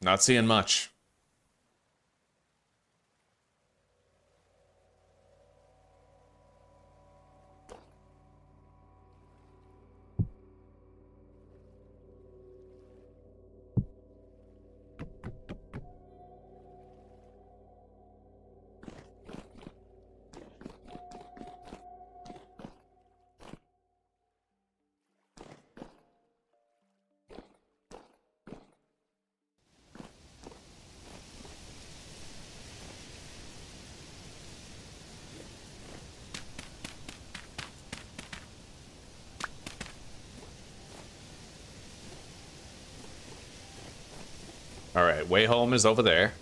Not seeing much. All right, way home is over there.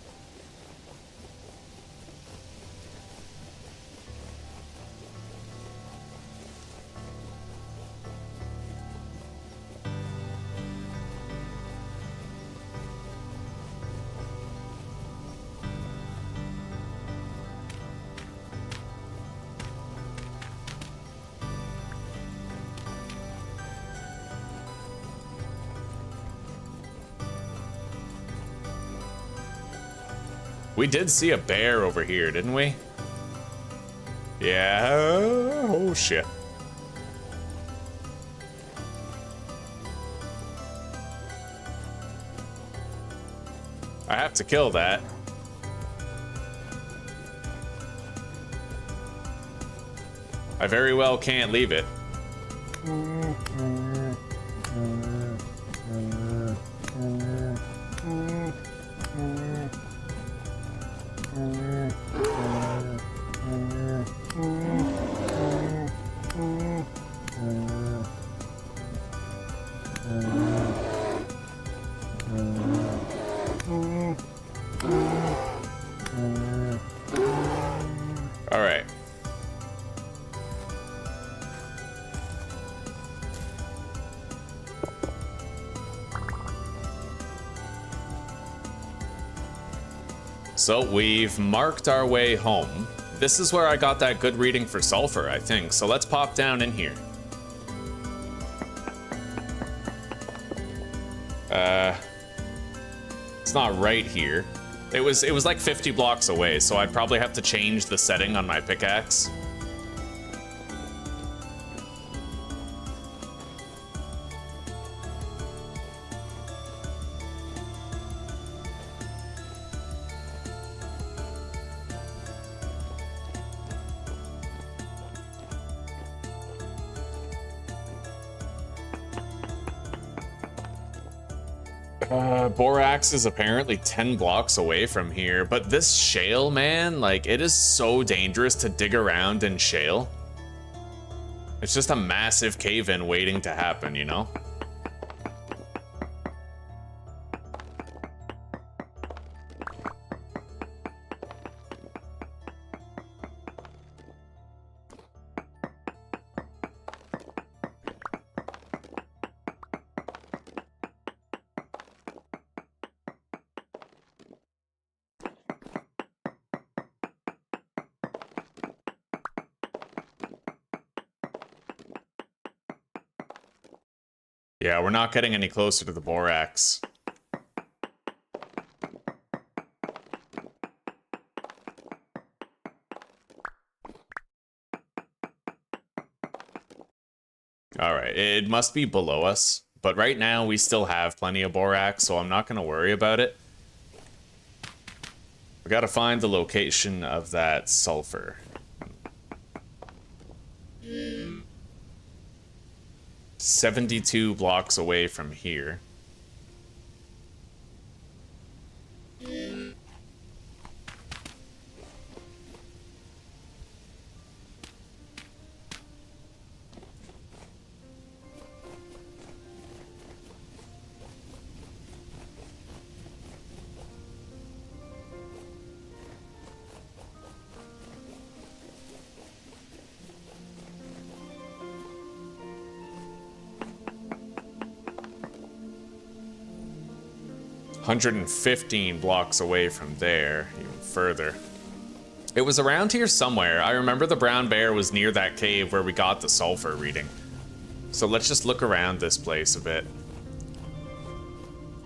We did see a bear over here, didn't we? Yeah. Oh, shit. I have to kill that. I very well can't leave it. So we've marked our way home. This is where I got that good reading for sulfur, I think. So let's pop down in here. It's not right here. It was like 50 blocks away, so I'd probably have to change the setting on my pickaxe. Borax is apparently 10 blocks away from here, but this shale, man, like, it is so dangerous to dig around in shale. It's just a massive cave-in waiting to happen, you know? Yeah, we're not getting any closer to the borax. Alright, it must be below us, but right now we still have plenty of borax, so I'm not going to worry about it. We gotta find the location of that sulfur. 72 blocks away from here. $115 blocks away from there, even further. It was around here somewhere. I remember the brown bear was near that cave where we got the sulfur reading. So let's just look around this place a bit.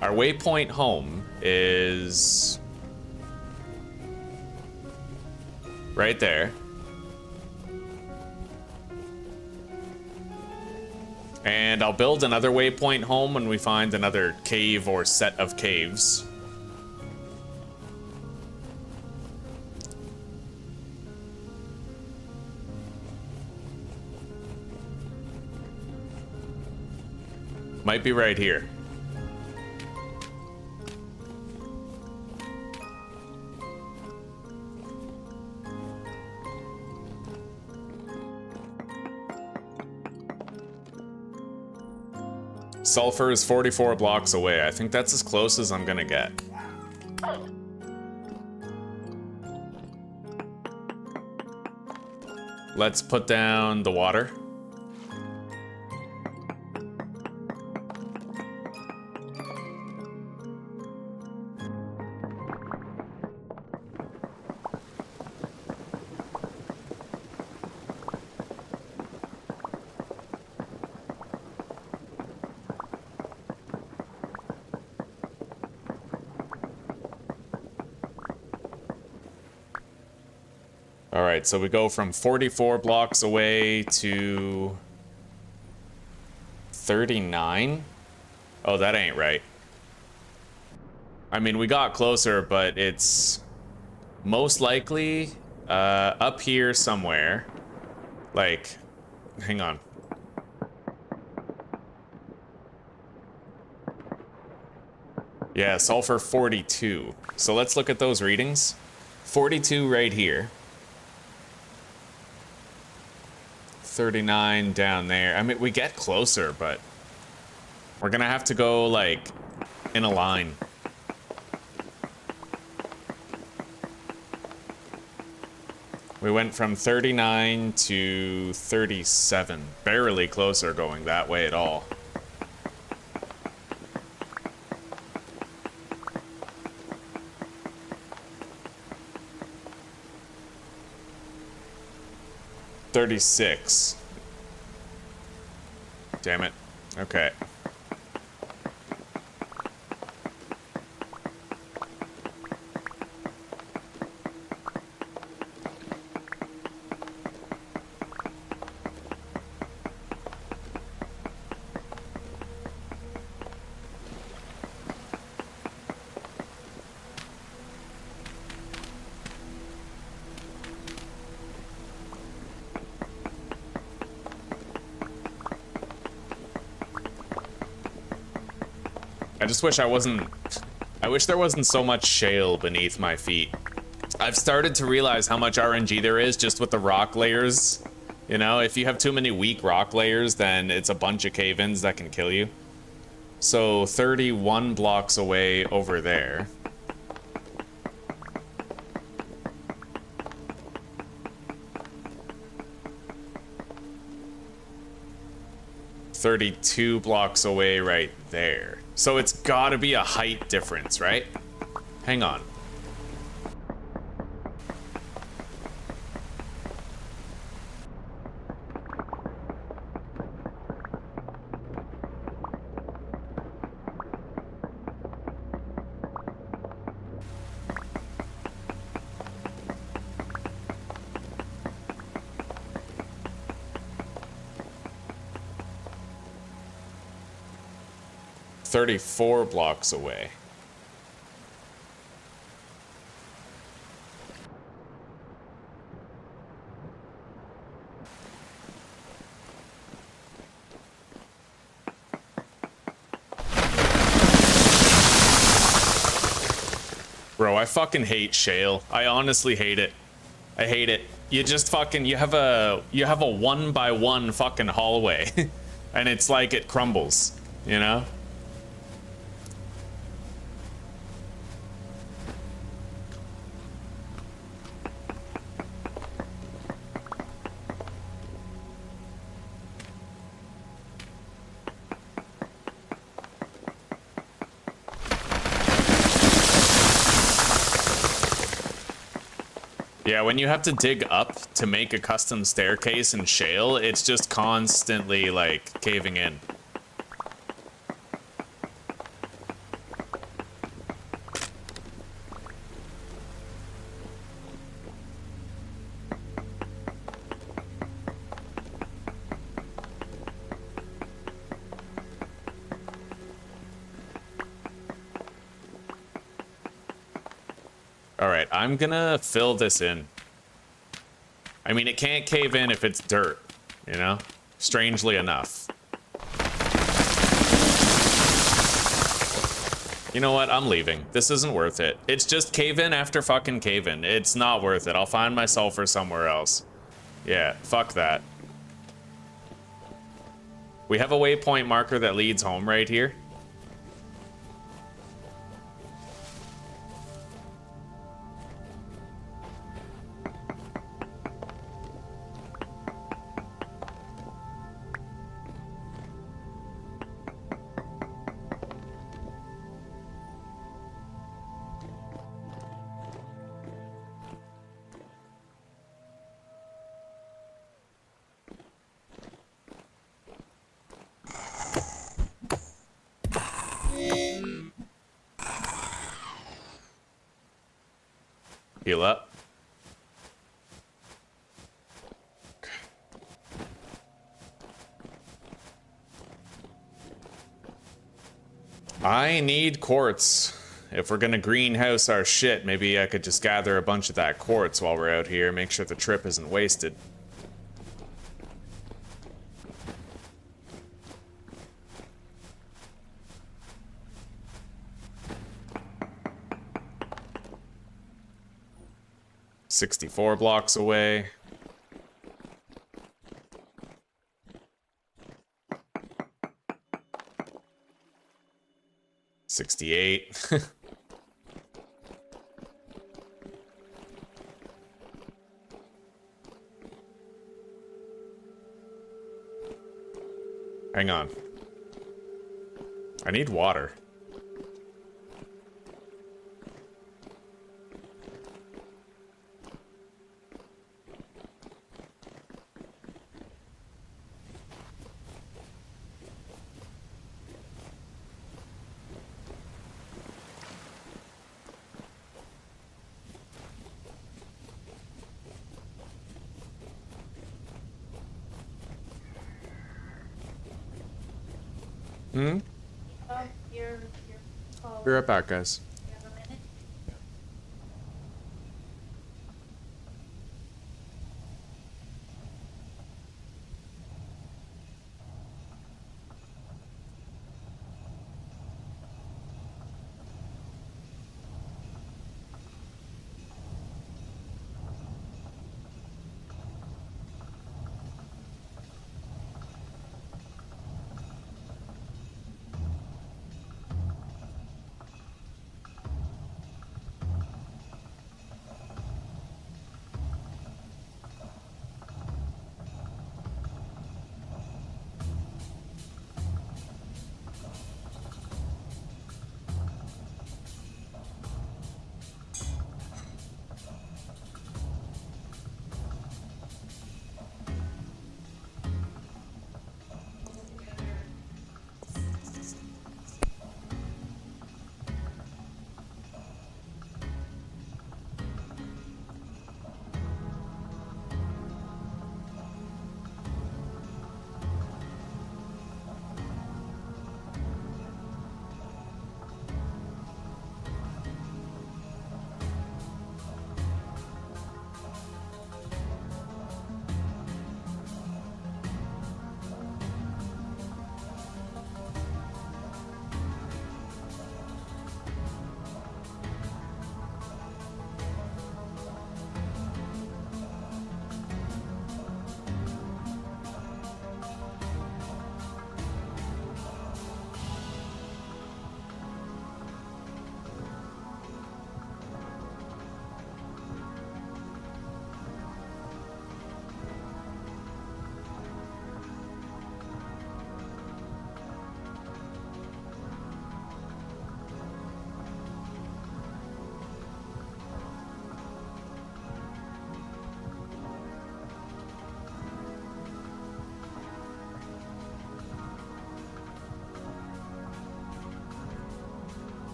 Our waypoint home is right there. And I'll build another waypoint home when we find another cave or set of caves. Might be right here. Sulfur is 44 blocks away. I think that's as close as I'm gonna get. Let's put down the water. Alright, so we go from 44 blocks away to 39? Oh, that ain't right. I mean, we got closer, but it's most likely up here somewhere. Like, hang on. Yeah, sulfur 42. So let's look at those readings. 42 right here. 39 down there. I mean, we get closer, but we're gonna have to go, like, in a line. We went from 39 to 37. Barely closer going that way at all. 36. Damn it. Okay. I just wish I wish there wasn't so much shale beneath my feet. I've started to realize how much RNG there is just with the rock layers. You know, if you have too many weak rock layers, then it's a bunch of cave-ins that can kill you. So 31 blocks away over there. "32 blocks away right there." So it's gotta be a height difference, right? Hang on. "34 blocks away." Bro, I fucking hate shale. I honestly hate it. I hate it. You just fucking, you have a 1x1 fucking hallway. And it's like it crumbles, you know? Yeah, when you have to dig up to make a custom staircase in shale, it's just constantly, like, caving in. Alright, I'm gonna fill this in. I mean, it can't cave in if it's dirt, you know? Strangely enough. You know what? I'm leaving. This isn't worth it. It's just cave in after fucking cave in. It's not worth it. I'll find my sulfur somewhere else. Yeah, fuck that. We have a waypoint marker that leads home right here. Heal up. I need quartz. If we're gonna greenhouse our shit, maybe I could just gather a bunch of that quartz while we're out here, make sure the trip isn't wasted. "64 blocks away. "68. Hang on. I need water. Hmm? Your call. Be right back, guys. You have a minute?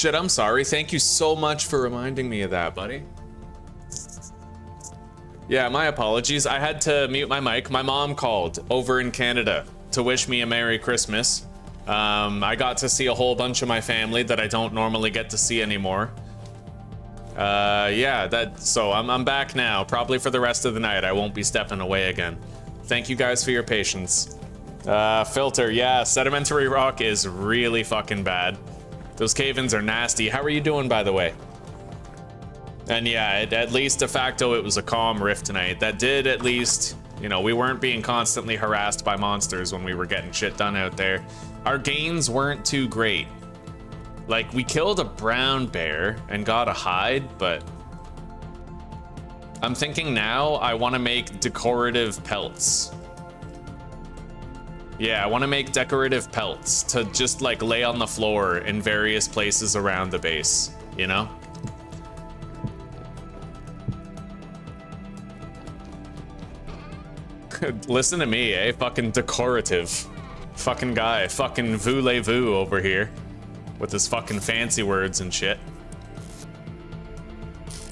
shit, I'm sorry. Thank you so much for reminding me of that, buddy. Yeah, my apologies. I had to mute my mic. My mom called over in Canada to wish me a Merry Christmas. I got to see a whole bunch of my family that I don't normally get to see anymore. Yeah, so I'm back now, probably for the rest of the night. I won't be stepping away again. Thank you guys for your patience. Filter, yeah, sedimentary rock is really fucking bad. Those cave-ins are nasty. How are you doing, by the way? And yeah, at least de facto it was a calm rift tonight. That did at least, you know, we weren't being constantly harassed by monsters when we were getting shit done out there. Our gains weren't too great. Like, we killed a brown bear and got a hide, but I'm thinking now I want to make decorative pelts. Yeah, I want to make decorative pelts to just like lay on the floor in various places around the base, you know? Listen to me, eh? Fucking decorative. Fucking guy, fucking voulez-vous over here. With his fucking fancy words and shit.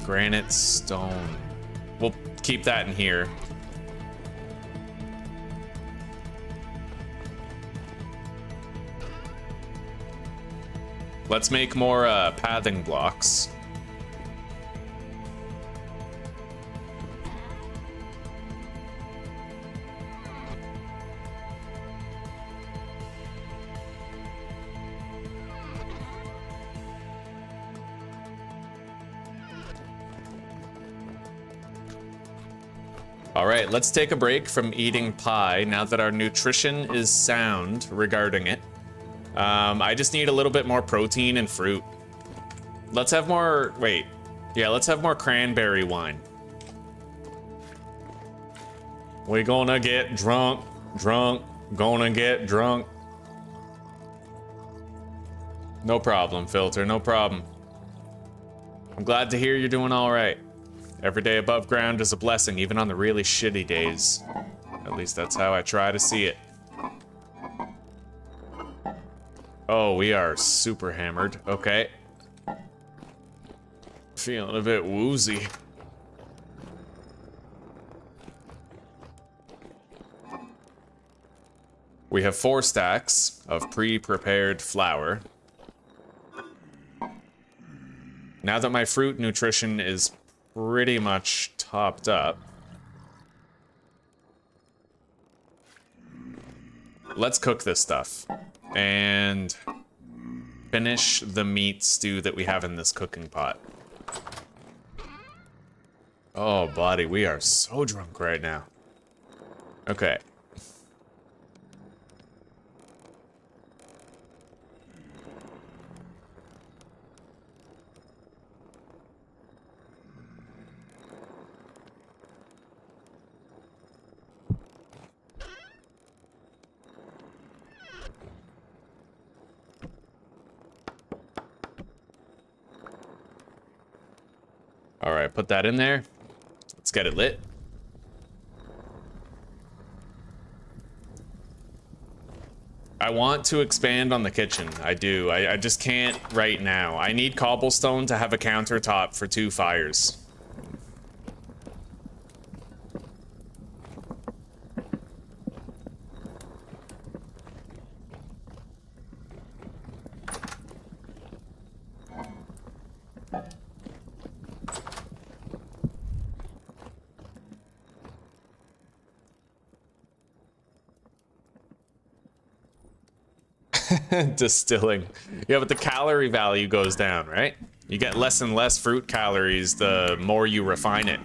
Granite stone. We'll keep that in here. Let's make more pathing blocks. All right, let's take a break from eating pie now that our nutrition is sound regarding it. I just need a little bit more protein and fruit. Let's have more, wait. Yeah, let's have more cranberry wine. We gonna get drunk, gonna get drunk. No problem, Filter, no problem. I'm glad to hear you're doing all right. Every day above ground is a blessing, even on the really shitty days. At least that's how I try to see it. Oh, we are super hammered. Okay. Feeling a bit woozy. We have 4 stacks of pre-prepared flour. Now that my fruit nutrition is pretty much topped up, let's cook this stuff and finish the meat stew that we have in this cooking pot. Oh, buddy, we are so drunk right now. Okay. All right, put that in there. Let's get it lit. I want to expand on the kitchen. I do. I just can't right now. I need cobblestone to have a countertop for 2 fires. Distilling. Yeah, but the calorie value goes down, right? You get less and less fruit calories the more you refine it.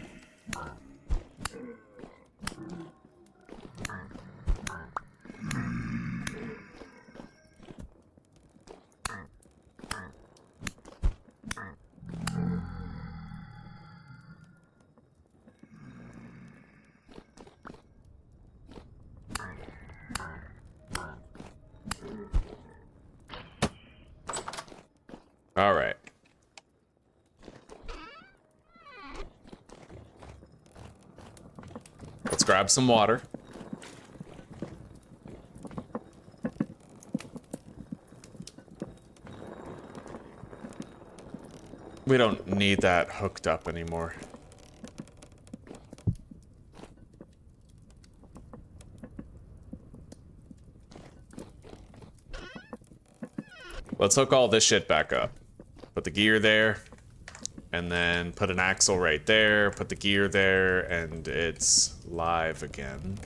All right. Let's grab some water. We don't need that hooked up anymore. Let's hook all this shit back up. Put the gear there, and then put an axle right there, put the gear there, and it's live again.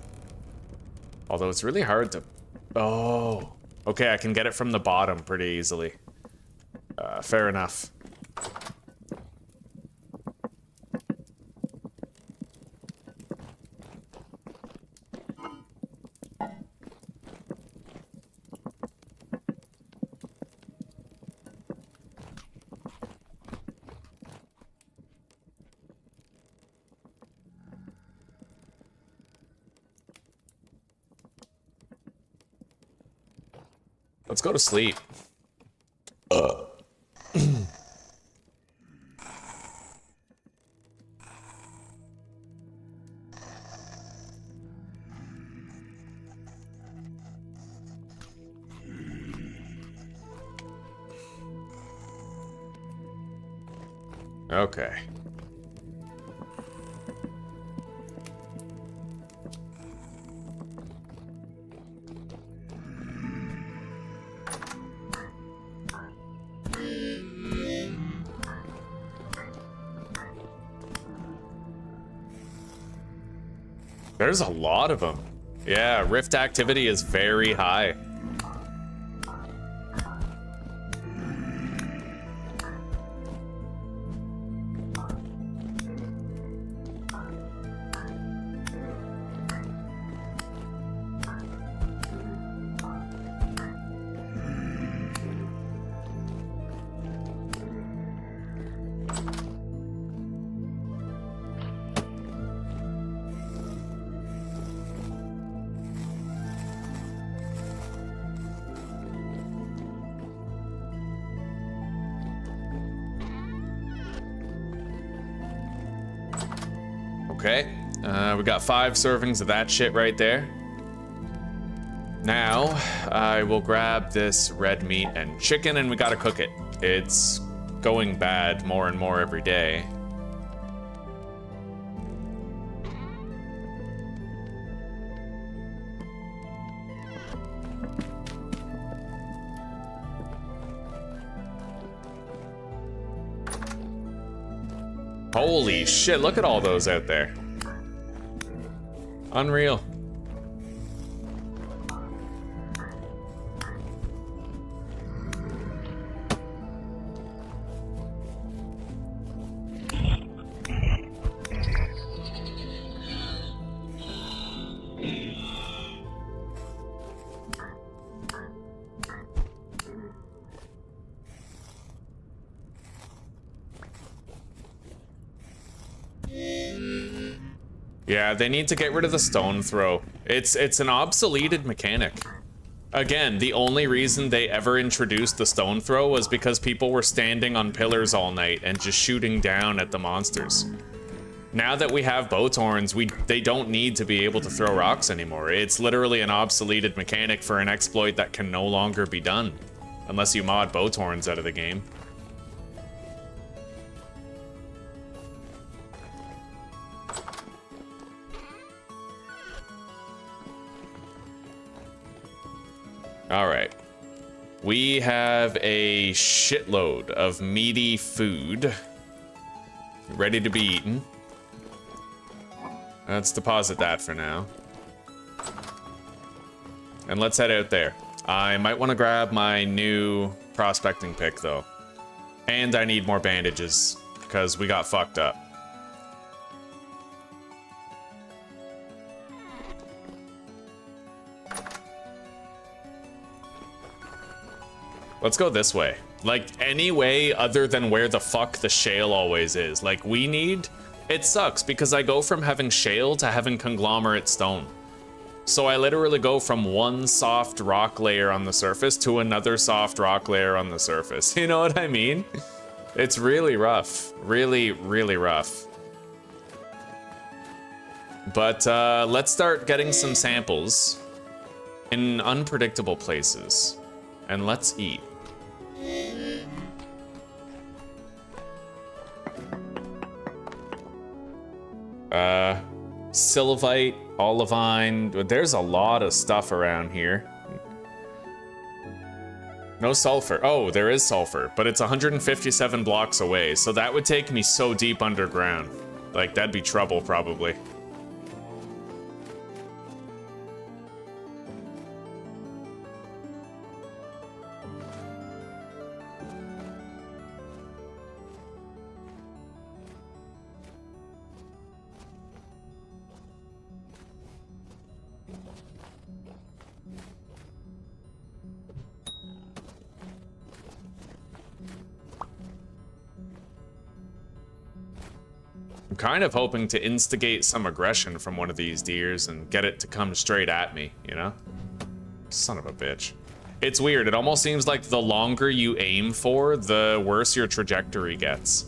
Although it's really hard to... Oh, okay, I can get it from the bottom pretty easily. Fair enough. Let's go to sleep. Okay. There's a lot of them. Yeah, rift activity is very high. Okay, we got 5 servings of that shit right there. Now, I will grab this red meat and chicken and we gotta cook it. It's going bad more and more every day. Holy shit, look at all those out there. Unreal. Yeah, they need to get rid of the stone throw. It's an obsoleted mechanic. Again, the only reason they ever introduced the stone throw was because people were standing on pillars all night and just shooting down at the monsters. Now that we have Bowtorns, they don't need to be able to throw rocks anymore. It's literally an obsoleted mechanic for an exploit that can no longer be done. Unless you mod Bowtorns out of the game. Alright. We have a shitload of meaty food ready to be eaten. Let's deposit that for now. And let's head out there. I might want to grab my new prospecting pick though. And I need more bandages because we got fucked up. Let's go this way. Like, any way other than where the fuck the shale always is. Like, we need... It sucks, because I go from having shale to having conglomerate stone. So I literally go from one soft rock layer on the surface to another soft rock layer on the surface. You know what I mean? It's really rough. Really, really rough. But, let's start getting some samples in unpredictable places. And let's eat. Sylvite, olivine. There's a lot of stuff around here. No sulfur. Oh, there is sulfur, but it's 157 blocks away, so that would take me so deep underground. Like, that'd be trouble, probably. I'm kind of hoping to instigate some aggression from one of these deers and get it to come straight at me, you know? Son of a bitch. It's weird, it almost seems like the longer you aim for, the worse your trajectory gets.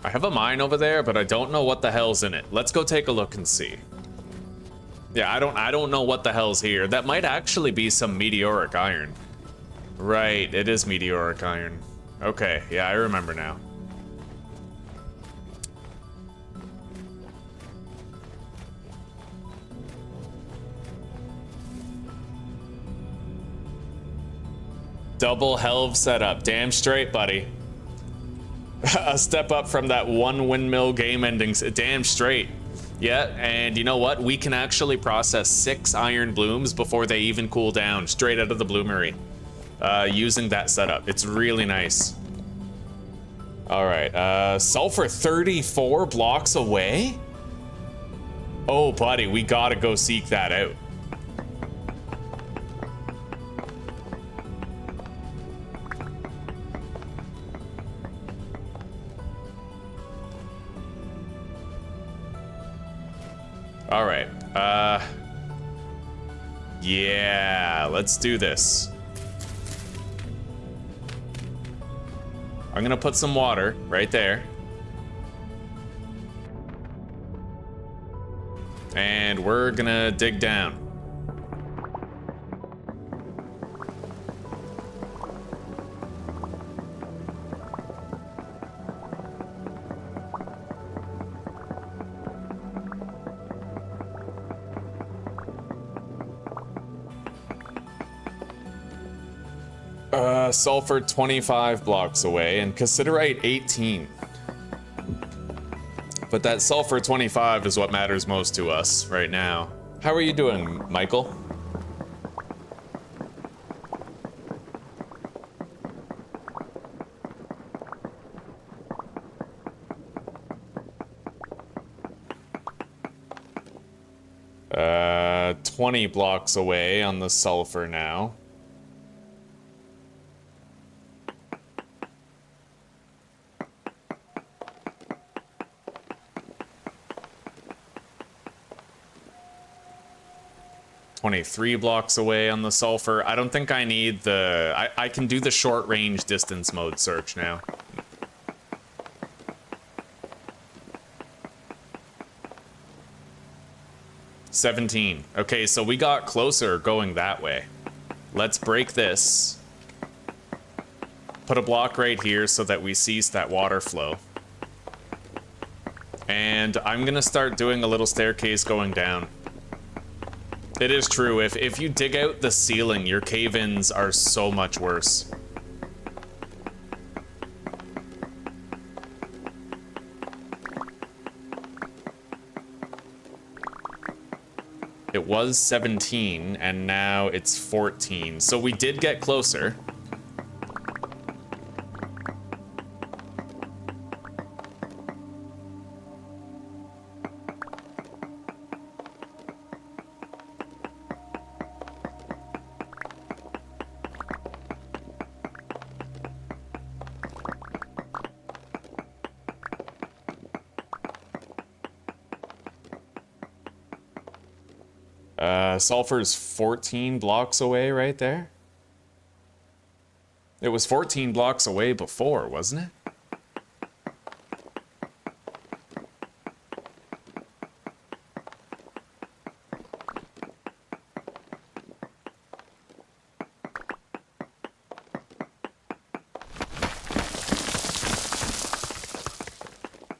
I have a mine over there, but I don't know what the hell's in it. Let's go take a look and see. Yeah, I don't know what the hell's here. That might actually be some meteoric iron. Right, it is meteoric iron. Okay, yeah, I remember now. Double helve setup. Damn straight, buddy. A step up from that one windmill game ending. Damn straight. Yeah, and you know what? We can actually process 6 iron blooms before they even cool down, straight out of the bloomery, using that setup. It's really nice. All right, sulfur 34 blocks away? Oh, buddy, we gotta go seek that out. All right, yeah, let's do this. I'm gonna put some water right there. And we're gonna dig down. Sulfur 25 blocks away and cassiterite 18. But that sulfur 25 is what matters most to us right now. How are you doing, Michael? Uh, 20 blocks away on the sulfur now. Three blocks away on the sulfur. I don't think I need the... I can do the short range distance mode search now. $17. Okay, so we got closer going that way. Let's break this. Put a block right here so that we cease that water flow. And I'm gonna start doing a little staircase going down. It is true, if you dig out the ceiling, your cave-ins are so much worse. It was 17, and now it's 14. So we did get closer. Sulfur's 14 blocks away right there. It was 14 blocks away before, wasn't it?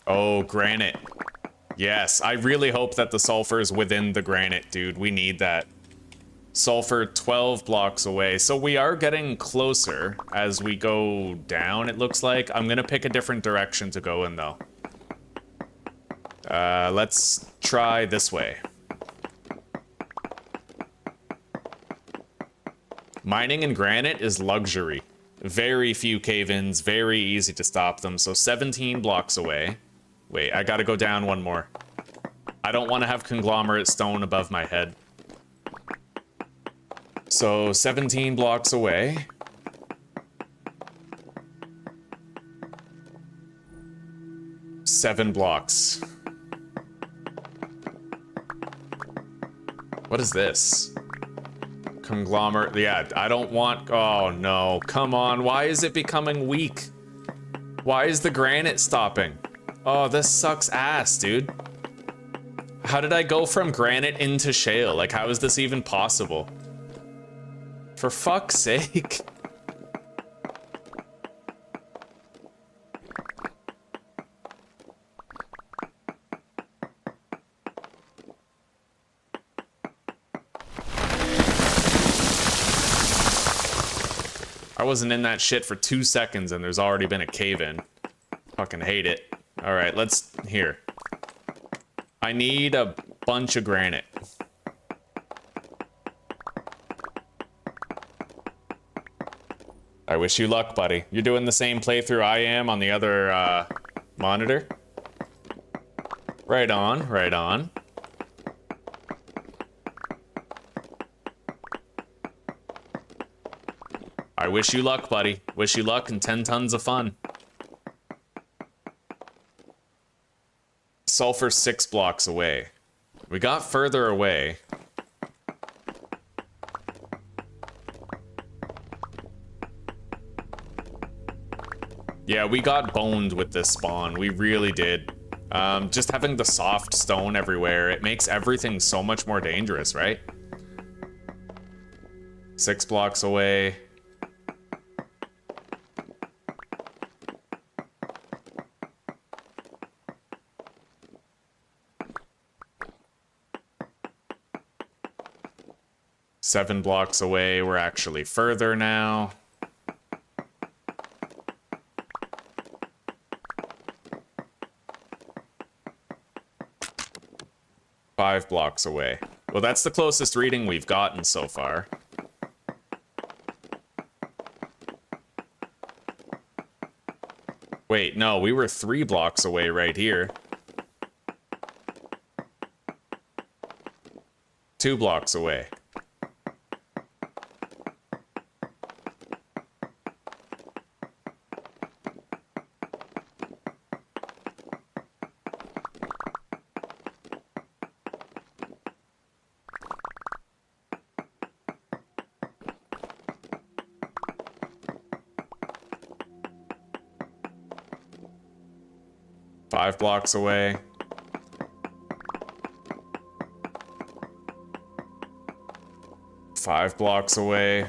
Oh, granite. Yes, I really hope that the sulfur is within the granite, dude. We need that. Sulfur 12 blocks away. So we are getting closer as we go down, it looks like. I'm gonna pick a different direction to go in, though. Let's try this way. Mining in granite is luxury. Very few cave-ins, very easy to stop them. So 17 blocks away. Wait, I gotta go down one more. I don't want to have conglomerate stone above my head. So 17 blocks away. Seven blocks. What is this? Conglomerate. Yeah, I don't want. Oh no, come on. Why is it becoming weak? Why is the granite stopping? Oh, this sucks ass, dude. How did I go from granite into shale? Like, how is this even possible? For fuck's sake. I wasn't in that shit for 2 seconds and there's already been a cave-in. Fucking hate it. All right, let's, here. I need a bunch of granite. I wish you luck, buddy. You're doing the same playthrough I am on the other monitor. Right on, right on. I wish you luck, buddy. Wish you luck and 10 tons of fun. Sulfur 6 blocks away. We got further away. Yeah, we got boned with this spawn. We really did. Just having the soft stone everywhere, it makes everything so much more dangerous, right? 6 blocks away. Seven blocks away, we're actually further now. Five blocks away. Well, that's the closest reading we've gotten so far. Wait, no, we were 3 blocks away right here. 2 blocks away. Five blocks away. Five blocks away.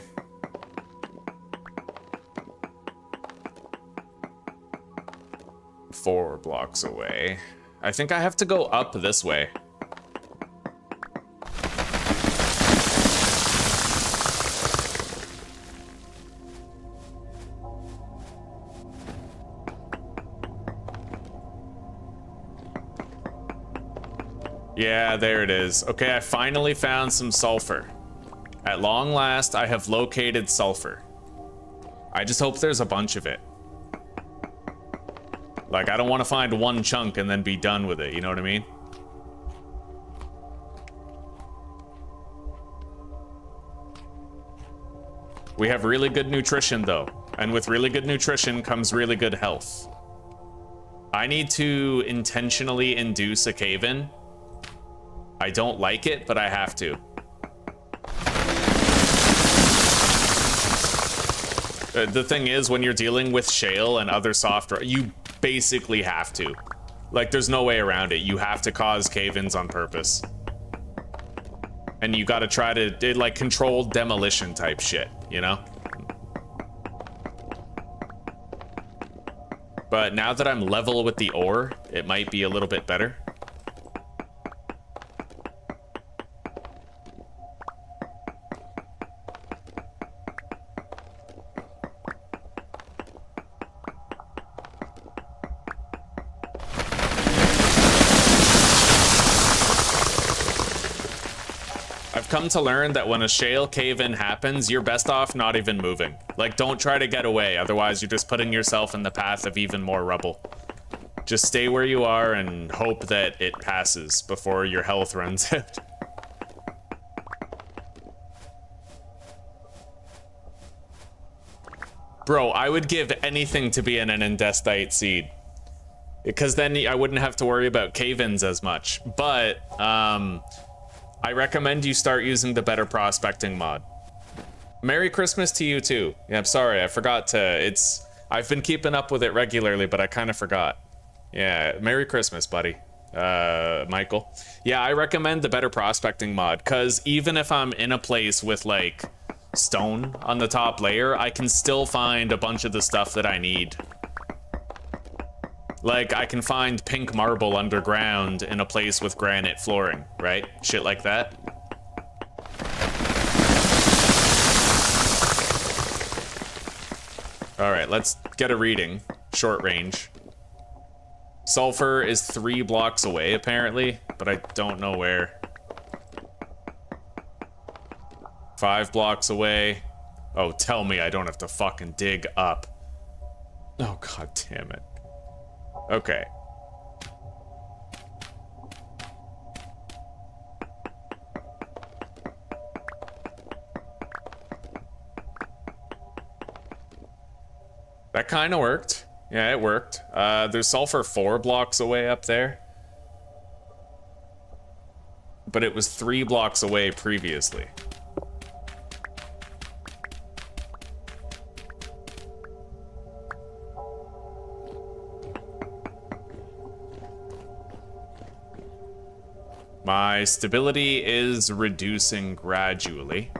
Four blocks away. I think I have to go up this way. Yeah, there it is. Okay, I finally found some sulfur. At long last, I have located sulfur. I just hope there's a bunch of it. Like, I don't want to find one chunk and then be done with it, you know what I mean? We have really good nutrition, though. And with really good nutrition comes really good health. I need to intentionally induce a cave-in. I don't like it, but I have to. The thing is, when you're dealing with shale and other soft rock, you basically have to. Like, there's no way around it. You have to cause cave-ins on purpose. And you gotta try to, like, controlled demolition type shit, you know? But now that I'm level with the ore, it might be a little bit better. Come to learn that when a shale cave-in happens, you're best off not even moving. Like, don't try to get away, otherwise you're just putting yourself in the path of even more rubble. Just stay where you are and hope that it passes before your health runs out. Bro, I would give anything to be in an Endestite seed. Because then I wouldn't have to worry about cave-ins as much. But, I recommend you start using the BetterProspecting mod. Merry Christmas to you too. Yeah, I'm sorry, I forgot to, I've been keeping up with it regularly, but I kind of forgot. Yeah, Merry Christmas, buddy. Michael. Yeah, I recommend the BetterProspecting mod, because even if I'm in a place with, like, stone on the top layer, I can still find a bunch of the stuff that I need. Like, I can find pink marble underground in a place with granite flooring, right? Shit like that. Alright, let's get a reading. Short range. Sulfur is 3 blocks away, apparently, but I don't know where. 5 blocks away. Oh, tell me I don't have to fucking dig up. Oh, god damn it. Okay. That kind of worked. Yeah, it worked. There's sulfur 4 blocks away up there. But it was 3 blocks away previously. My stability is reducing gradually.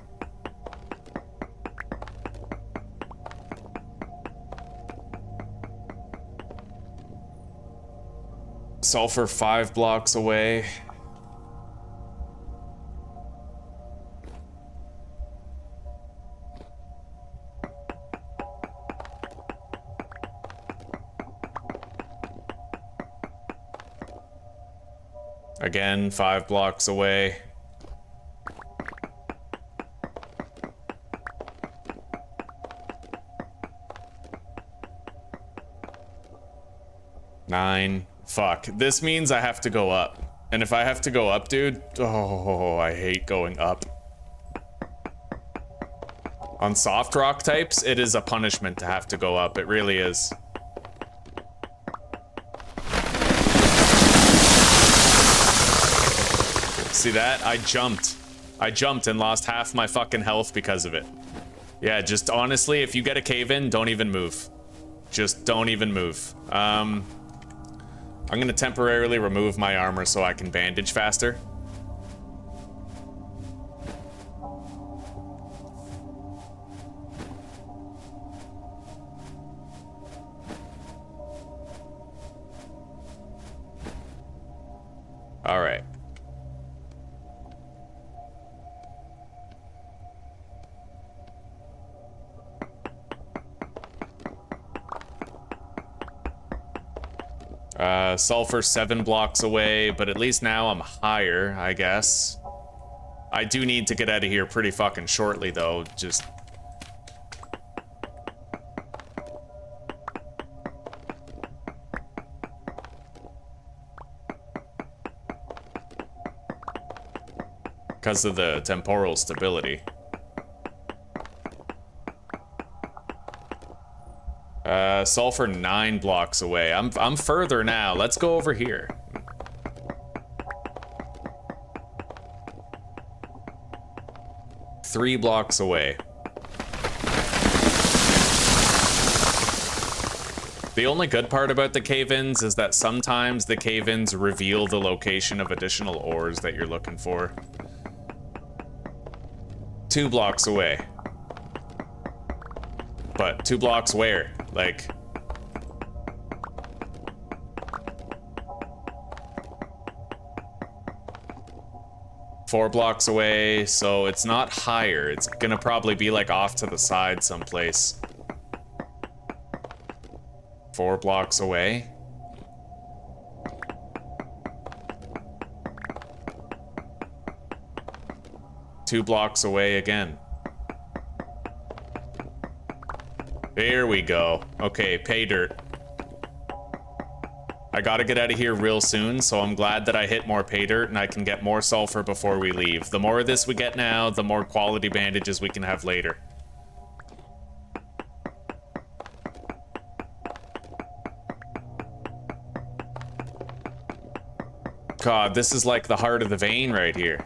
Sulfur 5 blocks away. Again, 5 blocks away. Nine. Fuck. This means I have to go up. And if I have to go up, dude, oh, I hate going up. On soft rock types, it is a punishment to have to go up. It really is. See that? I jumped. I jumped and lost half my fucking health because of it. Yeah, just honestly, if you get a cave in, don't even move. Just don't even move. I'm gonna temporarily remove my armor so I can bandage faster. All right. Sulfur 7 blocks away, but at least now I'm higher, I guess. I do need to get out of here pretty fucking shortly, though. Just... because of the temporal stability. Sulfur 9 blocks away. I'm further now. Let's go over here. Three blocks away. The only good part about the cave-ins is that sometimes the cave-ins reveal the location of additional ores that you're looking for. 2 blocks away. But 2 blocks where? Like... Four blocks away, so it's not higher. It's gonna probably be like off to the side someplace. 4 blocks away. Two blocks away again. There we go. Okay, pay dirt. I gotta get out of here real soon, so I'm glad that I hit more pay dirt and I can get more sulfur before we leave. The more of this we get now, the more quality bandages we can have later. God, this is like the heart of the vein right here.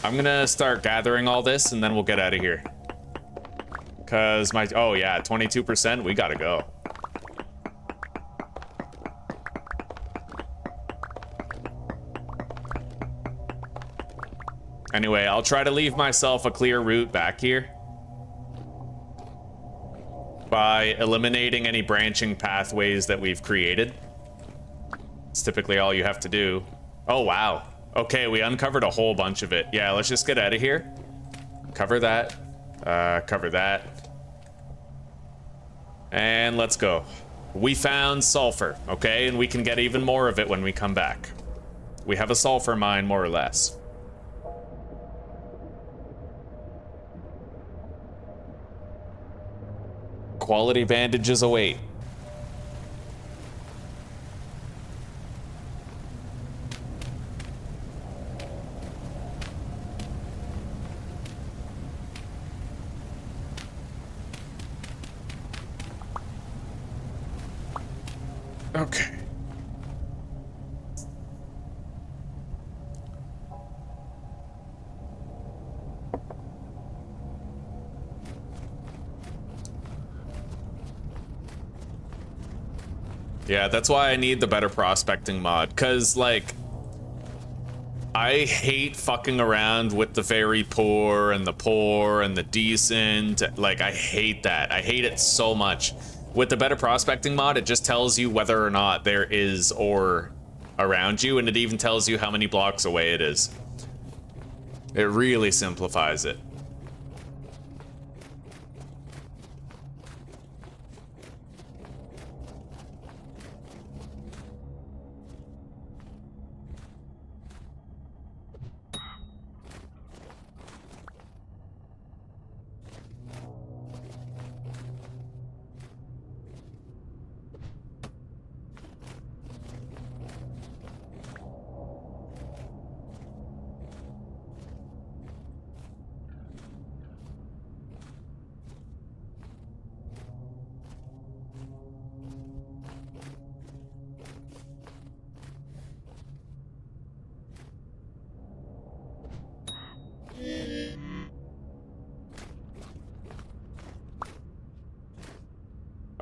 I'm gonna start gathering all this and then we'll get out of here. Cause my, oh yeah, 22%, we gotta go. Anyway, I'll try to leave myself a clear route back here by eliminating any branching pathways that we've created. It's typically all you have to do. Oh, wow. Okay, we uncovered a whole bunch of it. Yeah, let's just get out of here. Cover that. Cover that. And let's go. We found sulfur, okay? And we can get even more of it when we come back. We have a sulfur mine, more or less. Quality bandages await. Okay. Yeah, that's why I need the better prospecting mod, cause like I hate fucking around with the very poor and the decent. Like I hate that. I hate it so much. With the better prospecting mod, it just tells you whether or not there is ore around you, and it even tells you how many blocks away it is. It really simplifies it.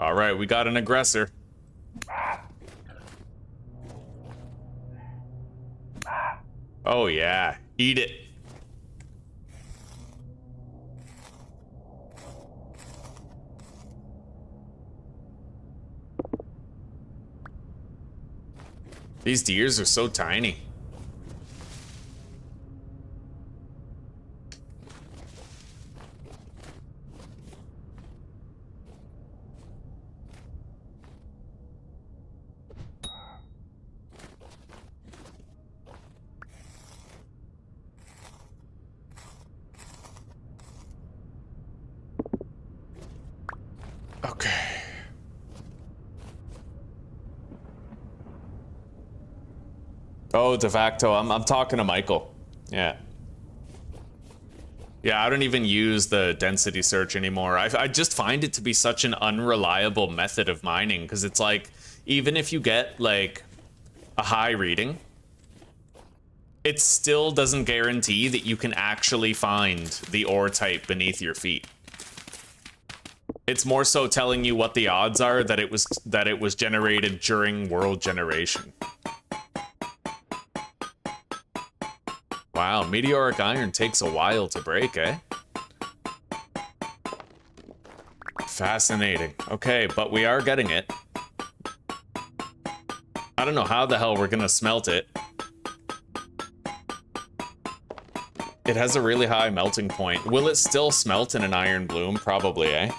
All right, we got an aggressor. Oh yeah, eat it. These deers are so tiny. Okay. Oh, de facto, I'm talking to Michael. Yeah. Yeah, I don't even use the density search anymore. I just find it to be such an unreliable method of mining, because it's like, even if you get like a high reading, it still doesn't guarantee that you can actually find the ore type beneath your feet. It's more so telling you what the odds are that it was generated during world generation. Wow, meteoric iron takes a while to break, eh? Fascinating. Okay, but we are getting it. I don't know how the hell we're gonna smelt it. It has a really high melting point. Will it still smelt in an iron bloom? Probably, eh?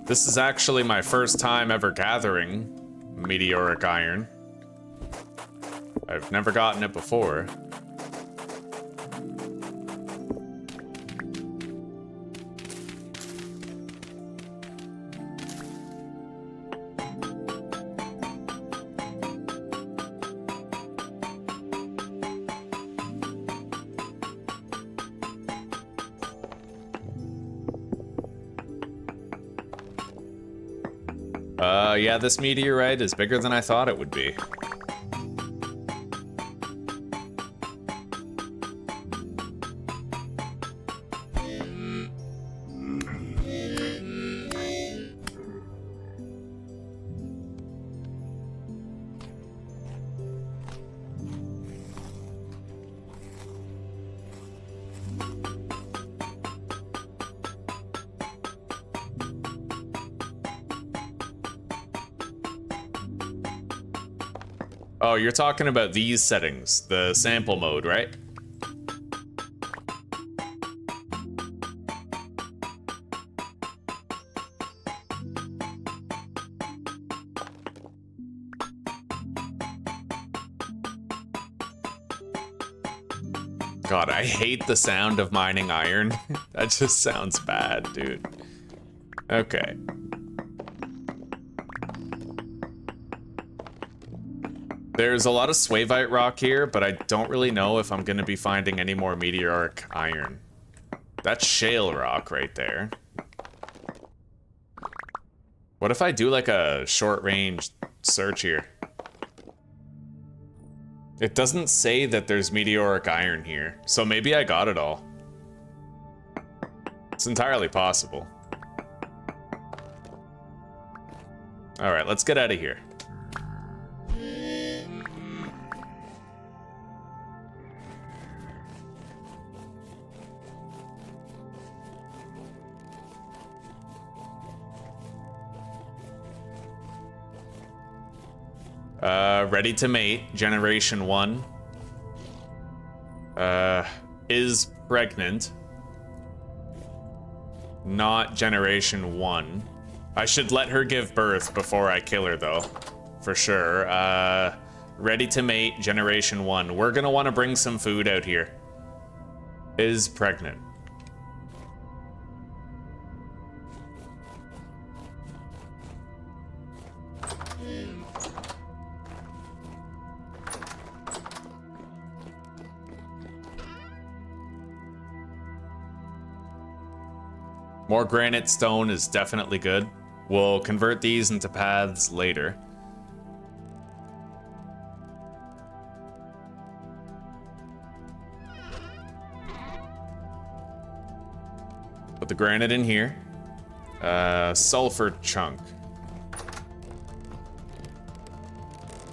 This is actually my first time ever gathering meteoric iron. I've never gotten it before. Yeah, this meteorite is bigger than I thought it would be. Oh, you're talking about these settings, the sample mode, right? God, I hate the sound of mining iron. That just sounds bad, dude. Okay. There's a lot of swavite rock here, but I don't really know if I'm gonna be finding any more meteoric iron. That's shale rock right there. What if I do like a short range search here? It doesn't say that there's meteoric iron here, so maybe I got it all. It's entirely possible. All right, let's get out of here. Ready to mate, generation 1. Is pregnant. Not generation 1. I should let her give birth before I kill her, though. For sure. Ready to mate, generation 1. We're gonna want to bring some food out here. Is pregnant. More granite stone is definitely good. We'll convert these into paths later. Put the granite in here. Sulfur chunk.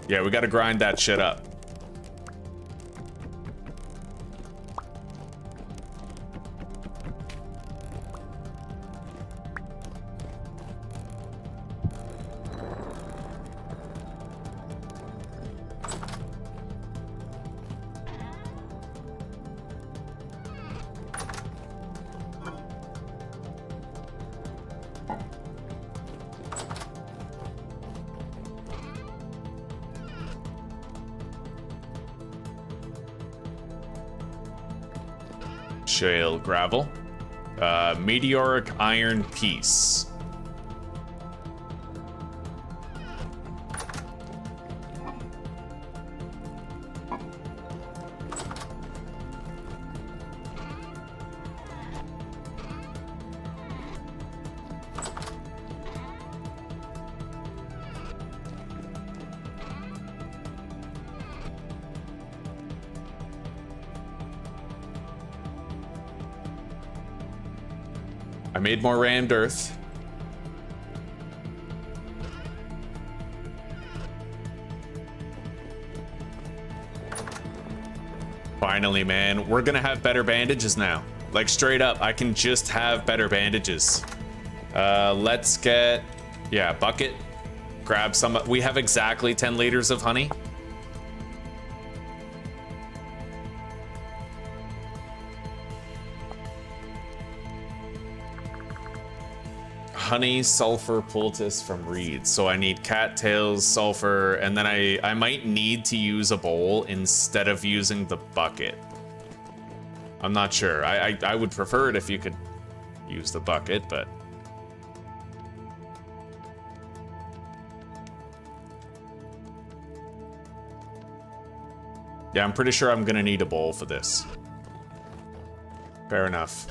Yeah, we gotta grind that shit up. Shale gravel. Meteoric iron piece. I made more rammed earth. Finally, man. We're gonna have better bandages now. Like, straight up, I can just have better bandages. Let's get... Yeah, bucket. Grab some... We have exactly 10 liters of honey. Honey, sulfur, poultice from reeds. So I need cattails, sulfur, and then I might need to use a bowl instead of using the bucket. I'm not sure. I would prefer it if you could use the bucket, but... Yeah, I'm pretty sure I'm gonna need a bowl for this. Fair enough.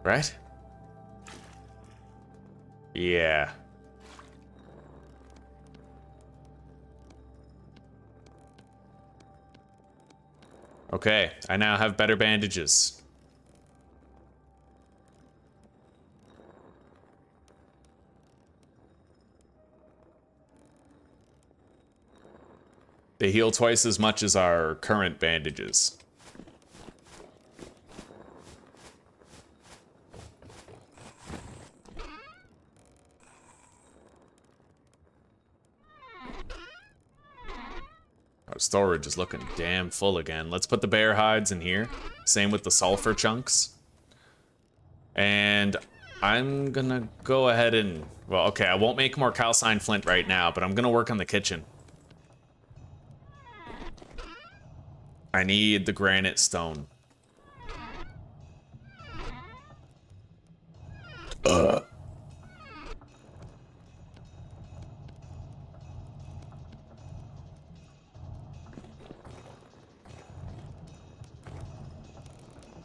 Right? Yeah. Okay, I now have better bandages. They heal twice as much as our current bandages. Our storage is looking damn full again. Let's put the bear hides in here. Same with the sulfur chunks. And I'm gonna go ahead and... Well, okay, I won't make more calcine flint right now, but I'm gonna work on the kitchen. I need the granite stone.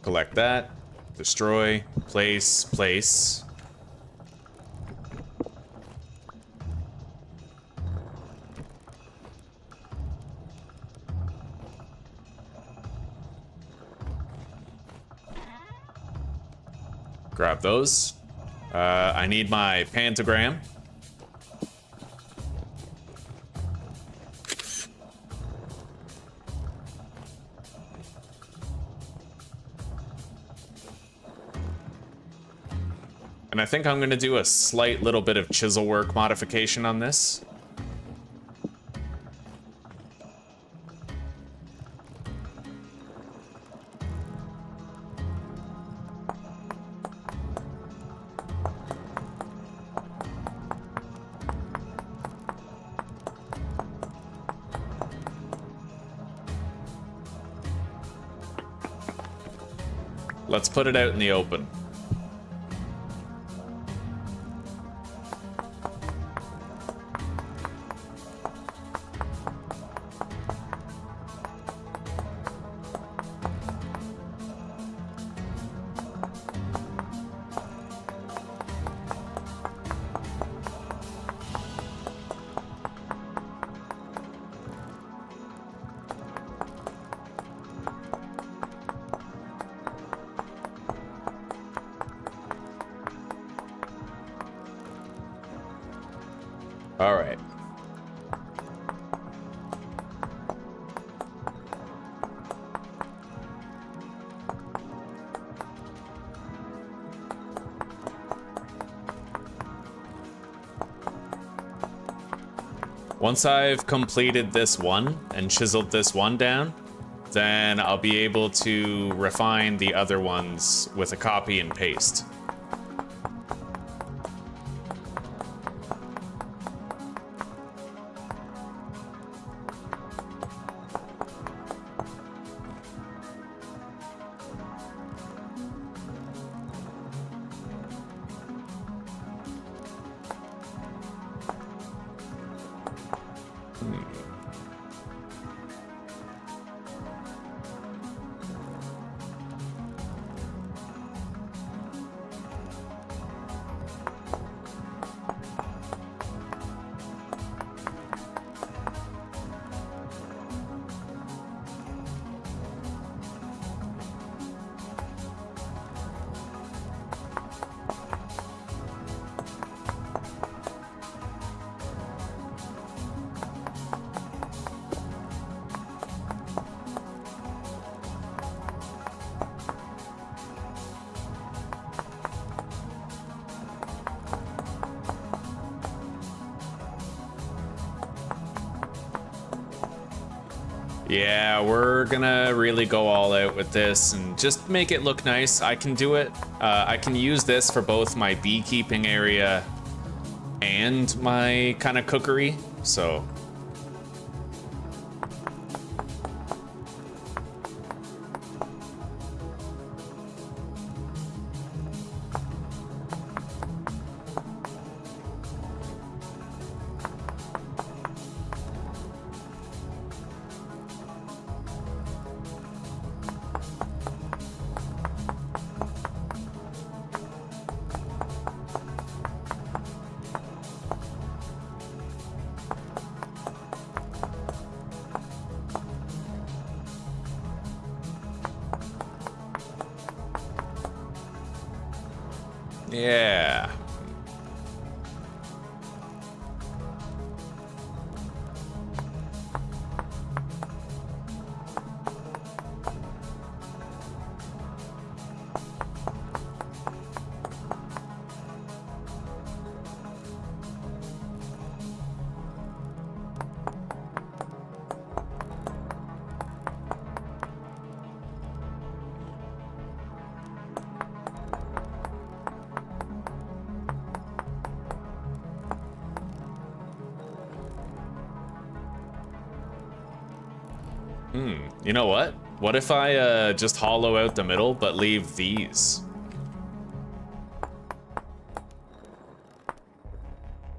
Collect that. Destroy. Place. Place. Grab those. I need my pentagram. And I think I'm going to do a slight little bit of chisel work modification on this. Let's put it out in the open. All right. Once I've completed this one and chiseled this one down, then I'll be able to refine the other ones with a copy and paste. Yeah, we're gonna really go all out with this and just make it look nice. I can do it. I can use this for both my beekeeping area and my kind of cookery, so. Yeah. You know what? What if I just hollow out the middle, but leave these?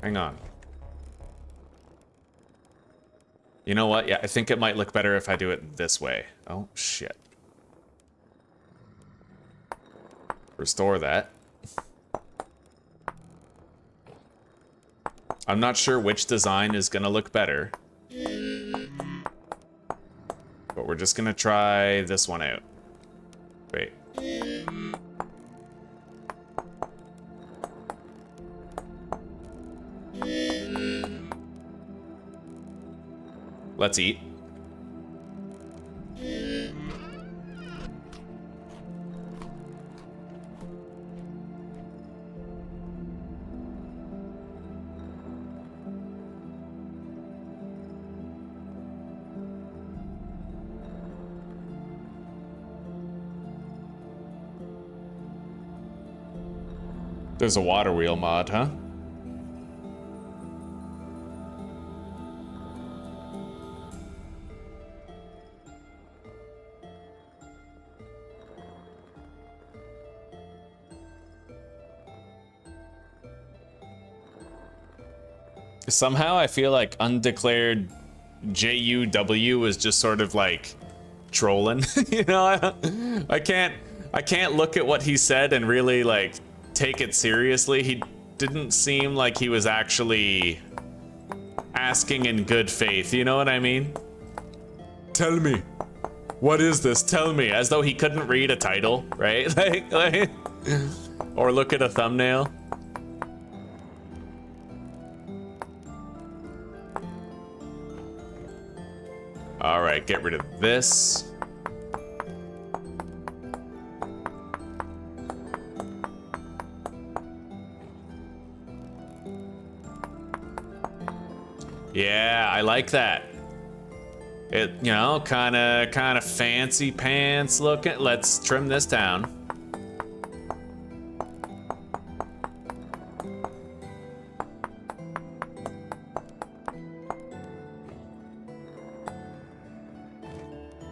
Hang on. You know what? Yeah, I think it might look better if I do it this way. Oh, shit. Restore that. I'm not sure which design is gonna look better. But we're just gonna try this one out. Wait. Let's eat. There's a water wheel mod, huh? Somehow I feel like undeclared JUW is just sort of like trolling. You know, I can't look at what he said and really like take it seriously. He didn't seem like he was actually asking in good faith, you know what I mean? Tell me, what is this? Tell me, as though he couldn't read a title, right? like or look at a thumbnail. All right, get rid of this. Yeah, I like that. It, you know, kind of fancy pants looking. Let's trim this down.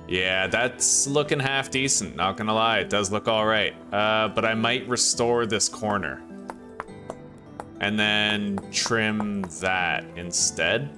Yeah, that's looking half decent, not gonna lie, it does look all right. But I might restore this corner. And then trim that instead.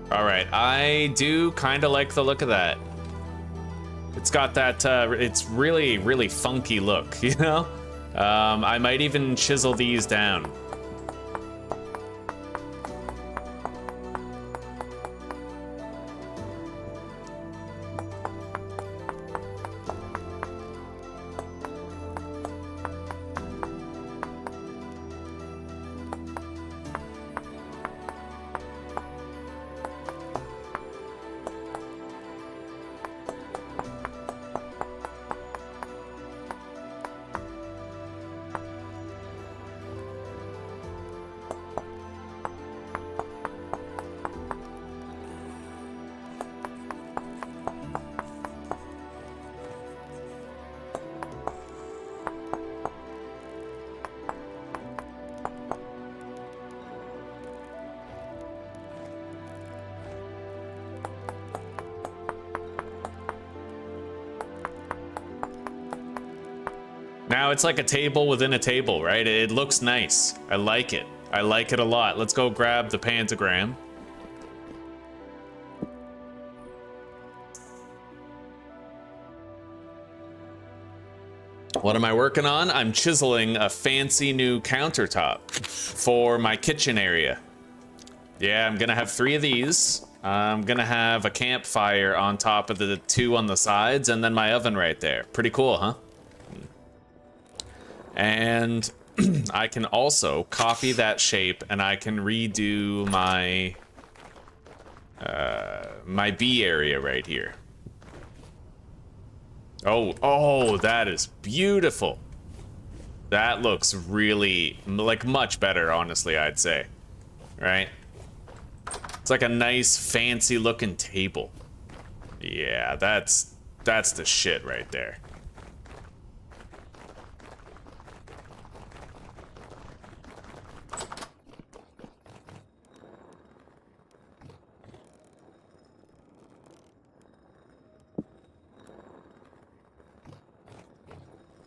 All right, I do kind of like the look of that. It's got that, it's really, really funky look, you know? I might even chisel these down. Now it's like a table within a table, right? It looks nice. I like it. I like it a lot. Let's go grab the pentagram. What am I working on? I'm chiseling a fancy new countertop for my kitchen area. Yeah, I'm gonna have 3 of these. I'm gonna have a campfire on top of the 2 on the sides, and then my oven right there. Pretty cool, huh? And I can also copy that shape, and I can redo my my B area right here. Oh, that is beautiful. That looks really, like, much better, honestly, I'd say. Right? It's like a nice, fancy looking table. Yeah, that's the shit right there.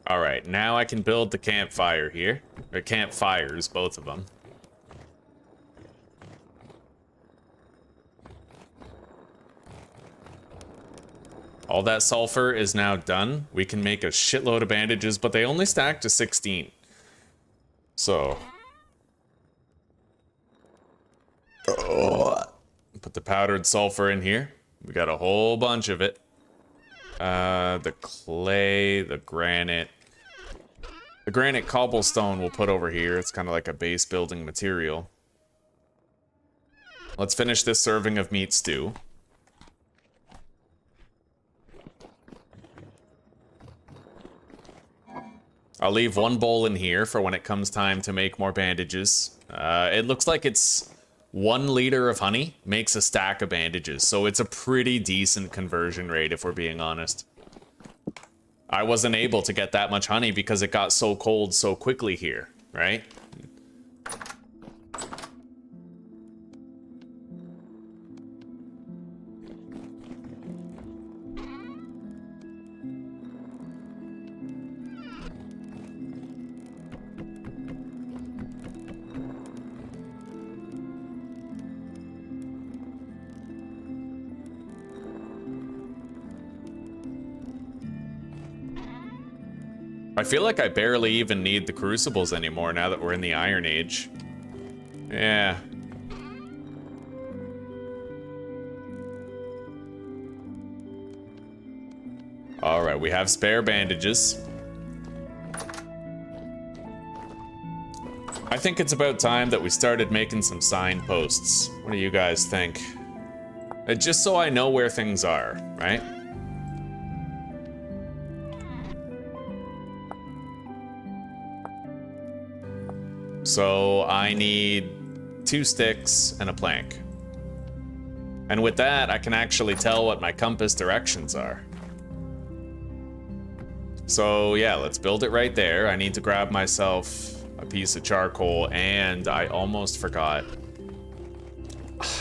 All right, now I can build the campfire here. Or campfires, both of them. All that sulfur is now done. We can make a shitload of bandages, but they only stack to 16. So. Put the powdered sulfur in here. We got a whole bunch of it. The clay, the granite. The granite cobblestone we'll put over here. It's kind of like a base building material. Let's finish this serving of meat stew. I'll leave 1 bowl in here for when it comes time to make more bandages. It looks like it's 1 liter of honey makes a stack of bandages, so it's a pretty decent conversion rate if we're being honest. I wasn't able to get that much honey because it got so cold so quickly here, right? I feel like I barely even need the crucibles anymore now that we're in the Iron Age. Yeah. Alright, we have spare bandages. I think it's about time that we started making some signposts. What do you guys think? Just so I know where things are, right? So I need 2 sticks and a plank. And with that, I can actually tell what my compass directions are. So yeah, let's build it right there. I need to grab myself a piece of charcoal, and I almost forgot.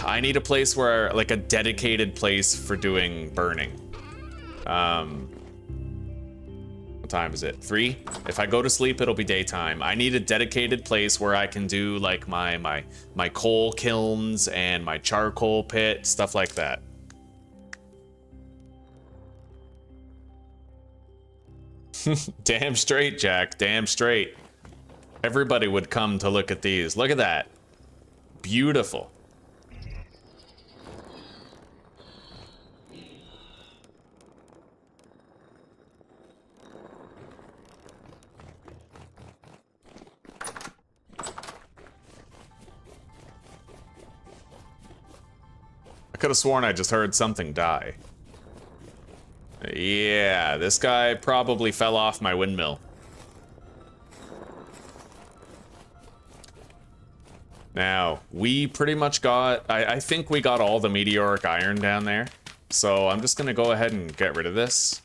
I need a place where, like a dedicated place for doing burning. What time is it? 3? If I go to sleep, it'll be daytime. I need a dedicated place where I can do like my coal kilns and my charcoal pit, stuff like that. Damn straight, Jack. Damn straight. Everybody would come to look at these. Look at that. Beautiful. I could have sworn I just heard something die. Yeah, this guy probably fell off my windmill. Now, we pretty much got... I think we got all the meteoric iron down there. So I'm just gonna go ahead and get rid of this.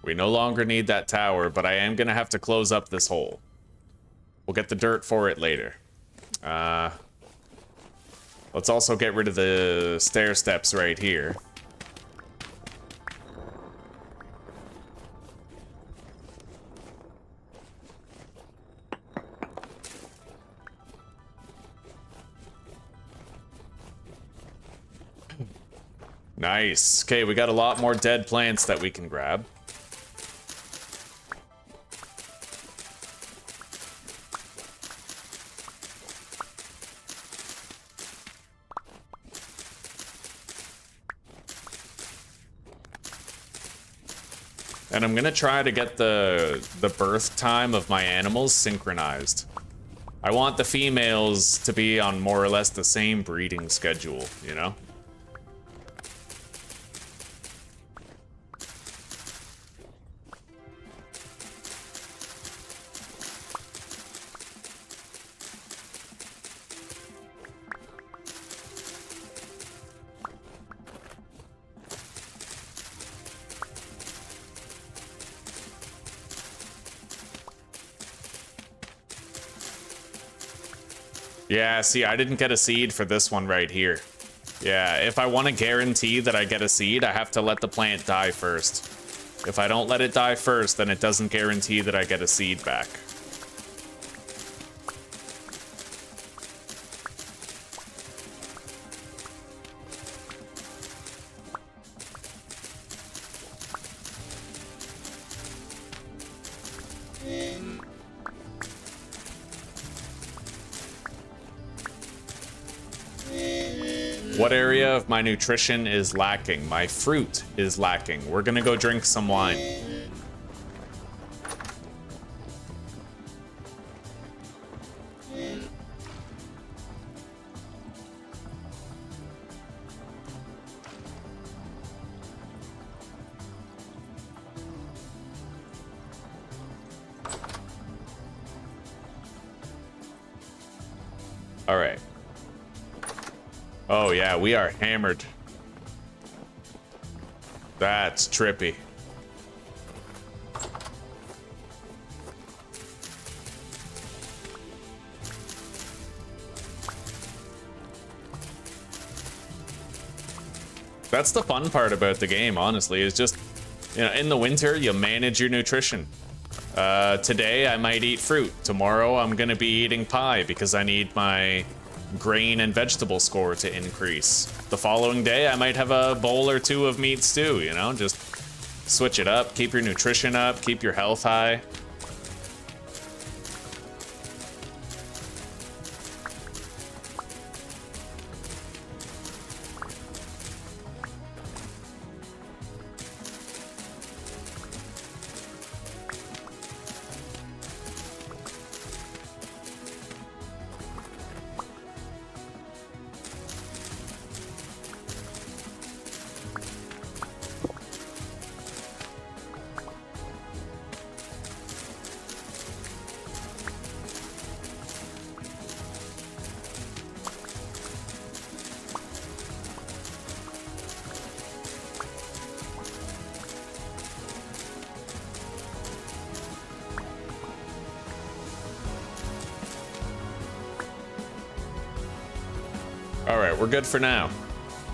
We no longer need that tower, but I am gonna have to close up this hole. We'll get the dirt for it later. Let's also get rid of the stair steps right here. Nice. Okay, we got a lot more dead plants that we can grab. And I'm gonna try to get the birth time of my animals synchronized. I want the females to be on more or less the same breeding schedule, you know? Yeah, see, I didn't get a seed for this one right here. Yeah, if I want to guarantee that I get a seed, I have to let the plant die first. If I don't let it die first, then it doesn't guarantee that I get a seed back. What area of my nutrition is lacking? My fruit is lacking. We're gonna go drink some wine. All right. Oh yeah, we are hammered. That's trippy. That's the fun part about the game, honestly, is just, you know, in the winter, you manage your nutrition. Today, I might eat fruit. Tomorrow, I'm gonna be eating pie because I need my grain and vegetable score to increase. The following day, I might have a bowl or two of meat stew, you know? Just switch it up, keep your nutrition up, keep your health high. Alright, we're good for now.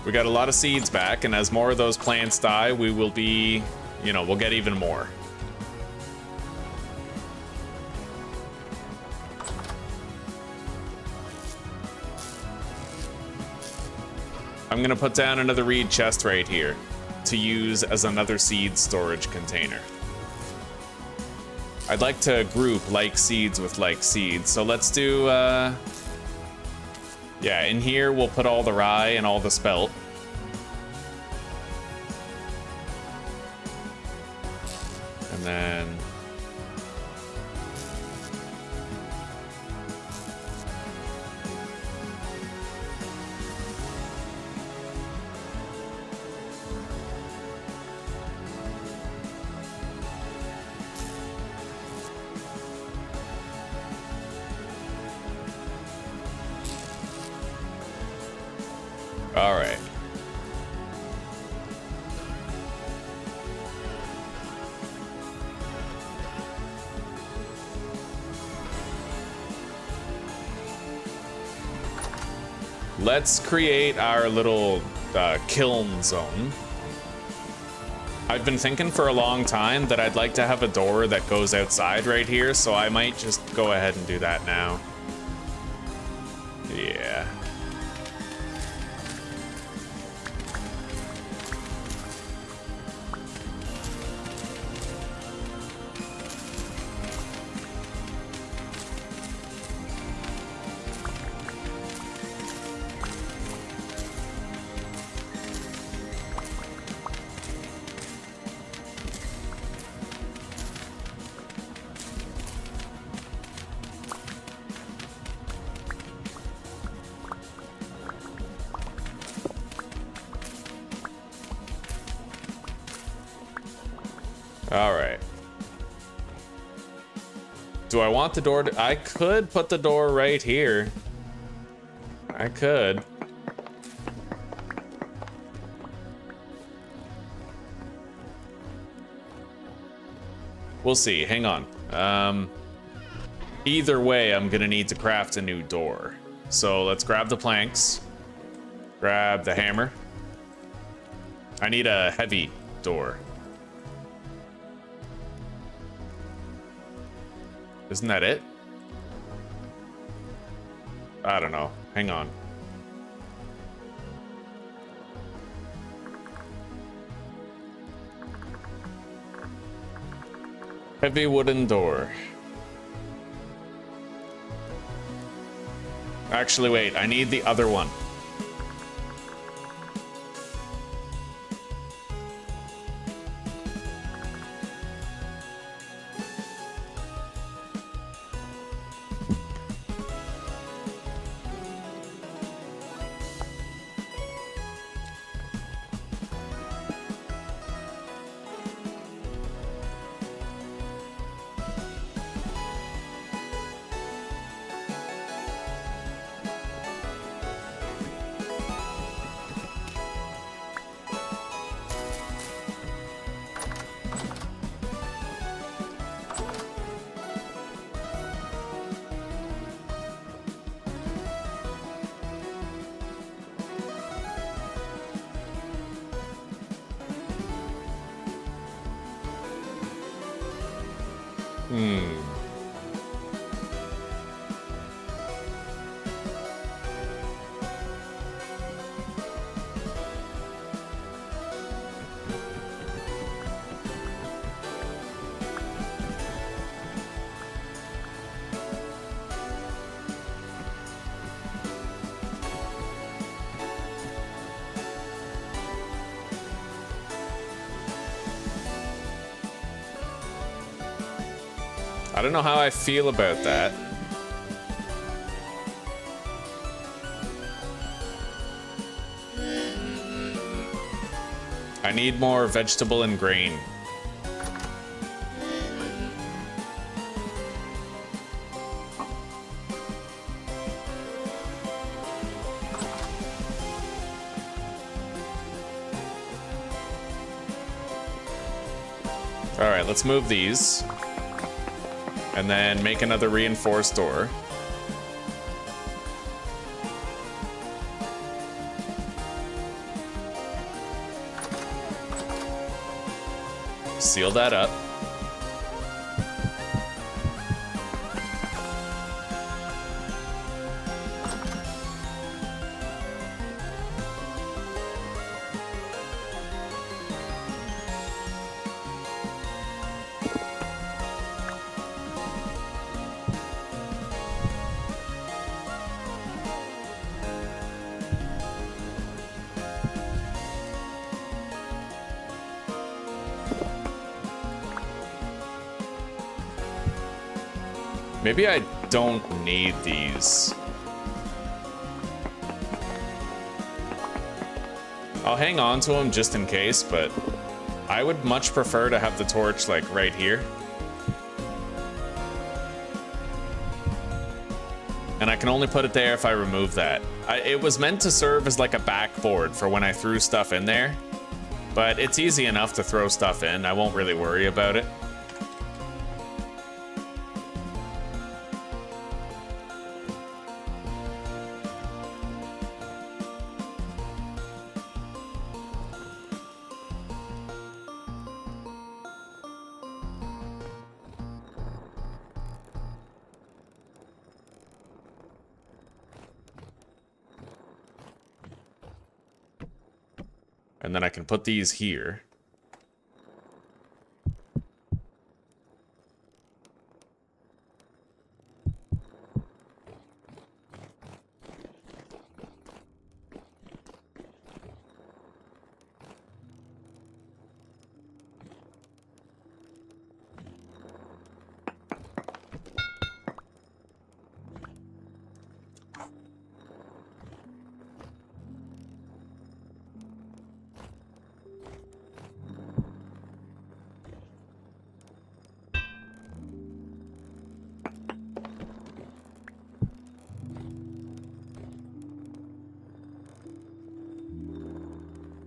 We got a lot of seeds back, and as more of those plants die, we will be, you know, we'll get even more. I'm gonna put down another reed chest right here to use as another seed storage container. I'd like to group like seeds with like seeds, so let's do, yeah, in here we'll put all the rye and all the spelt. And then... all right. Let's create our little kiln zone. I've been thinking for a long time that I'd like to have a door that goes outside right here, so I might just go ahead and do that now. Yeah. All right. Do I want the door to... I could put the door right here. I could. We'll see. Hang on. Either way, I'm gonna need to craft a new door. So let's grab the planks. Grab the hammer. I need a heavy door. Isn't that it? I don't know. Hang on. Heavy wooden door. Actually, wait. I need the other one. I don't know how I feel about that. I need more vegetable and grain. All right, let's move these. And then make another reinforced door. Seal that up. Maybe I don't need these. I'll hang on to them just in case, but I would much prefer to have the torch like right here. And I can only put it there if I remove that. It was meant to serve as like a backboard for when I threw stuff in there, but it's easy enough to throw stuff in. I won't really worry about it. And then I can put these here.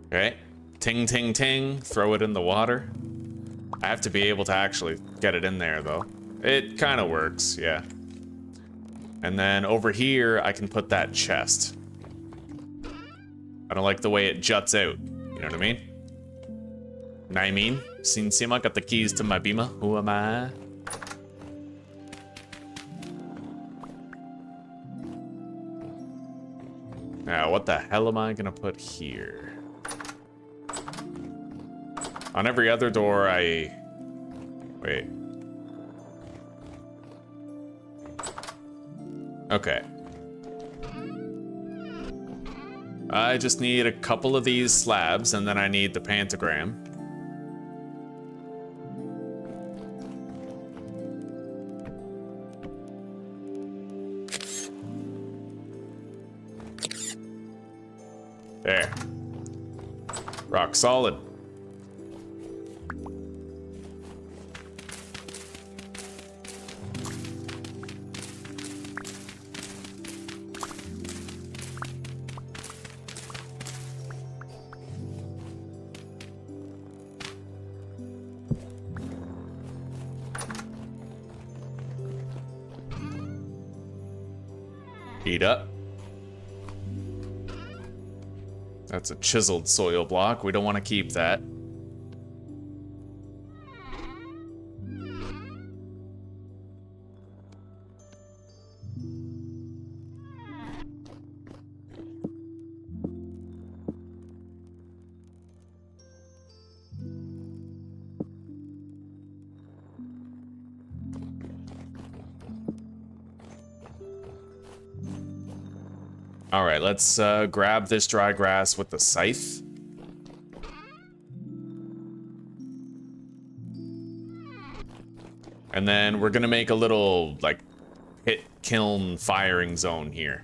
Okay, ting, ting, ting, throw it in the water. I have to be able to actually get it in there, though. It kind of works, yeah. And then over here, I can put that chest. I don't like the way it juts out, you know what I mean? Sin Sima got the keys to my bima. Who am I? Now, what the hell am I gonna put here? On every other door, wait. Okay. I just need a couple of these slabs, and then I need the pentagram. There. Rock solid. Heat up. That's a chiseled soil block. We don't want to keep that. All right, let's grab this dry grass with the scythe. And And then we're gonna make a little, like, pit kiln firing zone here.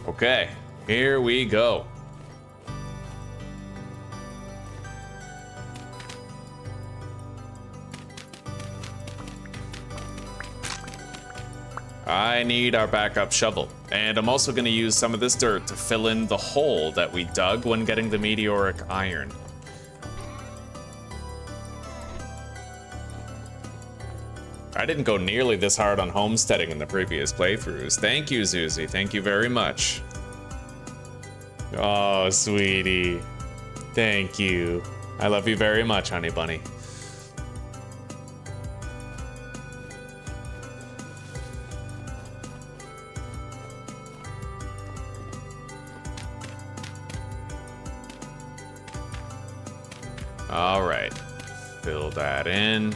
Okay, here we go. I need our backup shovel. And I'm also going to use some of this dirt to fill in the hole that we dug when getting the meteoric iron. I didn't go nearly this hard on homesteading in the previous playthroughs. Thank you, Zuzi. Thank you very much. Oh, sweetie. Thank you. I love you very much, honey bunny. All right. Fill that in.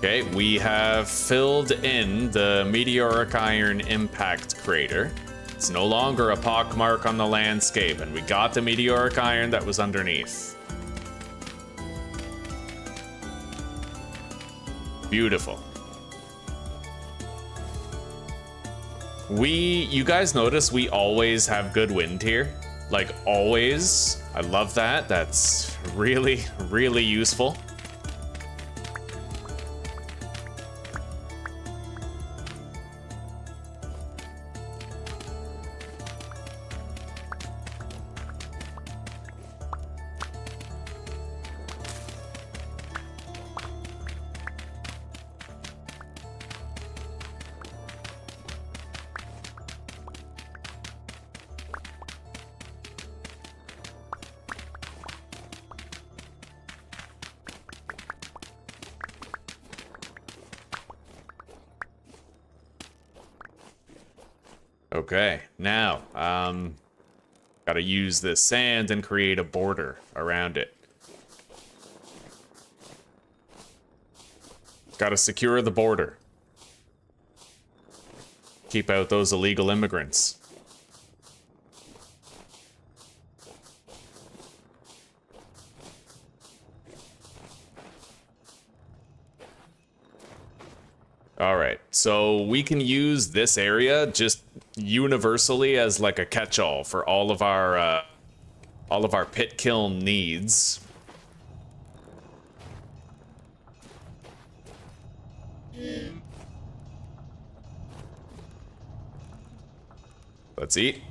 Okay, we have filled in the meteoric iron impact crater. It's no longer a pockmark on the landscape, and we got the meteoric iron that was underneath. Beautiful. You guys notice we always have good wind here? Like, always. I love that. That's really, really useful. Okay, now, gotta use this sand and create a border around it. Gotta secure the border. Keep out those illegal immigrants. All right, so we can use this area just universally as like a catch-all for all of our pit kiln needs. Let's eat.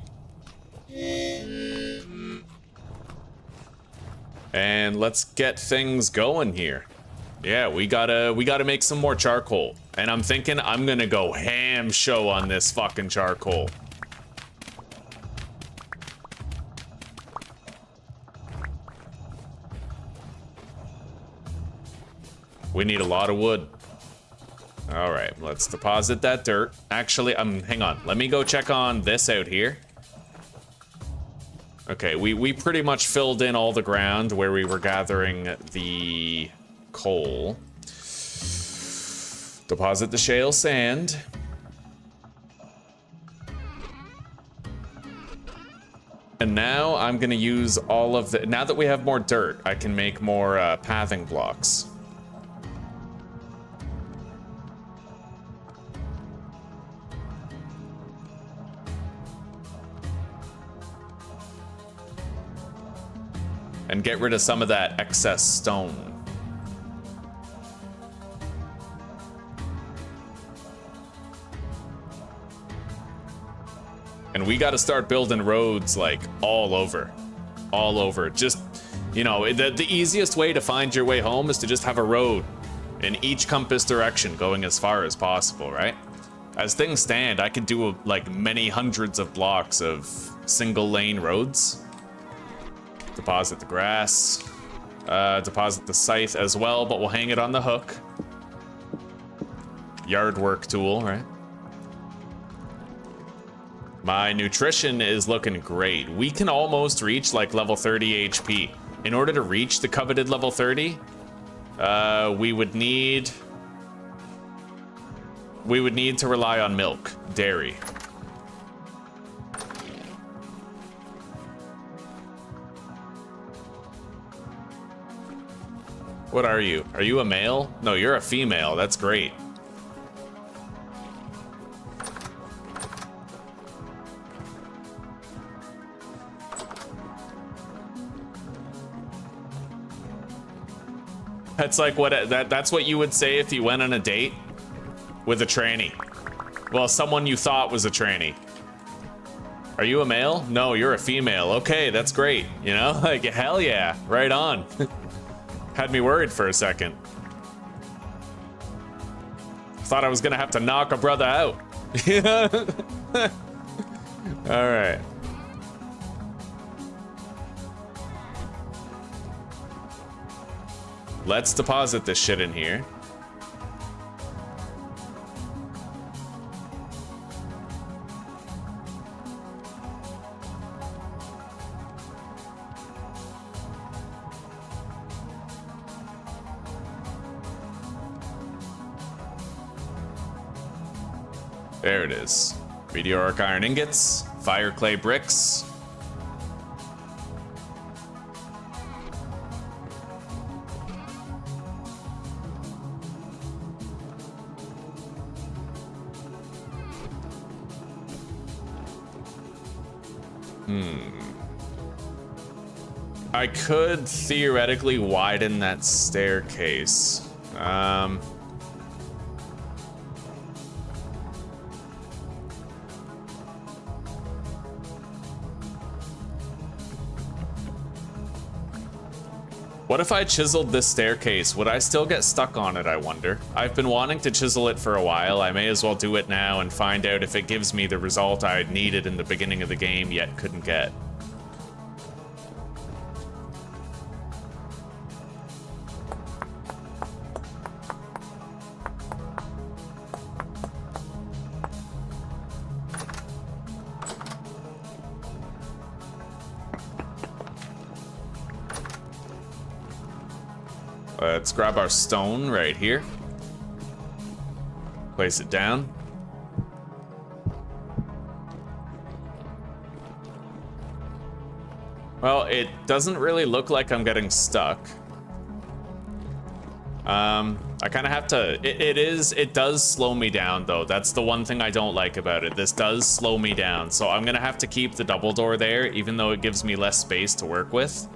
And let's get things going here. Yeah, we gotta make some more charcoal. And I'm thinking I'm gonna go ham show on this fucking charcoal. We need a lot of wood. All right, let's deposit that dirt. Actually, hang on. Let me go check on this out here. Okay, we pretty much filled in all the ground where we were gathering the coal. Deposit the shale sand. And now I'm gonna use all of the, now that we have more dirt, I can make more pathing blocks. and get rid of some of that excess stone. And we gotta start building roads like all over. All over. Just, you know, the easiest way to find your way home is to just have a road in each compass direction going as far as possible, right? As things stand, I could do like many hundreds of blocks of single lane roads. Deposit the grass. Deposit the scythe as well, but we'll hang it on the hook. Yard work tool, right? My nutrition is looking great. We can almost reach like level 30 HP. In order to reach the coveted level 30, we would need to rely on milk, dairy. What are you? Are you a male? No, you're a female. That's great. That's like that's what you would say if you went on a date with a tranny. Well, someone you thought was a tranny. Are you a male? No, you're a female. Okay, that's great. You know, like, hell yeah, right on. Had me worried for a second. Thought I was gonna have to knock a brother out. All right. Let's deposit this shit in here. There it is. Meteoric iron ingots, fire clay bricks. I could theoretically widen that staircase. What if I chiseled this staircase? Would I still get stuck on it, I wonder? I've been wanting to chisel it for a while. I may as well do it now and find out if it gives me the result I needed in the beginning of the game yet couldn't get. Let's grab our stone right here. Place it down. Well, it doesn't really look like I'm getting stuck. I kind of have to, it does slow me down though. That's the one thing I don't like about it. This does slow me down. So I'm gonna have to keep the double door there, even though it gives me less space to work with.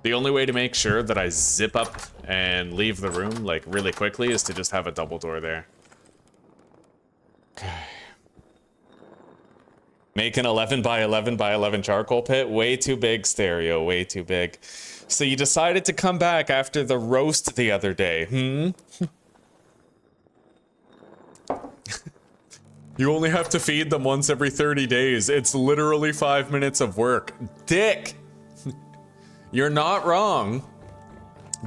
The only way to make sure that I zip up and leave the room like really quickly is to just have a double door there. Okay. Make an 11 by 11 by 11 charcoal pit. Way too big, Stereo, way too big. So you decided to come back after the roast the other day, You only have to feed them once every 30 days. It's literally 5 minutes of work. Dick! You're not wrong,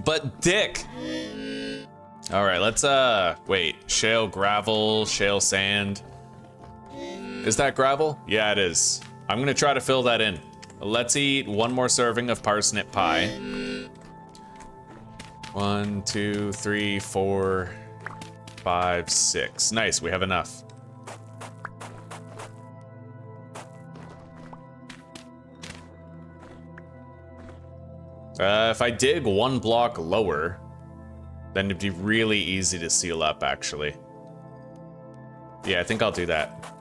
but dick. All right, let's, wait. Shale gravel, shale sand. Is that gravel? Yeah, it is. I'm gonna try to fill that in. Let's eat one more serving of parsnip pie. 1, 2, 3, 4, 5, 6. Nice, we have enough. If I dig one block lower, then it'd be really easy to seal up, actually. Yeah, I think I'll do that.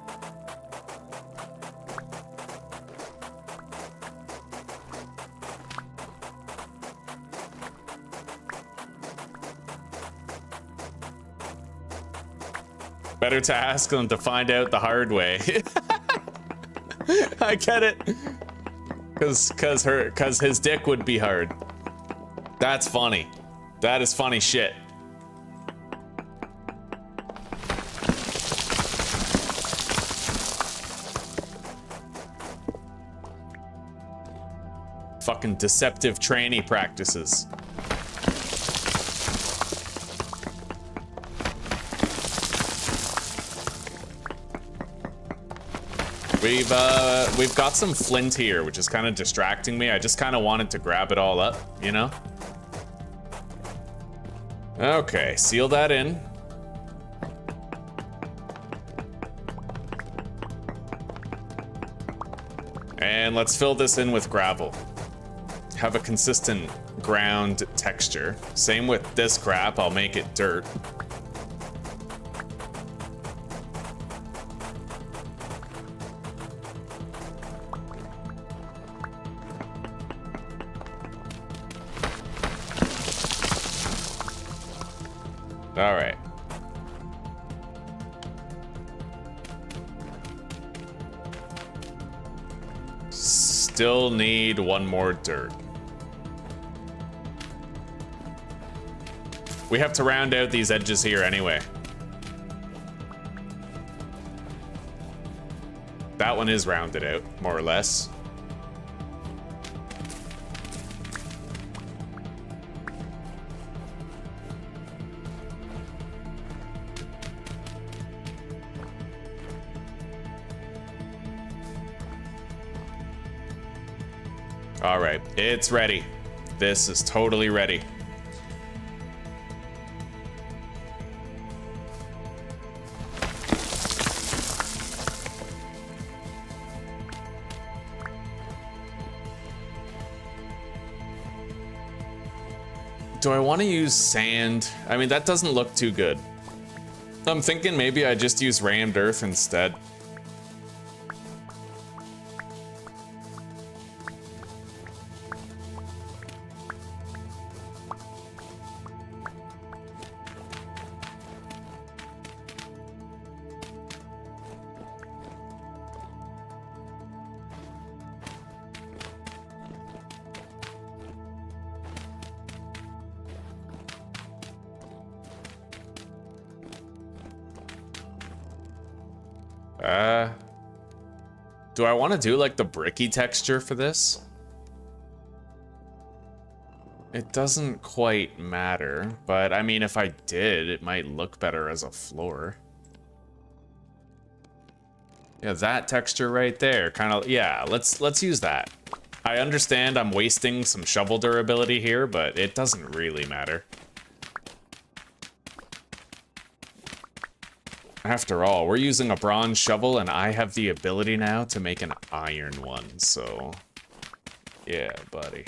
Better to ask than to find out the hard way. I get it. Cause his dick would be hard. That's funny. That is funny shit. Fucking deceptive tranny practices. We've got some flint here, which is kind of distracting me. I just kind of wanted to grab it all up, you know? Okay, seal that in. And let's fill this in with gravel. Have a consistent ground texture. Same with this crap, I'll make it dirt. All right. Still need one more dirt. We have to round out these edges here anyway. That one is rounded out, more or less. All right, it's ready. This is totally ready. Do I want to use sand? I mean, that doesn't look too good. I'm thinking maybe I just use rammed earth instead. Do I want to do like the bricky texture for this? It doesn't quite matter, but I mean, if I did, it might look better as a floor. Yeah, that texture right there, kind of, yeah, let's use that. I understand I'm wasting some shovel durability here, but it doesn't really matter. After all, we're using a bronze shovel, and I have the ability now to make an iron one, so... yeah, buddy.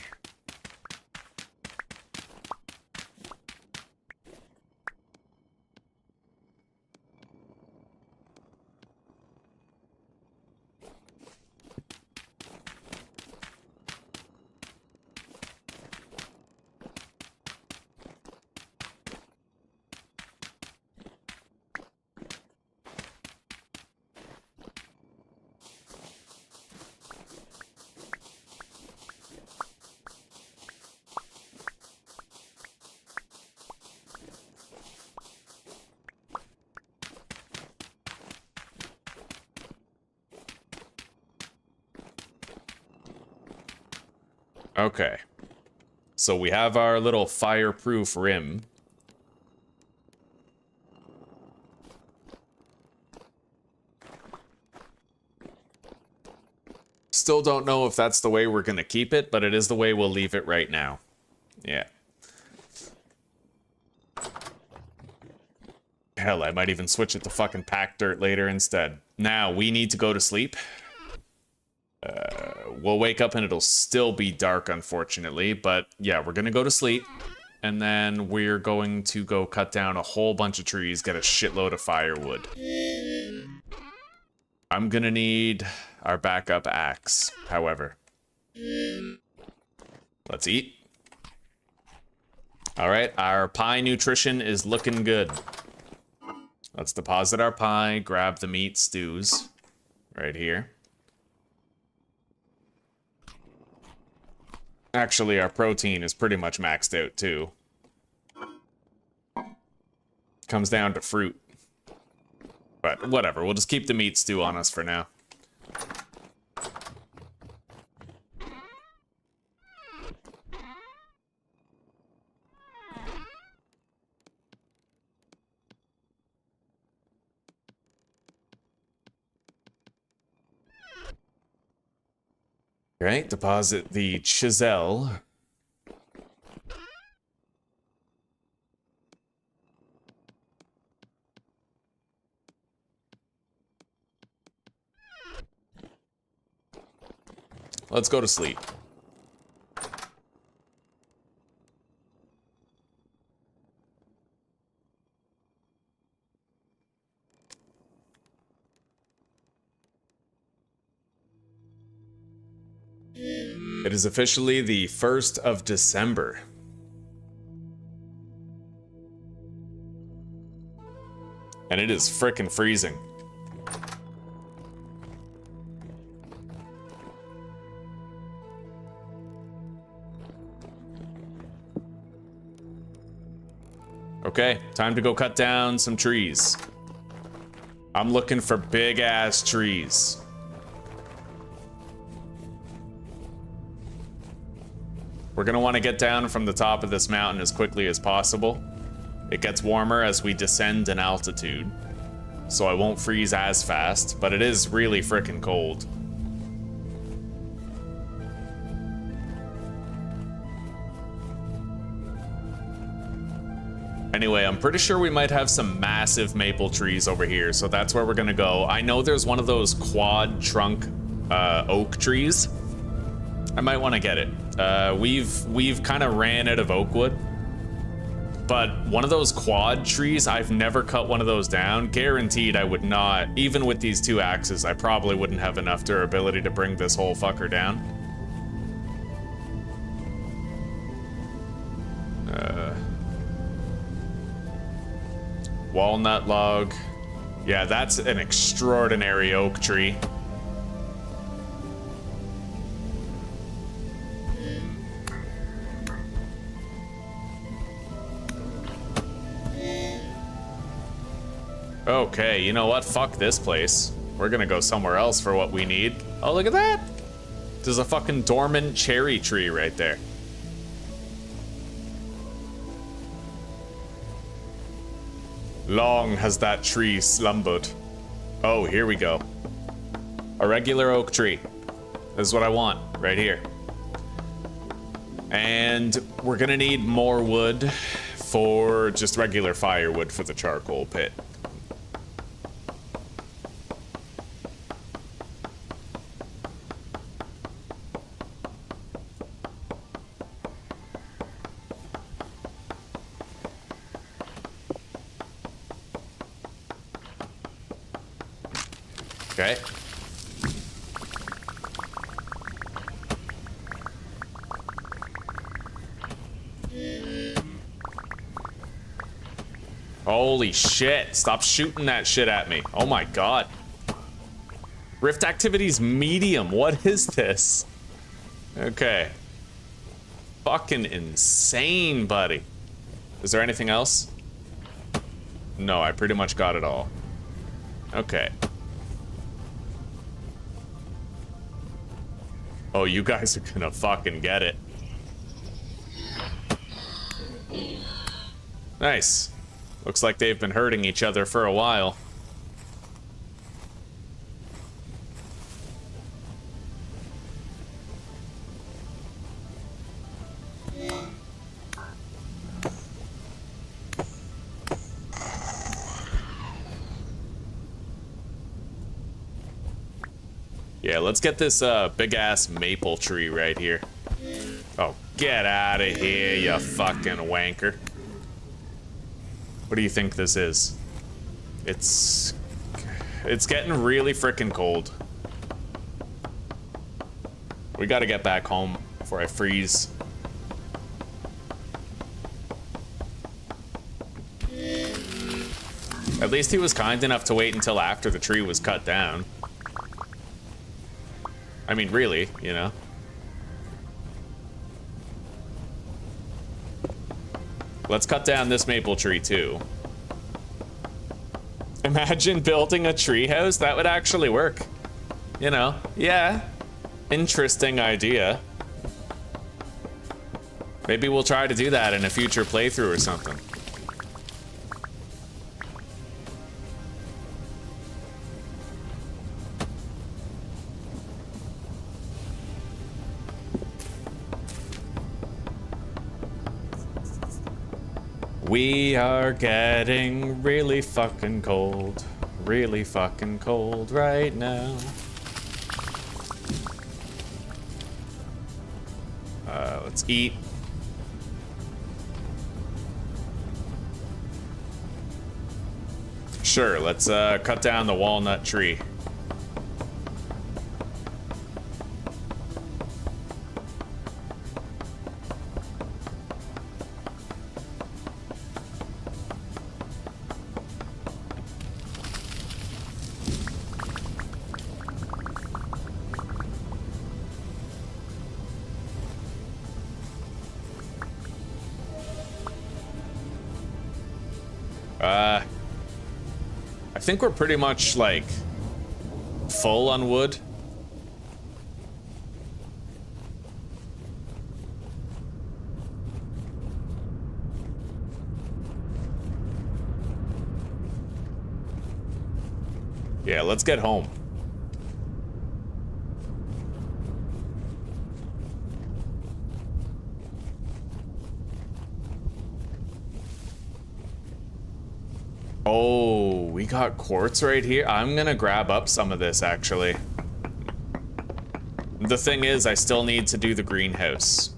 Okay, so we have our little fireproof rim. Still don't know if that's the way we're gonna keep it, but it is the way we'll leave it right now. Yeah. Hell, I might even switch it to fucking pack dirt later instead. Now, we need to go to sleep. We'll wake up and it'll still be dark, unfortunately, but yeah, we're gonna go to sleep, and then we're going to go cut down a whole bunch of trees, get a shitload of firewood. I'm gonna need our backup axe, however. Let's eat. All right, our pie nutrition is looking good. Let's deposit our pie, grab the meat stews right here. Actually, our protein is pretty much maxed out too. Comes down to fruit. But whatever, we'll just keep the meat stew on us for now. Right, deposit the chisel. Let's go to sleep. It is officially the 1st of December. And it is frickin' freezing. Okay, time to go cut down some trees. I'm looking for big ass trees. We're gonna want to get down from the top of this mountain as quickly as possible. It gets warmer as we descend in altitude, so I won't freeze as fast, but it is really frickin' cold. Anyway, I'm pretty sure we might have some massive maple trees over here, so that's where we're gonna go. I know there's one of those quad trunk oak trees. I might want to get it. We've kind of ran out of oak wood, but one of those quad trees, I've never cut one of those down. Guaranteed I would not, even with these 2 axes, I probably wouldn't have enough durability to bring this whole fucker down. Walnut log. Yeah, that's an extraordinary oak tree. Okay, you know what? Fuck this place. We're gonna go somewhere else for what we need. Oh, look at that! There's a fucking dormant cherry tree right there. Long has that tree slumbered. Oh, here we go. A regular oak tree. This is what I want, right here. And we're gonna need more wood for just regular firewood for the charcoal pit. Okay. Holy shit, stop shooting that shit at me. Oh my god. Rift activity's medium, what is this? Okay. Fucking insane, buddy. Is there anything else? No, I pretty much got it all. Okay. Oh, you guys are gonna fucking get it. Nice. Looks like they've been hurting each other for a while. Yeah, let's get this big ass maple tree right here. Oh, get out of here, you fucking wanker. What do you think this is? It's getting really frickin' cold. We gotta get back home before I freeze. At least he was kind enough to wait until after the tree was cut down. I mean, really, you know? Let's cut down this maple tree, too. Imagine building a treehouse. That would actually work. You know, yeah. Interesting idea. Maybe we'll try to do that in a future playthrough or something. We are getting really fucking cold right now. Let's eat. Sure, let's cut down the walnut tree. I think we're pretty much, like, full on wood. Yeah, let's get home. Oh, we got quartz right here. I'm gonna grab up some of this, actually. The thing is, I still need to do the greenhouse.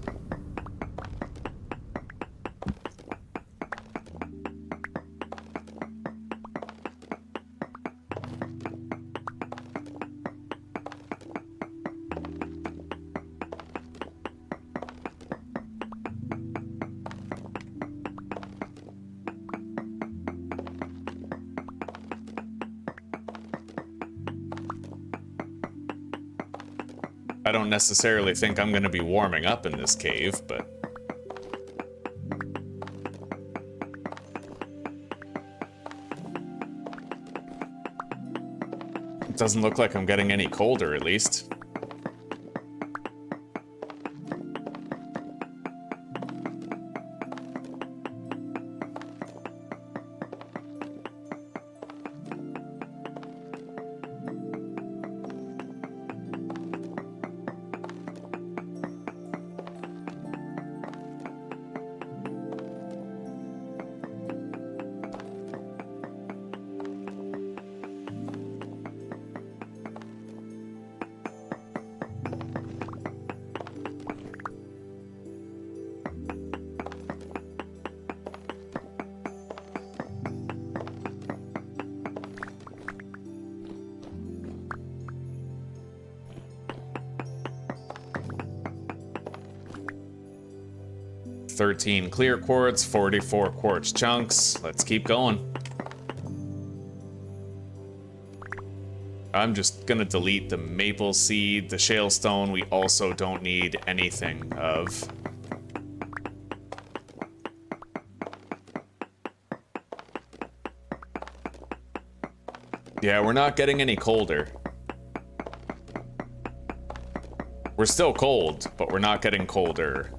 I don't necessarily think I'm gonna be warming up in this cave, but... it doesn't look like I'm getting any colder, at least. $13 clear quartz, 44 quartz chunks. Let's keep going. I'm just gonna delete the maple seed, the shale stone we also don't need anything of. Yeah, we're not getting any colder. We're still cold, but we're not getting colder.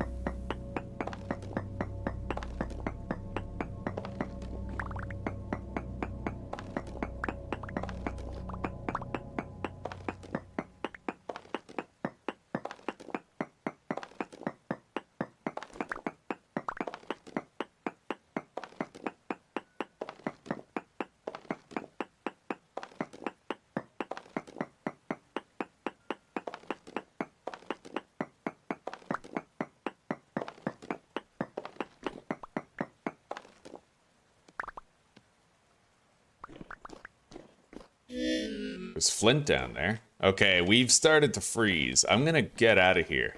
There's flint down there. Okay, we've started to freeze. I'm gonna get out of here.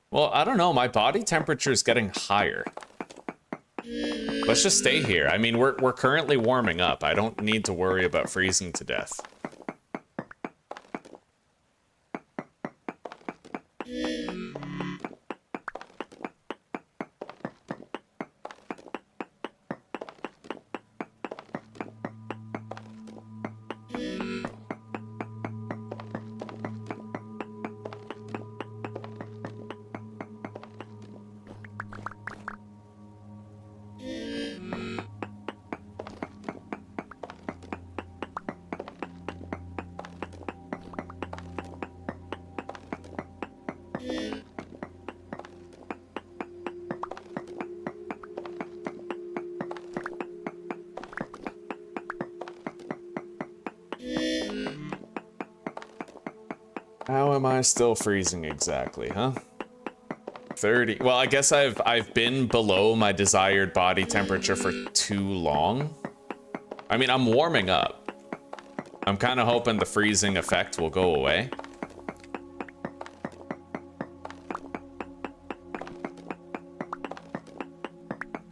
Well, I don't know. My body temperature is getting higher. Let's just stay here. I mean, we're currently warming up. I don't need to worry about freezing to death. How am I still freezing exactly, huh? 30. Well, I guess I've been below my desired body temperature for too long. I mean, I'm warming up. I'm kind of hoping the freezing effect will go away.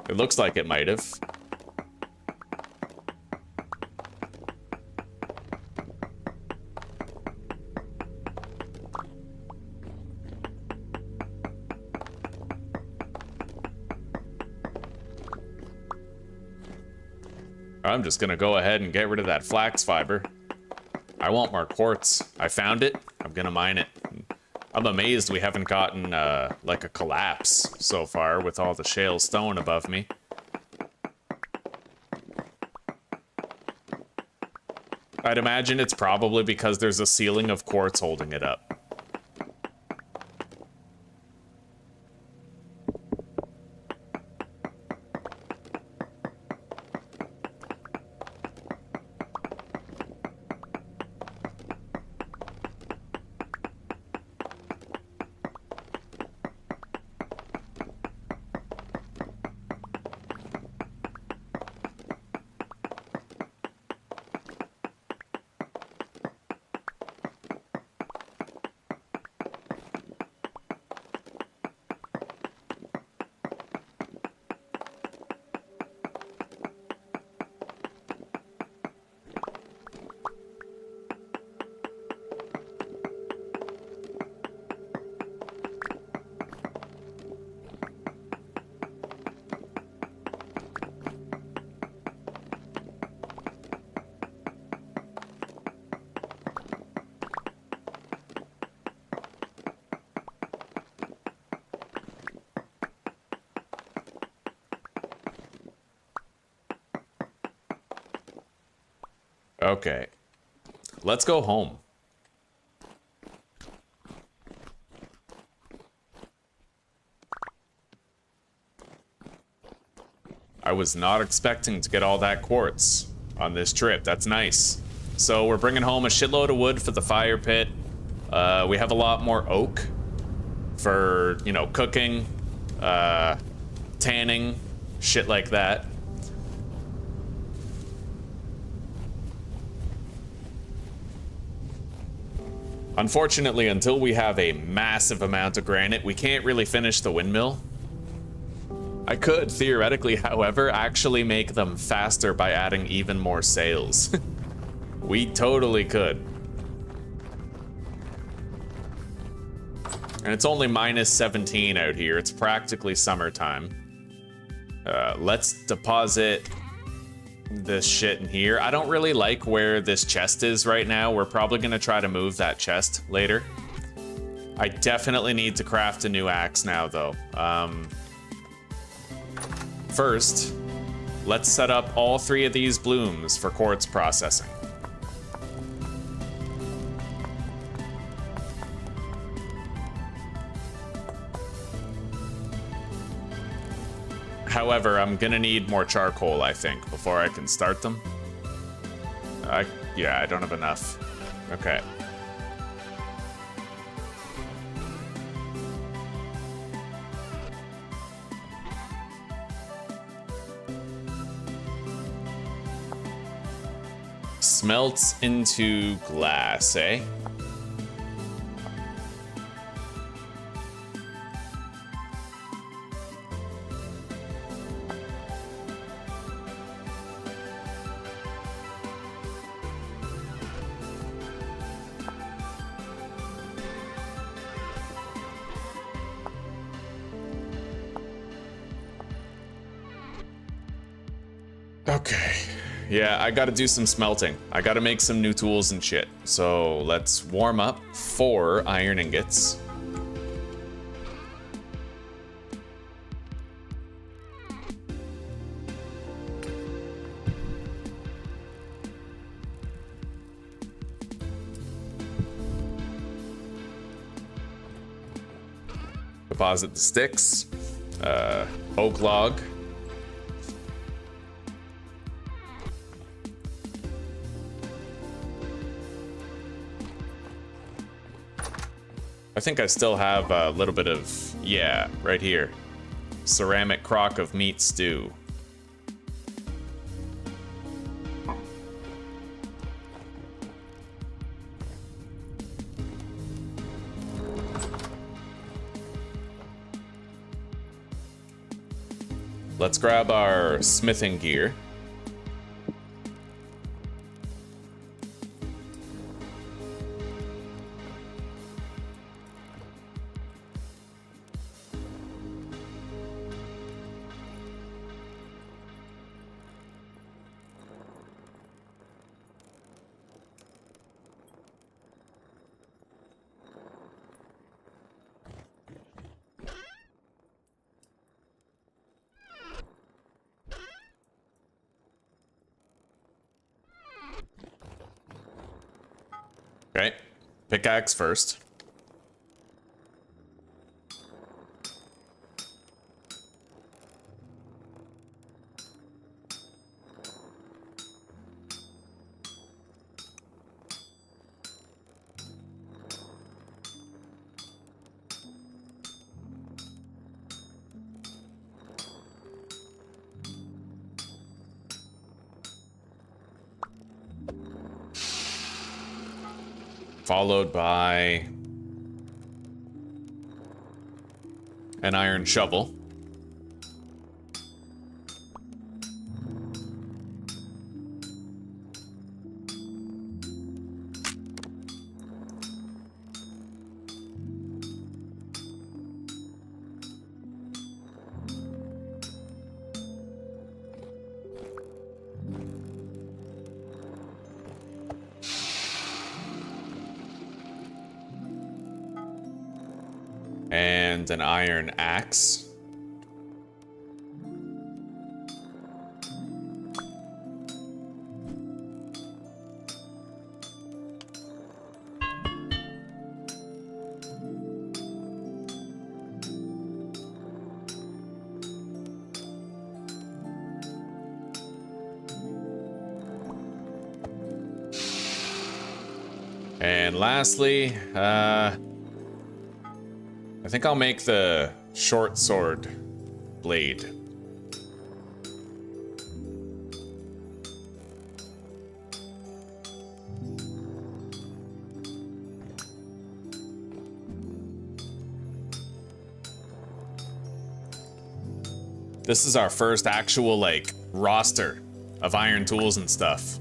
It looks like it might have. I'm just gonna go ahead and get rid of that flax fiber. I want more quartz. I found it. I'm gonna mine it. I'm amazed we haven't gotten like a collapse so far with all the shale stone above me. I'd imagine it's probably because there's a ceiling of quartz holding it up. Okay. Let's go home. I was not expecting to get all that quartz on this trip. That's nice. So we're bringing home a shitload of wood for the fire pit. We have a lot more oak for, you know, cooking, tanning, shit like that. Unfortunately, until we have a massive amount of granite, we can't really finish the windmill. I could, theoretically, however, actually make them faster by adding even more sails. We totally could. And it's only minus 17 out here. It's practically summertime. Let's deposit this shit in here. I don't really like where this chest is right now. We're probably gonna try to move that chest later. I definitely need to craft a new axe now, though. First, let's set up all 3 of these blooms for quartz processing. However, I'm gonna need more charcoal, I think, before I can start them. Yeah, I don't have enough. Okay. Smelts into glass, eh? Okay. Yeah, I gotta do some smelting. I gotta make some new tools and shit. So let's warm up 4 iron ingots. Deposit the sticks. Oak log. I think I still have a little bit of, yeah, right here. Ceramic crock of meat stew. Let's grab our smithing gear. Okay, pickaxe first. Followed by an iron shovel. And an iron axe. And lastly, I think I'll make the short sword blade. This is our first actual, like, roster of iron tools and stuff.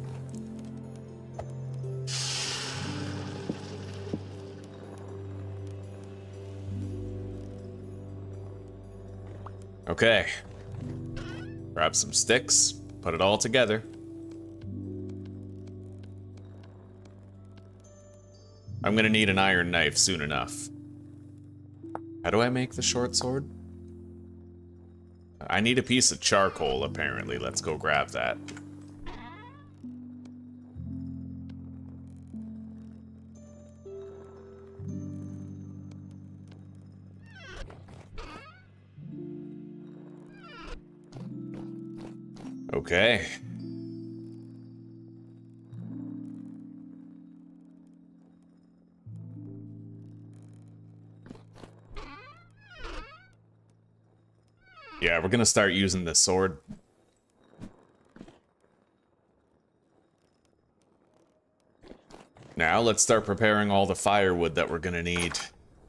Okay. Grab some sticks, put it all together. I'm gonna need an iron knife soon enough. How do I make the short sword? I need a piece of charcoal, apparently. Let's go grab that. Okay. Yeah, we're gonna start using this sword. Now, let's start preparing all the firewood that we're gonna need.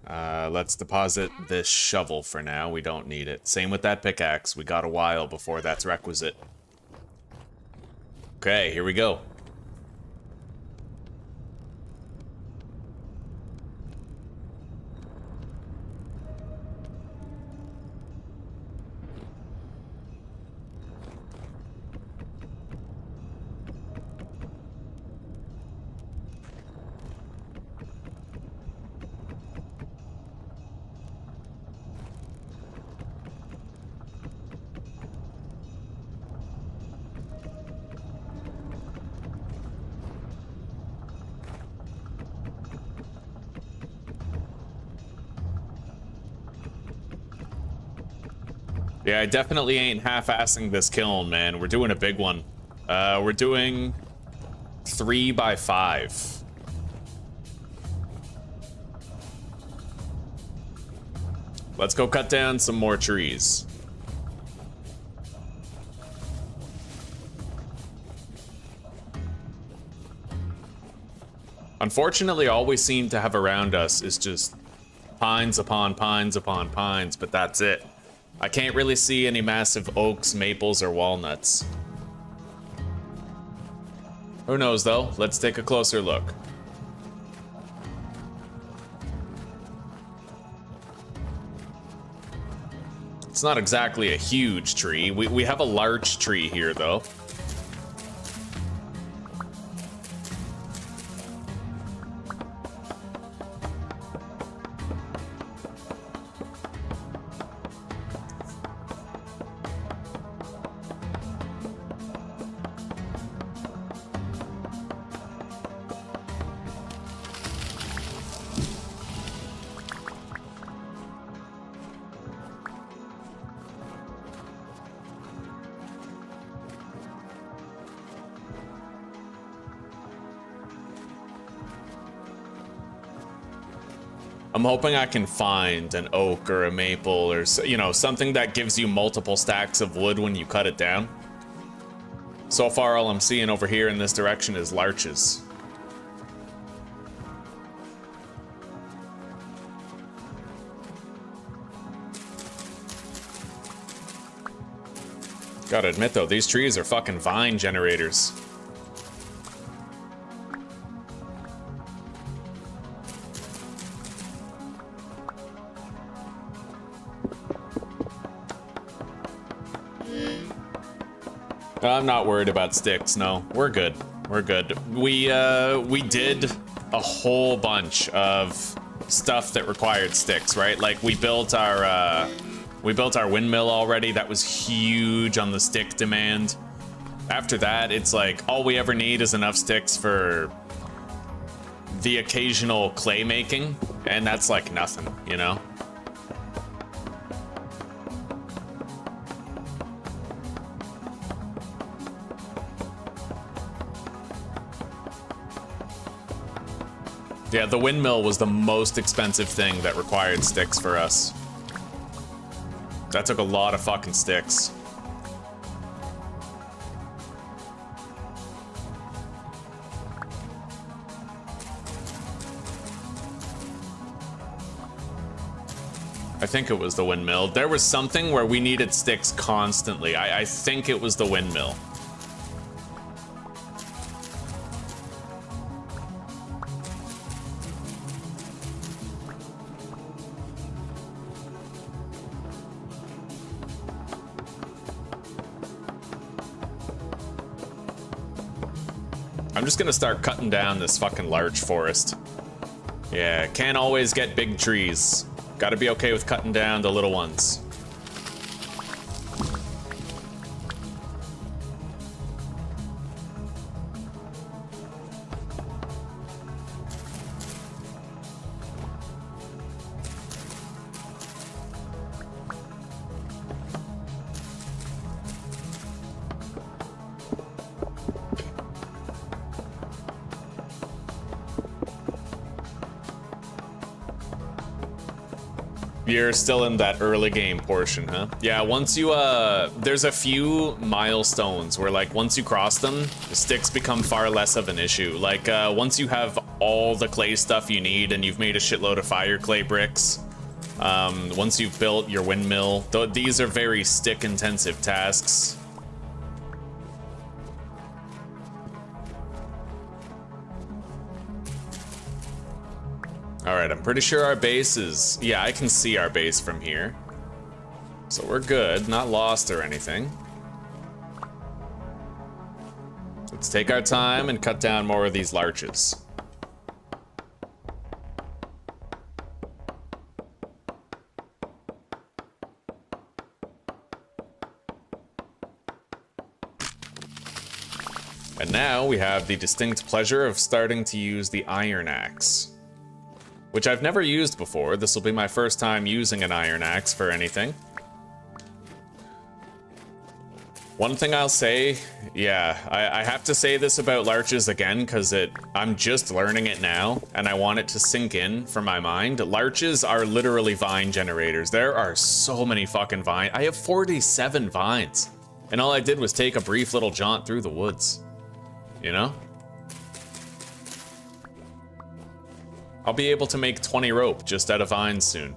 Let's deposit this shovel for now. We don't need it. Same with that pickaxe. We got a while before that's requisite. Okay, here we go. Yeah, I definitely ain't half-assing this kiln, man. We're doing a big one. We're doing 3 by 5. Let's go cut down some more trees. Unfortunately, all we seem to have around us is just pines upon pines upon pines, but that's it. I can't really see any massive oaks, maples, or walnuts. Who knows, though? Let's take a closer look. It's not exactly a huge tree. We have a large tree here, though. I'm hoping I can find an oak or a maple or, you know, something that gives you multiple stacks of wood when you cut it down. So far, all I'm seeing over here in this direction is larches. Gotta admit though, these trees are fucking vine generators. I'm not worried about sticks, no. We're good. We're good. We did a whole bunch of stuff that required sticks, right? Like we built our windmill already. That was huge on the stick demand. After that, it's like all we ever need is enough sticks for the occasional clay making, and that's like nothing, you know? Yeah, the windmill was the most expensive thing that required sticks for us. That took a lot of fucking sticks. I think it was the windmill. There was something where we needed sticks constantly. I think it was the windmill. I'm just gonna start cutting down this fucking large forest. Yeah, can't always get big trees. Gotta be okay with cutting down the little ones. You're still in that early game portion, huh? Yeah, once you, there's a few milestones where, like, once you cross them, the sticks become far less of an issue. Like, once you have all the clay stuff you need and you've made a shitload of fire clay bricks, once you've built your windmill, these are very stick-intensive tasks. All right, I'm pretty sure our base is... Yeah, I can see our base from here. So we're good, not lost or anything. Let's take our time and cut down more of these larches. And now we have the distinct pleasure of starting to use the iron axe, which I've never used before. This will be my first time using an iron axe for anything. One thing I'll say, yeah, I have to say this about larches again, because I'm just learning it now, and I want it to sink in for my mind. Larches are literally vine generators. There are so many fucking vines. I have 47 vines, and all I did was take a brief little jaunt through the woods, you know? I'll be able to make 20 rope just out of vines soon.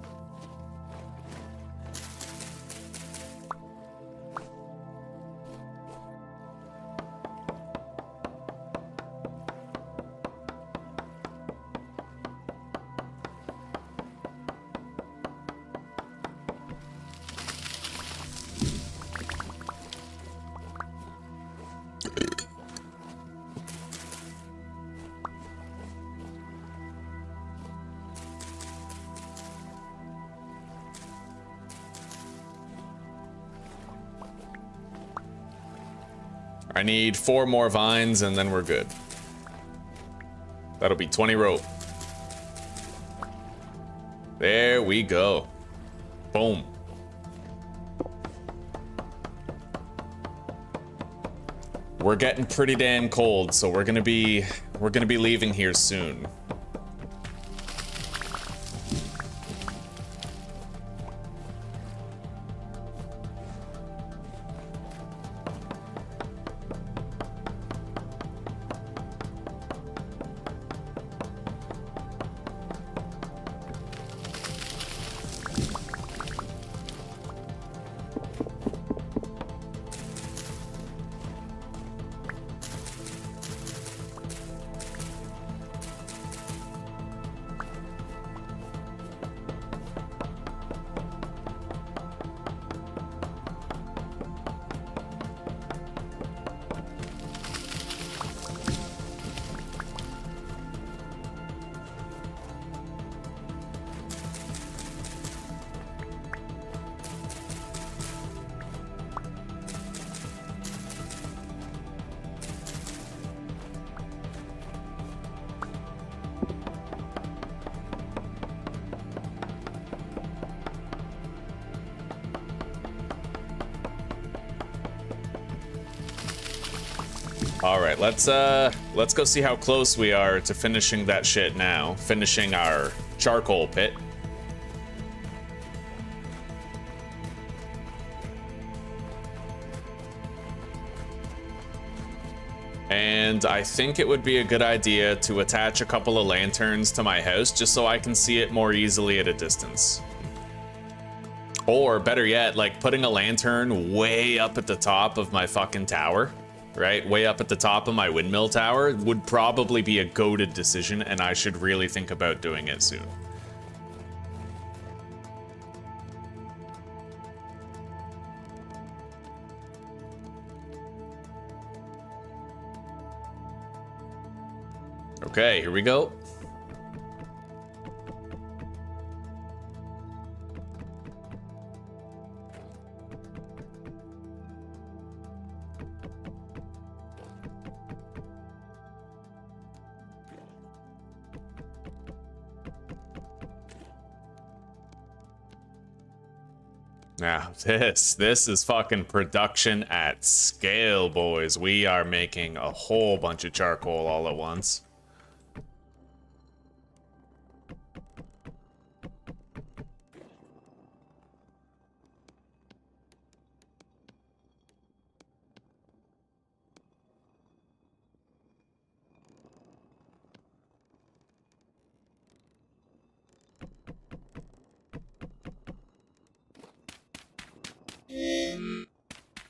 I need 4 more vines and then we're good. That'll be 20 rope. There we go. Boom. We're getting pretty damn cold, so we're gonna be leaving here soon. All right, let's go see how close we are to finishing that shit now. Finishing our charcoal pit. And I think it would be a good idea to attach a couple of lanterns to my house just so I can see it more easily at a distance. Or better yet, like putting a lantern way up at the top of my fucking tower. Right, way up at the top of my windmill tower would probably be a goated decision, and I should really think about doing it soon. Okay, here we go. Now, this is fucking production at scale, boys. We are making a whole bunch of charcoal all at once.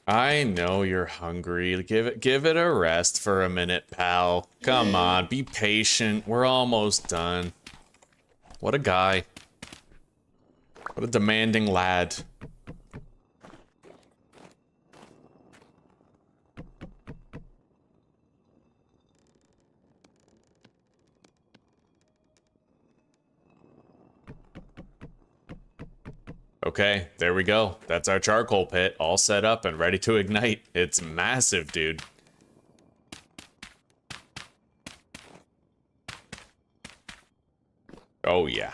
I know you're hungry. Give it a rest for a minute, pal. Come on, be patient. We're almost done. What a guy. What a demanding lad. Okay, there we go. That's our charcoal pit, all set up and ready to ignite. It's massive, dude. Oh, yeah.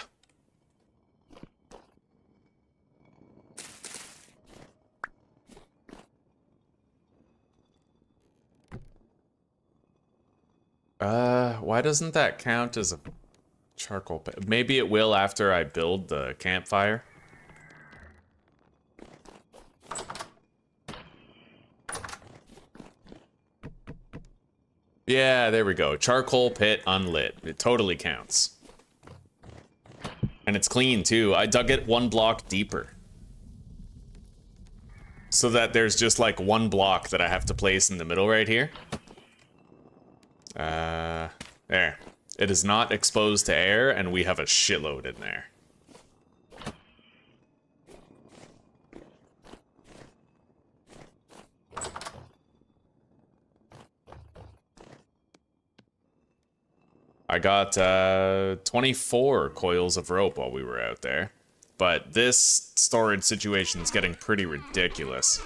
Why doesn't that count as a charcoal pit? Maybe it will after I build the campfire. Yeah, there we go. Charcoal pit unlit. It totally counts. And it's clean too. I dug it 1 block deeper. So that there's just like 1 block that I have to place in the middle right here. There. It is not exposed to air, and we have a shitload in there. I got 24 coils of rope while we were out there. But this storage situation is getting pretty ridiculous.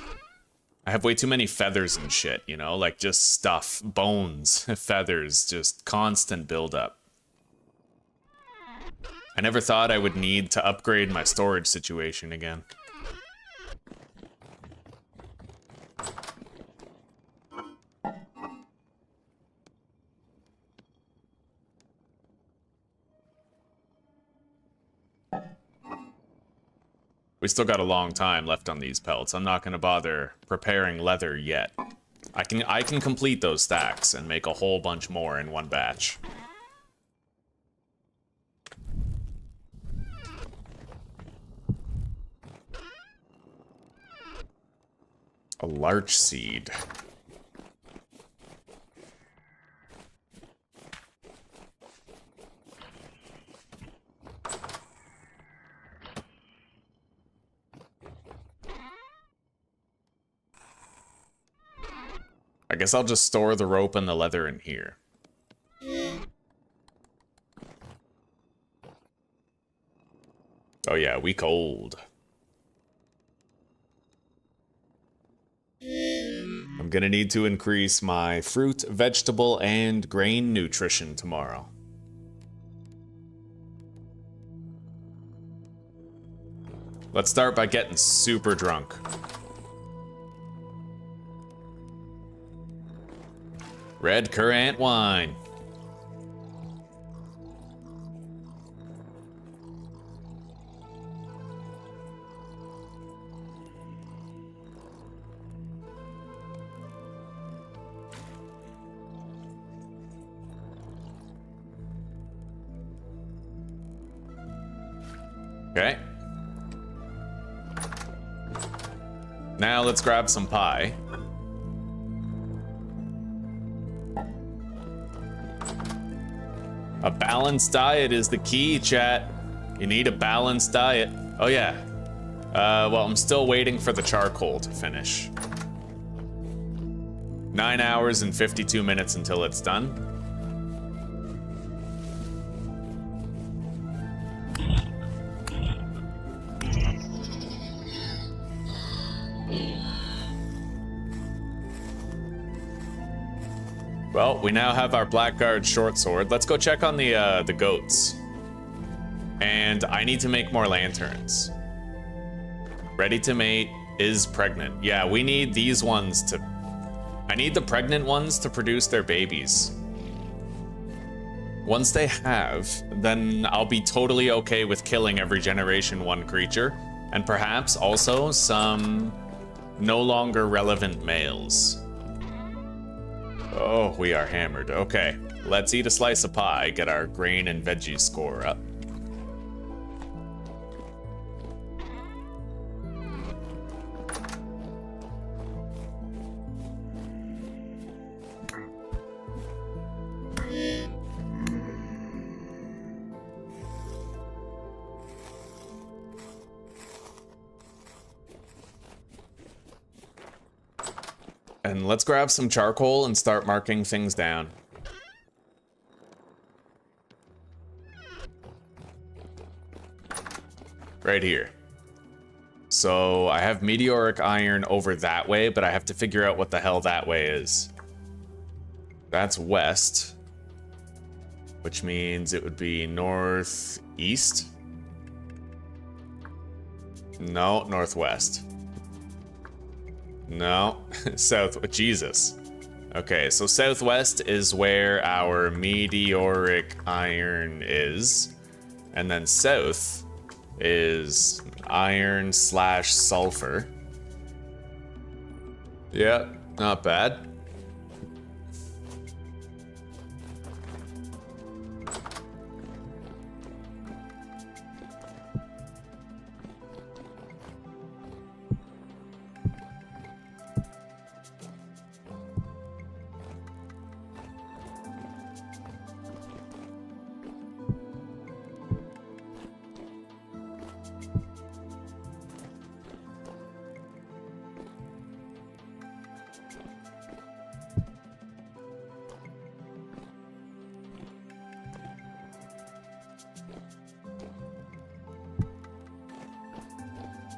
I have way too many feathers and shit, you know? Like, just stuff. Bones, feathers, just constant buildup. I never thought I would need to upgrade my storage situation again. We still got a long time left on these pelts. I'm not gonna bother preparing leather yet. I can complete those stacks and make a whole bunch more in one batch. A larch seed. I guess I'll just store the rope and the leather in here. Oh yeah, we cold. I'm gonna need to increase my fruit, vegetable, and grain nutrition tomorrow. Let's start by getting super drunk. Red currant wine. Okay. Now let's grab some pie. A balanced diet is the key, chat. You need a balanced diet. Oh yeah. Well, I'm still waiting for the charcoal to finish. 9 hours and 52 minutes until it's done. Well, we now have our Blackguard short sword. Let's go check on the goats. And I need to make more lanterns. Ready to mate is pregnant. Yeah, we need these ones to... I need the pregnant ones to produce their babies. Once they have, then I'll be totally okay with killing every Generation 1 creature. And perhaps also some no longer relevant males. Oh, we are hammered. Okay, let's eat a slice of pie, get our grain and veggie score up. And let's grab some charcoal and start marking things down. Right here. So I have meteoric iron over that way, but I have to figure out what the hell that way is. That's west, which means it would be northeast. No, northwest. No, south. Jesus. Okay, so southwest is where our meteoric iron is. And then south is iron / sulfur. Yeah, not bad.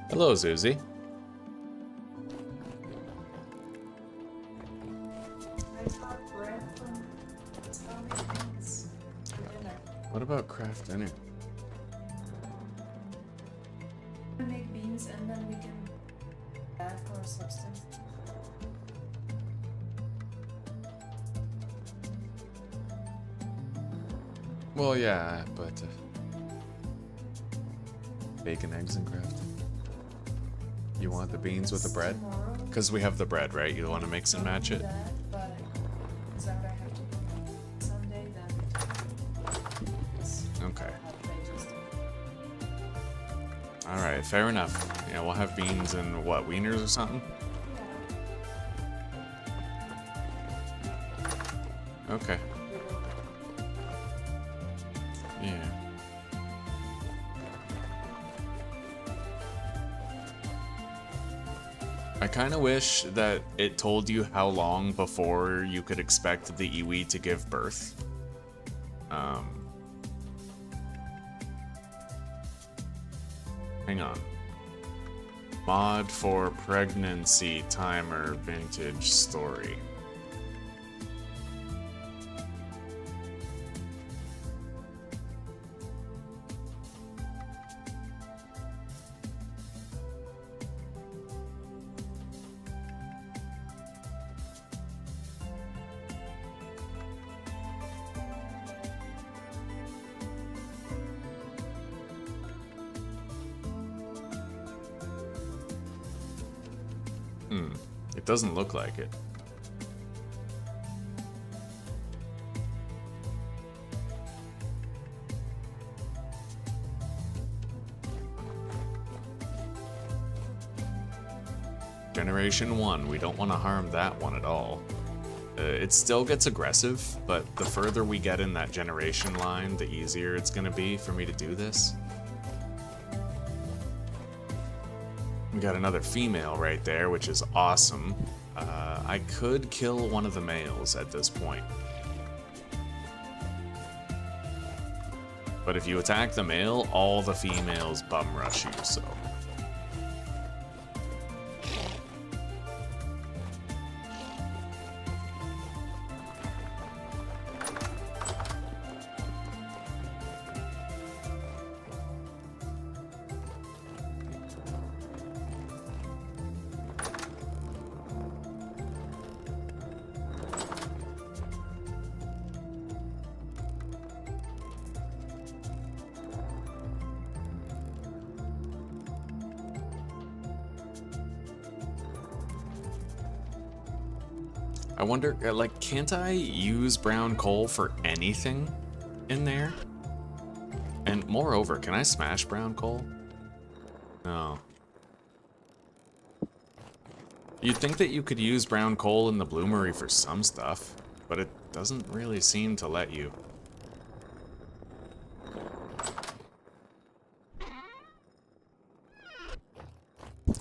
Hello, Zuzi. I got bread from Sandbox for dinner. What about craft dinner? We make beans and then we can add for substance. Well, yeah, but bacon, eggs, and craft. You want the beans with the bread? Tomorrow, Because we have the bread, right? You want to mix and match it? that, but is that what I have to do Sunday then? Okay. Yeah. All right, fair enough. Yeah, we'll have beans and what, wieners or something? Okay. Yeah. I kind of wish that it told you how long before you could expect the iwi to give birth. Hang on. Mod for pregnancy timer vintage story. It doesn't look like it. Generation 1, we don't want to harm that one at all. It still gets aggressive, but the further we get in that generation line, the easier it's going to be for me to do this. We got another female right there, which is awesome. I could kill one of the males at this point. But if you attack the male, all the females bum rush you, so... I wonder, like, can't I use brown coal for anything in there? And moreover, can I smash brown coal? No. You'd think that you could use brown coal in the bloomery for some stuff, but it doesn't really seem to let you.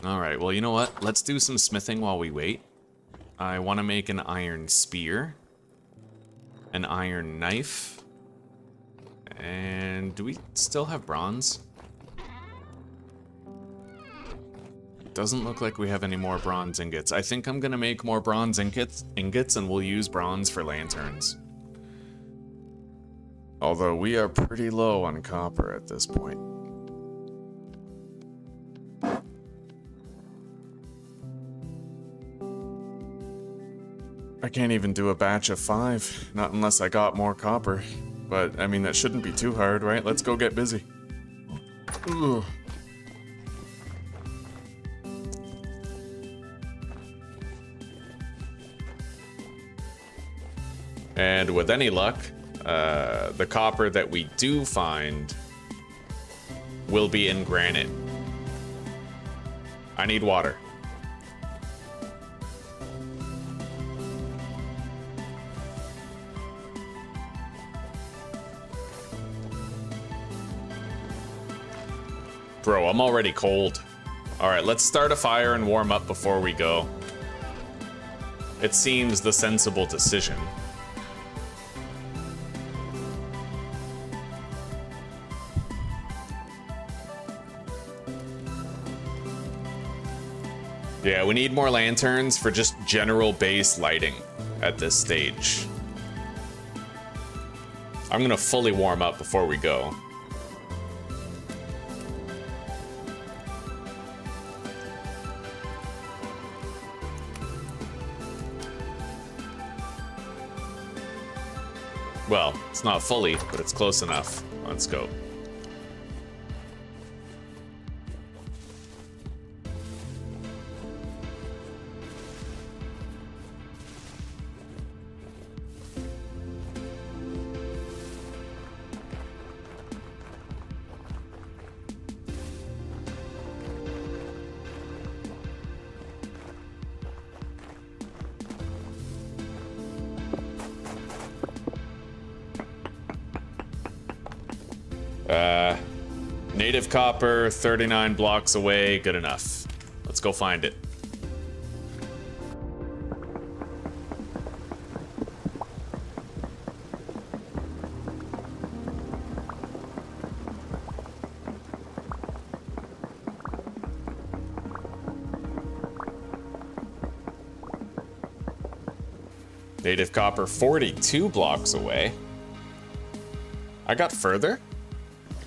Alright, well, you know what? Let's do some smithing while we wait. I want to make an iron spear, an iron knife, and do we still have bronze? Doesn't look like we have any more bronze ingots. I think I'm gonna make more bronze ingots and we'll use bronze for lanterns. Although we are pretty low on copper at this point. I can't even do a batch of 5, not unless I got more copper. But, I mean, that shouldn't be too hard, right? Let's go get busy. Ugh. And with any luck, the copper that we do find will be in granite. I need water. Bro, I'm already cold. All right, let's start a fire and warm up before we go. It seems the sensible decision. Yeah, we need more lanterns for just general base lighting at this stage. I'm gonna fully warm up before we go. Well, it's not fully, but it's close enough. Let's go. Native copper, 39 blocks away, good enough. Let's go find it. Native copper, 42 blocks away. I got further?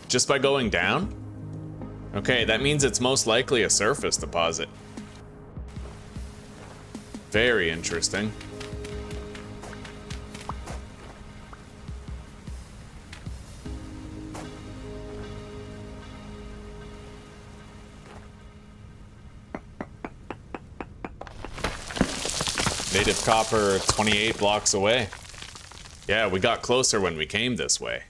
Just by going down? Okay, that means it's most likely a surface deposit. Very interesting. Native copper, 28 blocks away. Yeah, we got closer when we came this way.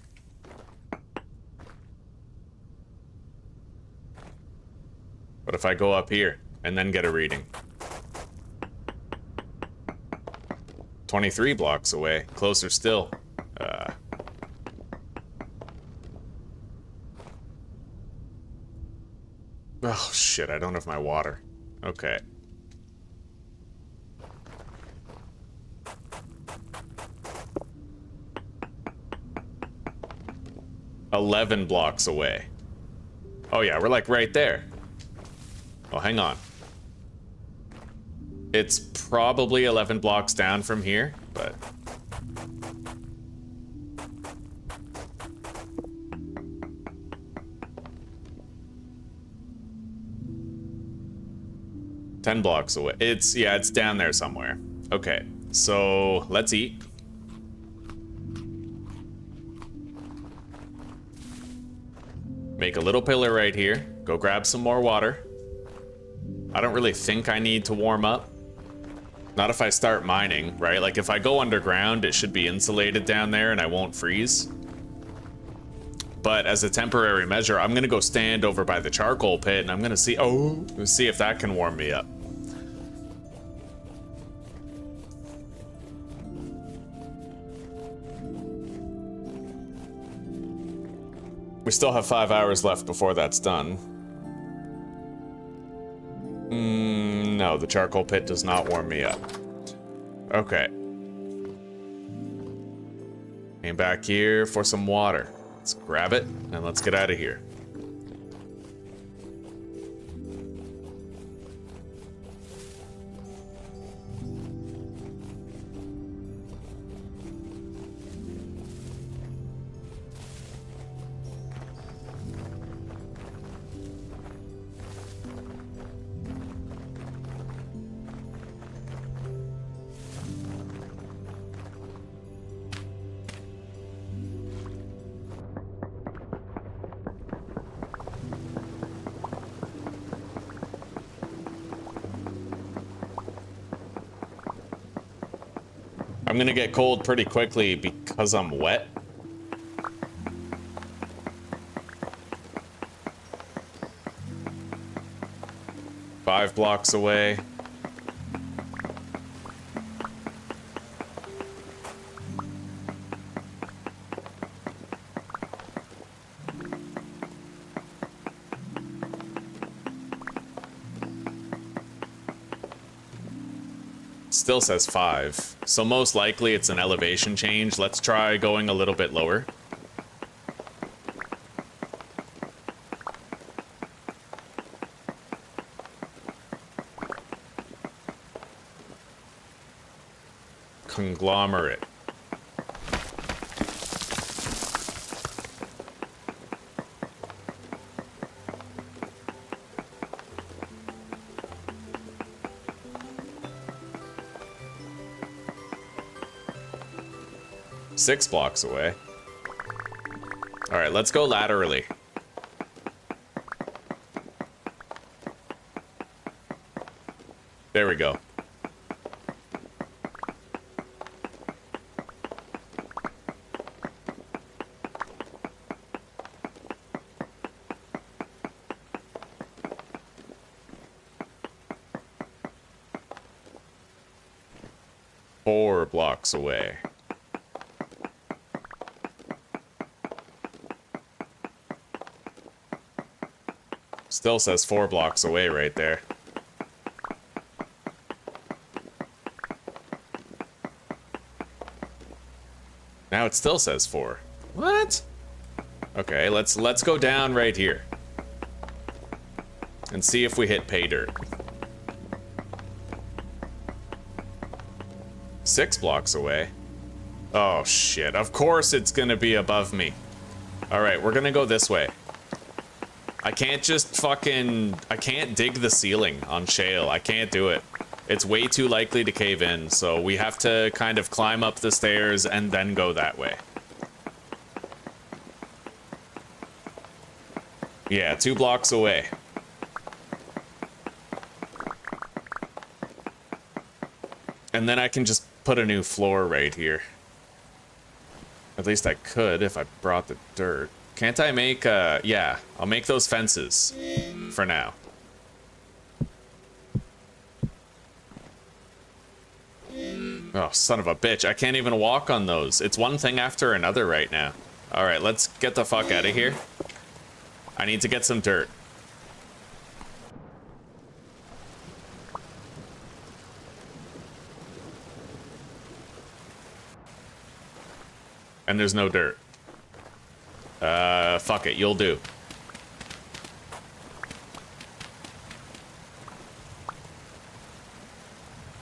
What if I go up here and then get a reading? 23 blocks away, closer still. Oh shit, I don't have my water. Okay. $11 blocks away. Oh yeah, we're like right there. Oh, hang on. It's probably 11 blocks down from here, but... $10 blocks away. It's down there somewhere. Okay, so let's eat. Make a little pillar right here. Go grab some more water. I don't really think I need to warm up. Not if I start mining, right? Like if I go underground, it should be insulated down there and I won't freeze. But as a temporary measure, I'm gonna go stand over by the charcoal pit and I'm gonna see if that can warm me up. We still have 5 hours left before that's done. No, the charcoal pit does not warm me up. Okay. Came back here for some water. Let's grab it and let's get out of here. I'm gonna get cold pretty quickly because I'm wet. Five blocks away. Still says 5, so most likely it's an elevation change. Let's try going a little bit lower. Conglomerate. Six blocks away. All right, let's go laterally. There we go. Four blocks away. Still says 4 blocks away right there. Now it still says 4. What? Okay, let's go down right here. And see if we hit pay dirt. 6 blocks away. Oh shit, of course it's gonna be above me. Alright, we're gonna go this way. I can't just fucking... I can't dig the ceiling on shale. I can't do it. It's way too likely to cave in, so we have to kind of climb up the stairs and then go that way. Yeah, 2 blocks away. And then I can just put a new floor right here. At least I could if I brought the dirt. Can't I make, yeah, I'll make those fences for now. Oh, son of a bitch. I can't even walk on those. It's one thing after another right now. All right, let's get the fuck out of here. I need to get some dirt. And there's no dirt. Fuck it, you'll do.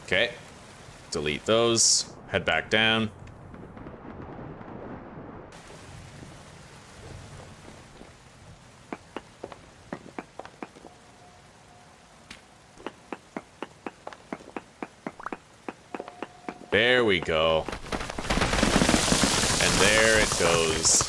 Okay. Delete those. Head back down. There we go. And there it goes.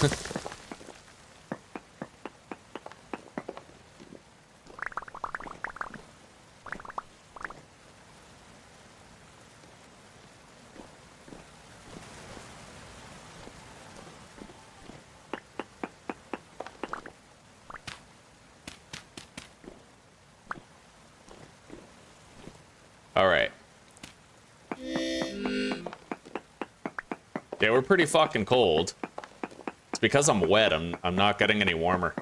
All right. Yeah, we're pretty fucking cold. It's because I'm wet. I'm not getting any warmer.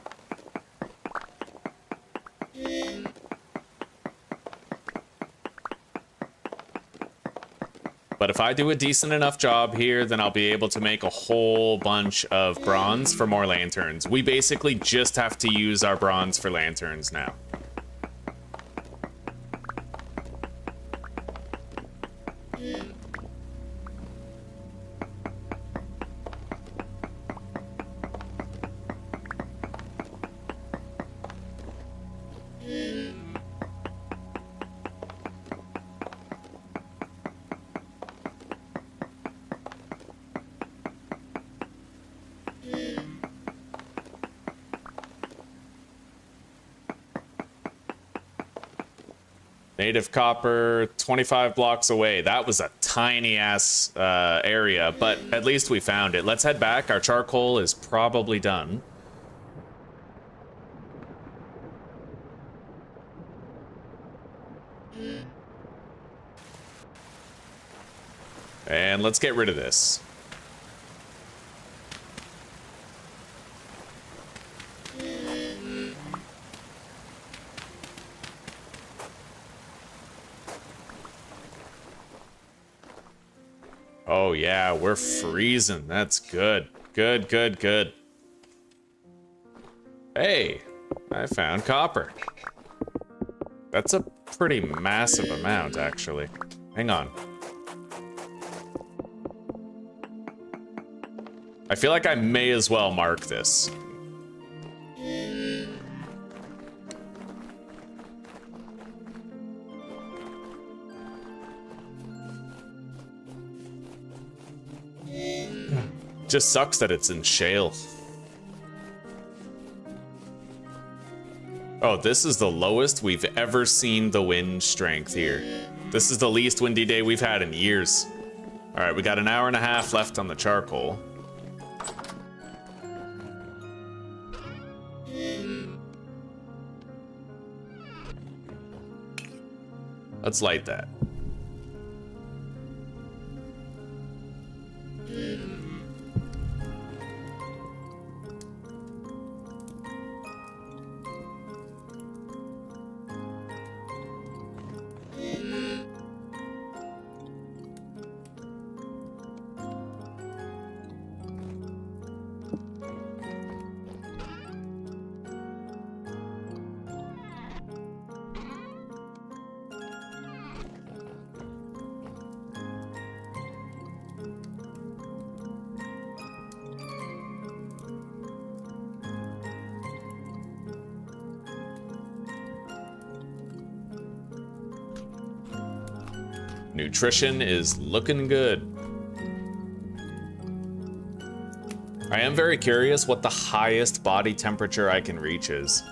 But if I do a decent enough job here, then I'll be able to make a whole bunch of bronze for more lanterns. We basically just have to use our bronze for lanterns now. Native copper, 25 blocks away. That was a tiny ass area, but at least we found it. Let's head back. Our charcoal is probably done. And let's get rid of this. Oh yeah, we're freezing. That's good. Good, good, good. Hey, I found copper. That's a pretty massive amount, actually. Hang on. I feel like I may as well mark this. Just sucks that it's in shale. Oh, this is the lowest we've ever seen the wind strength here. This is the least windy day we've had in years. All right, we got an hour and a half left on the charcoal. Let's light that. Nutrition is looking good. I am very curious what the highest body temperature I can reach is.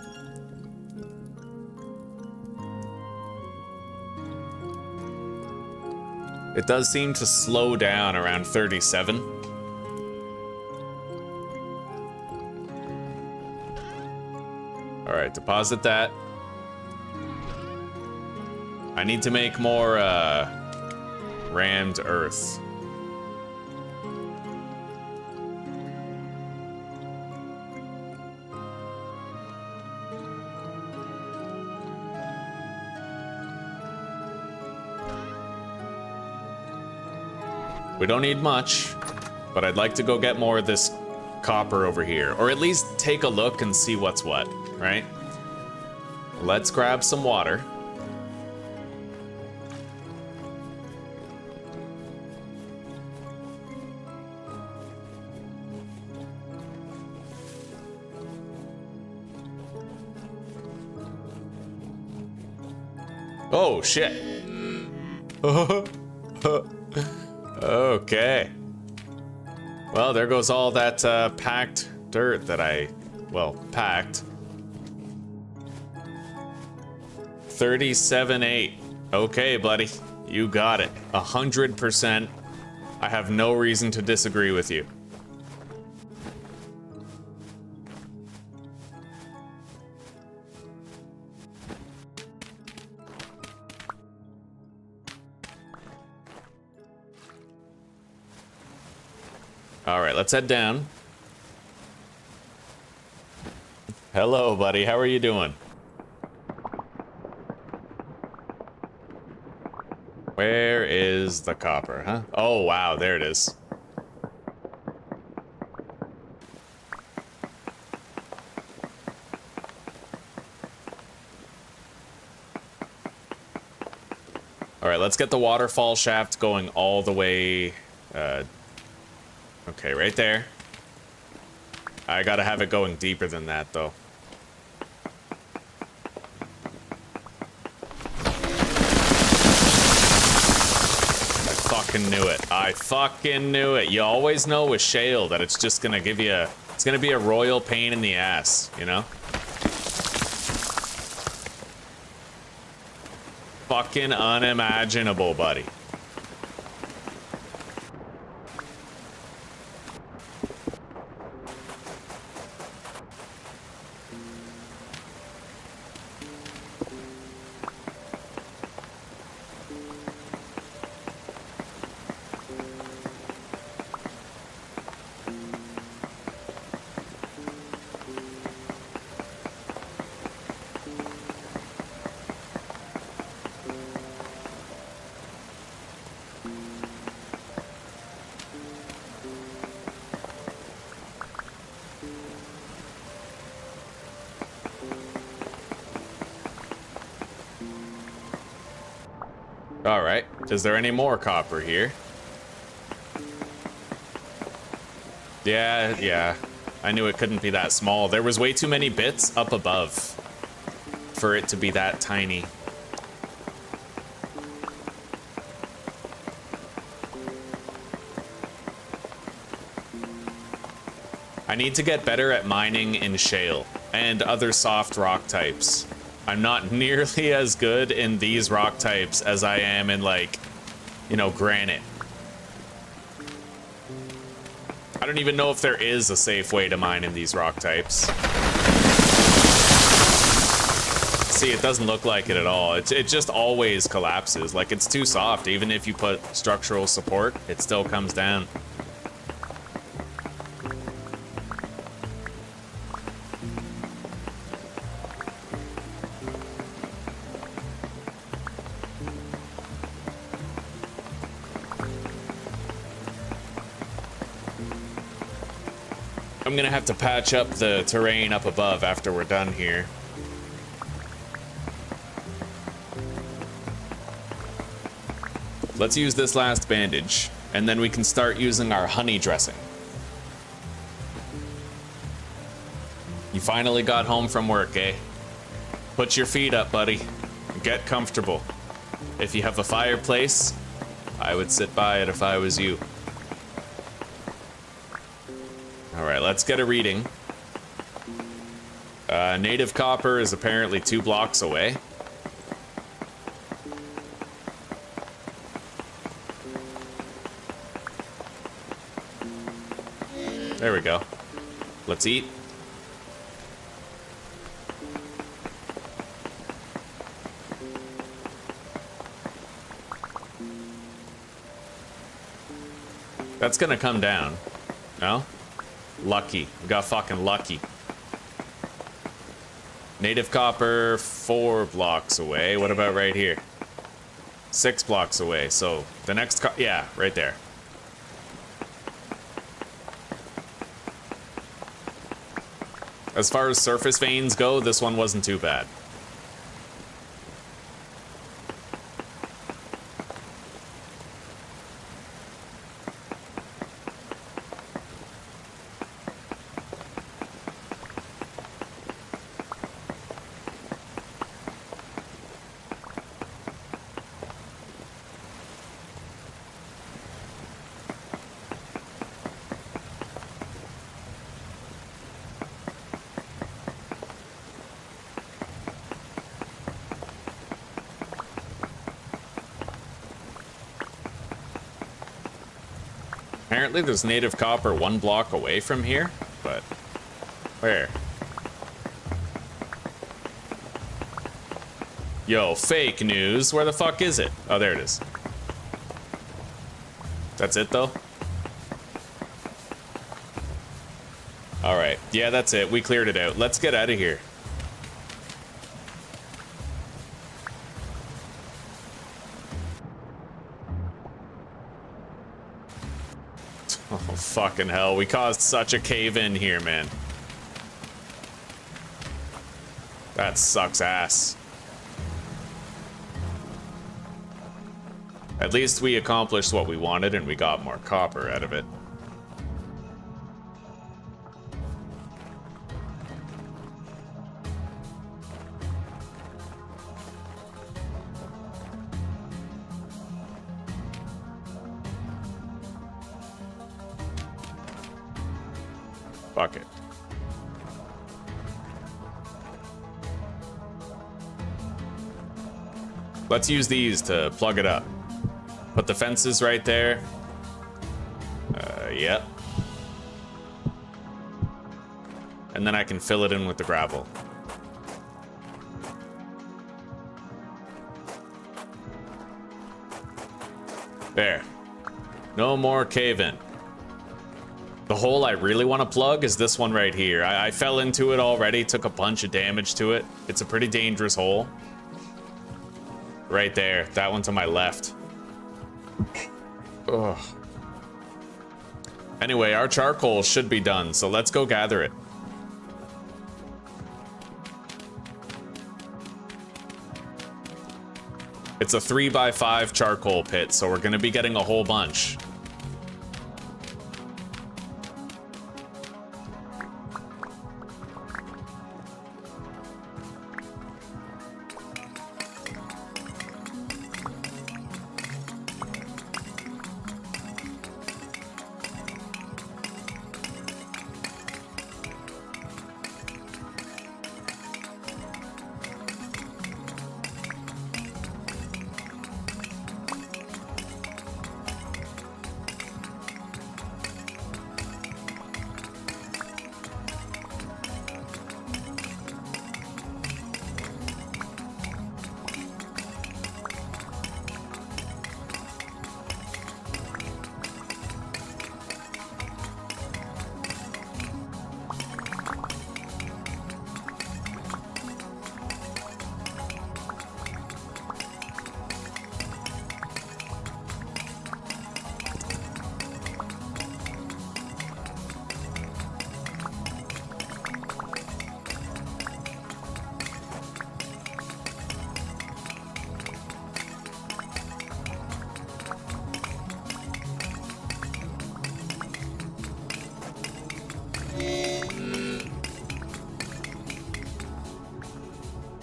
It does seem to slow down around 37. All right, deposit that. I need to make more rammed earth. We don't need much, but I'd like to go get more of this copper over here, or at least take a look and see what's what, right? Let's grab some water. Oh, shit. Okay. Well, there goes all that packed dirt that I, well, packed. 37.8. Okay, buddy. You got it. 100%. I have no reason to disagree with you. All right, let's head down. Hello, buddy. How are you doing? Where is the copper, huh? Oh, wow, there it is. All right, let's get the waterfall shaft going all the way. Okay, right there. I gotta have it going deeper than that, though. I fucking knew it. I fucking knew it. You always know with shale that it's just gonna give you it's gonna be a royal pain in the ass, you know? Fucking unimaginable, buddy. All right. Is there any more copper here? Yeah. I knew it couldn't be that small. There was way too many bits up above for it to be that tiny. I need to get better at mining in shale and other soft rock types. I'm not nearly as good in these rock types as I am in, like, you know, granite. I don't even know if there is a safe way to mine in these rock types. See, it doesn't look like it at all. It just always collapses. Like, it's too soft. Even if you put structural support, it still comes down. I'm gonna have to patch up the terrain up above after we're done here. Let's use this last bandage, and then we can start using our honey dressing. You finally got home from work, eh? Put your feet up, buddy. Get comfortable. If you have a fireplace, I would sit by it if I was you. Alright, let's get a reading. Native copper is apparently 2 blocks away. There we go. Let's eat. That's gonna come down. No? Lucky. We got fucking lucky. Native copper, 4 blocks away. What about right here? 6 blocks away. So the next yeah, right there. As far as surface veins go, this one wasn't too bad. Apparently there's native copper 1 block away from here, but where? Yo, fake news. Where the fuck is it? Oh, there it is. That's it, though? Alright. Yeah, that's it. We cleared it out. Let's get out of here. Oh, fucking hell. We caused such a cave-in here, man. That sucks ass. At least we accomplished what we wanted and we got more copper out of it. Fuck it. Let's use these to plug it up. Put the fences right there. Yep. And then I can fill it in with the gravel. There. No more cave-in. The hole I really want to plug is this one right here. I fell into it already, took a bunch of damage to it. It's a pretty dangerous hole. Right there, that one to my left. Ugh. Anyway, our charcoal should be done, so let's go gather it. It's a 3x5 charcoal pit, so we're gonna be getting a whole bunch.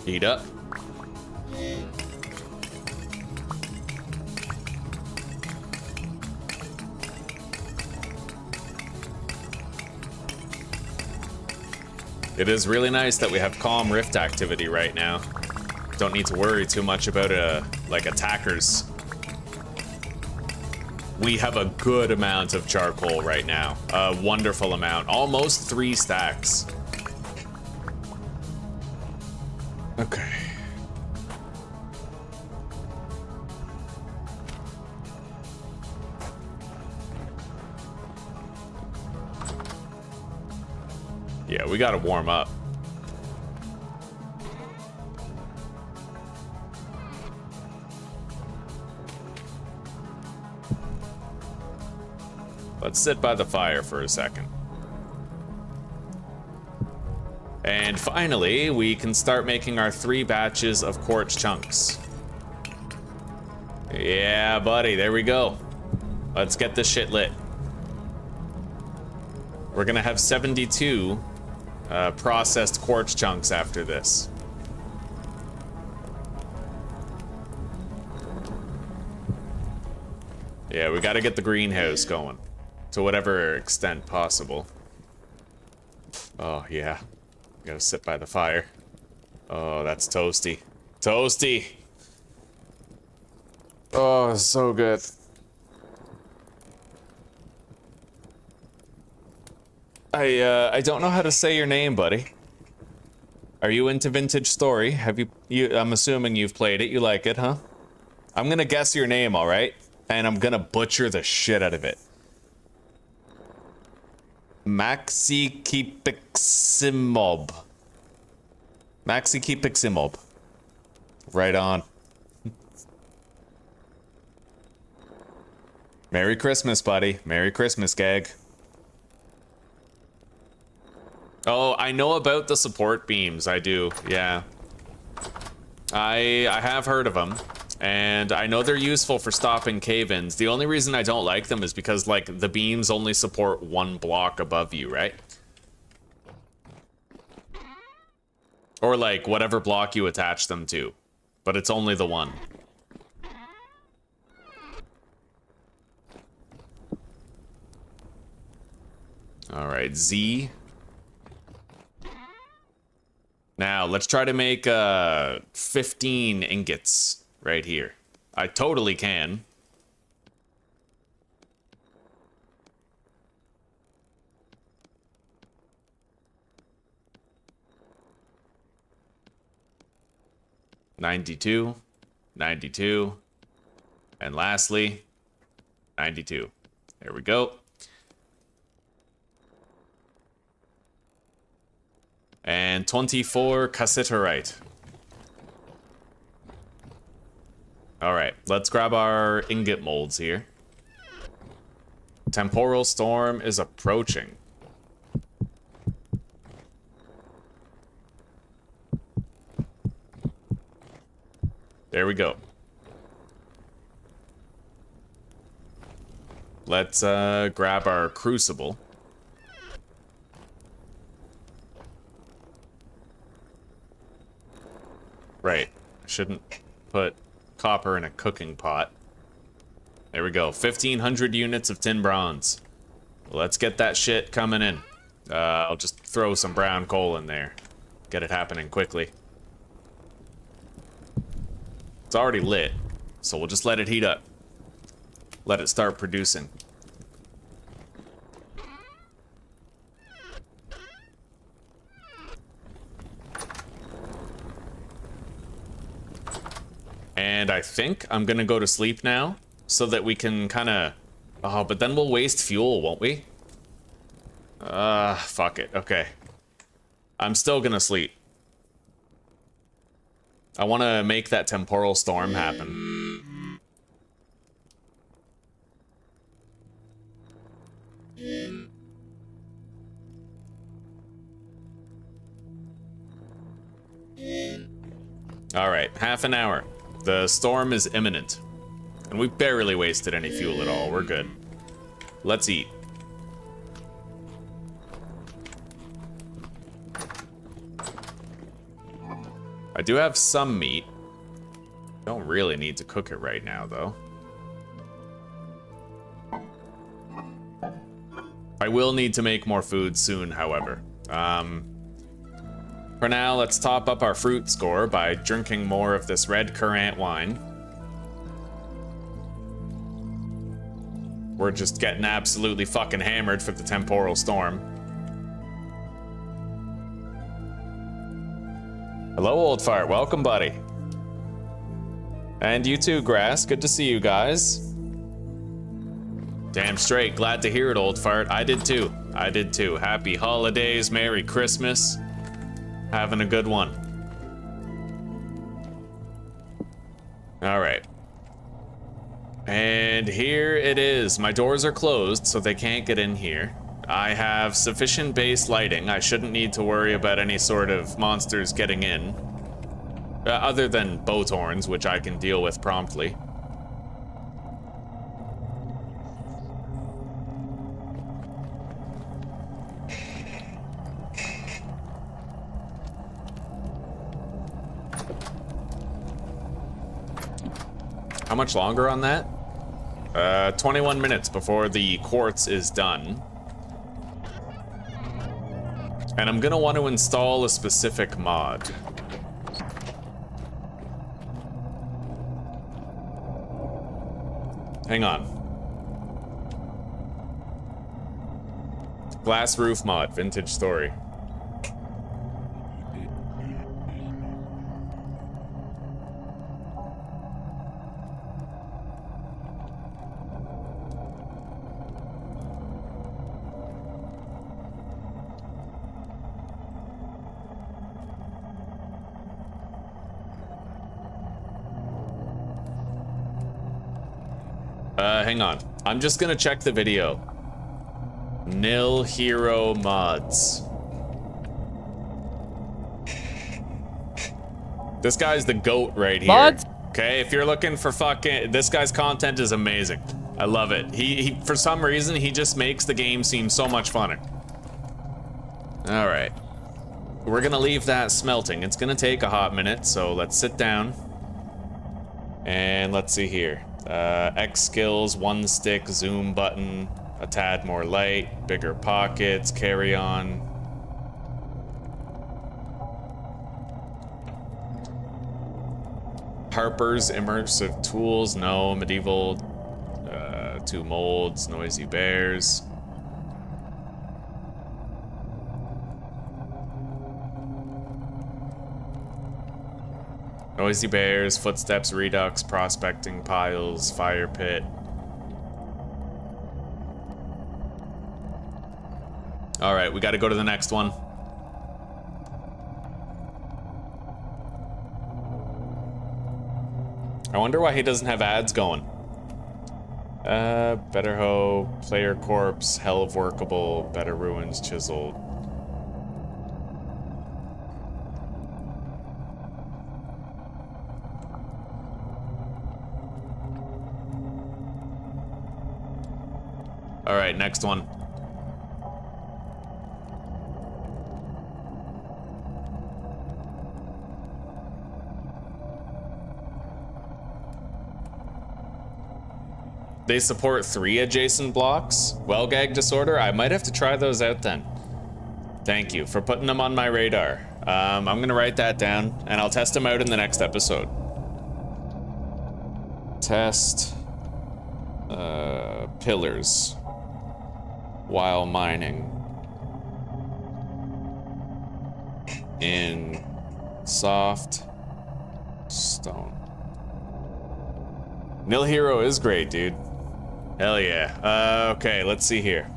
Heat up. It is really nice that we have calm rift activity right now. Don't need to worry too much about like attackers. We have a good amount of charcoal right now. A wonderful amount. Almost 3 stacks. Okay. Yeah, we gotta warm up. Let's sit by the fire for a second. And finally, we can start making our 3 batches of quartz chunks. Yeah, buddy, there we go. Let's get this shit lit. We're gonna have 72 processed quartz chunks after this. Yeah, we gotta get the greenhouse going to whatever extent possible. Oh, yeah. Gotta sit by the fire. Oh, that's toasty. Toasty! Oh, so good. I don't know how to say your name, buddy. Are you into Vintage Story? Have you I'm assuming you've played it. You like it, huh? I'm gonna guess your name, all right? And I'm gonna butcher the shit out of it. Maxikipiximob. Maxikipiximob. Right on. Merry Christmas, buddy. Merry Christmas, Gag. Oh, I know about the support beams. I do, yeah. I have heard of them, and I know they're useful for stopping cave-ins. The only reason I don't like them is because, like, the beams only support 1 block above you, right? Or, like, whatever block you attach them to. But it's only the one. Alright, Z. Now, let's try to make 15 ingots right here. I totally can. $92, $92, and lastly, $92. There we go. And 24 cassiterite. All right, let's grab our ingot molds here. Temporal storm is approaching. There we go. let's grab our crucible. Right. Shouldn't put copper in a cooking pot. There we go. 1,500 units of tin bronze. Let's get that shit coming in. I'll just throw some brown coal in there. Get it happening quickly. It's already lit, so we'll just let it heat up. Let it start producing. And I think I'm gonna go to sleep now, so that we can kinda... Oh, but then we'll waste fuel, won't we? Fuck it, okay. I'm still gonna sleep. I wanna make that temporal storm happen. Alright, half an hour. The storm is imminent. And we barely wasted any fuel at all. We're good. Let's eat. I do have some meat. Don't really need to cook it right now, though. I will need to make more food soon, however. For now, let's top up our fruit score by drinking more of this red currant wine. We're just getting absolutely fucking hammered for the temporal storm. Hello, old fart. Welcome, buddy. And you too, Grass. Good to see you guys. Damn straight. Glad to hear it, old fart. I did too. I did too. Happy holidays. Merry Christmas. Having a good one. All right. And here it is. My doors are closed, so they can't get in here. I have sufficient base lighting. I shouldn't need to worry about any sort of monsters getting in. Other than boat horns, which I can deal with promptly. How much longer on that? 21 minutes before the quartz is done. And I'm gonna want to install a specific mod. Hang on. Glass roof mod, vintage story. Hang on. I'm just gonna check the video. Nil hero mods. This guy's the GOAT right here. Mods? Okay, if you're looking for fucking... This guy's content is amazing. I love it. He for some reason, he just makes the game seem so much funner. Alright. We're gonna leave that smelting. It's gonna take a hot minute, so let's sit down. And let's see here. X skills, one stick, zoom button, a tad more light, bigger pockets, carry on. Harper's immersive tools, no. Medieval, 2 molds, noisy bears. Noisy bears, footsteps, redux, prospecting piles, fire pit. All right, we got to go to the next one. I wonder why he doesn't have ads going. Better hoe, player corpse, hell of workable, better ruins, chiseled. All right, next one. They support 3 adjacent blocks. Well, gag disorder. I might have to try those out then. Thank you for putting them on my radar. I'm gonna write that down, and I'll test them out in the next episode. Test pillars while mining in soft stone. Nil Hero is great, dude. Hell yeah. Okay, let's see here.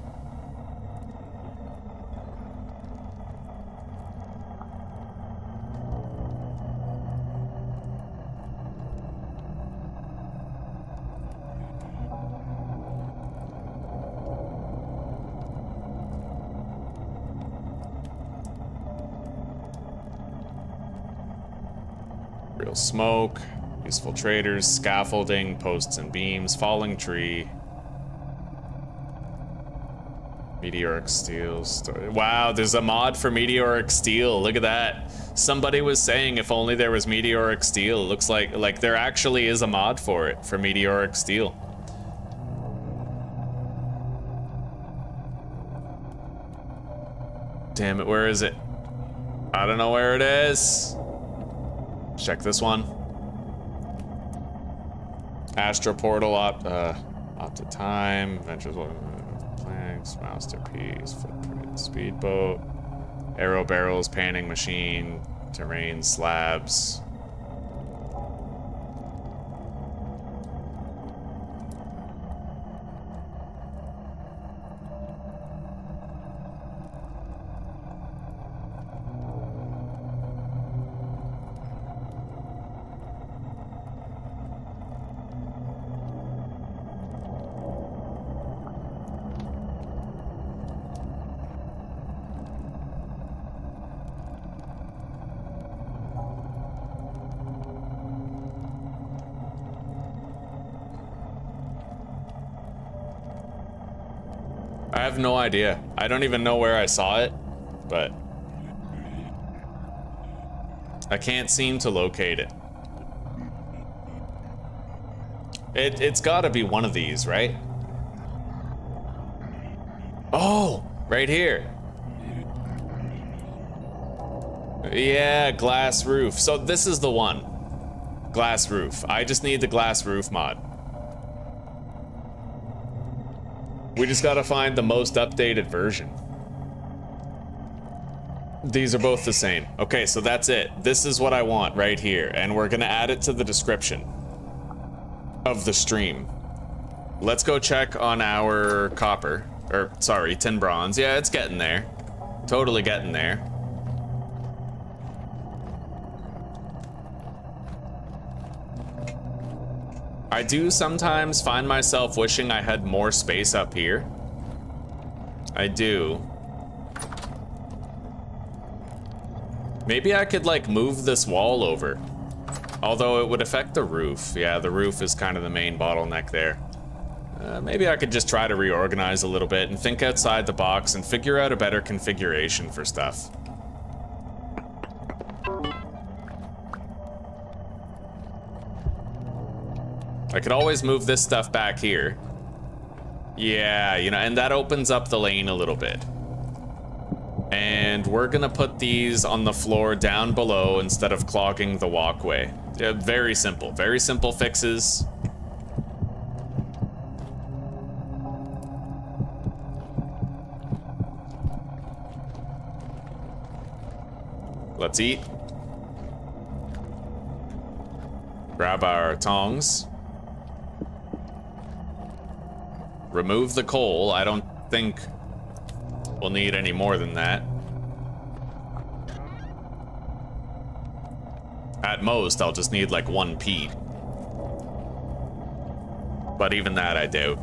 Real smoke, useful traders, scaffolding, posts and beams, falling tree, meteoric steel. Wow, there's a mod for meteoric steel. Look at that. Somebody was saying if only there was meteoric steel. It looks like there actually is a mod for it, for meteoric steel. Damn it, where is it? I don't know where it is. Check this one. Astro Portal, Opted Time, Ventures, Planks, Masterpiece, Footprint, Speedboat, Arrow Barrels, Panning Machine, Terrain Slabs. I have no idea. I don't even know where I saw it, but I can't seem to locate it. It's gotta be one of these, right? Oh, right here. Yeah, glass roof. So this is the one. Glass roof. I just need the glass roof mod. We just gotta find the most updated version. These are both the same. Okay, so that's it. This is what I want right here, and we're gonna add it to the description of the stream. Let's go check on our copper, or sorry, tin bronze. Yeah, it's getting there. Totally getting there. I do sometimes find myself wishing I had more space up here. I do. Maybe I could like move this wall over. Although it would affect the roof. Yeah, the roof is kind of the main bottleneck there. Maybe I could just try to reorganize a little bit and think outside the box and figure out a better configuration for stuff. I could always move this stuff back here. Yeah, you know, and that opens up the lane a little bit. And we're gonna put these on the floor down below instead of clogging the walkway. Yeah, very simple fixes. Let's eat. Grab our tongs. Remove the coal. I don't think we'll need any more than that. At most, I'll just need like 1 peat. But even that, I doubt.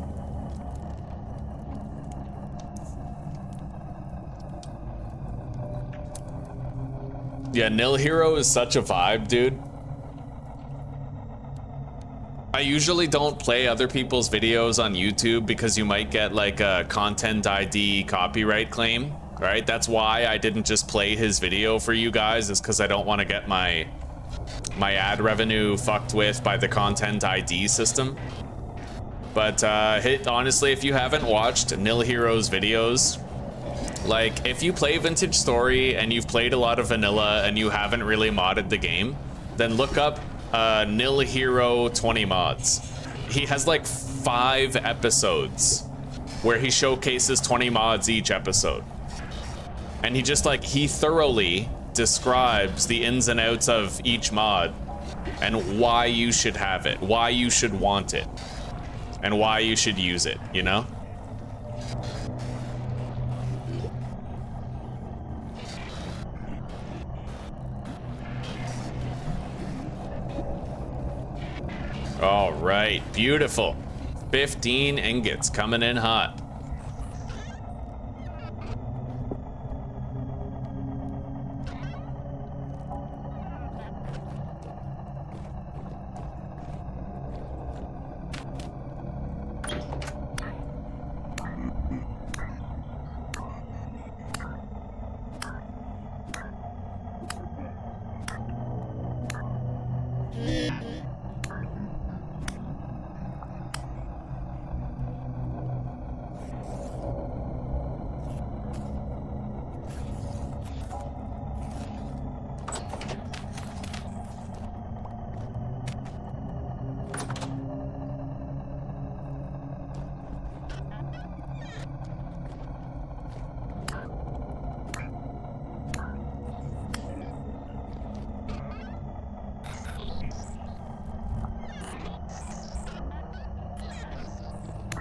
Yeah, Nil Hero is such a vibe, dude. I usually don't play other people's videos on YouTube because you might get like a content ID copyright claim, right? That's why I didn't just play his video for you guys, is because I don't want to get my ad revenue fucked with by the content ID system. But honestly, if you haven't watched Nil Hero's videos, like if you play Vintage Story and you've played a lot of vanilla and you haven't really modded the game, then look up Nil Hero 20 mods. He has like 5 episodes where he showcases 20 mods each episode. And he just like, he thoroughly describes the ins and outs of each mod and why you should have it, why you should want it, and why you should use it, you know? All right, beautiful. 15 ingots coming in hot.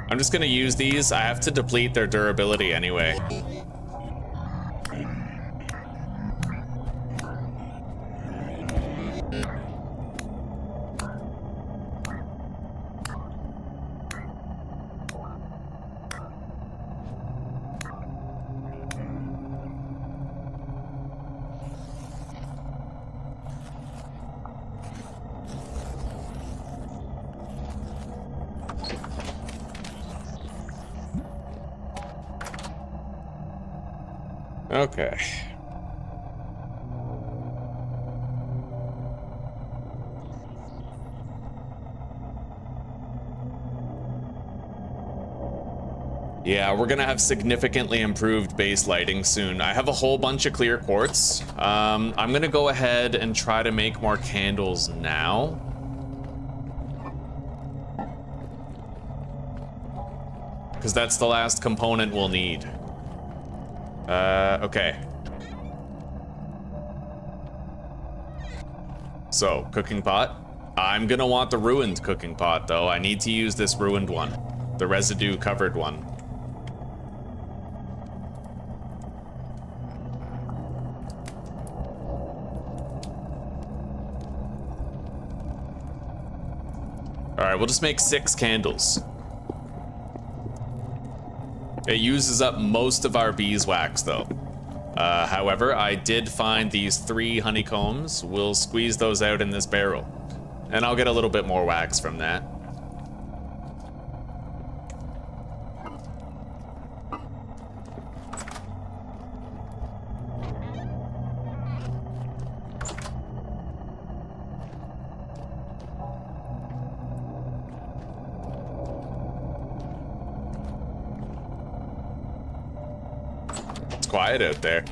I'm just gonna use these. I have to deplete their durability anyway. Okay. Yeah, we're gonna have significantly improved base lighting soon. I have a whole bunch of clear quartz. I'm gonna go ahead and try to make more candles now. Because that's the last component we'll need. Okay. So, cooking pot. I'm gonna want the ruined cooking pot, though. I need to use this ruined one. The residue covered one. Alright, we'll just make 6 candles. It uses up most of our beeswax, though. However, I did find these 3 honeycombs. We'll squeeze those out in this barrel. And I'll get a little bit more wax from that. It's quiet out there.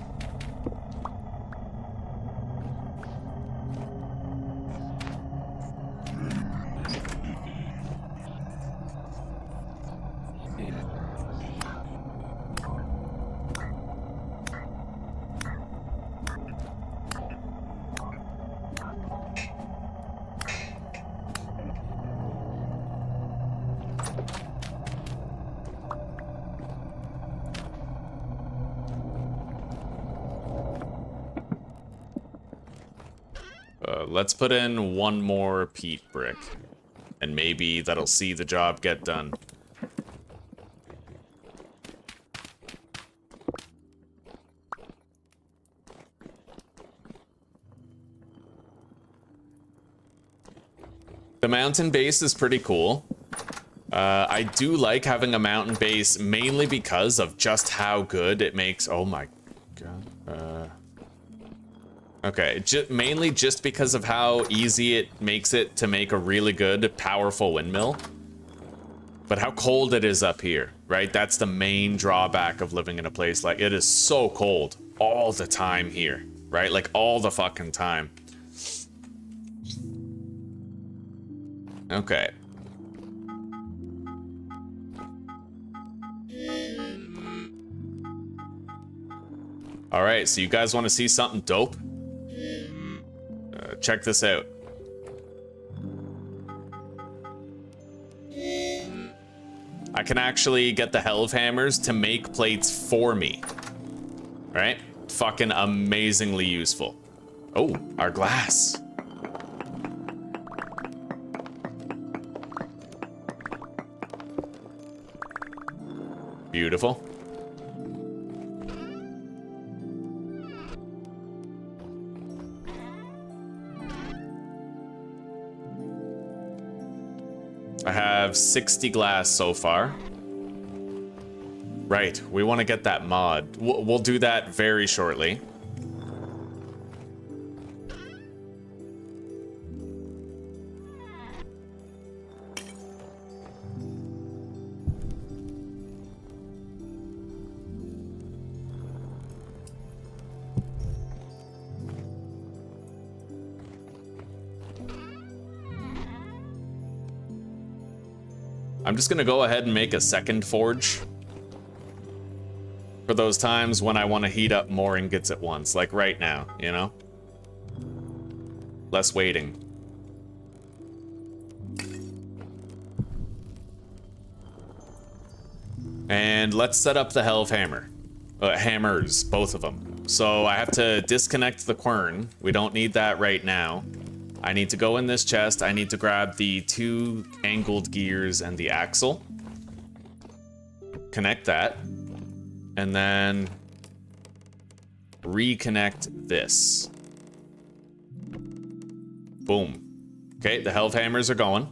Let's put in 1 more peat brick, and maybe that'll see the job get done. The mountain base is pretty cool. I do like having a mountain base mainly because of just how good it makes. Oh my god. Okay, mainly just because of how easy it makes it to make a really good, powerful windmill. But how cold it is up here, right? That's the main drawback of living in a place like it is so cold all the time here, right? Like all the fucking time. Okay. All right, so you guys want to see something dope? Check this out. I can actually get the Helve Hammers to make plates for me. Right? Fucking amazingly useful. Oh, our glass. Beautiful. I have 60 glass so far. Right, we want to get that mod. We'll do that very shortly. I'm just gonna go ahead and make a second forge for those times when I want to heat up more ingots at once, like right now, you know? Less waiting. And let's set up the Helve Hammer. Hammers, both of them. So I have to disconnect the quern. We don't need that right now. I need to go in this chest. I need to grab the 2 angled gears and the axle. Connect that. And then reconnect this. Boom. Okay, the Helve Hammers are going.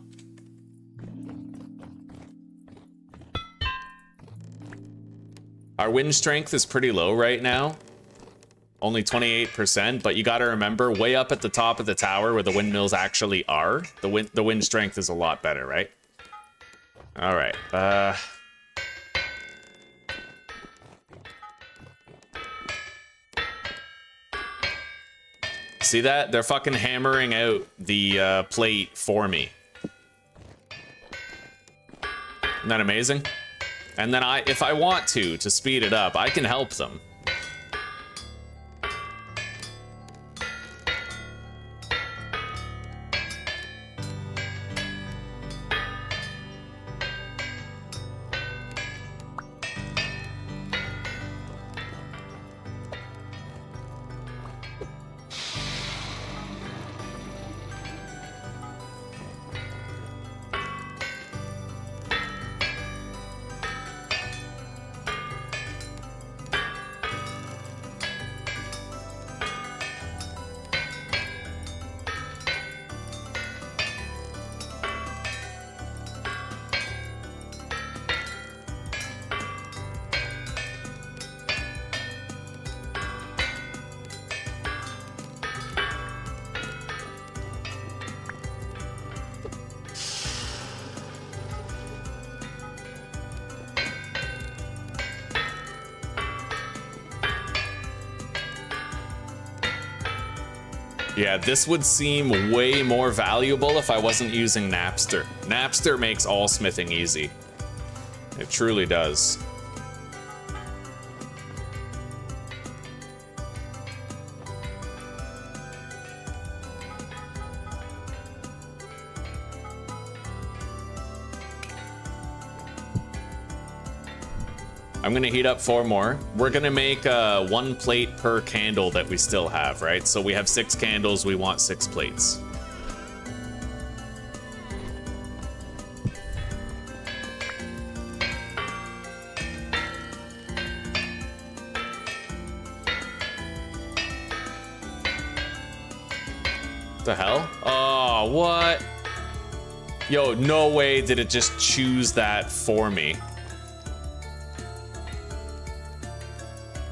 Our wind strength is pretty low right now. Only 28%, but you gotta remember, way up at the top of the tower where the windmills actually are, the wind strength is a lot better, right? All right, see that? They're fucking hammering out the plate for me. Isn't that amazing? And then if I want to speed it up, I can help them. Yeah, this would seem way more valuable if I wasn't using Napster. Napster makes all smithing easy. It truly does. I'm gonna heat up 4 more. We're gonna make 1 plate per candle that we still have, right? So we have 6 candles, we want 6 plates. The hell? Oh, what? Yo, no way did it just choose that for me.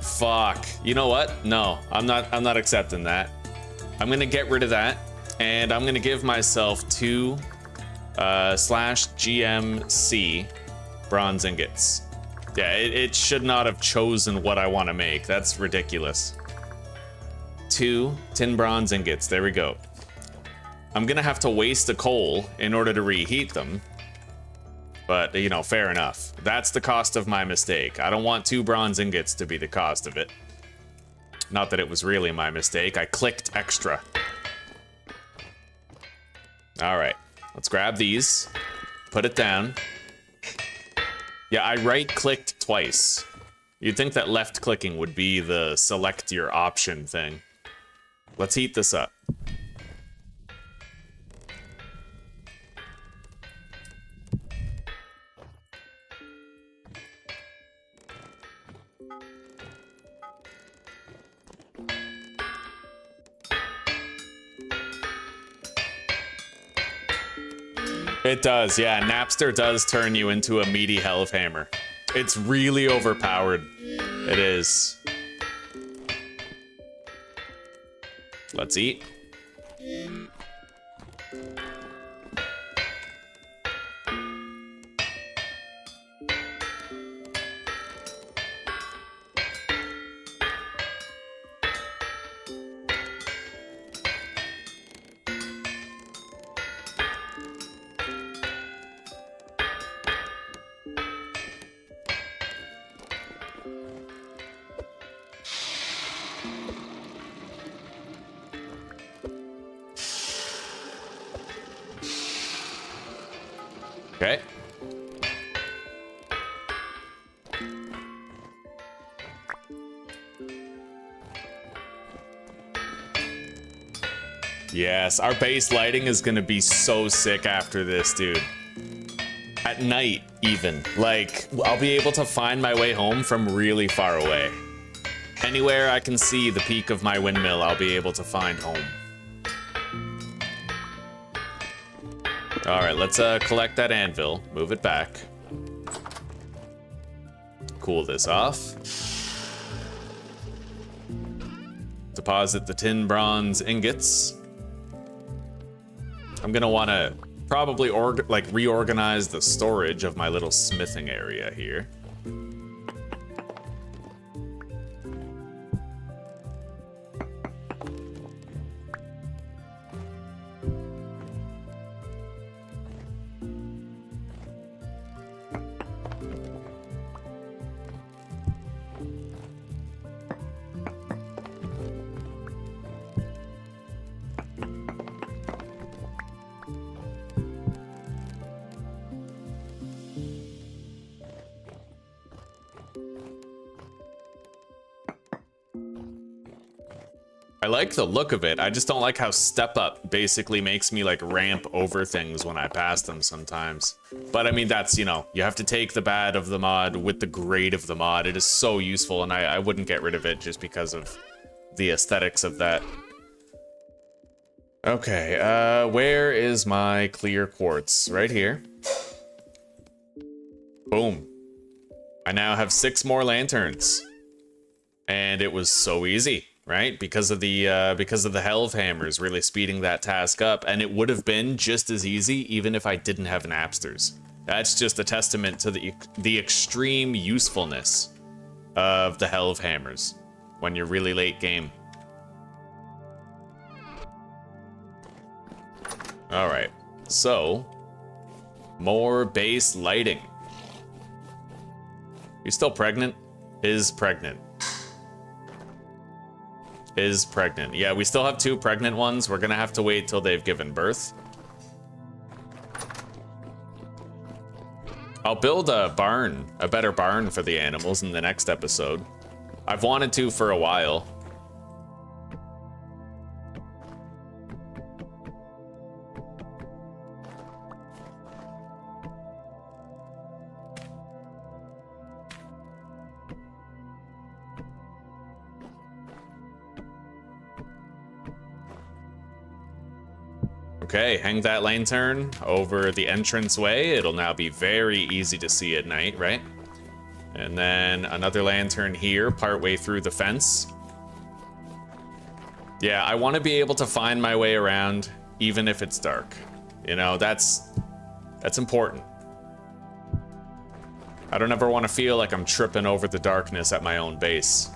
Fuck. You know what? No, I'm not accepting that. I'm gonna get rid of that, and I'm gonna give myself 2 /GMC bronze ingots. Yeah, it should not have chosen what I want to make. That's ridiculous. 2 tin bronze ingots. There we go. I'm gonna have to waste a coal in order to reheat them. But, you know, fair enough. That's the cost of my mistake. I don't want 2 bronze ingots to be the cost of it. Not that it was really my mistake. I clicked extra. All right, let's grab these. Put it down. Yeah, I right-clicked twice. You'd think that left-clicking would be the select your option thing. Let's heat this up. It does, yeah. Napster does turn you into a meaty hellhammer. It's really overpowered. It is. Let's eat. Okay. Yes, our base lighting is gonna be so sick after this, dude. At night, even. Like, I'll be able to find my way home from really far away. Anywhere I can see the peak of my windmill, I'll be able to find home. All right, let's collect that anvil, move it back. Cool this off. Deposit the tin bronze ingots. I'm gonna wanna probably reorganize the storage of my little smithing area here. I like the look of it. I just don't like how step up basically makes me like ramp over things when I pass them sometimes. But I mean, that's, you know, you have to take the bad of the mod with the great of the mod. It is so useful, and I wouldn't get rid of it just because of the aesthetics of that. Okay, where is my clear quartz? Right here. Boom. I now have 6 more lanterns. And it was so easy. Right, because of the helve hammers really speeding that task up, and it would have been just as easy even if I didn't have napsters. That's just a testament to the extreme usefulness of the helve hammers when you're really late game. All right, so more base lighting. You still pregnant? Is pregnant. Is pregnant. Yeah, we still have 2 pregnant ones. We're gonna have to wait till they've given birth. I'll build a barn, a better barn for the animals in the next episode. I've wanted to for a while. Okay, hang that lantern over the entranceway. It'll now be very easy to see at night, right? And then another lantern here, partway through the fence. Yeah, I want to be able to find my way around, even if it's dark. You know, that's important. I don't ever want to feel like I'm tripping over the darkness at my own base.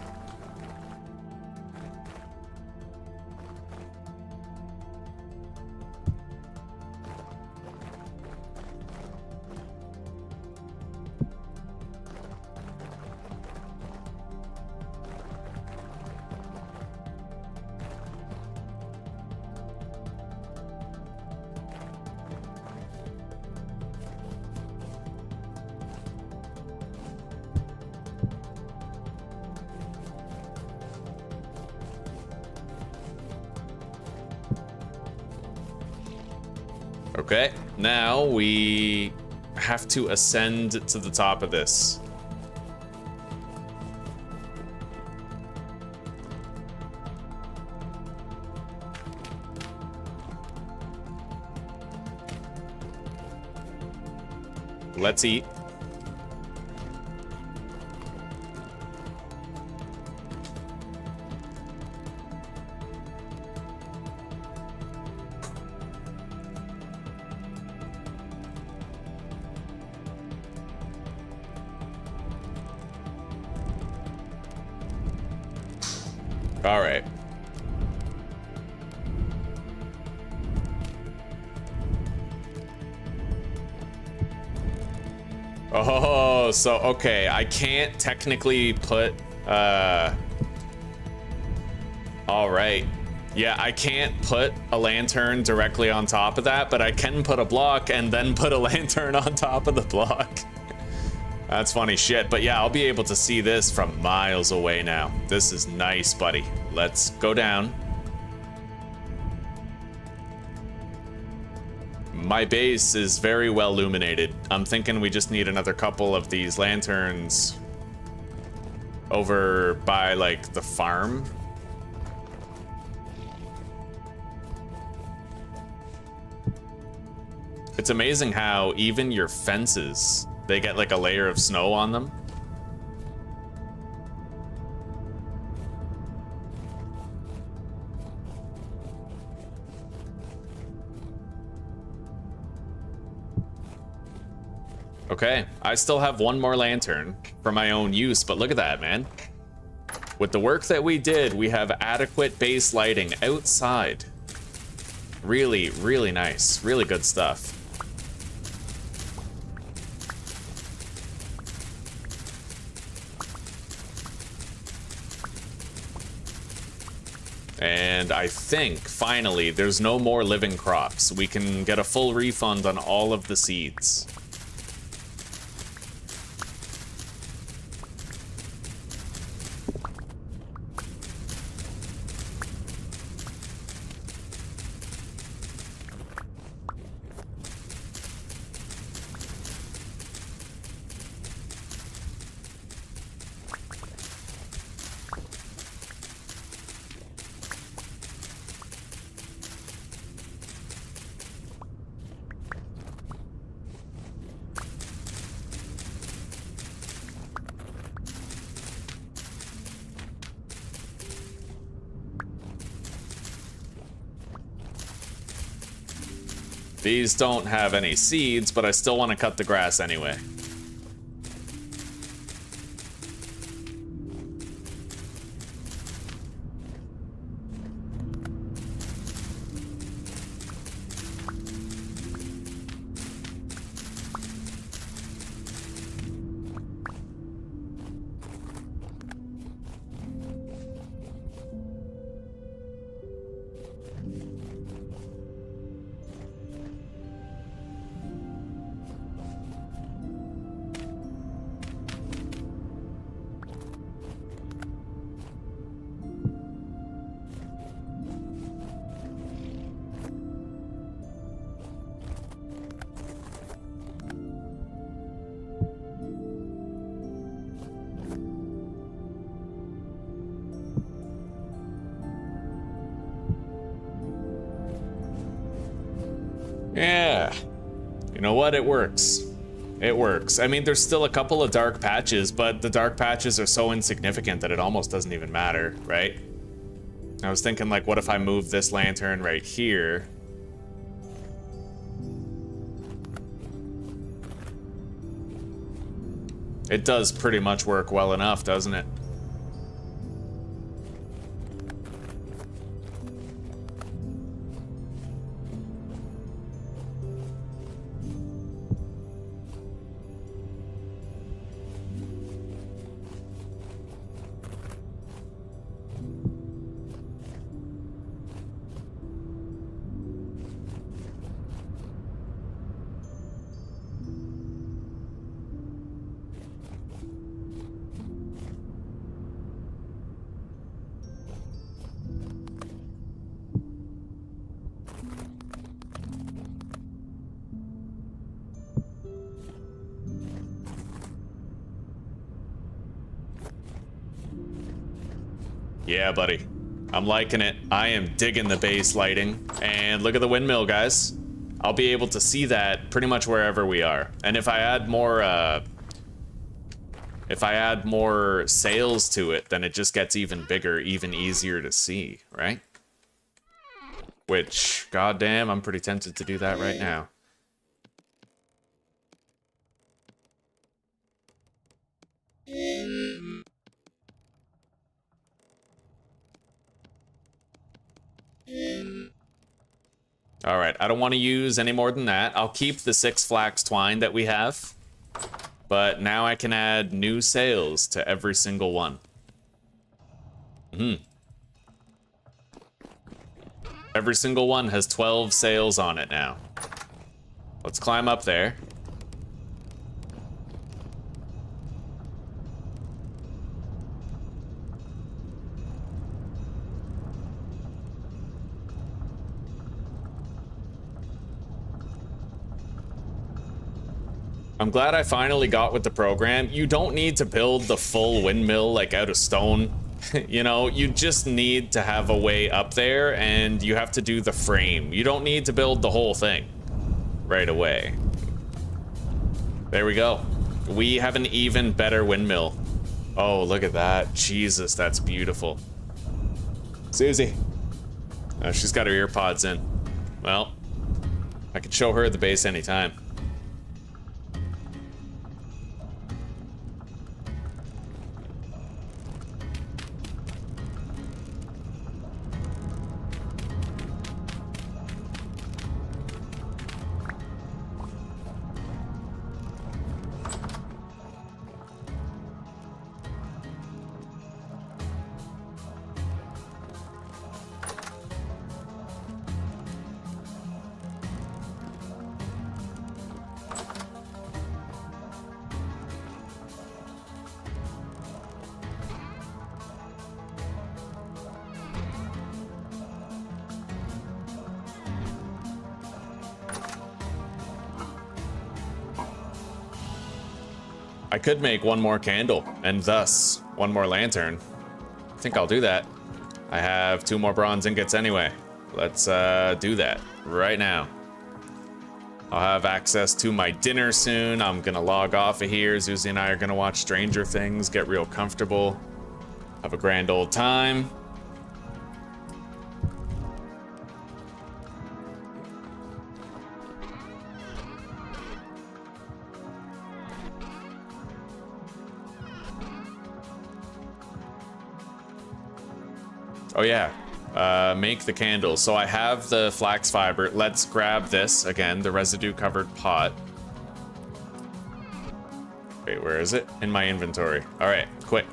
Okay, now we have to ascend to the top of this. Let's eat. All right. Oh, so, okay, I can't technically put, all right. Yeah, I can't put a lantern directly on top of that, but I can put a block and then put a lantern on top of the block. That's funny shit, but yeah, I'll be able to see this from miles away now. This is nice, buddy. Let's go down. My base is very well illuminated. I'm thinking we just need another couple of these lanterns over by, like, the farm. It's amazing how even your fences, they get like a layer of snow on them. Okay, I still have one more lantern for my own use, but look at that, man. With the work that we did, we have adequate base lighting outside. Really, really nice. Really good stuff. And I think, finally, there's no more living crops. We can get a full refund on all of the seeds. These don't have any seeds, but I still want to cut the grass anyway. Yeah. You know what? It works. It works. I mean, there's still a couple of dark patches, but the dark patches are so insignificant that it almost doesn't even matter, right? I was thinking, like, what if I move this lantern right here? It does pretty much work well enough, doesn't it? Yeah, buddy. I'm liking it. I am digging the base lighting. And look at the windmill, guys. I'll be able to see that pretty much wherever we are. And if I add more sails to it, then it just gets even bigger, even easier to see, right? Which, goddamn, I'm pretty tempted to do that right now. All right, I don't want to use any more than that. I'll keep the 6 flax twine that we have, but now I can add new sails to every single one. Every single one has 12 sails on it now. Let's climb up there. I'm glad I finally got with the program. You don't need to build the full windmill like out of stone. You know, you just need to have a way up there and you have to do the frame. You don't need to build the whole thing right away. There we go. We have an even better windmill. Oh, look at that. Jesus, that's beautiful. Susie. Oh, she's got her ear pods in. Well, I could show her at the base anytime. I could make one more candle, and thus, one more lantern. I think I'll do that. I have 2 more bronze ingots anyway. Let's do that right now. I'll have access to my dinner soon. I'm gonna log off of here. Zuzi and I are gonna watch Stranger Things, get real comfortable, have a grand old time. Oh yeah, make the candles. So I have the flax fiber. Let's grab this, again, the residue covered pot. Wait, where is it? In my inventory. All right, quick.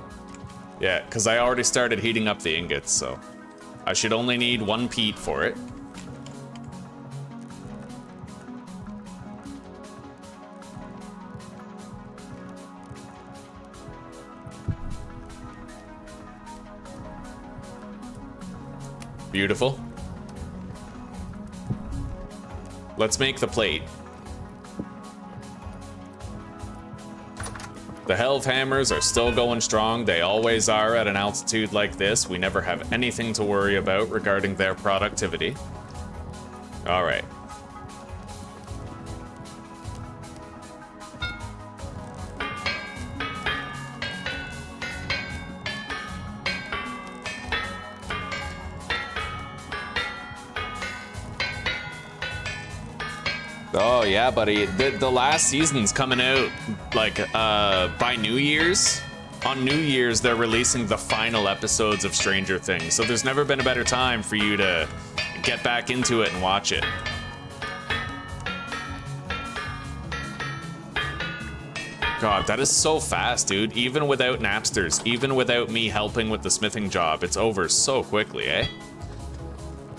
Yeah, because I already started heating up the ingots, so I should only need 1 peat for it. Beautiful. Let's make the plate. The Helve hammers are still going strong. They always are at an altitude like this. We never have anything to worry about regarding their productivity. All right. Oh yeah, buddy. The last season's coming out like by New Year's. On New Year's, they're releasing the final episodes of Stranger Things. So there's never been a better time for you to get back into it and watch it. God, that is so fast, dude. Even without Napsters, even without me helping with the smithing job, it's over so quickly, eh?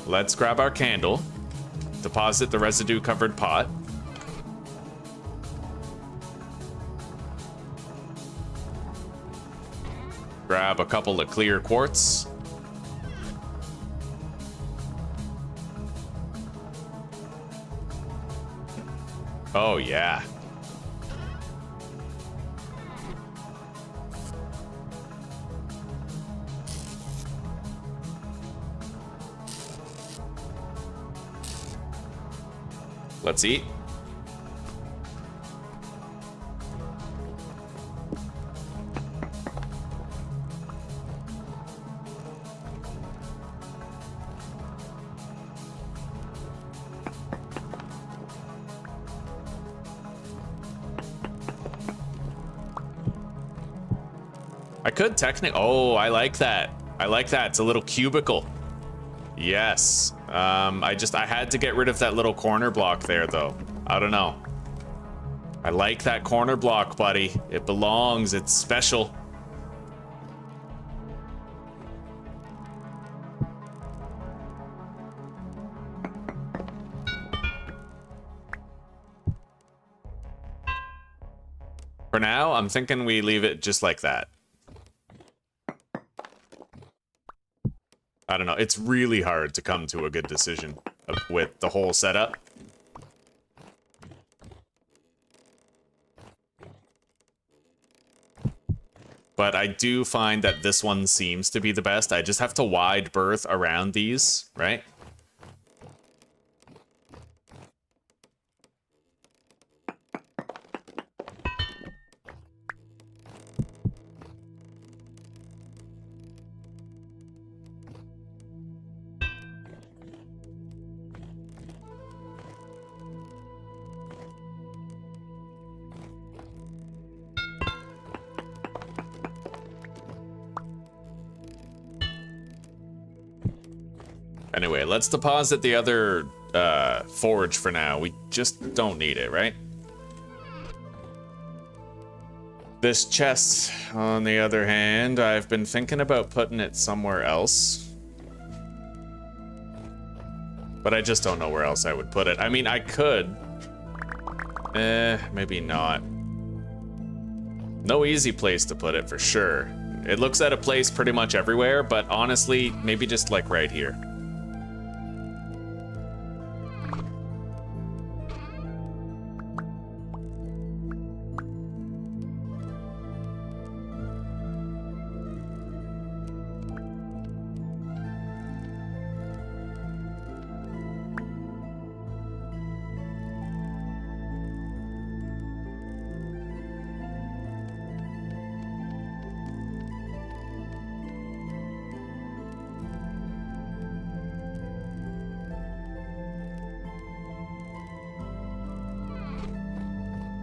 Let's grab our candle. Deposit the residue-covered pot. Grab a couple of clear quartz. Oh, yeah. Let's eat. I could technically. Oh, I like that. I like that. It's a little cubicle. Yes. I had to get rid of that little corner block there, though. I don't know. I like that corner block, buddy. It belongs. It's special. For now, I'm thinking we leave it just like that. I don't know. It's really hard to come to a good decision with the whole setup. But I do find that this one seems to be the best. I just have to wide berth around these, right? Anyway, let's deposit the other forge for now. We just don't need it, right? This chest, on the other hand, I've been thinking about putting it somewhere else. But I just don't know where else I would put it. I mean, I could. Maybe not. No easy place to put it for sure. It looks at a place pretty much everywhere, but honestly, maybe just like right here.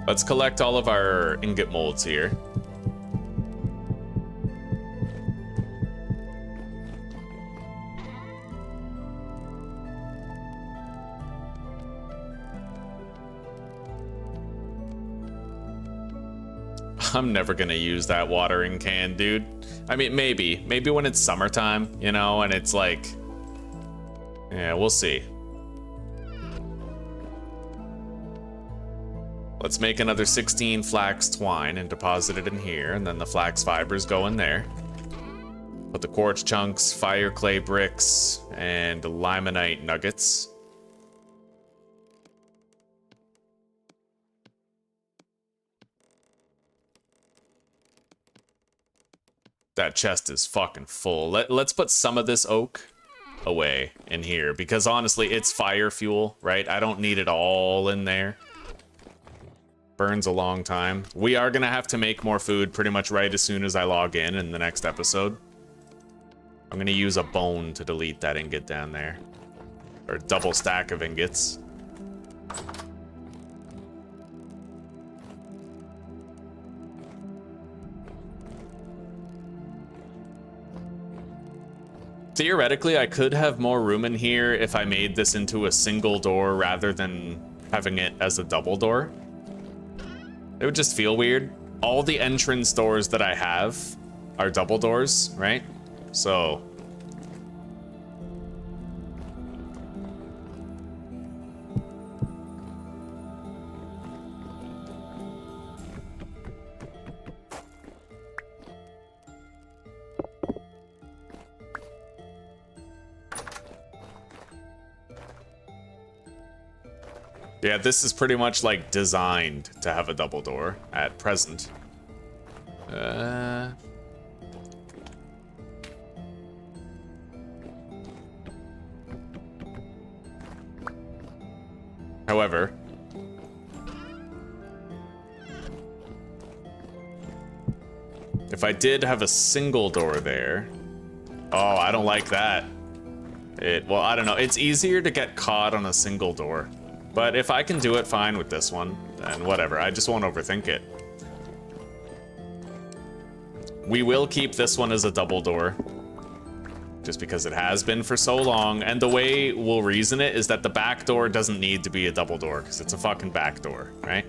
Let's collect all of our ingot molds here. I'm never gonna use that watering can, dude. I mean, maybe when it's summertime, you know, and it's like, yeah, we'll see. Let's make another 16 flax twine and deposit it in here, and then the flax fibers go in there. Put the quartz chunks, fire clay bricks, and limonite nuggets. That chest is fucking full. Let's put some of this oak away in here, because honestly, it's fire fuel, right? I don't need it all in there. Burns a long time. We are gonna have to make more food pretty much right as soon as I log in the next episode. I'm gonna use a bone to delete that ingot down there. Or double stack of ingots. theoretically, I could have more room in here if I made this into a single door rather than having it as a double door. It would just feel weird. All the entrance doors that I have are double doors, right? So... yeah, this is pretty much like designed to have a double door at present. However, if I did have a single door there, oh, I don't like that. Well, I don't know. It's easier to get caught on a single door. But if I can do it fine with this one, then whatever. I just won't overthink it. We will keep this one as a double door. Just because it has been for so long. And the way we'll reason it is that the back door doesn't need to be a double door, because it's a fucking back door, right?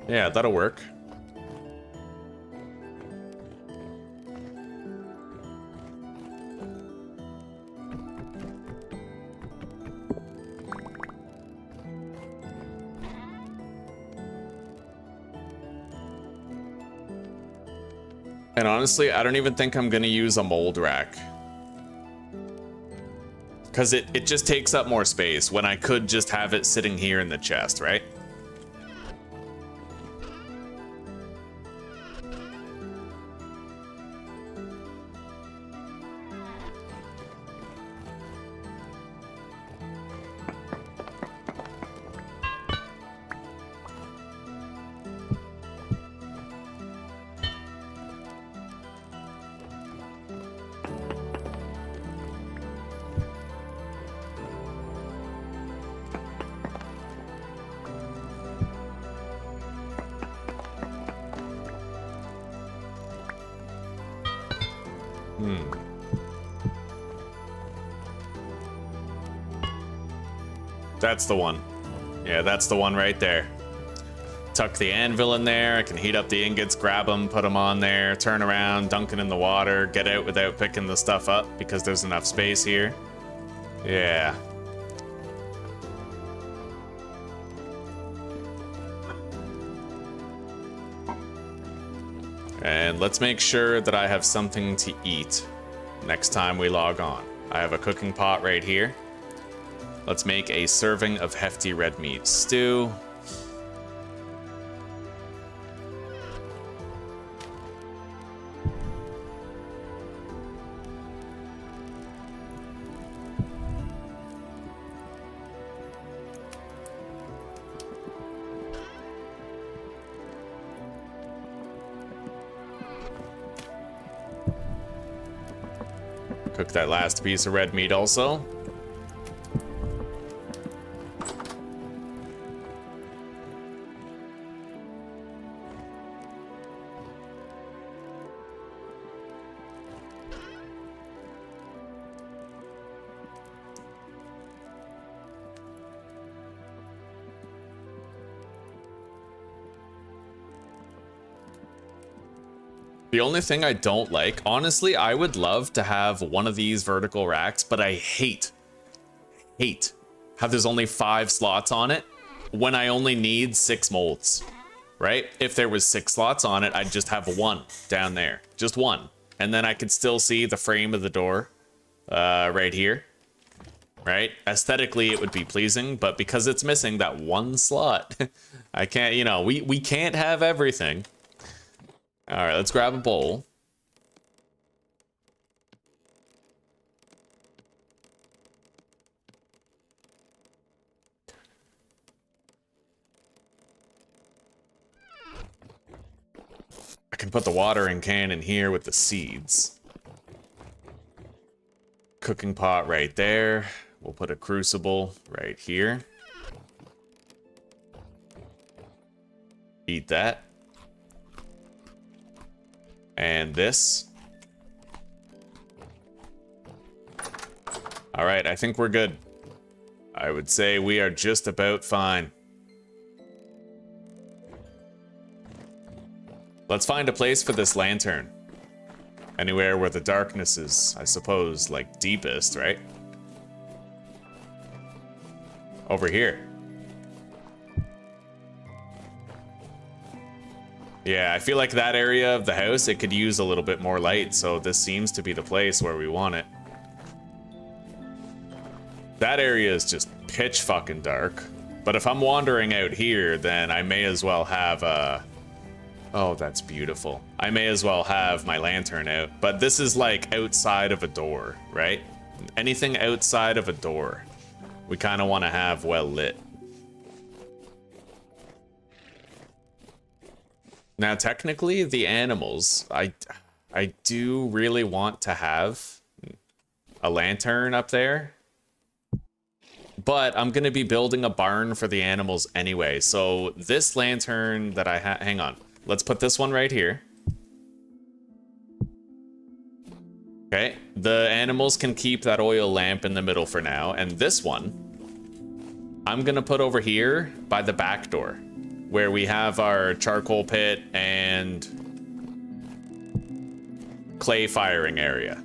Yeah, that'll work. And honestly, I don't even think I'm gonna use a mold rack. Because it just takes up more space when I could just have it sitting here in the chest, right? That's the one. Yeah, that's the one right there. Tuck the anvil in there. I can heat up the ingots, grab them, put them on there, turn around, dunk it in the water, get out without picking the stuff up because there's enough space here. Yeah. And let's make sure that I have something to eat next time we log on. I have a cooking pot right here. Let's make a serving of hefty red meat stew. Cook that last piece of red meat also. The only thing I don't like, honestly, I would love to have one of these vertical racks, but I hate how there's only 5 slots on it when I only need 6 molds, right? If there was 6 slots on it, I'd just have 1 down there, just 1. And then I could still see the frame of the door right here, right? Aesthetically, it would be pleasing, but because it's missing that 1 slot, I can't, you know, we can't have everything. All right, let's grab a bowl. I can put the watering can in here with the seeds. cooking pot right there. We'll put a crucible right here. Eat that. And this. All right, I think we're good. I would say we are just about fine. Let's find a place for this lantern. Anywhere where the darkness is, I suppose, like deepest, right? Over here. Yeah, I feel like that area of the house, it could use a little bit more light, so this seems to be the place where we want it. That area is just pitch fucking dark. But if I'm wandering out here, then I may as well have a... Oh, that's beautiful. I may as well have my lantern out. But this is like outside of a door, right? Anything outside of a door, we kind of want to have well lit. Now, technically, the animals, I do really want to have a lantern up there. But I'm going to be building a barn for the animals anyway. So this lantern that I have... Hang on. Let's put this one right here. Okay. The animals can keep that oil lamp in the middle for now. And this one, I'm going to put over here by the back door, where we have our charcoal pit and clay firing area.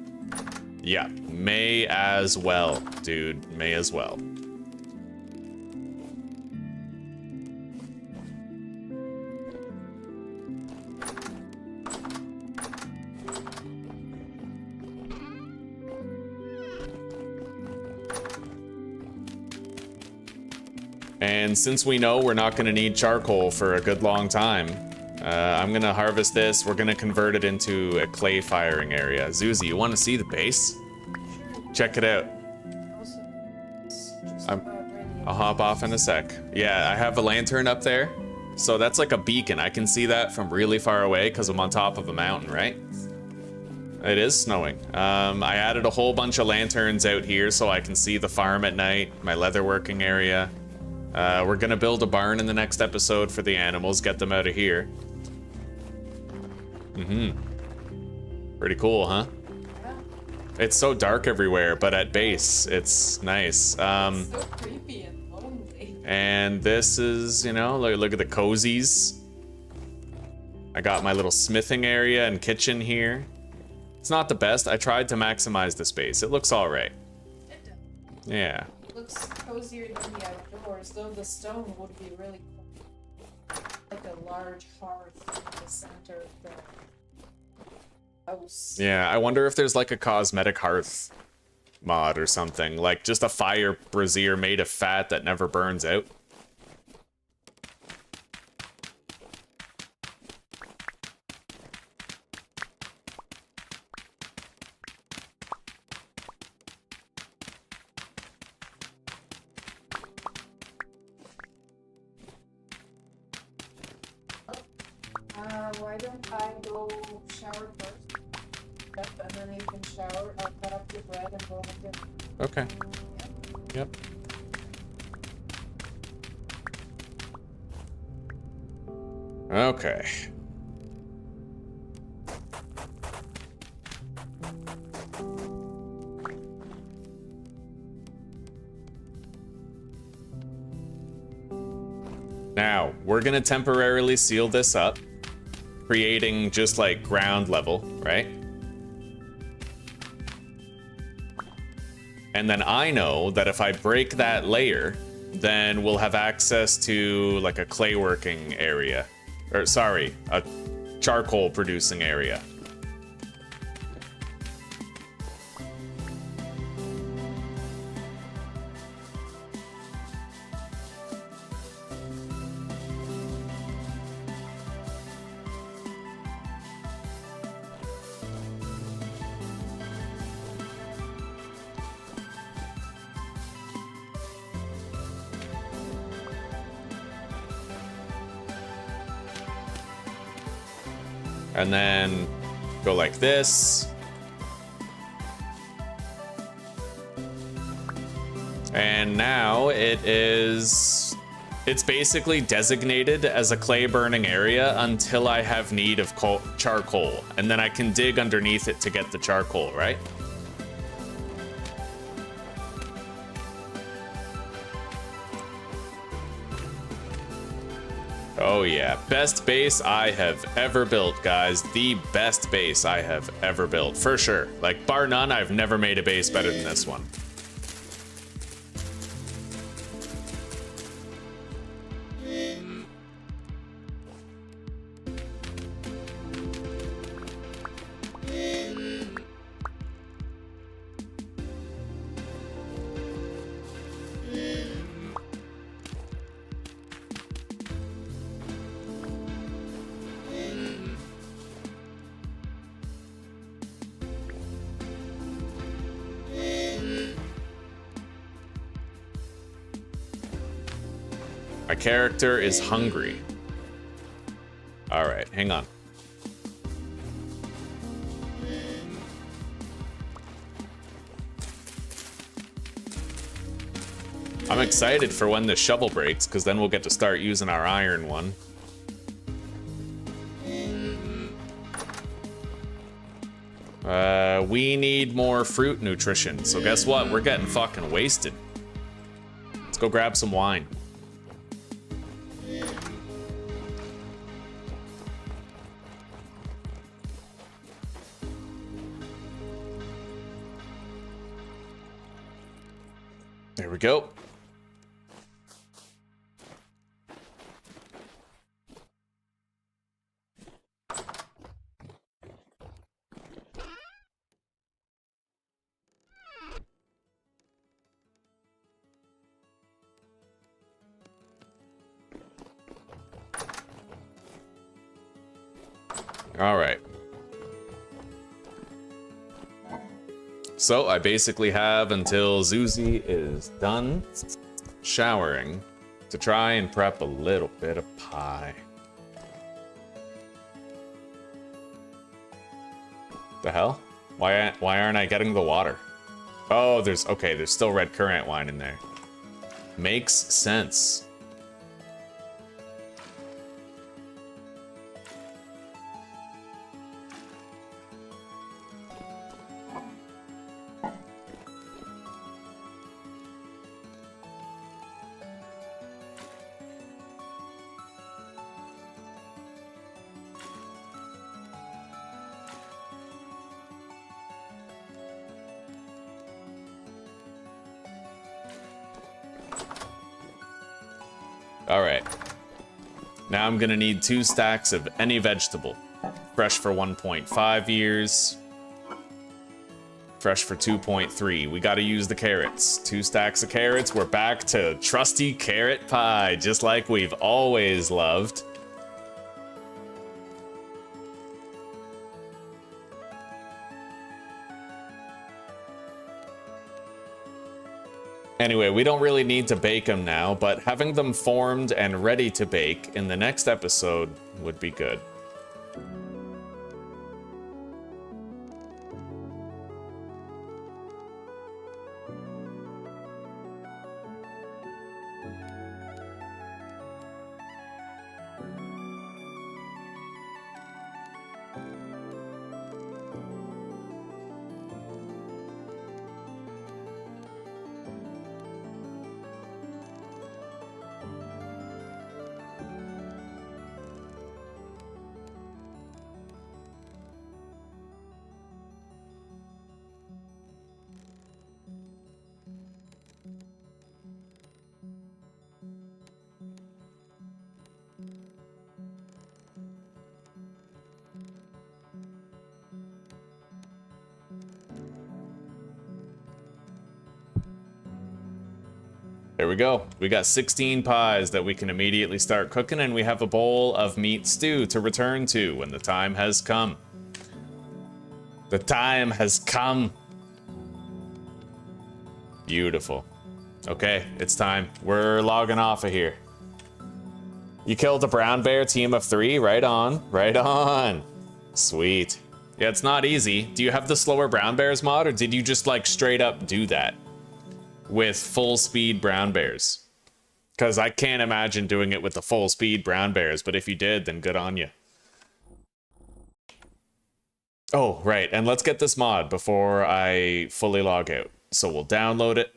Yeah, may as well, dude. May as well. And since we know we're not going to need charcoal for a good long time, I'm going to harvest this. We're going to convert it into a clay firing area. Zuzi, you want to see the base? Check it out. I'll hop off in a sec. Yeah, I have a lantern up there. So that's like a beacon. I can see that from really far away because I'm on top of a mountain, right? It is snowing. I added a whole bunch of lanterns out here so I can see the farm at night, my leatherworking area. We're gonna build a barn in the next episode for the animals, get them out of here. Pretty cool, huh? Yeah. It's so dark everywhere, but at base, it's nice. It's so creepy and lonely. And this is, you know, look at the cozies. I got my little smithing area and kitchen here. It's not the best. I tried to maximize the space. It looks all right. It does. Yeah. It looks cozier than the outdoors, though the stone would be really cool. Like a large hearth in the center of the house. Yeah, I wonder if there's like a cosmetic hearth mod or something. Like just a fire brazier made of fat that never burns out. Why don't I go shower first? Yep, and then you can shower. I'll cut up your bread and go with it. Okay. Yep. Okay. Now, we're gonna temporarily seal this up, creating just like ground level, right? And then I know that if I break that layer, then we'll have access to like a clay working area. Or sorry, a charcoal producing area. And then go like this. now, it's basically designated as a clay burning area until I have need of charcoal, and then I can dig underneath it to get the charcoal, right? Oh yeah, best base I have ever built, guys. The best base I have ever built, for sure. Like, bar none, I've never made a base better than this one. My character is hungry. All right, hang on. I'm excited for when the shovel breaks, because then we'll get to start using our iron one. We need more fruit nutrition, so guess what? We're getting fucking wasted. Let's go grab some wine. There we go. All right. So I basically have until Zuzi is done showering to try and prep a little bit of pie. The hell? Why aren't I getting the water? Oh, there's still red currant wine in there. Makes sense. All right. Now I'm gonna need 2 stacks of any vegetable. Fresh for 1.5 years. Fresh for 2.3. We gotta use the carrots. 2 stacks of carrots. We're back to trusty carrot pie, just like we've always loved. Anyway, we don't really need to bake them now, but having them formed and ready to bake in the next episode would be good. There we go. We got 16 pies that we can immediately start cooking, and we have a bowl of meat stew to return to when the time has come. The time has come. Beautiful. Okay, it's time. We're logging off of here. You killed a brown bear team of 3? Right on. Right on. Sweet. Yeah, it's not easy. Do you have the slower brown bears mod, or did you just like straight up do that? with full speed brown bears. Because I can't imagine doing it with the full speed brown bears, but if you did, then good on you. Oh, right, and let's get this mod before I fully log out. So we'll download it.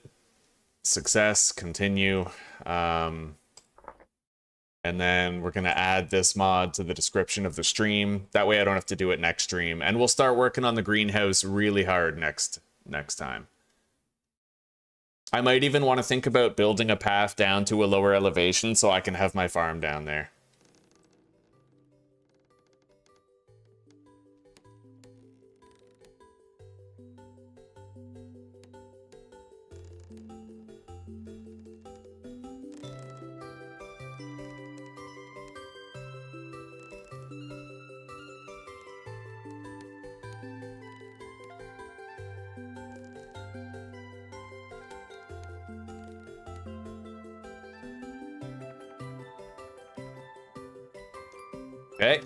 Success, continue. And then we're going to add this mod to the description of the stream. That way I don't have to do it next stream. And we'll start working on the greenhouse really hard next time. I might even want to think about building a path down to a lower elevation so I can have my farm down there. Okay.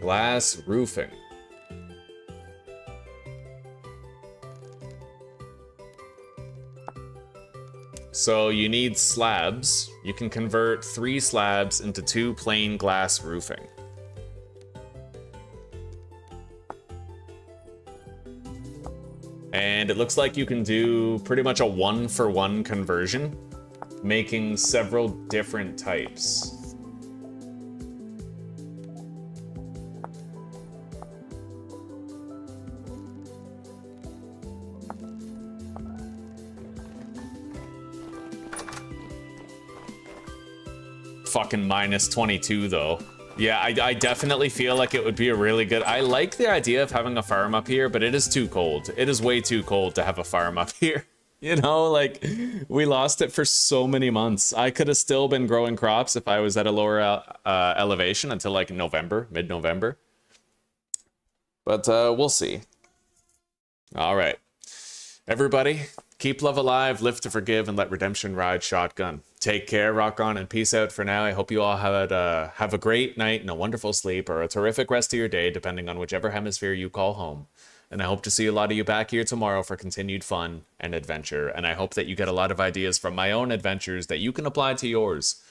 Glass roofing. So you need slabs. You can convert 3 slabs into 2 plain glass roofing. And it looks like you can do pretty much a 1-for-1 conversion, making several different types. Fucking minus 22 though. Yeah, I definitely feel like it would be a really good... I like the idea of having a farm up here, but it is too cold. It is way too cold to have a farm up here. You know, like, we lost it for so many months. I could have still been growing crops if I was at a lower elevation until, like, November, mid-November. But we'll see. All right. Everybody, keep love alive, live to forgive, and let redemption ride shotgun. Take care, rock on, and peace out for now. I hope you all have a great night and a wonderful sleep, or a terrific rest of your day, depending on whichever hemisphere you call home. And I hope to see a lot of you back here tomorrow for continued fun and adventure. And I hope that you get a lot of ideas from my own adventures that you can apply to yours,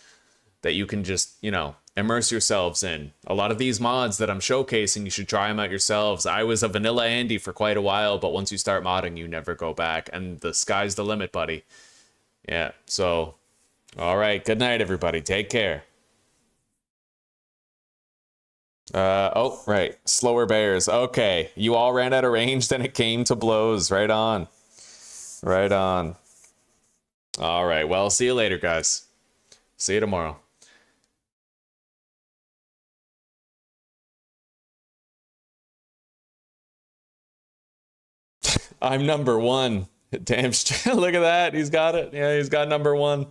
that you can just, you know, immerse yourselves in. A lot of these mods that I'm showcasing, you should try them out yourselves. I was a vanilla Andy for quite a while, but once you start modding, you never go back. And the sky's the limit, buddy. Yeah, so... all right, good night, everybody. Take care. Oh, right. Slower bears. Okay, you all ran out of range, then it came to blows. Right on. Right on. All right, well, see you later, guys. See you tomorrow. I'm number 1. Damn, look at that. He's got it. Yeah, he's got number 1.